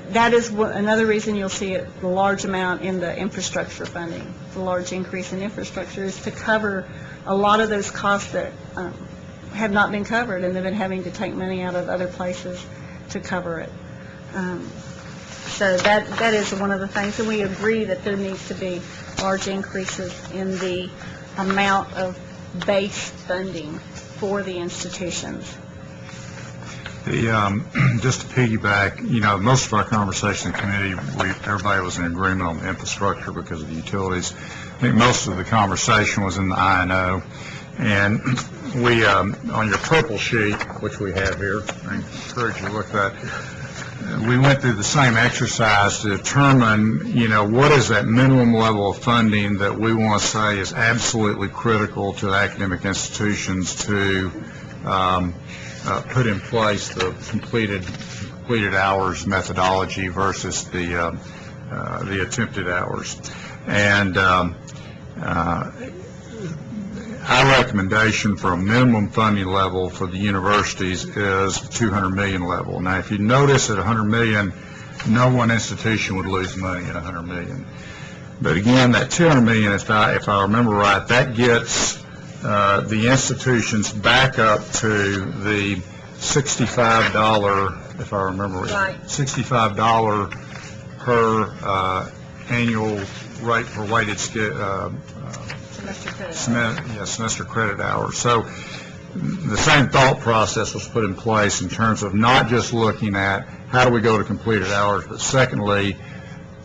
that is another reason you'll see a large amount in the infrastructure funding. The large increase in infrastructure is to cover a lot of those costs that have not been covered, and they've been having to take money out of other places to cover it. So that is one of the things, and we agree that there needs to be large increases in the amount of base funding for the institutions. Just to piggyback, most of our conversation in committee, everybody was in agreement on the infrastructure because of the utilities. I think most of the conversation was in the I&O. And we, on your purple sheet, which we have here, I encourage you to look at that, we went through the same exercise to determine, what is that minimum level of funding that we want to say is absolutely critical to academic institutions to put in place the completed hours methodology versus the attempted hours. And our recommendation for a minimum funding level for the universities is $200 million level. Now, if you notice at $100 million, no one institution would lose money at $100 million. But again, that $200 million, if I remember right, that gets the institutions back up to the $65, if I remember right, $65 per annual rate for weighted semester credit hours. So the same thought process was put in place in terms of not just looking at how do we go to completed hours, but secondly,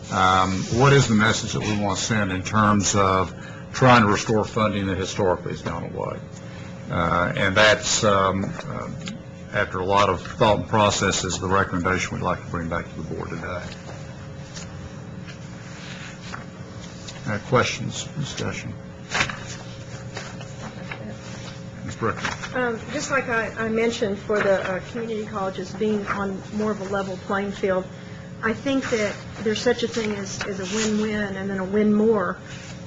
what is the message that we want to send in terms of trying to restore funding that historically has gone away. And that's, after a lot of thought and processes, the recommendation we'd like to bring back to the board today. Questions, discussion? Ms. Brickman. Just like I mentioned for the community colleges being on more of a level playing field, I think that there's such a thing as a win-win and then a win more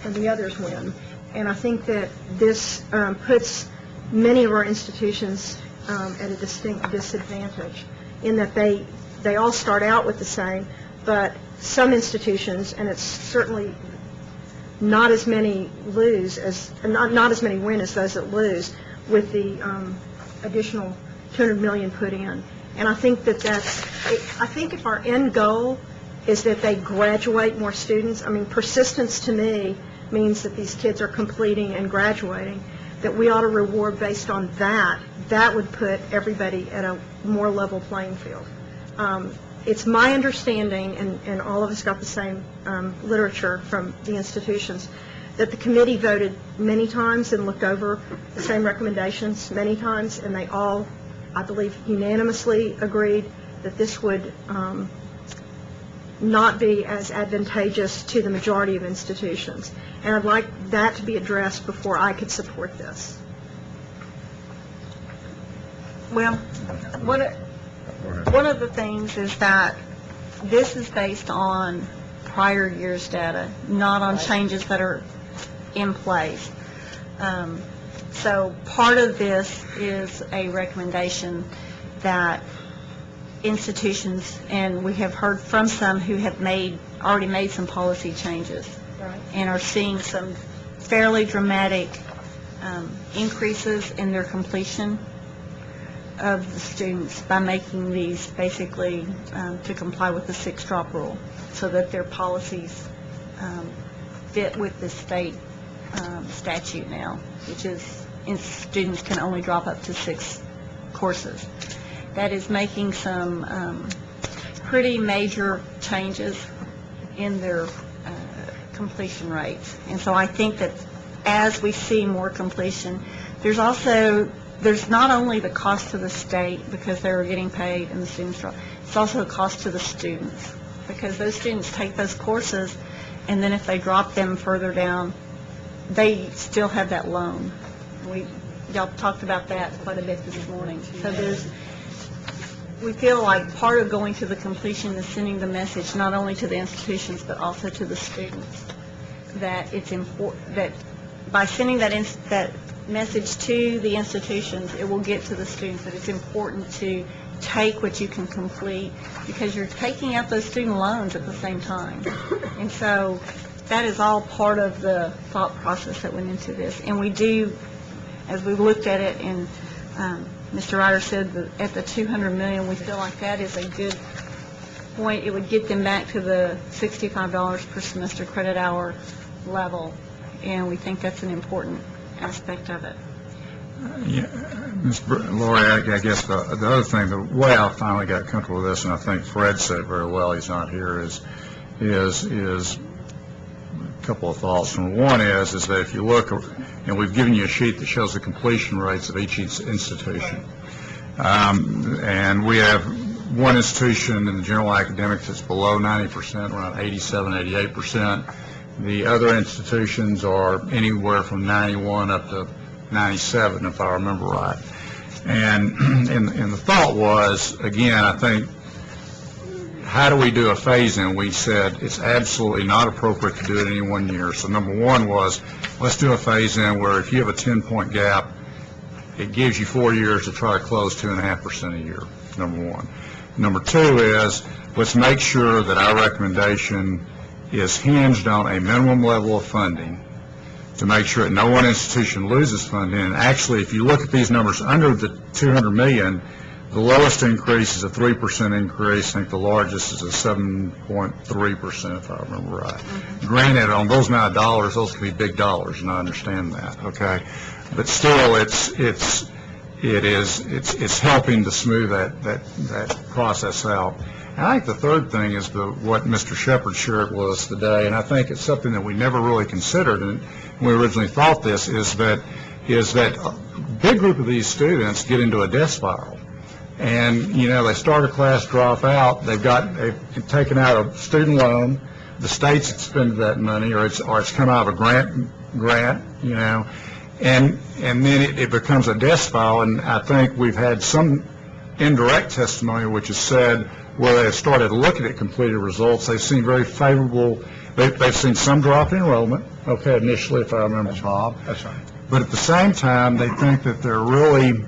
and the others win. And I think that this puts many of our institutions at a distinct disadvantage in that they all start out with the same, but some institutions, and it's certainly not as many lose as not as many win as those that lose with the additional $200 million put in. And I think that I think if our end goal is that they graduate more students, I mean, persistence to me means that these kids are completing and graduating, that we ought to reward based on that. That would put everybody at a more level playing field. It's my understanding, and all of us got the same literature from the institutions, that the committee voted many times and looked over the same recommendations many times, and they all, I believe, unanimously agreed that this would not be as advantageous to the majority of institutions. And I'd like that to be addressed before I could support this. Well, one of the things is that this is based on prior year's data, not on changes that are in place. So part of this is a recommendation that institutions, and we have heard from some who have already made some policy changes and are seeing some fairly dramatic increases in their completion of the students by making these basically to comply with the 6-drop rule, so that their policies fit with the state statute now, which is students can only drop up to 6 courses. That is making some pretty major changes in their completion rates. And so I think that as we see more completion, there's not only the cost to the state because they're getting paid and the students drop, it's also a cost to the students because those students take those courses, and then if they drop them further down, they still have that loan. Y'all talked about that quite a bit this morning. So we feel like part of going to the completion is sending the message not only to the institutions but also to the students that it's important that by sending that message to the institutions, it will get to the students that it's important to take what you can complete because you're taking out those student loans at the same time. And so that is all part of the thought process that went into this. And we do, as we've looked at it, and Mr. Ryder said that at the $200 million, we feel like that is a good point. It would get them back to the $65 per semester credit hour level, and we think that's an important aspect of it. Yeah, Ms. Lori, I guess the other thing, the way I finally got comfortable with this, and I think Fred said very well, he's not here, is a couple of thoughts. And one is that if you look, and we've given you a sheet that shows the completion rates of each institution. And we have one institution in the general academics that's below 90%, around 87, 88%. The other institutions are anywhere from 91 up to 97, if I remember right. And the thought was, again, I think, how do we do a phase-in? We said it's absolutely not appropriate to do it in any 1 year. So number one was, let's do a phase-in where if you have a 10-point gap, it gives you 4 years to try to close 2.5% a year, number one. Number two is, let's make sure that our recommendation is hinged on a minimum level of funding to make sure that no one institution loses funding. And actually, if you look at these numbers under the $200 million, the lowest increase is a 3% increase. I think the largest is a 7.3%, if I remember right. Mm-hmm. Granted, on those amount of dollars, those can be big dollars, and I understand that, okay? But still, it's helping to smooth that process out. And I think the third thing is what Mr. Shepard shared with us today, and I think it's something that we never really considered when we originally thought this, is that a big group of these students get into a death spiral. And, you know, they start a class, drop out, they've taken out a student loan, the state's expended that money, or it's come out of a grant, you know, and then it becomes a death spiral. And I think we've had some indirect testimony which has said where they've started looking at completed results, they've seen very favorable, they've seen some drop in enrollment, okay, initially, if I remember. Bob. That's right. But at the same time, they think that they're really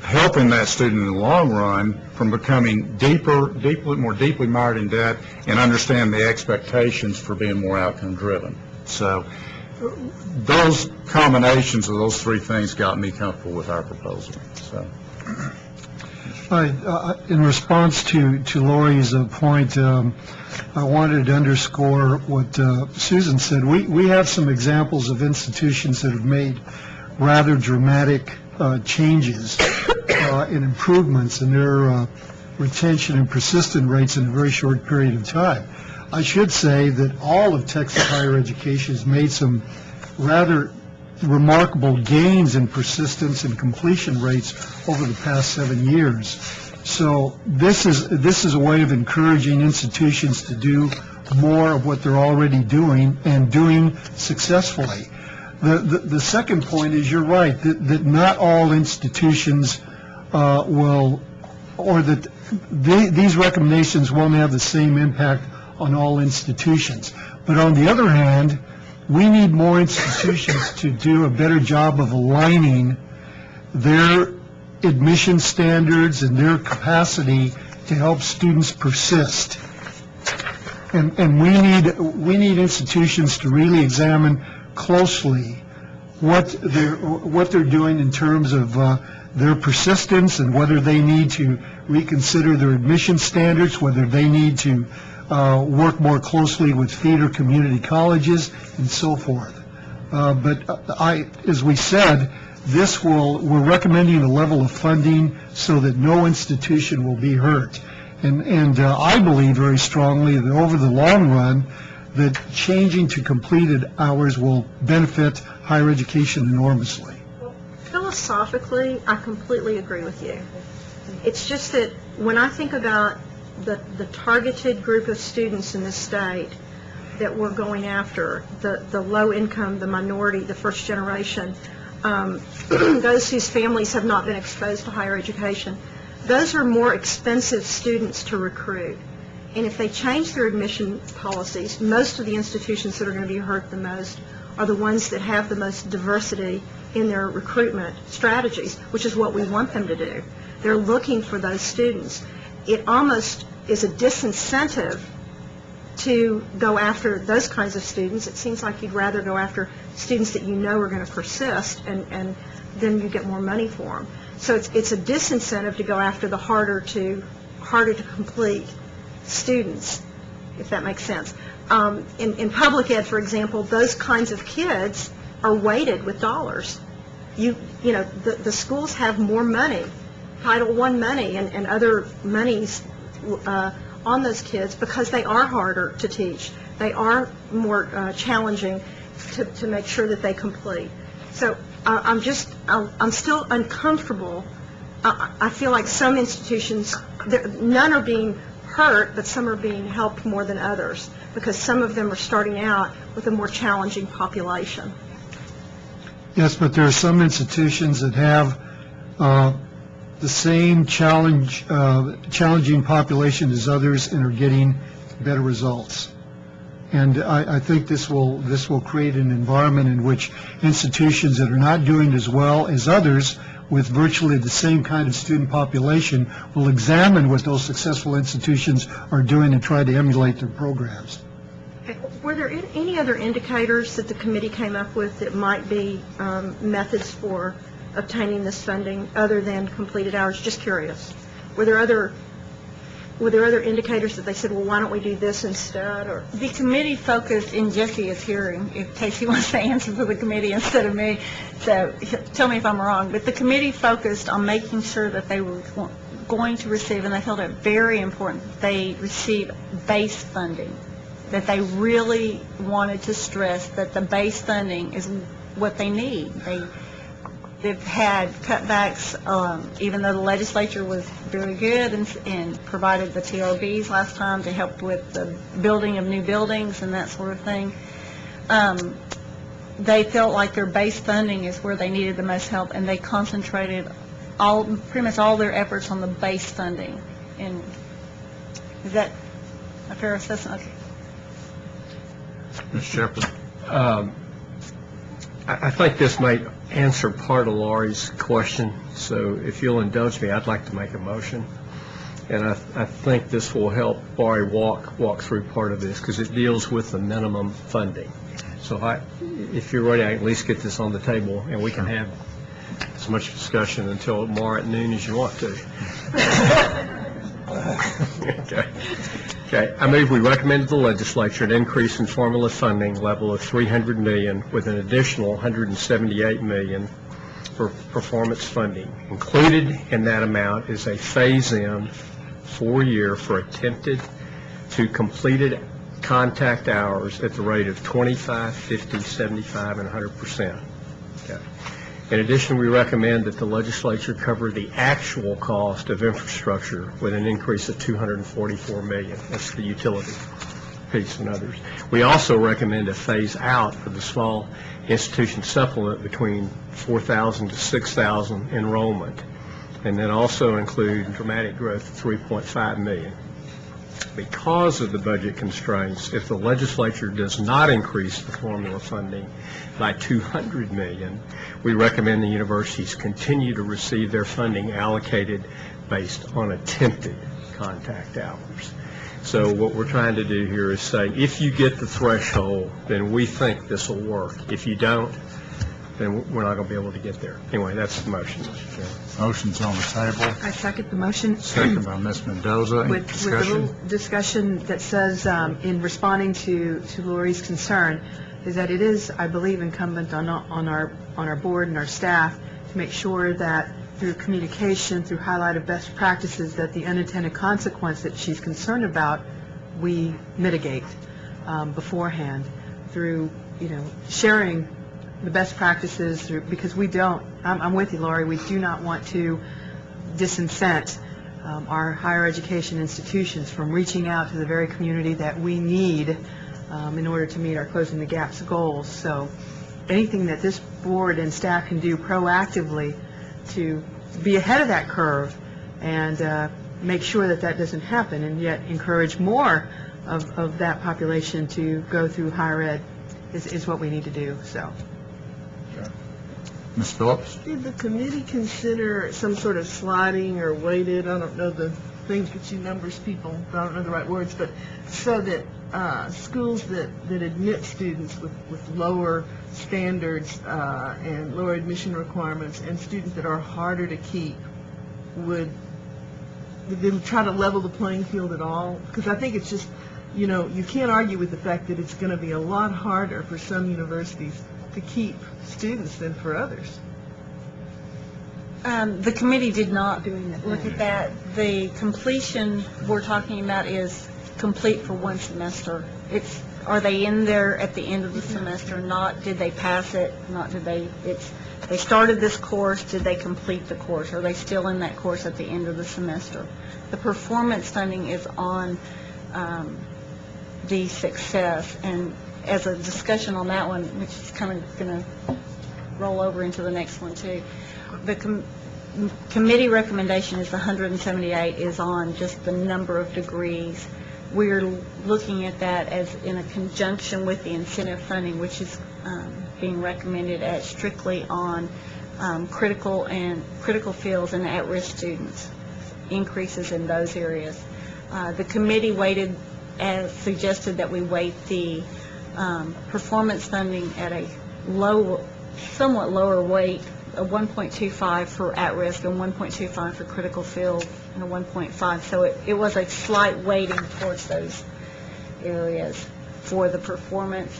helping that student in the long run from becoming more deeply mired in debt and understand the expectations for being more outcome driven. So those combinations of those three things got me comfortable with our proposal. So. In response to Lori's point, I wanted to underscore what Susan said. We have some examples of institutions that have made rather dramatic changes and improvements in their retention and persistent rates in a very short period of time. I should say that all of Texas higher education has made some rather remarkable gains in persistence and completion rates over the past 7 years. So this is a way of encouraging institutions to do more of what they're already doing and doing successfully. The second point is you're right, that not all institutions will, or that these recommendations won't have the same impact on all institutions. But on the other hand, we need more institutions to do a better job of aligning their admission standards and their capacity to help students persist. And we need institutions to really examine closely what they're doing in terms of their persistence and whether they need to reconsider their admission standards, whether they need to work more closely with feeder community colleges and so forth. But as we said, we're recommending a level of funding so that no institution will be hurt. And I believe very strongly that over the long run, that changing to completed hours will benefit higher education enormously. Philosophically, I completely agree with you. It's just that when I think about the targeted group of students in this state that we're going after, the low income, the minority, the first generation, those whose families have not been exposed to higher education, those are more expensive students to recruit. And if they change their admission policies, most of the institutions that are going to be hurt the most are the ones that have the most diversity in their recruitment strategies, which is what we want them to do. They're looking for those students. It almost is a disincentive to go after those kinds of students. It seems like you'd rather go after students that you know are going to persist, and then you get more money for them. So it's a disincentive to go after the harder to complete students, if that makes sense. In public ed, for example, those kinds of kids are weighted with dollars. You know, the schools have more money, Title I money and other monies on those kids because they are harder to teach. They are more challenging to make sure that they complete. So I'm still uncomfortable. I feel like some institutions, none are being hurt, but some are being helped more than others because some of them are starting out with a more challenging population. Yes, but there are some institutions that have the same challenging population as others and are getting better results. And I think this will create an environment in which institutions that are not doing as well as others with virtually the same kind of student population will examine what those successful institutions are doing and try to emulate their programs. Were there any other indicators that the committee came up with that might be methods for obtaining this funding other than completed hours? Just curious. Were there other indicators that they said, well, why don't we do this instead? Or the committee focused, and Jesse is here in case he wants to answer for the committee instead of me, so tell me if I'm wrong, but the committee focused on making sure that they were going to receive, and they felt it very important, that they receive base funding, that they really wanted to stress that the base funding is what they need. They've had cutbacks, even though the legislature was very good and provided the TRBs last time to help with the building of new buildings and that sort of thing. They felt like their base funding is where they needed the most help, and they concentrated pretty much all their efforts on the base funding. And is that a fair assessment? Okay. Mr. Shepherd. I think this might answer part of Laurie's question, so if you'll indulge me, I'd like to make a motion. And I think this will help Laurie walk through part of this because it deals with the minimum funding. So if you're ready, I can at least get this on the table and we can have as much discussion until tomorrow at noon as you want to. Okay. I move we recommend to the legislature an increase in formula funding level of $300 million with an additional $178 million for performance funding. Included in that amount is a phase-in 4-year for attempted to completed contact hours at the rate of 25, 50, 75, and 100%. Okay. In addition, we recommend that the legislature cover the actual cost of infrastructure with an increase of $244 million. That's the utility piece and others. We also recommend a phase out of the small institution supplement between 4,000 to 6,000 enrollment, and then also include dramatic growth of $3.5 million. Because of the budget constraints, if the legislature does not increase the formula funding by $200 million, we recommend the universities continue to receive their funding allocated based on attempted contact hours. So what we're trying to do here is say, if you get the threshold, then we think this will work. If you don't, then we're not going to be able to get there. Anyway, that's the motion, Mr. Chairman. Motion's on the table. I second the motion. Second by Ms. Mendoza. Any With a discussion? little discussion that says, in responding to Lori's concern, is that it is, I believe, incumbent on our board and our staff to make sure that through communication, through highlight of best practices, that the unintended consequence that she's concerned about, we mitigate beforehand through, sharing the best practices, because we don't, I'm with you, Lori, we do not want to disincent our higher education institutions from reaching out to the very community that we need in order to meet our Closing the Gaps goals. So anything that this board and staff can do proactively to be ahead of that curve and make sure that that doesn't happen, and yet encourage more of that population to go through higher ed is what we need to do. So. Ms. Phillips? Did the committee consider some sort of sliding or weighted, I don't know the things that you numbers people, I don't know the right words, but so that schools that admit students with lower standards and lower admission requirements and students that are harder to keep would they try to level the playing field at all? Because I think it's just, you can't argue with the fact that it's going to be a lot harder for some universities to keep students than for others. The committee did not look at that. The completion we're talking about is complete for one semester. Are they in there at the end of the semester? Not did they pass it? Not did they? They started this course. Did they complete the course? Are they still in that course at the end of the semester? The performance funding is on the success, and as a discussion on that one, which is kind of going to roll over into the next one too. The committee recommendation is 178 is on just the number of degrees. We're looking at that as in a conjunction with the incentive funding, which is being recommended at strictly on critical fields and at-risk students, increases in those areas. The committee suggested that we weight the performance funding at a somewhat lower weight, a 1.25 for at-risk and 1.25 for critical field and a 1.5. So it was a slight weighting towards those areas for the performance.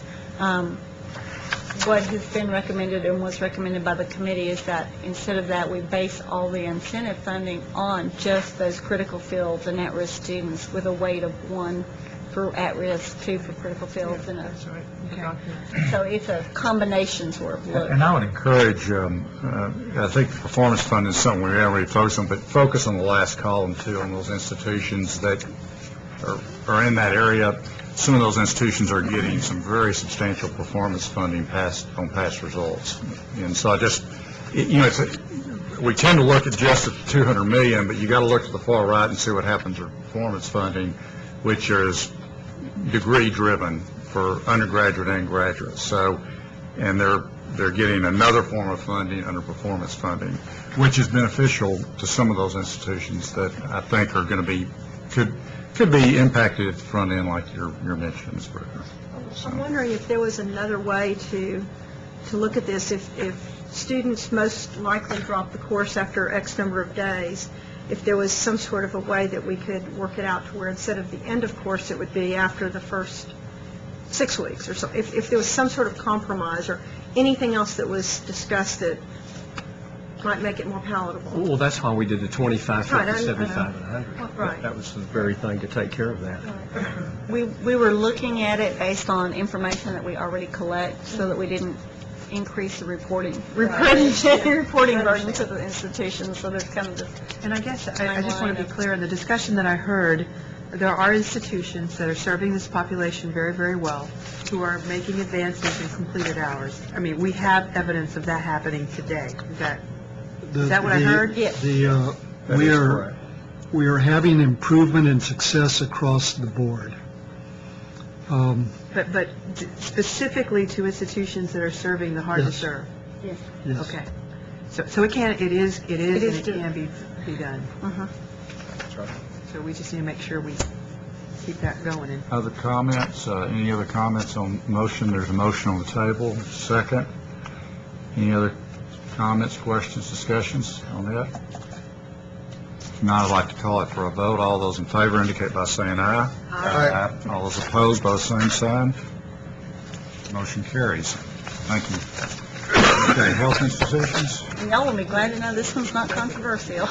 What has been recommended and was recommended by the committee is that instead of that, we base all the incentive funding on just those critical fields and at-risk students with a weight of 1 for at-risk, 2 for critical fields, and That's right. okay. So it's a combination sort of look. And I would encourage, I think the performance fund is something we haven't really focused on, but focus on the last column too, on those institutions that are in that area. Some of those institutions are getting some very substantial performance funding on past results. And so we tend to look at just the $200 million, but you got to look to the far right and see what happens with performance funding, which is degree driven for undergraduate and graduate. So, and they're getting another form of funding under performance funding, which is beneficial to some of those institutions that I think are going to be could be impacted at the front end, like you're mentioning, Ms. Bricker. I'm wondering if there was another way to look at this. If students most likely drop the course after X number of days, if there was some sort of a way that we could work it out to where instead of the end of course, it would be after the first 6 weeks or so. If there was some sort of compromise or anything else that was discussed that might make it more palatable. Well, that's why we did the 25, 50, Right, I know. 75, and 100. Right. That was the very thing to take care of that. We were looking at it based on information that we already collect so that we didn't increase the reporting burden to the institutions, so there's kind of this. And I guess, I just want to be clear, in the discussion that I heard, there are institutions that are serving this population very, very well, who are making advances in completed hours. I mean, we have evidence of that happening today. Is that what I heard? Yes. We are having improvement and success across the board. But specifically to institutions that are serving the hard to serve? Yes. Yes. Okay. So it can be done. That's right. So we just need to make sure we keep that going. And Other comments? Any other comments on motion? There's a motion on the table. Second. Any other comments, questions, discussions on that? If not, I'd like to call it for a vote. All those in favor indicate by saying aye. Aye. All those opposed by the same sign. Motion carries. Thank you. Okay, health institutions. And y'all will be glad to know this one's not controversial.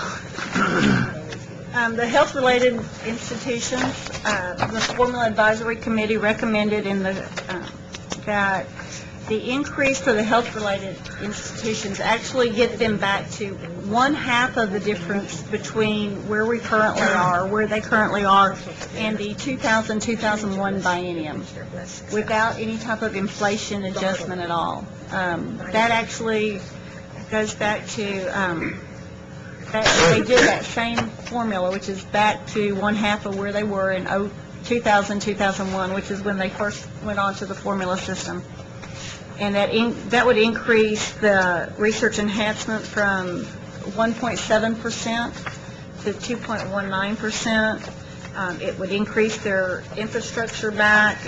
The health-related institutions, the Formula Advisory Committee recommended that the increase for the health-related institutions actually get them back to 1/2 of the difference between where they currently are, and the 2000-2001 biennium, without any type of inflation adjustment at all. That actually goes back to, they did that same formula, which is back to 1/2 of where they were in 2000-2001, which is when they first went on to the formula system. And that would increase the research enhancement from 1.7% to 2.19%. It would increase their infrastructure back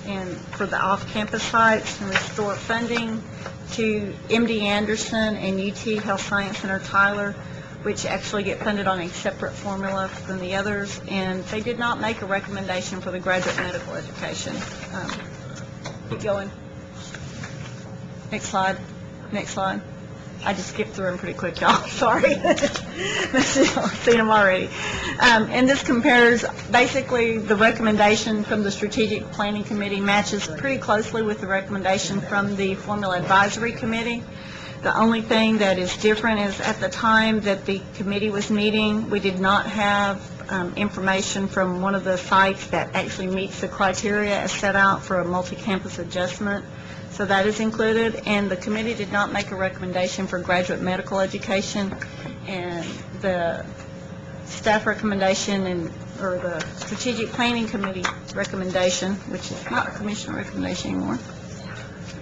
and for the off-campus sites and restore funding to MD Anderson and UT Health Science Center Tyler, which actually get funded on a separate formula than the others. And they did not make a recommendation for the graduate medical education. Keep going. Next slide. Next slide. I just skipped through them pretty quick, y'all. Sorry. I've seen them already. And this compares, basically, the recommendation from the Strategic Planning Committee matches pretty closely with the recommendation from the Formula Advisory Committee. The only thing that is different is at the time that the committee was meeting, we did not have information from one of the sites that actually meets the criteria as set out for a multi-campus adjustment. So that is included, and the committee did not make a recommendation for graduate medical education, and the staff recommendation or the Strategic Planning Committee recommendation, which is not a commissioner recommendation anymore,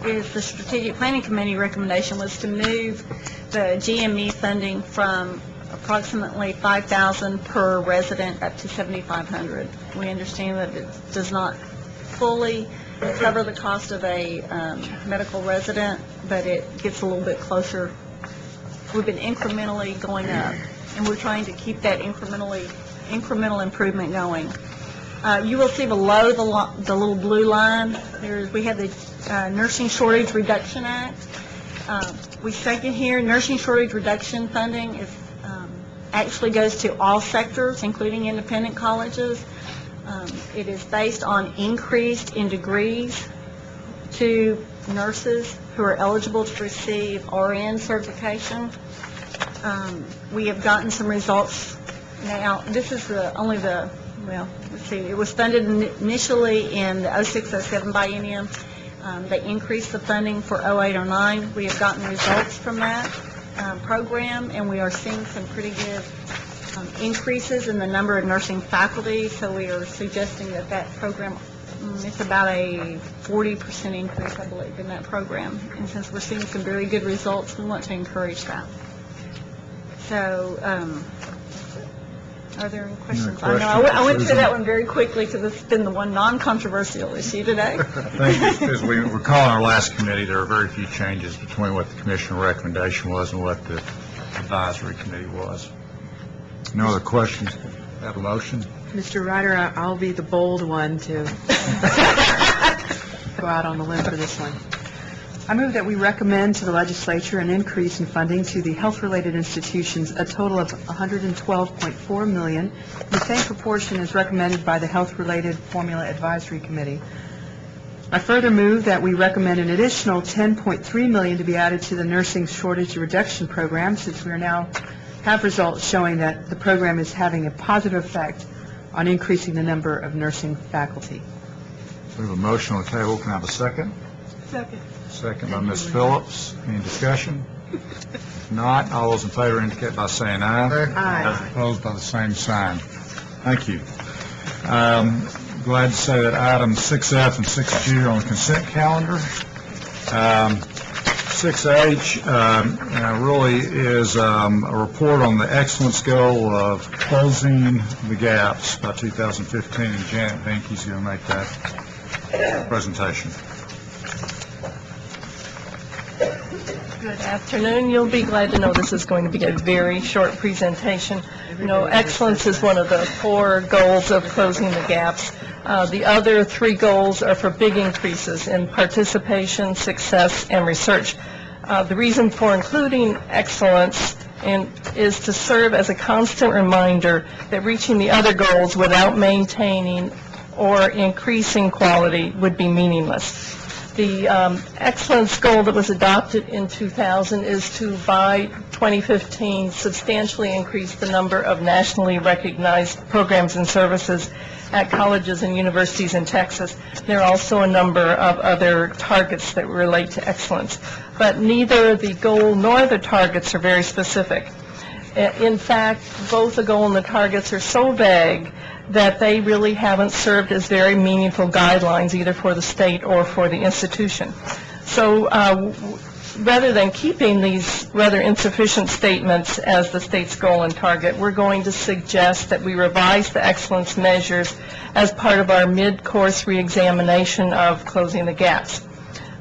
is the Strategic Planning Committee recommendation was to move the GME funding from approximately $5,000 per resident up to $7,500. We understand that it does not fully cover the cost of a medical resident, but it gets a little bit closer. We've been incrementally going up, and we're trying to keep that incremental improvement going. You will see below the little blue line, we have the Nursing Shortage Reduction Act. We second here, nursing shortage reduction funding is actually goes to all sectors, including independent colleges. It is based on increased in degrees to nurses who are eligible to receive RN certification. We have gotten some results now. This is let's see, it was funded initially in the 06-07 biennium. They increased the funding for 08-09. We have gotten results from that program, and we are seeing some pretty good increases in the number of nursing faculty, so we are suggesting that program, it's about a 40% increase, I believe, in that program. And since we're seeing some very good results, we want to encourage that. So Are there any questions? questions I know, I went for through that Susan? one very quickly because it's been the one non-controversial issue today. I think as we recall in our last committee, there are very few changes between what the commissioner recommendation was and what the advisory committee was. No other questions? Have a motion? Mr. Ryder, I'll be the bold one to go out on the limb for this one. I move that we recommend to the legislature an increase in funding to the health-related institutions, a total of $112.4 million, the same proportion as recommended by the Health-Related Formula Advisory Committee. I further move that we recommend an additional $10.3 million to be added to the nursing shortage reduction program, since we now have results showing that the program is having a positive effect on increasing the number of nursing faculty. We have a motion on the table. Can I have a second? Second. Second by Ms. Phillips. Any discussion? If not, all those in favor indicate by saying aye. Aye. Opposed by the same sign. Thank you. Glad to say that items 6F and 6G are on the consent calendar. 6H really is a report on the excellence goal of closing the gaps by 2015, and Janet Binky's going to make that presentation. Good afternoon. You'll be glad to know this is going to be a very short presentation. You know, excellence is one of the 4 goals of closing the gaps. The other 3 goals are for big increases in participation, success, and research. The reason for including excellence is to serve as a constant reminder that reaching the other goals without maintaining or increasing quality would be meaningless. The excellence goal that was adopted in 2000 is to, by 2015, substantially increase the number of nationally recognized programs and services at colleges and universities in Texas. There are also a number of other targets that relate to excellence. But neither the goal nor the targets are very specific. In fact, both the goal and the targets are so vague that they really haven't served as very meaningful guidelines either for the state or for the institution. So rather than keeping these rather insufficient statements as the state's goal and target, we're going to suggest that we revise the excellence measures as part of our mid-course reexamination of closing the gaps.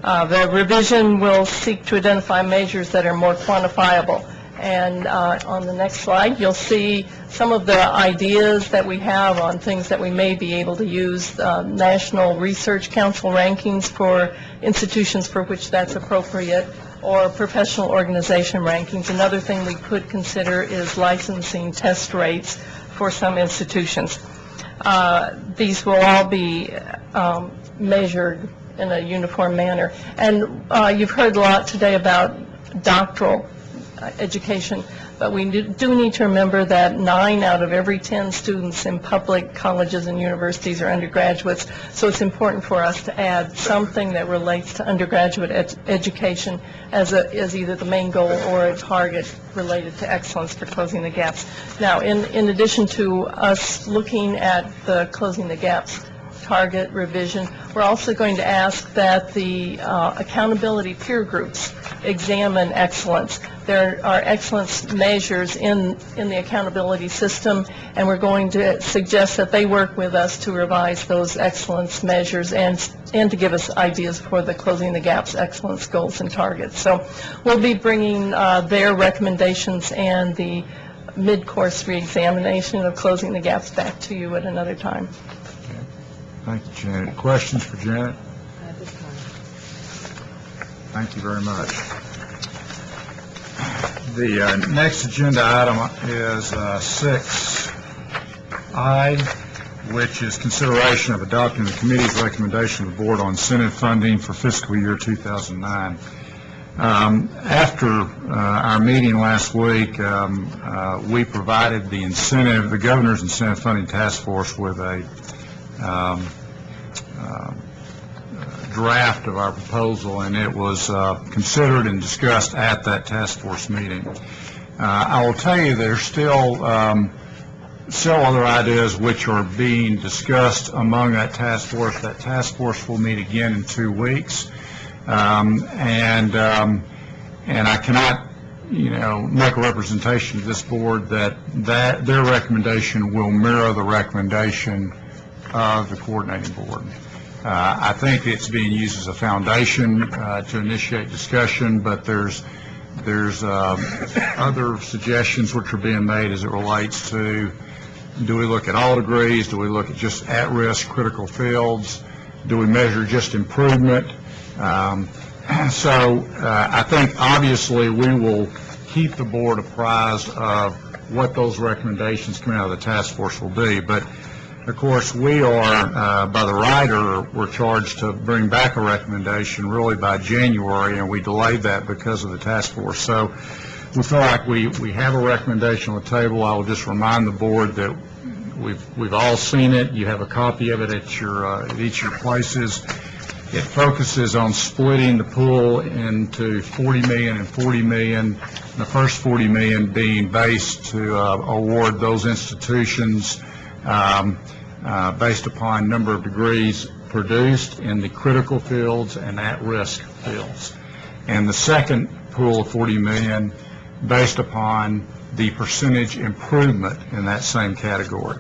The revision will seek to identify measures that are more quantifiable. And on the next slide, you'll see some of the ideas that we have on things that we may be able to use. National Research Council rankings for institutions for which that's appropriate, or professional organization rankings. Another thing we could consider is licensing test rates for some institutions. These will all be measured in a uniform manner. And you've heard a lot today about doctoral education, but we do need to remember that 9 out of every 10 students in public colleges and universities are undergraduates, so it's important for us to add something that relates to undergraduate education as either the main goal or a target related to excellence for closing the gaps. Now, in addition to us looking at the closing the gaps target revision, we're also going to ask that the accountability peer groups examine excellence. There are excellence measures in the accountability system, and we're going to suggest that they work with us to revise those excellence measures and to give us ideas for the closing the gaps excellence goals and targets. So we'll be bringing their recommendations and the mid-course reexamination of closing the gaps back to you at another time. Thank you, Janet. Questions for Janet? Thank you very much. The next agenda item is 6I, which is consideration of adopting the committee's recommendation of the board on incentive funding for fiscal year 2009. After our meeting last week, we provided the governor's incentive funding task force with a draft of our proposal, and it was considered and discussed at that task force meeting. I will tell you there's still several other ideas which are being discussed among that task force. That task force will meet again in 2 weeks, and I cannot make a representation to this board that their recommendation will mirror the recommendation of the coordinating board. I think it's being used as a foundation to initiate discussion, but there's other suggestions which are being made as it relates to, do we look at all degrees? Do we look at just at-risk critical fields? Do we measure just improvement? So I think obviously we will keep the board apprised of what those recommendations coming out of the task force will be. But of course, we are, by the rider, we're charged to bring back a recommendation really by January, and we delayed that because of the task force. So we feel like we have a recommendation on the table. I will just remind the board that we've all seen it. You have a copy of it at each of your places. It focuses on splitting the pool into $40 million and $40 million, the first $40 million being based to award those institutions based upon number of degrees produced in the critical fields and at-risk fields. And the second pool of $40 million based upon the percentage improvement in that same category.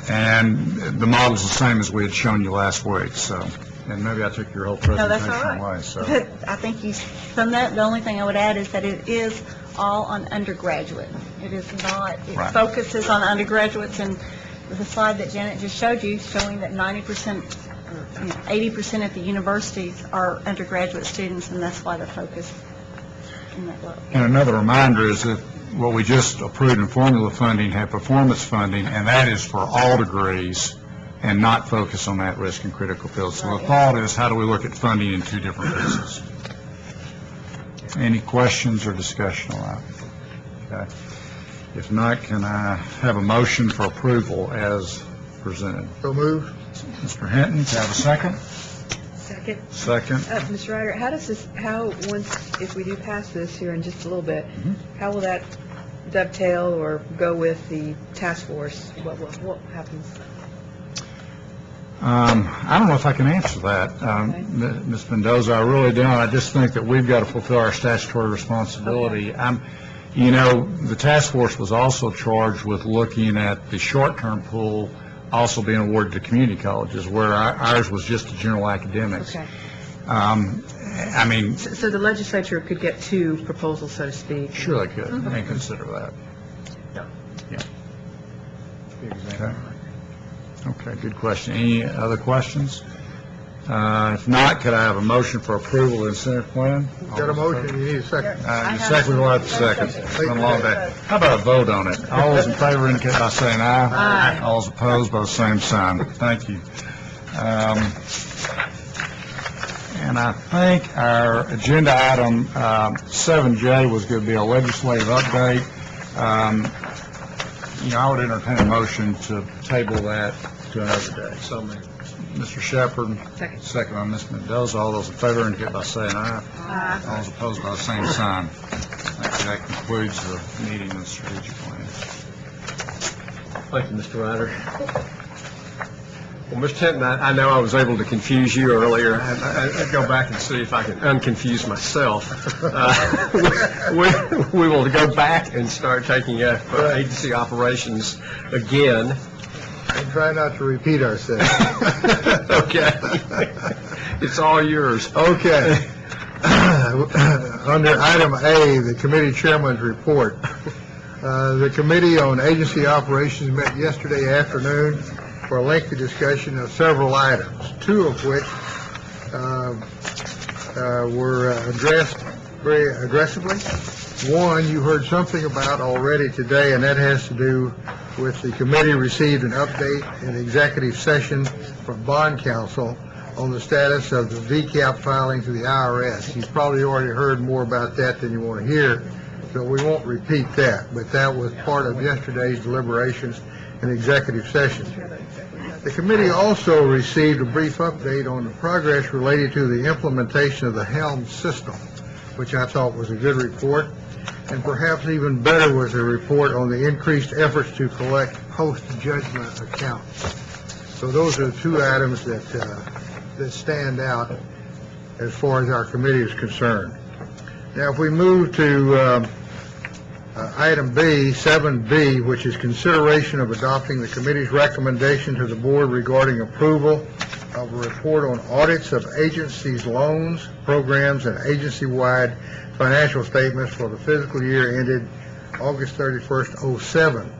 And the model's the same as we had shown you last week, so, and maybe I took your whole No, that's presentation all right. away, so. I think you summed that. The only thing I would add is that it is all on undergraduate. It is not, it Right. focuses on undergraduates, and the slide that Janet just showed you, showing that 90% or 80% at the universities are undergraduate students, and that's why the focus in that level. And another reminder is that what we just approved in formula funding had performance funding, and that is for all degrees and not focus on that risk and critical fields. So the thought is, how do we look at funding in two different pieces? Any questions or discussion on that? Okay. If not, can I have a motion for approval as presented? So moved. Mr. Hinton, can I have a second? Second. Second. Mr. Ryder, how does this, if we do pass this here in just a little bit, how will that dovetail or go with the task force? What happens? I don't know if I can answer that, Ms. Mendoza. I really don't. I just think that we've got to fulfill our statutory responsibility. Okay. The task force was also charged with looking at the short-term pool also being awarded to community colleges, where ours was just to general academics. Okay. I mean... So the legislature could get two proposals, so to speak? Sure they could, and consider that. Yeah. Okay. Okay, good question. Any other questions? If not, could I have a motion for approval of the incentive plan? Got a motion, you need a second. Second, we'll have a second. It's been a long day. How about a vote on it? All those in favor indicate by saying aye. Aye. All those opposed by the same sign. Thank you. And I think our agenda item 7J was going to be a legislative update. I would entertain a motion to table that to another day. So, Mr. Shepherd, second by Ms. Mendoza. All those in favor indicate by saying aye. Aye. All those opposed by the same sign. Thank you. That concludes the meeting of the strategic plan. Thank you, Mr. Ryder. Well, Mr. Hinton, I know I was able to confuse you earlier. I'd go back and see if I can unconfuse myself. We will go back and start taking up agency operations again. And try not to repeat ourselves. Okay. It's all yours. Okay. Under item A, the committee chairman's report. The Committee on Agency Operations met yesterday afternoon for a lengthy discussion of several items, two of which were addressed very aggressively. One, you heard something about already today, and that has to do with the committee received an update in executive session from bond counsel on the status of the VCAP filing to the IRS. You've probably already heard more about that than you want to hear, so we won't repeat that, but that was part of yesterday's deliberations in executive session. The committee also received a brief update on the progress related to the implementation of the HELM system, which I thought was a good report, and perhaps even better was a report on the increased efforts to collect post-judgment accounts. So those are the two items that stand out as far as our committee is concerned. Now, if we move to item B, 7B, which is consideration of adopting the committee's recommendation to the board regarding approval of a report on audits of agencies' loans, programs, and agency-wide financial statements for the fiscal year ended August 31st, 07.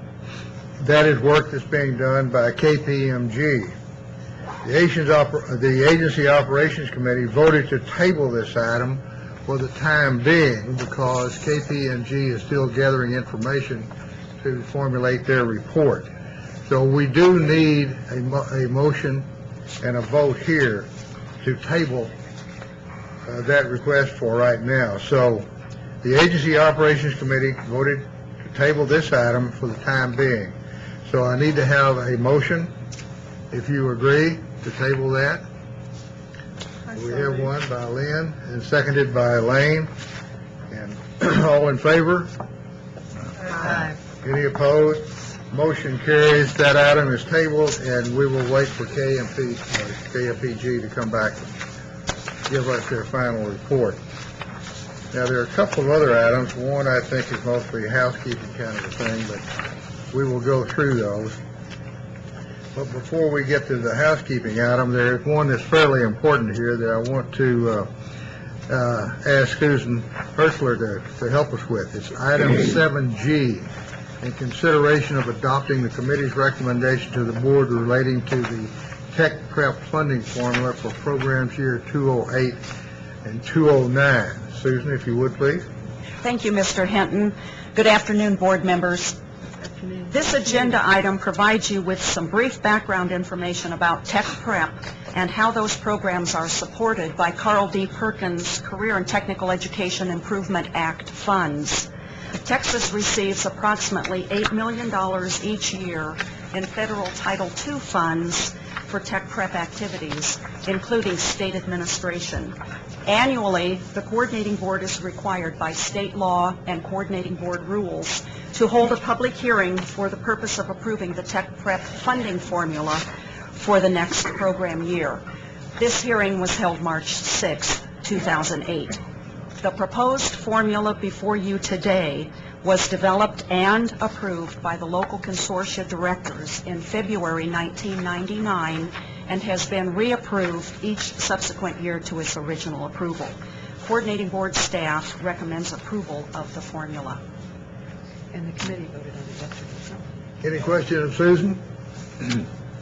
That is work that's being done by KPMG. The Agency Operations Committee voted to table this item for the time being because KPMG is still gathering information to formulate their report. So we do need a motion and a vote here to table that request for right now. So the Agency Operations Committee voted to table this item for the time being. So I need to have a motion, if you agree, to table that. We have one by Lynn and seconded by Elaine. And all in favor? Aye. Any opposed? Motion carries. That item is tabled, and we will wait for KPMG to come back and give us their final report. Now, there are a couple of other items. One, I think, is mostly housekeeping kind of a thing, but we will go through those. But before we get to the housekeeping item, there is one that's fairly important here that I want to ask Susan Hertzler to help us with. It's item 7G, in consideration of adopting the committee's recommendation to the board relating to the Tech Prep funding formula for programs year 208 and 209. Susan, if you would, please. Thank you, Mr. Hinton. Good afternoon, board members. This agenda item provides you with some brief background information about Tech Prep and how those programs are supported by Carl D. Perkins' Career and Technical Education Improvement Act funds. Texas receives approximately $8 million each year in federal Title II funds for Tech Prep activities, including state administration. Annually, the coordinating board is required by state law and coordinating board rules to hold a public hearing for the purpose of approving the Tech Prep funding formula for the next program year. This hearing was held March 6, 2008. The proposed formula before you today was developed and approved by the local consortia directors in February 1999 and has been reapproved each subsequent year to its original approval. Coordinating board staff recommends approval of the formula. And the committee voted on it yesterday. Any questions of Susan?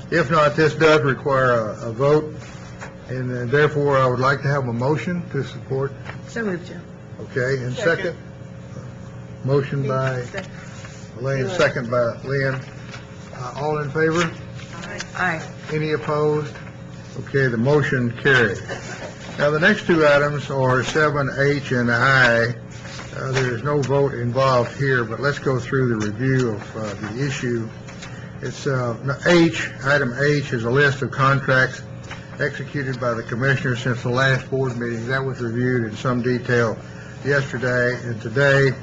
If not, this does require a vote, and therefore I would like to have a motion to support. So moved, Jim. Okay, and second? Motion by Elaine, second by Lynn. All in favor? Aye. Any opposed? Okay, the motion carries. Now, the next two items are 7H and I. There is no vote involved here, but let's go through the review of the issue. It's H. Item H is a list of contracts executed by the commissioners since the last board meeting. That was reviewed in some detail yesterday, and today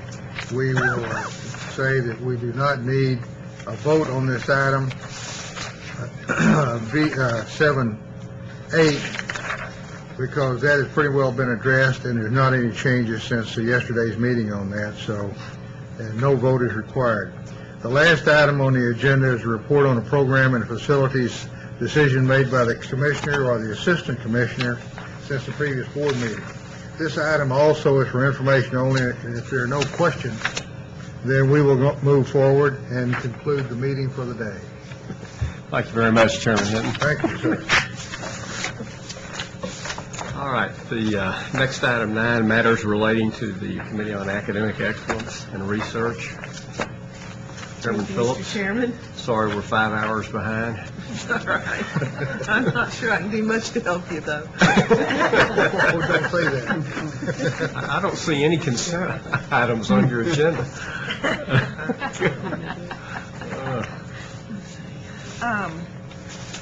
we will say that we do not need a vote on this item. 7H, because that has pretty well been addressed, and there's not any changes since yesterday's meeting on that, so no vote is required. The last item on the agenda is a report on the program and facilities decision made by the commissioner or the assistant commissioner since the previous board meeting. This item also is for information only, and if there are no questions, then we will move forward and conclude the meeting for the day. Thank you very much, Chairman Hinton. Thank you, sir. All right, the next item 9, matters relating to the Committee on Academic Excellence and Research. Chairman Phillips. Mr. Chairman. Sorry, we're 5 hours behind. All right. I'm not sure I can do much to help you, though. Don't say that. I don't see any consent items on your agenda.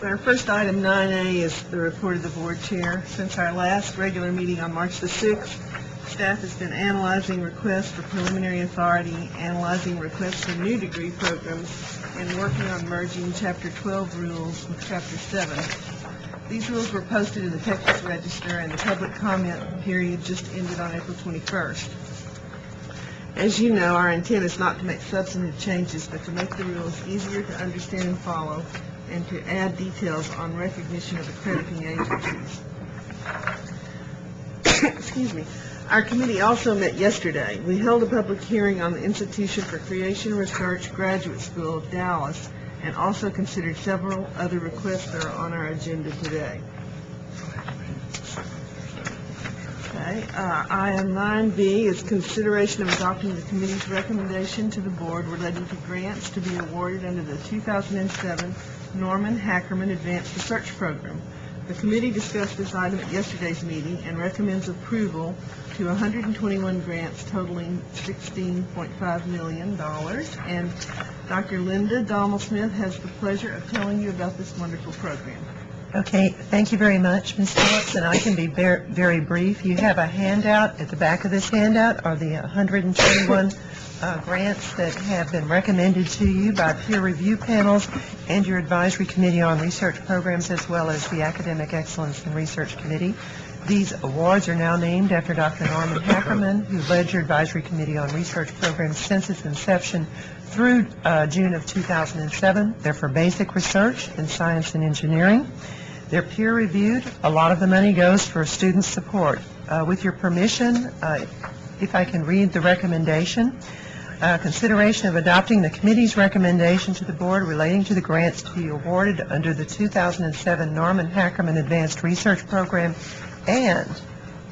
Our first item, 9A, is the report of the board chair. Since our last regular meeting on March the 6th, staff has been analyzing requests for preliminary authority, analyzing requests for new degree programs, and working on merging Chapter 12 rules with Chapter 7. These rules were posted in the Texas Register, and the public comment period just ended on April 21st. As you know, our intent is not to make substantive changes, but to make the rules easier to understand and follow, and to add details on recognition of accrediting agencies. Excuse me. Our committee also met yesterday. We held a public hearing on the Institution for Creation Research Graduate School of Dallas, and also considered several other requests that are on our agenda today. Okay, item 9B is consideration of adopting the committee's recommendation to the board relating to grants to be awarded under the 2007 Norman Hackerman Advanced Research Program. The committee discussed this item at yesterday's meeting and recommends approval to 121 grants totaling $16.5 million. And Dr. Linda Donnell-Smith has the pleasure of telling you about this wonderful program. Okay, thank you very much, Ms. Phillips, and I can be very brief. You have a handout. At the back of this handout are the 121 grants that have been recommended to you by peer review panels and your advisory committee on research programs, as well as the Academic Excellence and Research Committee. These awards are now named after Dr. Norman Hackerman, who led your advisory committee on research programs since its inception through June of 2007. They're for basic research in science and engineering. They're peer-reviewed. A lot of the money goes for student support. With your permission, if I can read the recommendation, consideration of adopting the committee's recommendation to the board relating to the grants to be awarded under the 2007 Norman Hackerman Advanced Research Program, and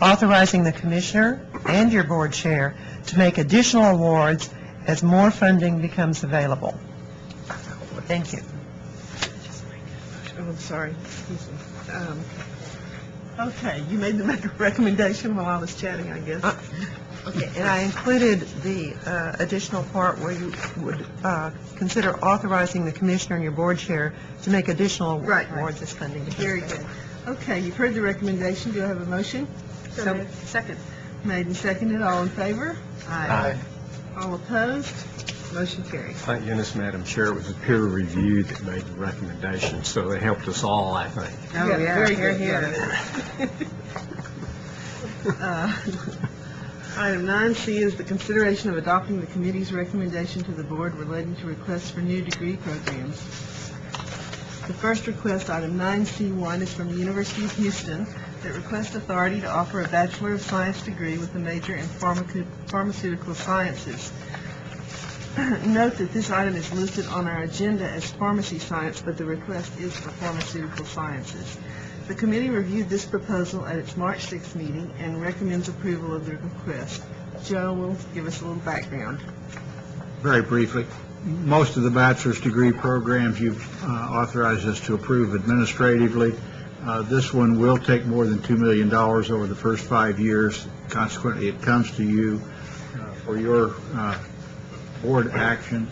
authorizing the commissioner and your board chair to make additional awards as more funding becomes available. Thank you. Oh, I'm sorry. Excuse me. Okay, you made the recommendation while I was chatting, I guess. Okay, and I included the additional part where you would consider authorizing the commissioner and your board chair to make additional awards as funding becomes Very available. good. Okay, you've heard the recommendation. Do I have a motion? So, second. Made and seconded. All in favor? Aye. All opposed? Motion carries. Thank goodness, Madam Chair, it was a peer review that made the recommendation, so they helped us all, I think. Oh, yeah, very good. Item 9C is the consideration of adopting the committee's recommendation to the board relating to requests for new degree programs. The first request, item 9C1, is from the University of Houston that requests authority to offer a Bachelor of Science degree with a major in pharmaceutical sciences. Note that this item is listed on our agenda as pharmacy science, but the request is for pharmaceutical sciences. The committee reviewed this proposal at its March 6th meeting and recommends approval of the request. Joe will give us a little background. Very briefly, most of the bachelor's degree programs you've authorized us to approve administratively. This one will take more than $2 million over the first 5 years. Consequently, it comes to you for your board action.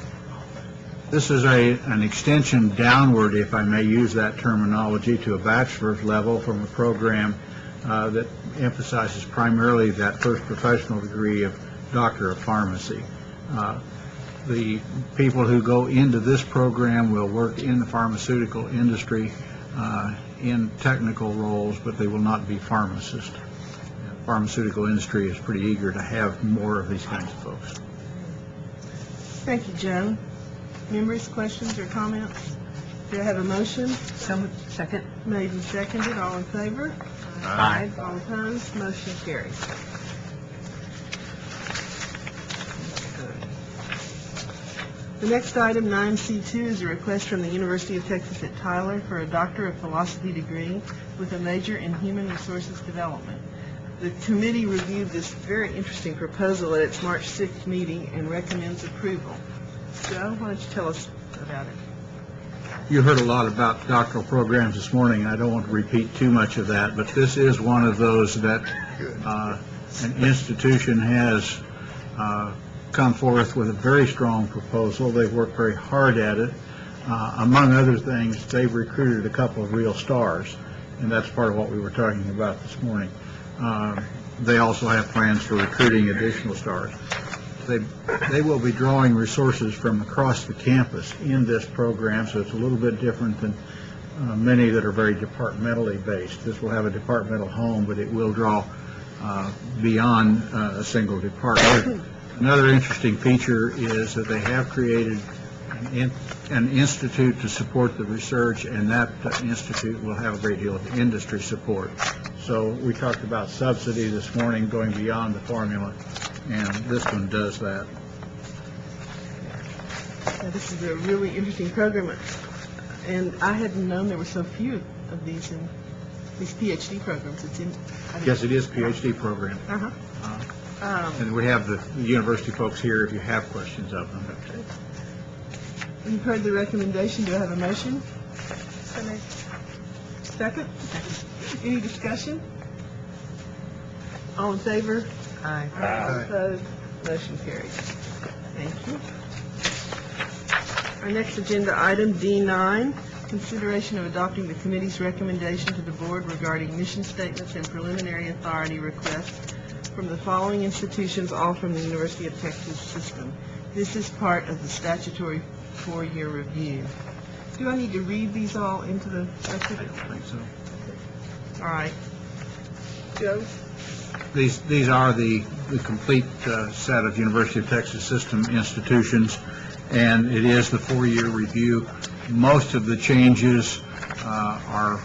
This is an extension downward, if I may use that terminology, to a bachelor's level from a program that emphasizes primarily that first professional degree of Doctor of Pharmacy. The people who go into this program will work in the pharmaceutical industry in technical roles, but they will not be pharmacists. The pharmaceutical industry is pretty eager to have more of these kinds of folks. Thank you, Joe. Members, questions or comments? Do I have a motion? Second. Made and seconded. All in favor? Aye. All opposed? Motion carries. The next item, 9C2, is a request from the University of Texas at Tyler for a Doctor of Philosophy degree with a major in Human Resources Development. The committee reviewed this very interesting proposal at its March 6th meeting and recommends approval. Joe, why don't you tell us about it? You heard a lot about doctoral programs this morning. I don't want to repeat too much of that, but this is one of those that an institution has come forth with a very strong proposal. They've worked very hard at it. Among other things, they've recruited a couple of real stars, and that's part of what we were talking about this morning. They also have plans for recruiting additional stars. They will be drawing resources from across the campus in this program, so it's a little bit different than many that are very departmentally based. This will have a departmental home, but it will draw beyond a single department. Another interesting feature is that they have created an institute to support the research, and that institute will have a great deal of industry support. So we talked about subsidy this morning, going beyond the formula, and this one does that. This is a really interesting program, and I hadn't known there were so few of these in these PhD programs. Yes, it is a PhD program. And we have the university folks here if you have questions of them. You've heard the recommendation. Do I have a motion? Second? Any discussion? All in favor? Aye. All opposed? Motion carries. Thank you. Our next agenda item, D9, consideration of adopting the committee's recommendation to the board regarding mission statements and preliminary authority requests from the following institutions, all from the University of Texas system. This is part of the statutory 4-year review. Do I need to read these all into the record? I don't think so. All right. Joe? These are the complete set of University of Texas system institutions, and it is the 4-year review. Most of the changes are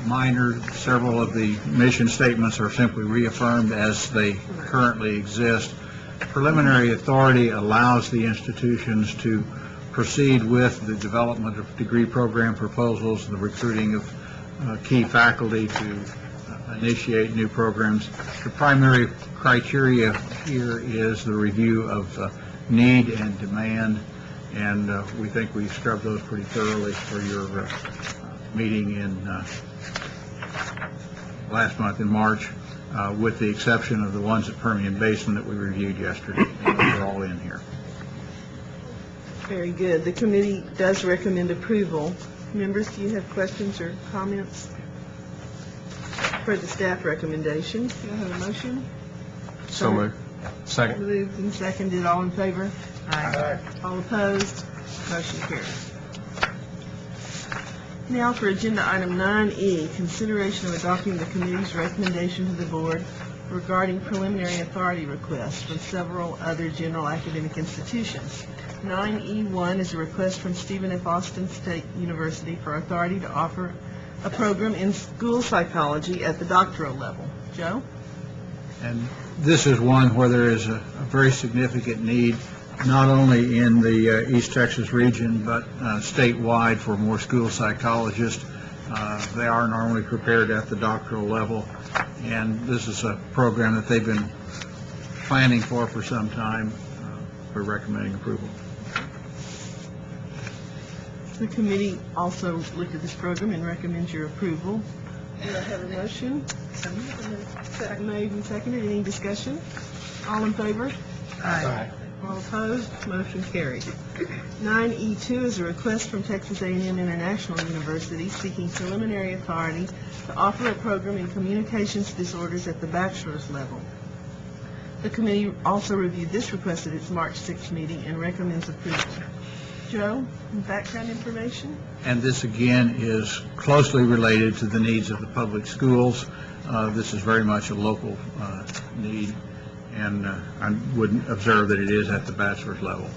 minor. Several of the mission statements are simply reaffirmed as they currently exist. Preliminary authority allows the institutions to proceed with the development of degree program proposals, the recruiting of key faculty to initiate new programs. The primary criteria here is the review of need and demand, and we think we scrubbed those pretty thoroughly for your meeting in last month in March, with the exception of the ones at Permian Basin that we reviewed yesterday. They're all in here. Very good. The committee does recommend approval. Members, do you have questions or comments for the staff recommendation? Do I have a motion? So moved. Second. Moved and seconded. All in favor? Aye. All opposed? Motion carries. Now for agenda item 9E, consideration of adopting the committee's recommendation to the board regarding preliminary authority requests from several other general academic institutions. 9E1 is a request from Stephen F. Austin State University for authority to offer a program in school psychology at the doctoral level. Joe? And this is one where there is a very significant need, not only in the East Texas region, but statewide for more school psychologists. They are normally prepared at the doctoral level, and this is a program that they've been planning for some time. We're recommending approval. The committee also looked at this program and recommends your approval. Do I have a motion? Made and seconded. Any discussion? All in favor? Aye. All opposed? Motion carried. 9E2 is a request from Texas A&M International University seeking preliminary authority to offer a program in communications disorders at the bachelor's level. The committee also reviewed this request at its March 6th meeting and recommends approval. Joe, background information? And this again is closely related to the needs of the public schools. This is very much a local need, and I would observe that it is at the bachelor's level.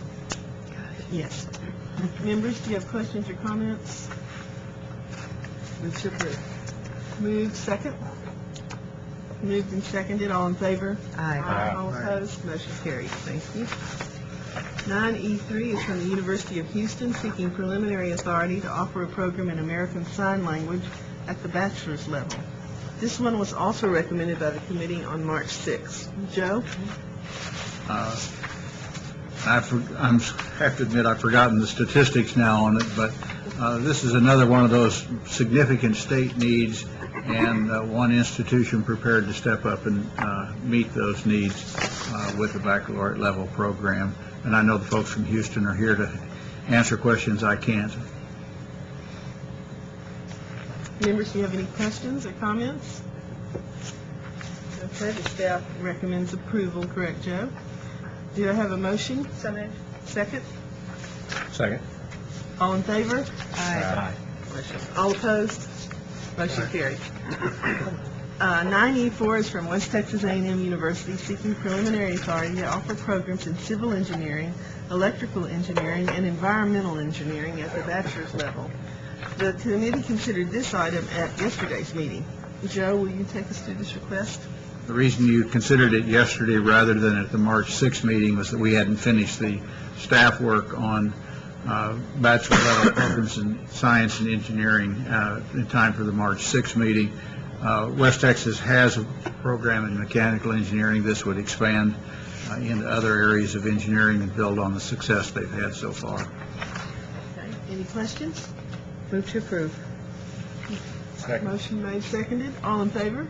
Yes. Members, do you have questions or comments? Moved, second. Moved and seconded. All in favor? Aye. All opposed? Motion carried. Thank you. 9E3 is from the University of Houston seeking preliminary authority to offer a program in American Sign Language at the bachelor's level. This one was also recommended by the committee on March 6th. Joe? I have to admit I've forgotten the statistics now on it, but this is another one of those significant state needs, and one institution prepared to step up and meet those needs with the baccalaureate level program. And I know the folks from Houston are here to answer questions I can't. Members, do you have any questions or comments? Okay, the staff recommends approval, correct, Joe? Do I have a motion? So moved. Second? Second. All in favor? Aye. All opposed? Motion carried. 9E4 is from West Texas A&M University seeking preliminary authority to offer programs in civil engineering, electrical engineering, and environmental engineering at the bachelor's level. The committee considered this item at yesterday's meeting. Joe, will you take us through this request? The reason you considered it yesterday rather than at the March 6th meeting was that we hadn't finished the staff work on bachelor level programs in science and engineering in time for the March 6th meeting. West Texas has a program in mechanical engineering. This would expand into other areas of engineering and build on the success they've had so far. Okay. Any questions? Move to approve. Second. Motion made, seconded. All in favor?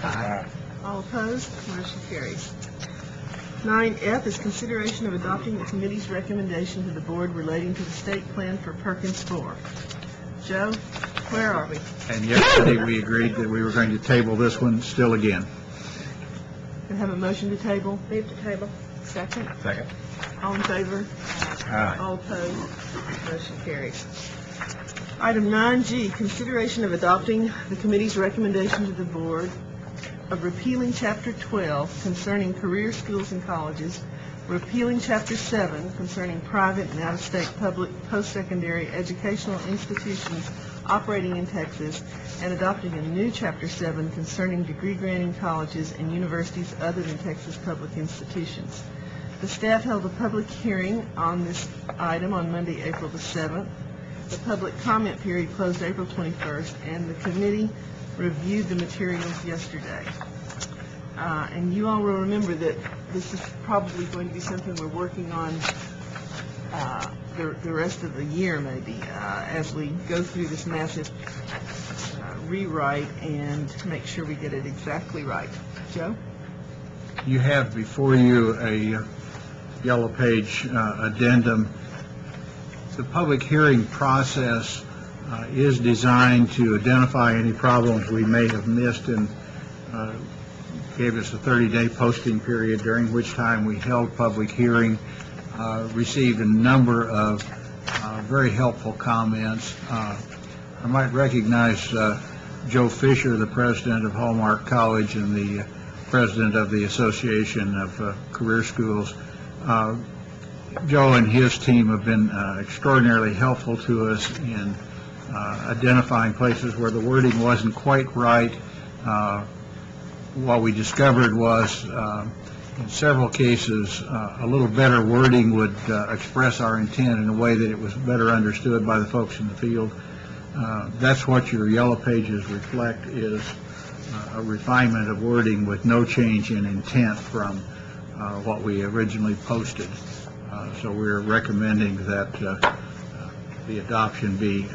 Aye. All opposed? Motion carries. 9F is consideration of adopting the committee's recommendation to the board relating to the state plan for Perkins 4. Joe, where are we? And yesterday we agreed that we were going to table this one still again. Can I have a motion to table? Move to table. Second. Second. All in favor? Aye. All opposed? Motion carries. Item 9G, consideration of adopting the committee's recommendation to the board of repealing Chapter 12 concerning career schools and colleges, repealing Chapter 7 concerning private and out-of-state public post-secondary educational institutions operating in Texas, and adopting a new Chapter 7 concerning degree-granting colleges and universities other than Texas public institutions. The staff held a public hearing on this item on Monday, April the 7th. The public comment period closed April 21st, and the committee reviewed the materials yesterday. And you all will remember that this is probably going to be something we're working on the rest of the year, maybe, as we go through this massive rewrite and make sure we get it exactly right. Joe? You have before you a yellow page addendum. The public hearing process is designed to identify any problems we may have missed, and gave us a 30-day posting period, during which time we held public hearing, received a number of very helpful comments. I might recognize Joe Fisher, the president of Hallmark College and the president of the Association of Career Schools. Joe and his team have been extraordinarily helpful to us in identifying places where the wording wasn't quite right. What we discovered was, in several cases, a little better wording would express our intent in a way that it was better understood by the folks in the field. That's what your yellow pages reflect, is a refinement of wording with no change in intent from what we originally posted. So we're recommending that the adoption be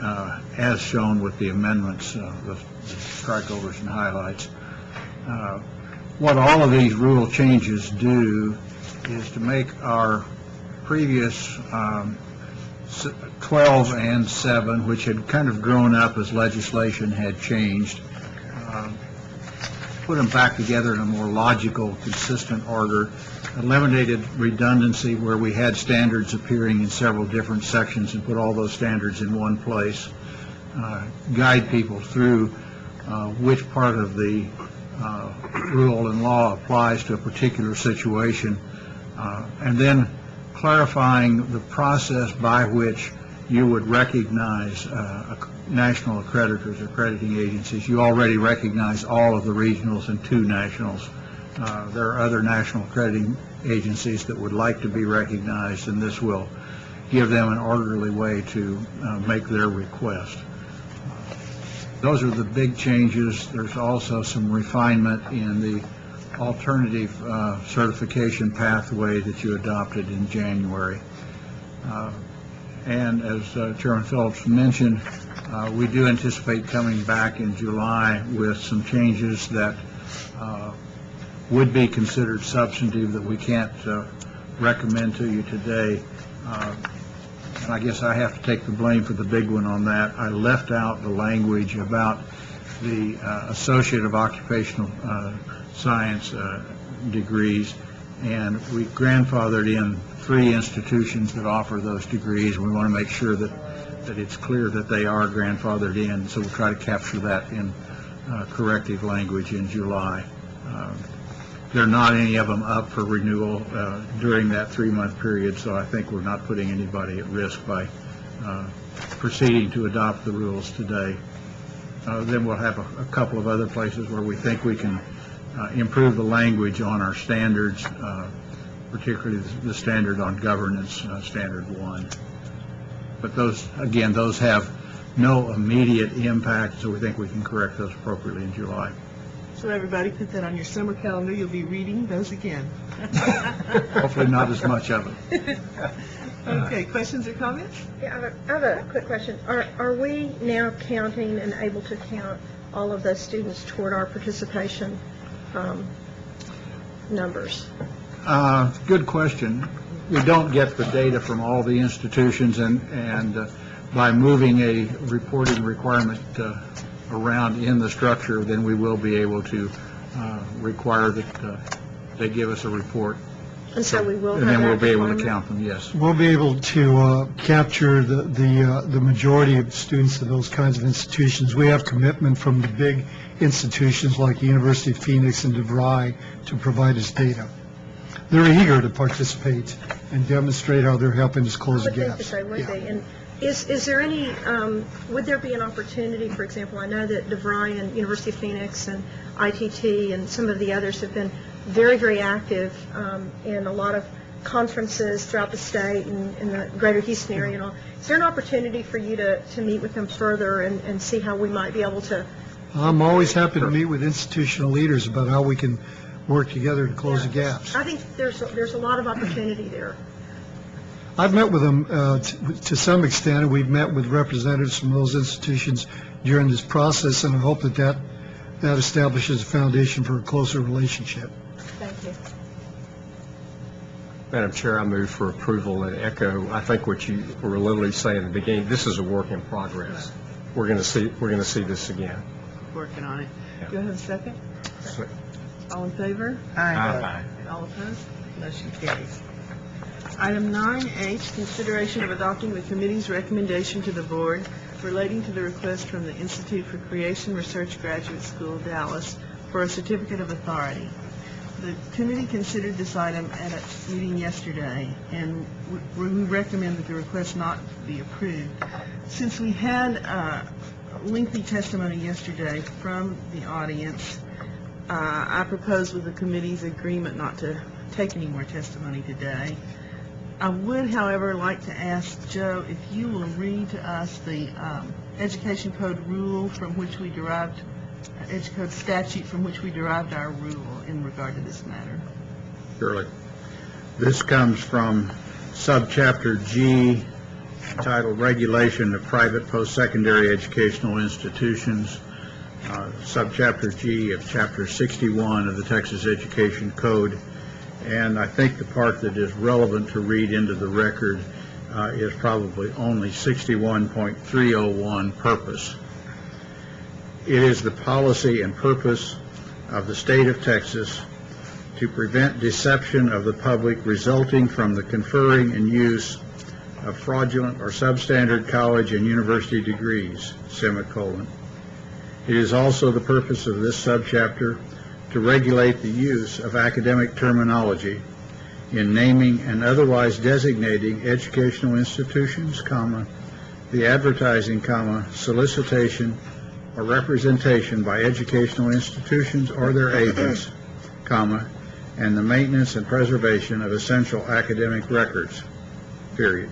as shown with the amendments, the strikeovers and highlights. What all of these rule changes do is to make our previous 12 and 7, which had kind of grown up as legislation had changed, put them back together in a more logical, consistent order, eliminated redundancy where we had standards appearing in several different sections, and put all those standards in one place, guide people through which part of the rule and law applies to a particular situation, and then clarifying the process by which you would recognize national accreditors, accrediting agencies. You already recognize all of the regionals and 2 nationals. There are other national accrediting agencies that would like to be recognized, and this will give them an orderly way to make their request. Those are the big changes. There's also some refinement in the alternative certification pathway that you adopted in January. And as Chairman Phillips mentioned, we do anticipate coming back in July with some changes that would be considered substantive that we can't recommend to you today. And I guess I have to take the blame for the big one on that. I left out the language about the Associate of Occupational Science degrees, and we grandfathered in 3 institutions that offer those degrees. We want to make sure that that it's clear that they are grandfathered in, so we'll try to capture that in corrective language in July. There are not any of them up for renewal during that 3-month period, so I think we're not putting anybody at risk by proceeding to adopt the rules today. Then we'll have a couple of other places where we think we can improve the language on our standards, particularly the standard on governance, Standard 1. But those have no immediate impact, so we think we can correct those appropriately in July. So everybody put that on your summer calendar. You'll be reading those again. Hopefully not as much of it. Okay, questions or comments? Yeah, I have a quick question. Are we now counting and able to count all of those students toward our participation numbers? Good question. We don't get the data from all the institutions, and by moving a reporting requirement around in the structure, then we will be able to require that they give us a report. And so we will have and then that we'll be able to requirement? count them, yes. We'll be able to capture the majority of students in those kinds of institutions. We have commitment from the big institutions like the University of Phoenix and DeVry to provide us data. They're eager to participate and demonstrate how they're helping us close the gaps. I would think that they would be. And is there any, would there be an opportunity, for example, I know that DeVry and University of Phoenix and ITT and some of the others have been very, very active in a lot of conferences throughout the state and in the greater Houston area and all. Is there an opportunity for you to meet with them further and see how we might be able to? I'm always happy to meet with institutional leaders about how we can work together to close the gaps. I think there's a lot of opportunity there. I've met with them to some extent, and we've met with representatives from those institutions during this process, and I hope that establishes a foundation for a closer relationship. Thank you. Madam Chair, I move for approval and echo, I think what you were literally saying at the beginning, this is a work in progress. We're going to see this again. Working on it. Yeah. Do I have a second? All in favor? Aye. All opposed? Motion carries. Item 9H, consideration of adopting the committee's recommendation to the board relating to the request from the Institute for Creation Research Graduate School, Dallas, for a certificate of authority. The committee considered this item at its meeting yesterday, and we recommend that the request not be approved. Since we had lengthy testimony yesterday from the audience, I propose with the committee's agreement not to take any more testimony today. I would, however, like to ask Joe if you will read to us the Education Code rule from which we derived, Education Code statute from which we derived our rule in regard to this matter. Surely. This comes from subchapter G, titled Regulation of Private Post-Secondary Educational Institutions, subchapter G of Chapter 61 of the Texas Education Code. And I think the part that is relevant to read into the record is probably only 61.301, purpose. It is the policy and purpose of the state of Texas to prevent deception of the public resulting from the conferring and use of fraudulent or substandard college and university degrees, semicolon. It is also the purpose of this subchapter to regulate the use of academic terminology in naming and otherwise designating educational institutions, the advertising, solicitation or representation by educational institutions or their agents, and the maintenance and preservation of essential academic records, period.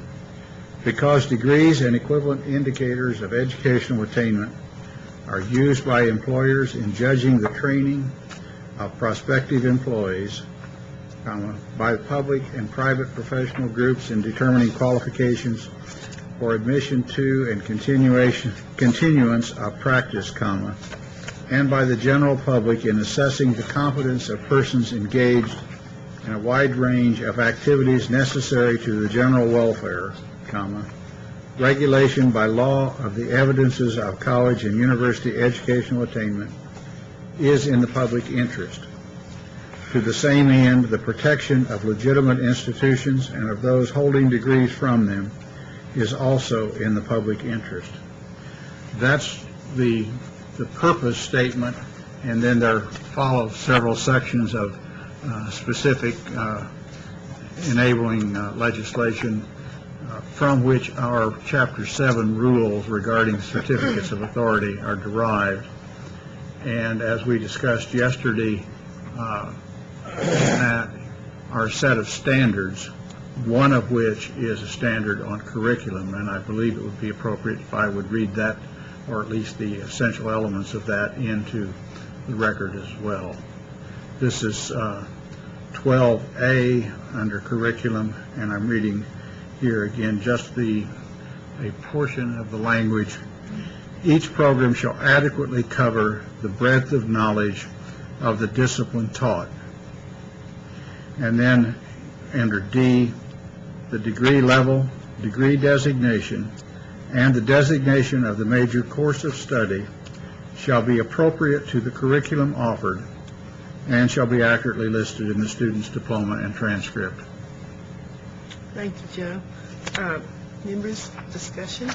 Because degrees and equivalent indicators of educational attainment are used by employers in judging the training of prospective employees, by public and private professional groups in determining qualifications for admission to and continuance of practice, and by the general public in assessing the competence of persons engaged in a wide range of activities necessary to the general welfare, regulation by law of the evidences of college and university educational attainment is in the public interest. To the same end, the protection of legitimate institutions and of those holding degrees from them is also in the public interest. That's the purpose statement, and then there follow several sections of specific enabling legislation from which our Chapter 7 rules regarding certificates of authority are derived. And as we discussed yesterday, that are a set of standards, one of which is a standard on curriculum, and I believe it would be appropriate if I would read that, or at least the essential elements of that, into the record as well. This is 12A under curriculum, and I'm reading here again just a portion of the language. Each program shall adequately cover the breadth of knowledge of the discipline taught. And then under D, the degree level, degree designation, and the designation of the major course of study shall be appropriate to the curriculum offered and shall be accurately listed in the student's diploma and transcript. Thank you, Joe. Members, discussion?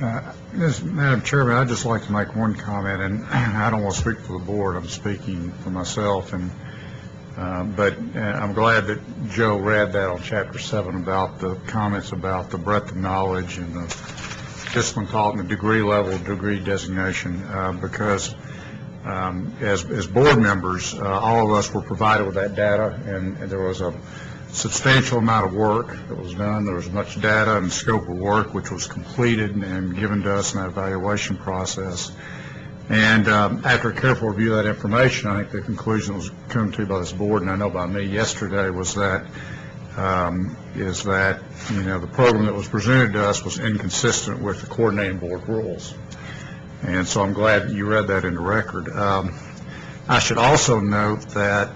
Madam Chairman, I'd just like to make one comment, and I don't want to speak for the board. I'm speaking for myself, but I'm glad that Joe read that on Chapter 7 about the comments about the breadth of knowledge and the discipline taught and the degree level, degree designation, because as board members, all of us were provided with that data, and there was a substantial amount of work that was done. There was much data and scope of work which was completed and given to us in that evaluation process. And after a careful review of that information, I think the conclusion that was come to by this board, and I know by me yesterday, was that the program that was presented to us was inconsistent with the coordinating board rules. And so I'm glad that you read that into record. I should also note that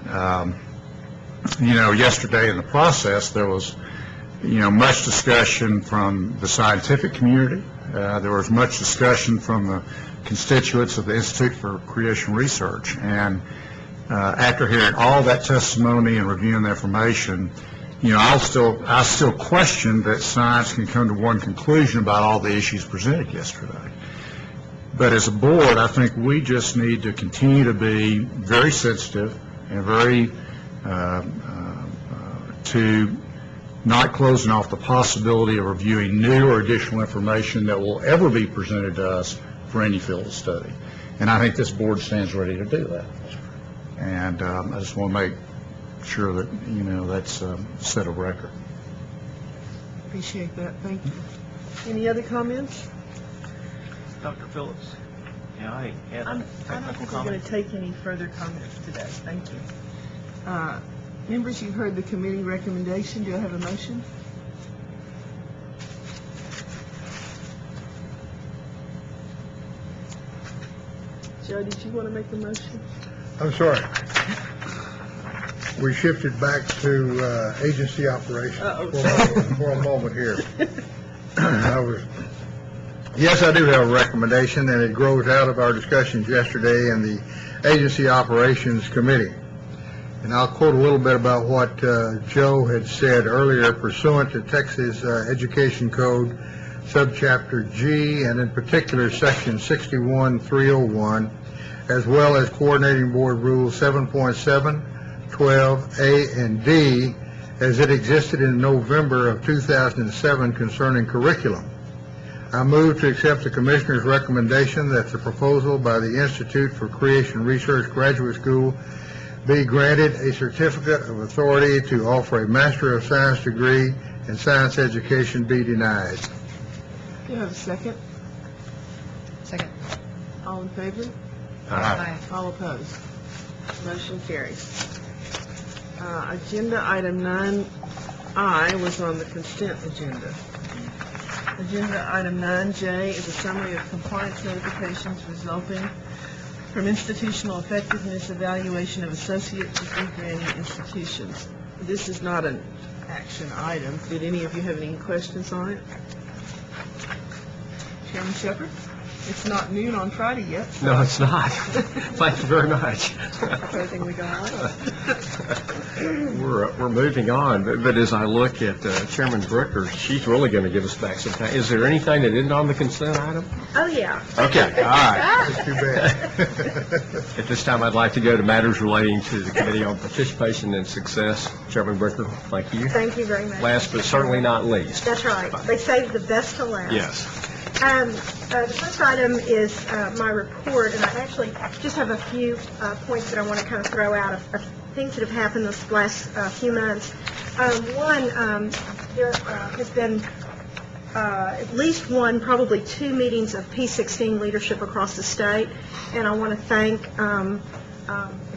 yesterday in the process there was much discussion from the scientific community. There was much discussion from the constituents of the Institute for Creation Research, and after hearing all that testimony and reviewing the information, I still question that science can come to one conclusion about all the issues presented yesterday. But as a board, I think we just need to continue to be very sensitive and very to not closing off the possibility of reviewing new or additional information that will ever be presented to us for any field of study. And I think this board stands ready to do that. And I just want to make sure that, that's set of record. Appreciate that. Thank you. Any other comments? Dr. Phillips? Yeah, I had a I don't technical think we're comment. going to take any further comments today. Thank you. Members, you've heard the committee recommendation. Do I have a motion? Joe, did you want to make a motion? I'm sorry. We shifted back to agency operations for a moment here. Yes, I do have a recommendation, and it grows out of our discussions yesterday in the Agency Operations Committee. And I'll quote a little bit about what Joe had said earlier. Pursuant to Texas Education Code, Subchapter G, and in particular Section 61301, as well as Coordinating Board Rules 7.7, 12, A, and D, as it existed in November of 2007 concerning curriculum. I move to accept the Commissioner's recommendation that the proposal by the Institute for Creation Research Graduate School be granted a certificate of authority to offer a Master of Science degree in science education be denied. Do you have a second? Second. All in favor? Aye. All opposed? Motion carries. Agenda item 9I was on the consent agenda. Agenda item 9J is a summary of compliance notifications resulting from institutional effectiveness evaluation of associate degree granting institutions. This is not an action item. Did any of you have any questions on it? Chairman Shepherd? It's not noon on Friday yet. No, it's not. Thank you very much. Supposing we go on. We're moving on, but as I look at Chairman Brooker, she's really going to give us back some time. Is there anything that isn't on the consent item? Oh, yeah. Okay, all right. That's too bad. At this time, I'd like to go to matters relating to the Committee on Participation and Success. Chairman Brooker, thank you. Thank you very much. Last but certainly not least. That's right. They saved the best to last. Yes. The first item is my report, and I actually just have a few points that I want to kind of throw out of things that have happened this last few months. One, there has been at least one, probably two meetings of P16 leadership across the state, and I want to thank the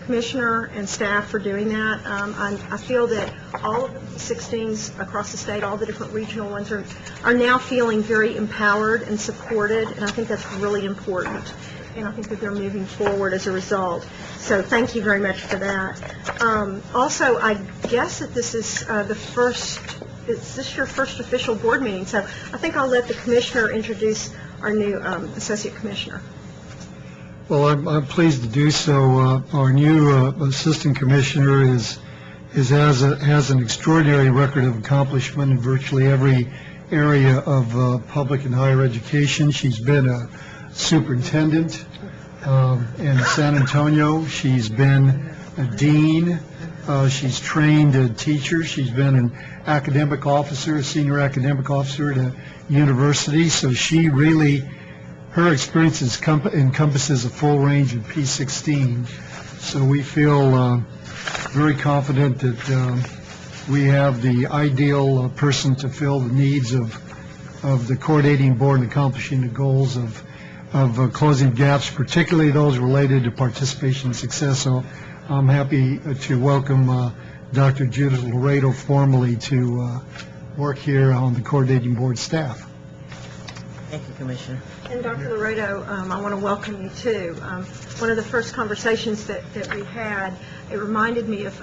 Commissioner and staff for doing that. I feel that all of the P16s across the state, all the different regional ones, are now feeling very empowered and supported, and I think that's really important. And I think that they're moving forward as a result. So thank you very much for that. Also, I guess that this is is this your first official board meeting? So I think I'll let the Commissioner introduce our new Associate Commissioner. Well, I'm pleased to do so. Our new Assistant Commissioner has an extraordinary record of accomplishment in virtually every area of public and higher education. She's been a superintendent in San Antonio. She's been a dean. She's trained teachers. She's been an academic officer, a senior academic officer at a university. So she really, her experience encompasses a full range of P16. So we feel very confident that we have the ideal person to fill the needs of the coordinating board and accomplishing the goals of closing gaps, particularly those related to participation and success. So I'm happy to welcome Dr. Judith Laredo formally to work here on the coordinating board staff. Thank you, Commissioner. And Dr. Laredo, I want to welcome you too. One of the first conversations that we had, it reminded me of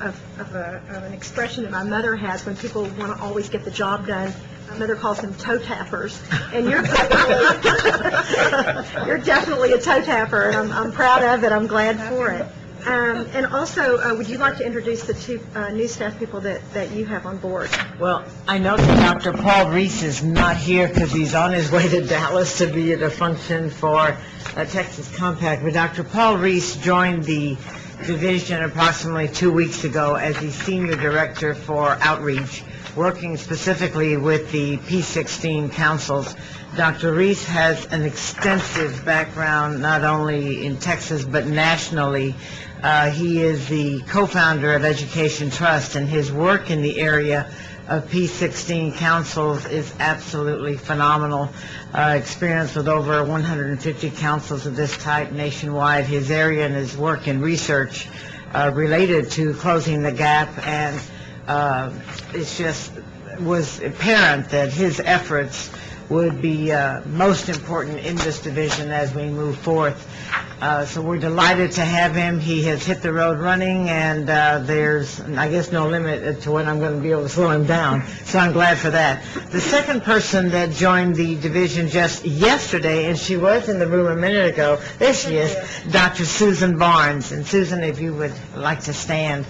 an expression that my mother has when people want to always get the job done. My mother calls them toe tappers, and you're definitely a toe tapper, and I'm proud of it. I'm glad for it. And also, would you like to introduce the two new staff people that you have on board? Well, I know that Dr. Paul Reese is not here because he's on his way to Dallas to be at a function for Texas Compact, but Dr. Paul Reese joined the division approximately 2 weeks ago as the Senior Director for Outreach, working specifically with the P16 councils. Dr. Reese has an extensive background not only in Texas but nationally. He is the co-founder of Education Trust, and his work in the area of P16 councils is absolutely phenomenal. Experience with over 150 councils of this type nationwide. His area and his work in research related to closing the gap, and it's just was apparent that his efforts would be most important in this division as we move forth. So we're delighted to have him. He has hit the road running, and there's, I guess, no limit to when I'm going to be able to slow him down. So I'm glad for that. The second person that joined the division just yesterday, and she was in the room a minute ago, there she is, Dr. Susan Barnes. And Susan, if you would like to stand.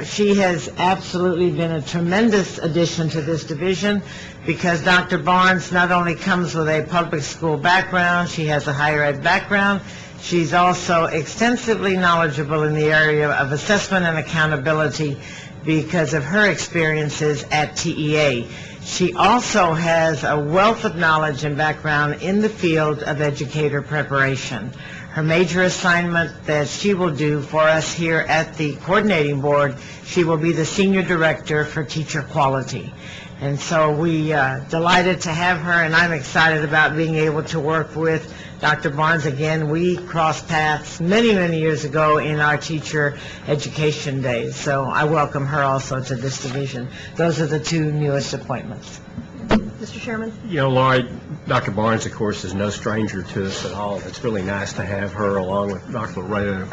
She has absolutely been a tremendous addition to this division because Dr. Barnes not only comes with a public school background, she has a higher ed background. She's also extensively knowledgeable in the area of assessment and accountability because of her experiences at TEA. She also has a wealth of knowledge and background in the field of educator preparation. Her major assignment that she will do for us here at the coordinating board, she will be the Senior Director for Teacher Quality. And so we delighted to have her, and I'm excited about being able to work with Dr. Barnes again. We crossed paths many, many years ago in our teacher education days. So I welcome her also to this division. Those are the two newest appointments. Mr. Chairman? You know, Laurie, Dr. Barnes, of course, is no stranger to us at all. It's really nice to have her along with Dr. Laredo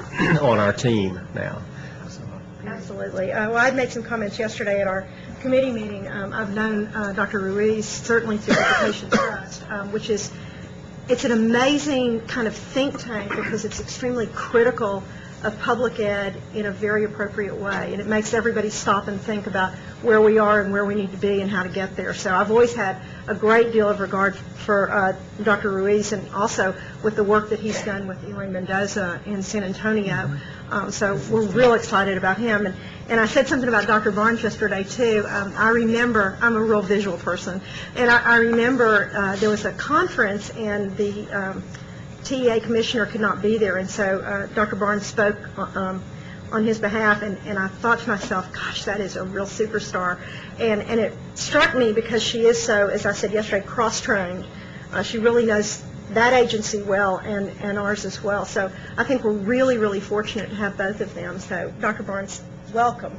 on our team now. Absolutely. Well, I'd made some comments yesterday at our committee meeting. I've known Dr. Ruiz certainly through Education Trust, which is it's an amazing kind of think tank because it's extremely critical of public ed in a very appropriate way, and it makes everybody stop and think about where we are and where we need to be and how to get there. So I've always had a great deal of regard for Dr. Ruiz, and also with the work that he's done with Elaine Mendoza in San Antonio. So we're real excited about him. And I said something about Dr. Barnes yesterday, too. I remember, I'm a real visual person, and I remember there was a conference, and the TEA commissioner could not be there, and so Dr. Barnes spoke on his behalf, and I thought to myself, gosh, that is a real superstar. And it struck me because she is so, as I said yesterday, cross-trained. She really knows that agency well and ours as well. So I think we're really, really fortunate to have both of them. So Dr. Barnes, welcome.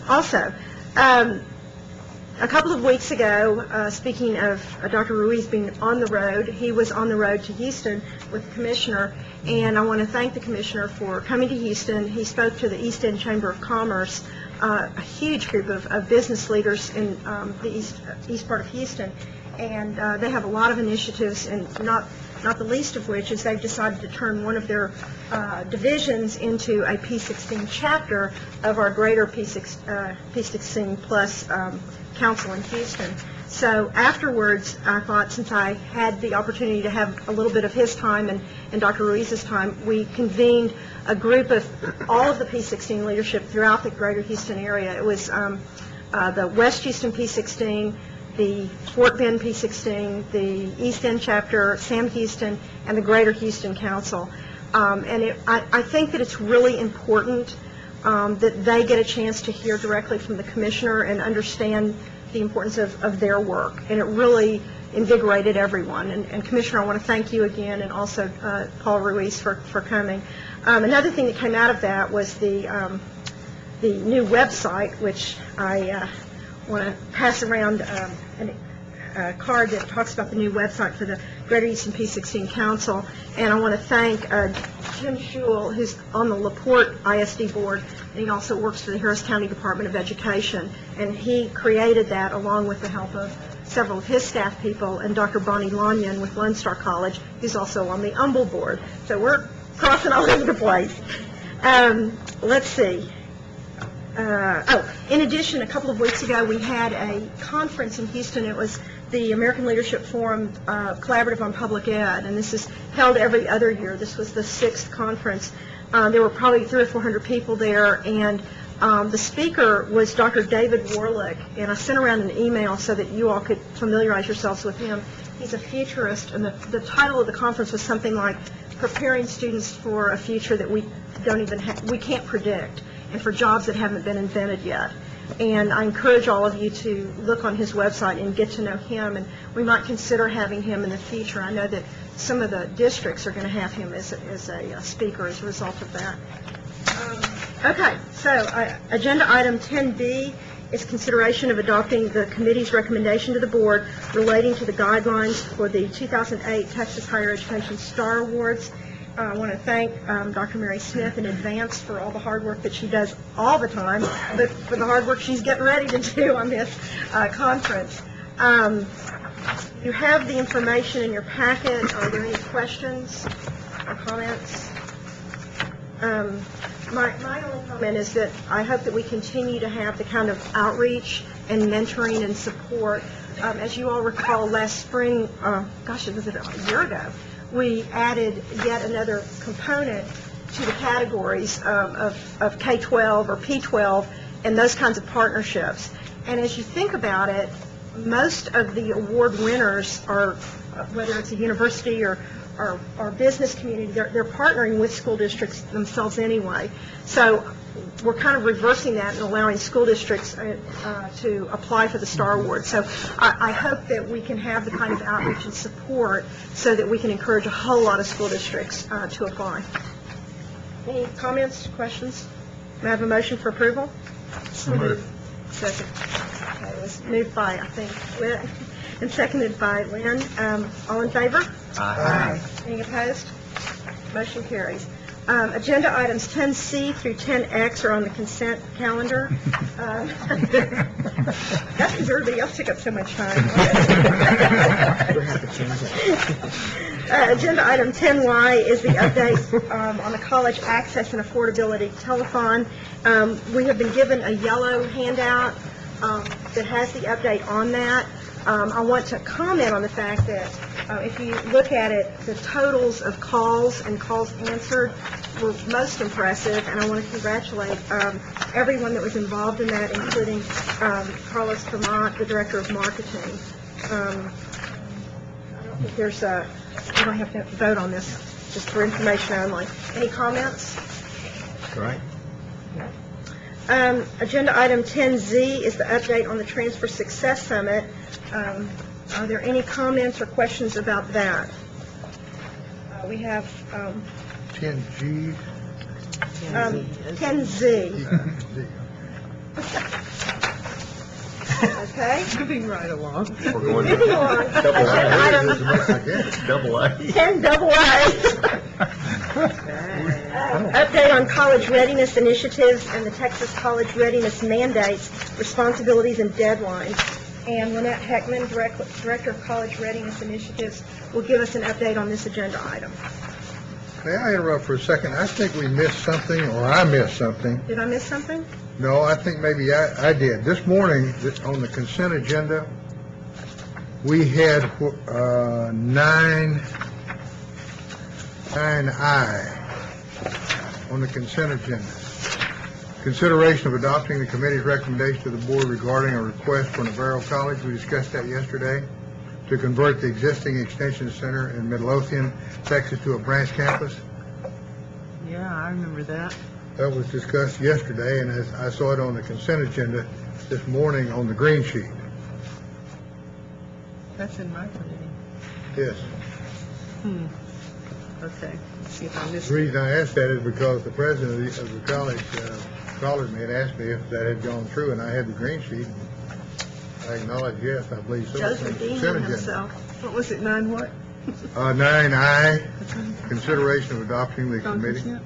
Also, a couple of weeks ago, speaking of Dr. Ruiz being on the road, he was on the road to Houston with the commissioner, and I want to thank the commissioner for coming to Houston. He spoke to the East End Chamber of Commerce, a huge group of business leaders in the east part of Houston, and they have a lot of initiatives, and not the least of which is they've decided to turn one of their divisions into a P16 chapter of our greater P16 plus council in Houston. So afterwards, I thought, since I had the opportunity to have a little bit of his time and Dr. Ruiz's time, we convened a group of all of the P16 leadership throughout the greater Houston area. It was the West Houston P16, the Fort Bend P16, the East End chapter, Sam Houston, and the Greater Houston Council. I think that it's really important that they get a chance to hear directly from the commissioner and understand the importance of their work. And it really invigorated everyone. And Commissioner, I want to thank you again, and also Paul Ruiz for coming. Another thing that came out of that was the new website, which I want to pass around a card that talks about the new website for the Greater Houston P16 Council. And I want to thank Jim Schewel, who's on the LaPorte ISD board, and he also works for the Harris County Department of Education. And he created that along with the help of several of his staff people, and Dr. Bonnie Lanyon with Lone Star College, who's also on the Humble board. So we're crossing all over the place. Let's see. In addition, a couple of weeks ago, we had a conference in Houston. It was the American Leadership Forum Collaborative on Public Ed, and this is held every other year. This was the 6th conference. There were probably 300 or 400 people there, and the speaker was Dr. David Warlick, and I sent around an email so that you all could familiarize yourselves with him. He's a futurist, and the title of the conference was something like Preparing Students for a Future That we can't predict, and for jobs that haven't been invented yet. And I encourage all of you to look on his website and get to know him, and we might consider having him in the future. I know that some of the districts are going to have him as a speaker as a result of that. Okay, so agenda item 10B is consideration of adopting the committee's recommendation to the board relating to the guidelines for the 2008 Texas Higher Education Star Awards. I want to thank Dr. Mary Smith in advance for all the hard work that she does all the time, but for the hard work she's getting ready to do on this conference. You have the information in your packet. Are there any questions or comments? My only comment is that I hope that we continue to have the kind of outreach and mentoring and support. As you all recall, last spring, gosh, was it a year ago, we added yet another component to the categories of K-12 or P-12 and those kinds of partnerships. And as you think about it, most of the award winners are, whether it's a university or business community, they're partnering with school districts themselves anyway. So we're kind of reversing that and allowing school districts to apply for the Star Award. So I hope that we can have the kind of outreach and support so that we can encourage a whole lot of school districts to apply. Any comments, questions? May I have a motion for approval? So moved. Second. Okay, it was moved by, I think, Whit, and seconded by Lynn. All in favor? Aye. Any opposed? Motion carries. Agenda items 10C through 10X are on the consent calendar. That's because everybody else took up so much time. Agenda item 10Y is the update on the college access and affordability telethon. We have been given a yellow handout that has the update on that. I want to comment on the fact that if you look at it, the totals of calls and calls answered were most impressive, and I want to congratulate everyone that was involved in that, including Carlos Vermont, the Director of Marketing. I don't think there's a, you don't have to vote on this, just for information only. Any comments? Right. Agenda item 10Z is the update on the Transfer Success Summit. Are there any comments or questions about that? We have 10G. 10Z. Okay. Moving right along. We're going Moving on. double A. 10 double A. Update on college readiness initiatives and the Texas College Readiness mandates, responsibilities, and deadlines. And Lynette Heckman, Director of College Readiness Initiatives, will give us an update on this agenda item. May I interrupt for a second? I think we missed something, or I missed something. Did I miss something? No, I think maybe I did. This morning, on the consent agenda, we had 9I on the consent agenda. Consideration of adopting the committee's recommendation to the board regarding a request for Navarro College. We discussed that yesterday, to convert the existing extension center in Midlothian, Texas, to a branch campus. Yeah, I remember that. That was discussed yesterday, and as I saw it on the consent agenda this morning on the green sheet. That's in my committee. Yes. Okay. Let's see if I missed The it. reason I asked that is because the president of the college called me and asked me if that had gone through, and I had the green sheet. I acknowledge yes, I believe so. Joe's It's on the redeeming consent agenda. himself. What was it, 9 what? 9I, consideration of adopting the committee.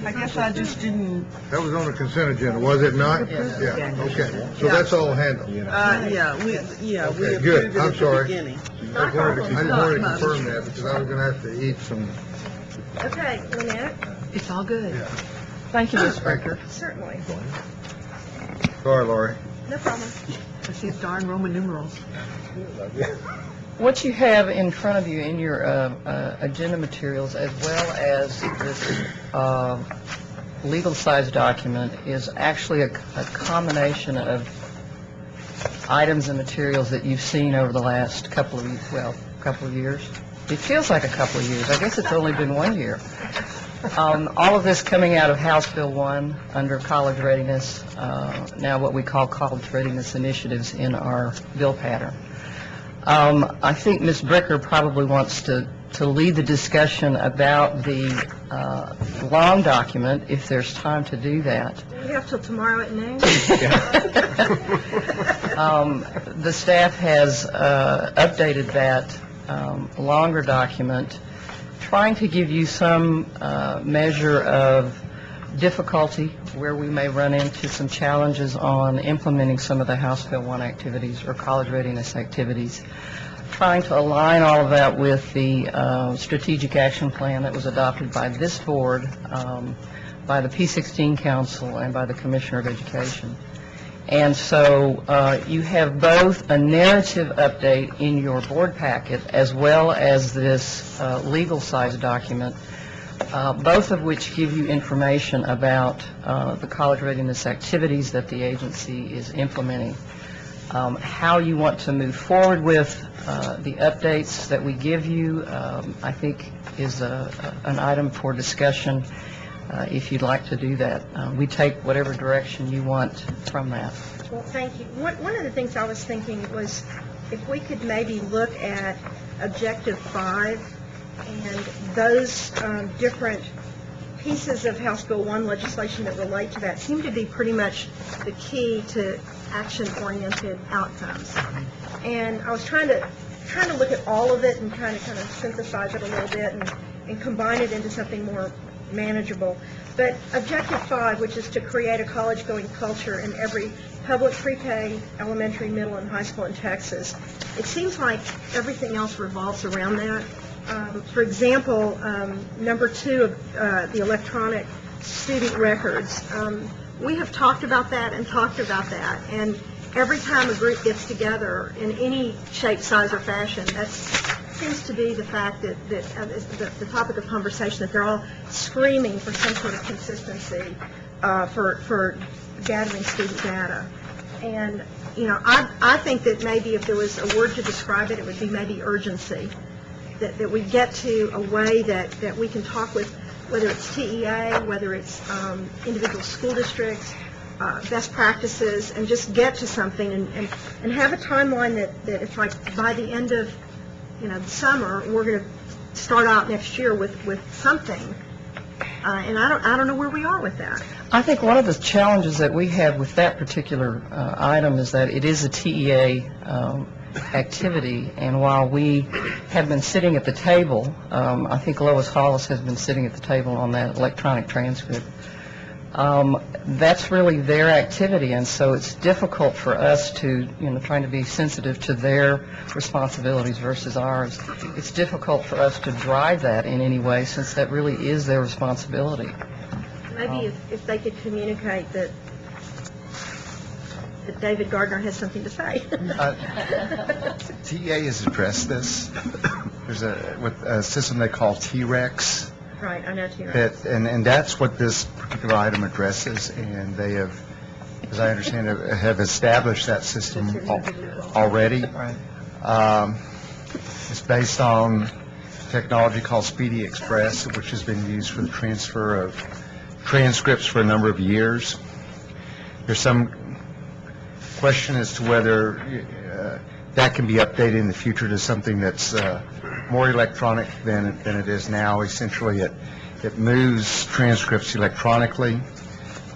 I guess I just didn't, That was on the consent agenda, was it not? Yeah, okay. So that's all handled. we Okay, approved good. it I'm at the sorry. beginning. I just wanted to confirm that because I was going to have to eat some. Okay, Lynette? It's all good. Thank you, Ms. Bricker. Certainly. Sorry, Lori. No problem. It's these darn Roman numerals. What you have in front of you in your agenda materials, as well as this legal-size document, is actually a combination of items and materials that you've seen over the last couple of years. It feels like a couple of years. I guess it's only been 1 year. All of this coming out of House Bill 1 under college readiness, now what we call college readiness initiatives in our bill pattern. I think Ms. Bricker probably wants to lead the discussion about the long document, if there's time to do that. We have till tomorrow at noon. The staff has updated that longer document, trying to give you some measure of difficulty where we may run into some challenges on implementing some of the House Bill 1 activities or college readiness activities, trying to align all of that with the strategic action plan that was adopted by this board, by the P16 Council, and by the Commissioner of Education. And so you have both a narrative update in your board packet as well as this legal-size document, both of which give you information about the college readiness activities that the agency is implementing. How you want to move forward with the updates that we give you, I think, is an item for discussion. If you'd like to do that, we take whatever direction you want from that. Well, thank you. One of the things I was thinking was if we could maybe look at Objective 5 and those different pieces of House Bill 1 legislation that relate to that seem to be pretty much the key to action-oriented outcomes. And I was trying to look at all of it and kind of synthesize it a little bit, and and combine it into something more manageable. But Objective 5, which is to create a college-going culture in every public pre-K, elementary, middle, and high school in Texas, it seems like everything else revolves around that. For example, number 2 of the electronic student records. We have talked about that, and every time a group gets together in any shape, size, or fashion, that seems to be the fact that the topic of conversation, that they're all screaming for some sort of consistency for gathering student data. And, you know, I think that maybe if there was a word to describe it, it would be maybe urgency, that we get to a way that we can talk with, whether it's TEA, whether it's individual school districts, best practices, and just get to something and have a timeline that it's like by the end of, you know, the summer, we're going to start out next year with something. And I don't know where we are with that. I think one of the challenges that we have with that particular item is that it is a TEA activity, and while we have been sitting at the table, I think Lois Hollis has been sitting at the table on that electronic transcript. That's really their activity, and so it's difficult for us to, you know, trying to be sensitive to their responsibilities versus ours. It's difficult for us to drive that in any way, since that really is their responsibility. Maybe if they could communicate that David Gardner has something to say. TEA has addressed this. There's a system they call T-Rex. Right, I know T-Rex. And that's what this particular item addresses, and they have, as I understand it, have established that system already. Right. It's based on technology called Speedy Express, which has been used for the transfer of transcripts for a number of years. There's some question as to whether that can be updated in the future to something that's more electronic than it is now. Essentially, it moves transcripts electronically,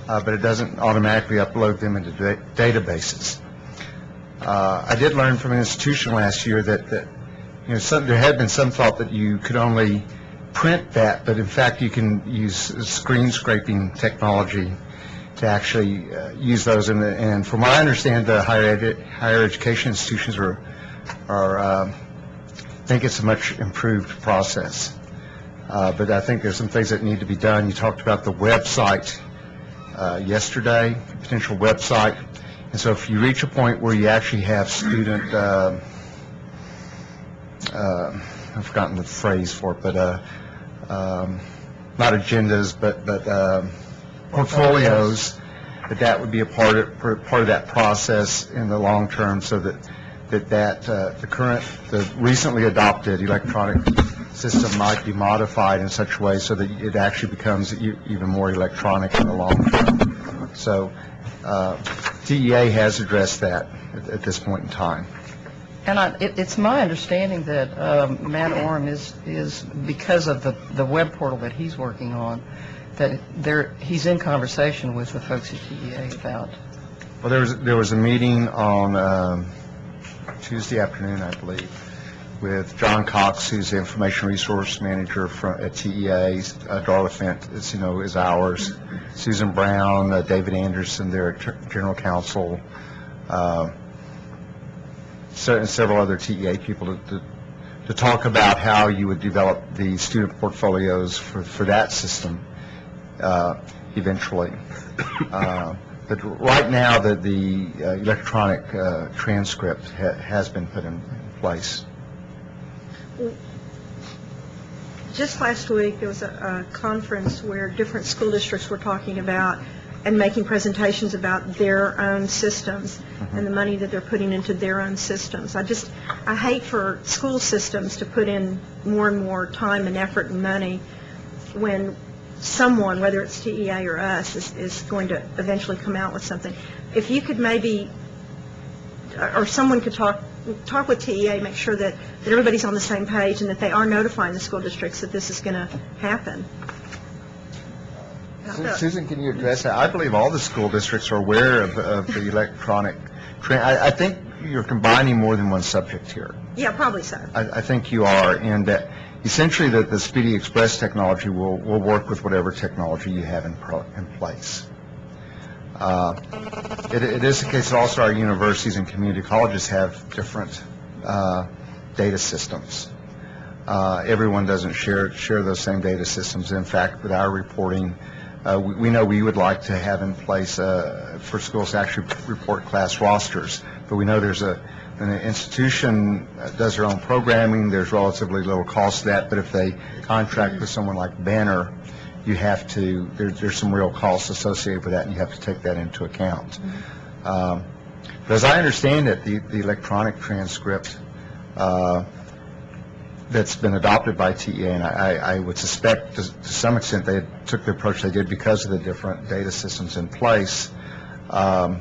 but it doesn't automatically upload them into databases. I did learn from an institution last year that you know, there had been some thought that you could only print that, but in fact you can use screen scraping technology to actually use those. And from what I understand, the higher education institutions think it's a much improved process. But I think there's some things that need to be done. You talked about the website yesterday, potential website. And so if you reach a point where you actually have student, I've forgotten the phrase for it, but not agendas, but portfolios, that would be a part of that process in the long term, so that the recently adopted electronic system might be modified in such a way so that it actually becomes even more electronic in the long term. So TEA has addressed that at this point in time. And it's my understanding that Matt Orem is because of the web portal that he's working on, that he's in conversation with the folks at TEA about. Well, there was a meeting on Tuesday afternoon, I believe, with John Cox, who's the information resource manager at TEA, Darla Fent, is ours, Susan Brown, David Anderson, their general counsel, several other TEA people to talk about how you would develop the student portfolios for that system eventually. But right now, the electronic transcript has been put in place. Just last week, there was a conference where different school districts were talking about and making presentations about their own systems and the money that they're putting into their own systems. I hate for school systems to put in more and more time and effort and money when someone, whether it's TEA or us, is going to eventually come out with something. If you could maybe, or someone could talk with TEA, make sure that everybody's on the same page and that they are notifying the school districts that this is going to happen. Susan, can you address that? I believe all the school districts are aware of the electronic. I think you're combining more than one subject here. Yeah, probably so. I think you are, and essentially, the Speedy Express technology will work with whatever technology you have in place. It is the case that also our universities and community colleges have different data systems. Everyone doesn't share those same data systems. In fact, with our reporting, we know we would like to have in place for schools to actually report class rosters, but we know there's an institution does their own programming, there's relatively little cost to that, but if they contract with someone like Banner, you have to, there's some real costs associated with that, and you have to take that into account. But as I understand it, the electronic transcript that's been adopted by TEA, and I would suspect to some extent they took the approach they did because of the different data systems in place, to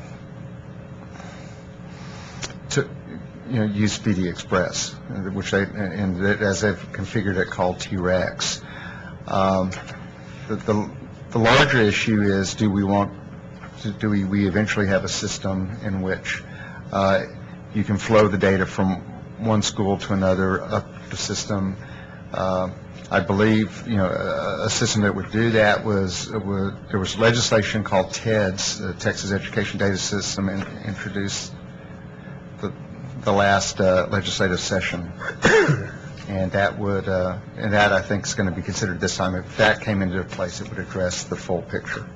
use Speedy Express, which as they've configured it, called T-Rex. The larger issue is, do we eventually have a system in which you can flow the data from one school to another up the system? I believe a system that would do that there was legislation called TEDS, the Texas Education Data System, introduced the last legislative session, and that I think is going to be considered this time. If that came into place, it would address the full picture.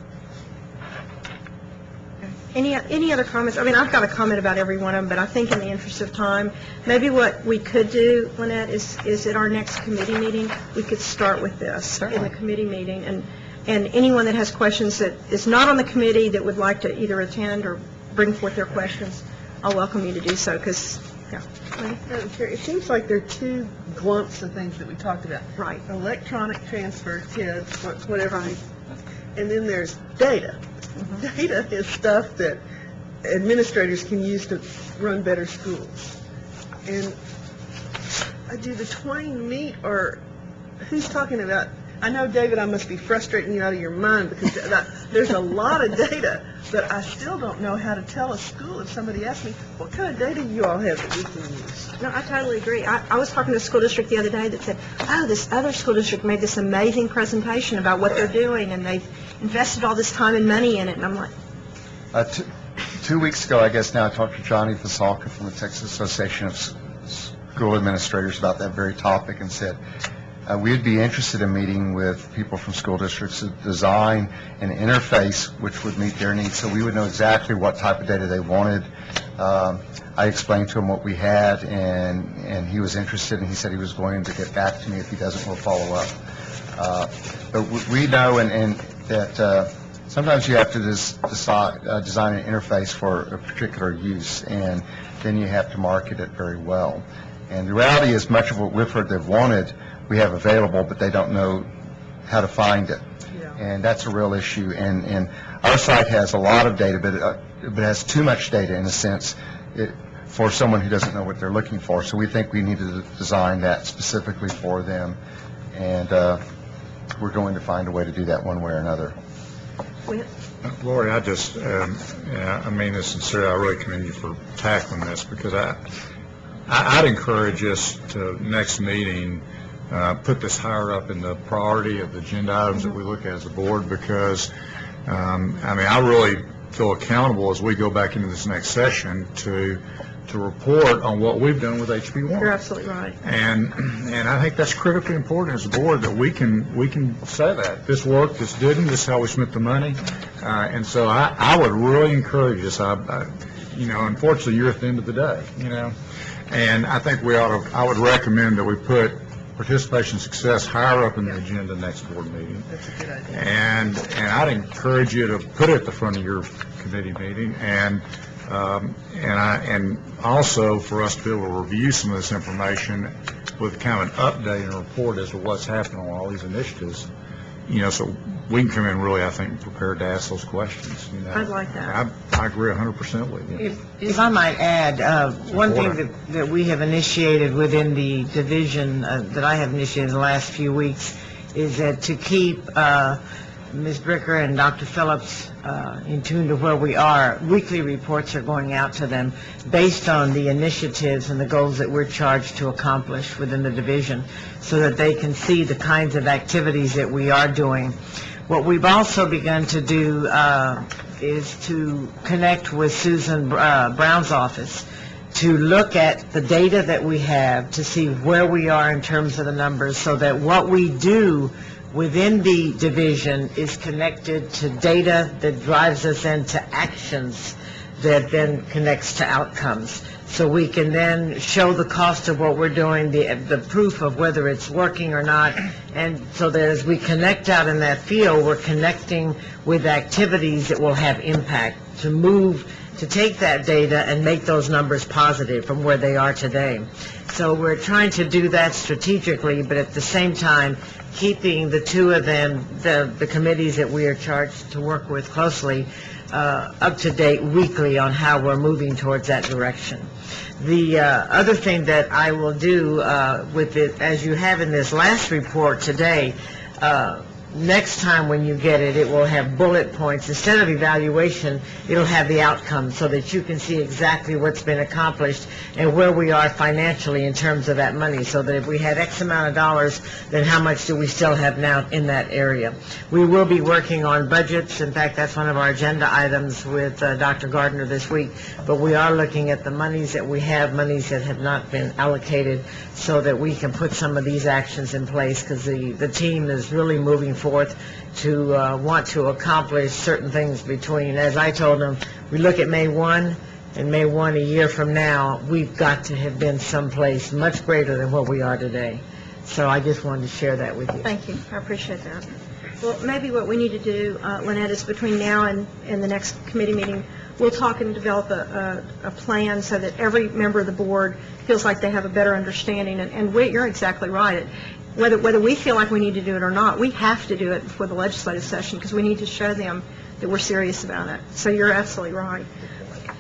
Any other comments? I mean, I've got a comment about every one of them, but I think in the interest of time, maybe what we could do, Lynette, is at our next committee meeting, we could start with this in the committee meeting, and anyone that has questions that is not on the committee that would like to either attend or bring forth their questions, I'll welcome you to do so, because, yeah. It seems like there are two glumps of things that we talked about. Right. Electronic transfer, kids, whatever. Right. And then there's data. Mm-hmm. Data is stuff that administrators can use to run better schools. And do the twain meet, or who's talking about? I know, David, I must be frustrating you out of your mind, because there's a lot of data, but I still don't know how to tell a school if somebody asks me, what kind of data you all have that we can use? No, I totally agree. I was talking to a school district the other day that said, oh, this other school district made this amazing presentation about what they're doing, and they've invested all this time and money in it, and I'm like... 2 weeks ago, I guess now, I talked to Johnny Fasalka from the Texas Association of School Administrators about that very topic, and said, we'd be interested in meeting with people from school districts to design an interface which would meet their needs, so we would know exactly what type of data they wanted. I explained to him what we had, and he was interested, and he said he was going to get back to me. If he doesn't, we'll follow up. But we know and that sometimes you have to design an interface for a particular use, and then you have to market it very well. And the reality is, much of what we've heard they've wanted, we have available, but they don't know how to find it. Yeah. And that's a real issue. And our site has a lot of data, but it has too much data in a sense for someone who doesn't know what they're looking for. So we think we need to design that specifically for them, and we're going to find a way to do that one way or another. Lori, I mean this sincerely. I really commend you for tackling this, because I'd encourage us to next meeting put this higher up in the priority of the agenda items that we look at as a board, because I mean, I really feel accountable as we go back into this next session to report on what we've done with HB1. You're absolutely right. And I think that's critically important as a board, that we can say that this worked, this didn't, this is how we spent the money. And so I would really encourage us. Unfortunately, you're at the end of the day, and I think I would recommend that we put participation success higher up in the agenda next board meeting. That's a good idea. And I'd encourage you to put it at the front of your committee meeting, and also for us to be able to review some of this information with kind of an update and report as to what's happening on all these initiatives, so we can come in really, I think, prepared to ask those questions. I'd like that. I agree 100% with you. If I might add, one thing that we have initiated within the division that I have initiated in the last few weeks is that to keep Ms. Bricker and Dr. Phillips in tune to where we are. Weekly reports are going out to them based on the initiatives and the goals that we're charged to accomplish within the division, so that they can see the kinds of activities that we are doing. What we've also begun to do is to connect with Susan Brown's office to look at the data that we have to see where we are in terms of the numbers, so that what we do within the division is connected to data that drives us into actions that then connects to outcomes. So we can then show the cost of what we're doing, the proof of whether it's working or not, and so that as we connect out in that field, we're connecting with activities that will have impact to take that data and make those numbers positive from where they are today. So we're trying to do that strategically, but at the same time, keeping the two of them, the committees that we are charged to work with closely, up to date weekly on how we're moving towards that direction. The other thing that I will do with it, as you have in this last report today, next time when you get it, it will have bullet points. Instead of evaluation, it'll have the outcome, so that you can see exactly what's been accomplished and where we are financially in terms of that money, so that if we had X amount of dollars, then how much do we still have now in that area. We will be working on budgets. In fact, that's one of our agenda items with Dr. Gardner this week, but we are looking at the monies that we have, monies that have not been allocated, so that we can put some of these actions in place, because the team is really moving forth to want to accomplish certain things between, as I told them, we look at May 1, and May 1 a year from now, we've got to have been someplace much greater than what we are today. So I just wanted to share that with you. Thank you. I appreciate that. Well, maybe what we need to do, Lynette, is between now and the next committee meeting, we'll talk and develop a plan so that every member of the board feels like they have a better understanding. And you're exactly right. Whether we feel like we need to do it or not, we have to do it before the legislative session, because we need to show them that we're serious about it. So you're absolutely right.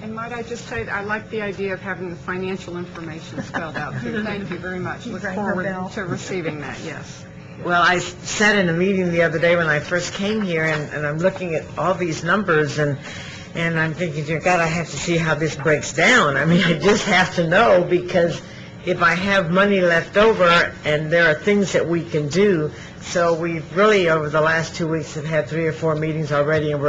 And might I just say, I like the idea of having the financial information spelled out, too. Thank you very much. Look forward to receiving that, yes. Well, I sat in a meeting the other day when I first came here, and I'm looking at all these numbers, and I'm thinking, dear God, I have to see how this breaks down. I mean, I just have to know, because if I have money left over, and there are things that we can do. So we've really, over the last 2 weeks, have had 3 or 4 meetings already, and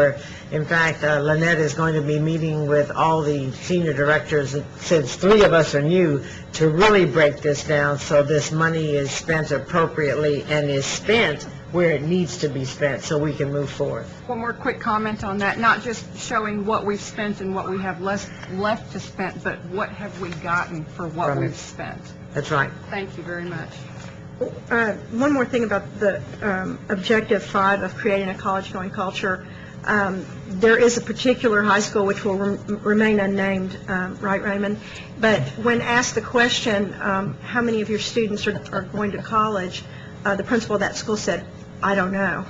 in fact, Lynette is going to be meeting with all the senior directors, since 3 of us are new, to really break this down so this money is spent appropriately and is spent where it needs to be spent, so we can move forward. One more quick comment on that, not just showing what we've spent and what we have left to spend, but what have we gotten for what we've spent. That's right. Thank you very much. One more thing about the Objective 5 of creating a college-going culture. There is a particular high school which will remain unnamed, right, Raymond? But when asked the question, how many of your students are going to college, the principal of that school said, I don't know.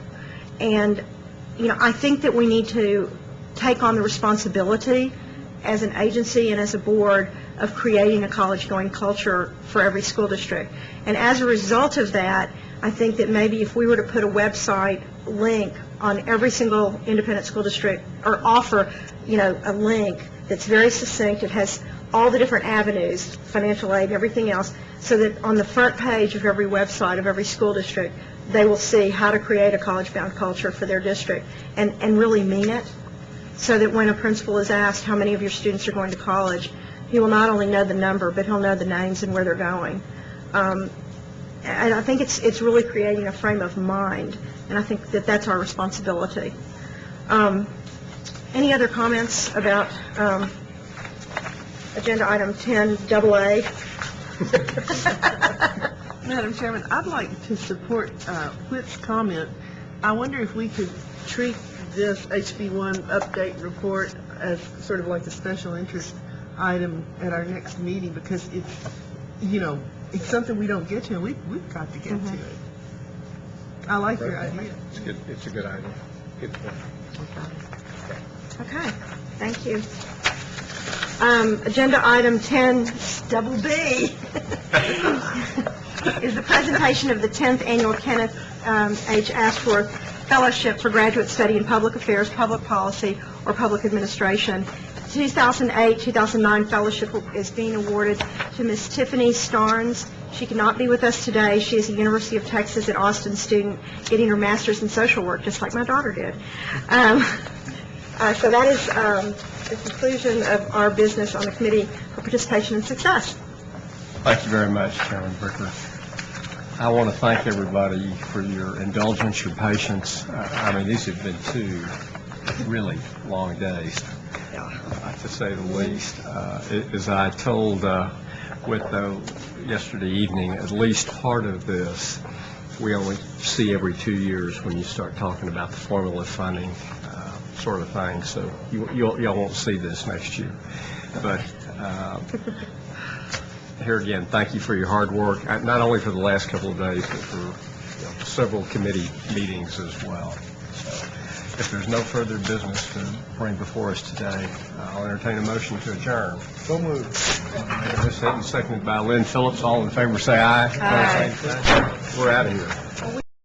And, I think that we need to take on the responsibility as an agency and as a board of creating a college-going culture for every school district. And as a result of that, I think that maybe if we were to put a website link on every single independent school district, or offer, a link that's very succinct, it has all the different avenues, financial aid and everything else, so that on the front page of every website of every school district, they will see how to create a college-bound culture for their district and really mean it, so that when a principal is asked how many of your students are going to college, he will not only know the number, but he'll know the names and where they're going. And I think it's really creating a frame of mind, and I think that that's our responsibility. Any other comments about agenda item 10AA? Madam Chairman, I'd like to support Whit's comment. I wonder if we could treat this HB1 update report as sort of like a special interest item at our next meeting, because it's, it's something we don't get to, and we've got to get to it. I like your idea. It's good. It's a good idea. Good point. Okay, thank you. Agenda item 10BB is the presentation of the 10th annual Kenneth H. Ashworth fellowship for graduate study in public affairs, public policy, or public administration. 2008-2009 fellowship is being awarded to Ms. Tiffany Starnes. She cannot be with us today. She is a University of Texas at Austin student getting her master's in social work, just like my daughter did. So that is the conclusion of our business on the Committee for Participation and Success. Thank you very much, Chairman Bricker. I want to thank everybody for your indulgence, your patience. I mean, these have been 2 really long days, to say the least. As I told yesterday evening, at least part of this we only see every 2 years when you start talking about the formula funding sort of thing. So y'all won't see this next year. But here again, thank you for your hard work, not only for the last couple of days, but for several committee meetings as well. So if there's no further business to bring before us today, I'll entertain a motion to adjourn. So moved. Ms. Hinton, seconded by Lynn Phillips. All in favor say aye. Aye. We're out of here.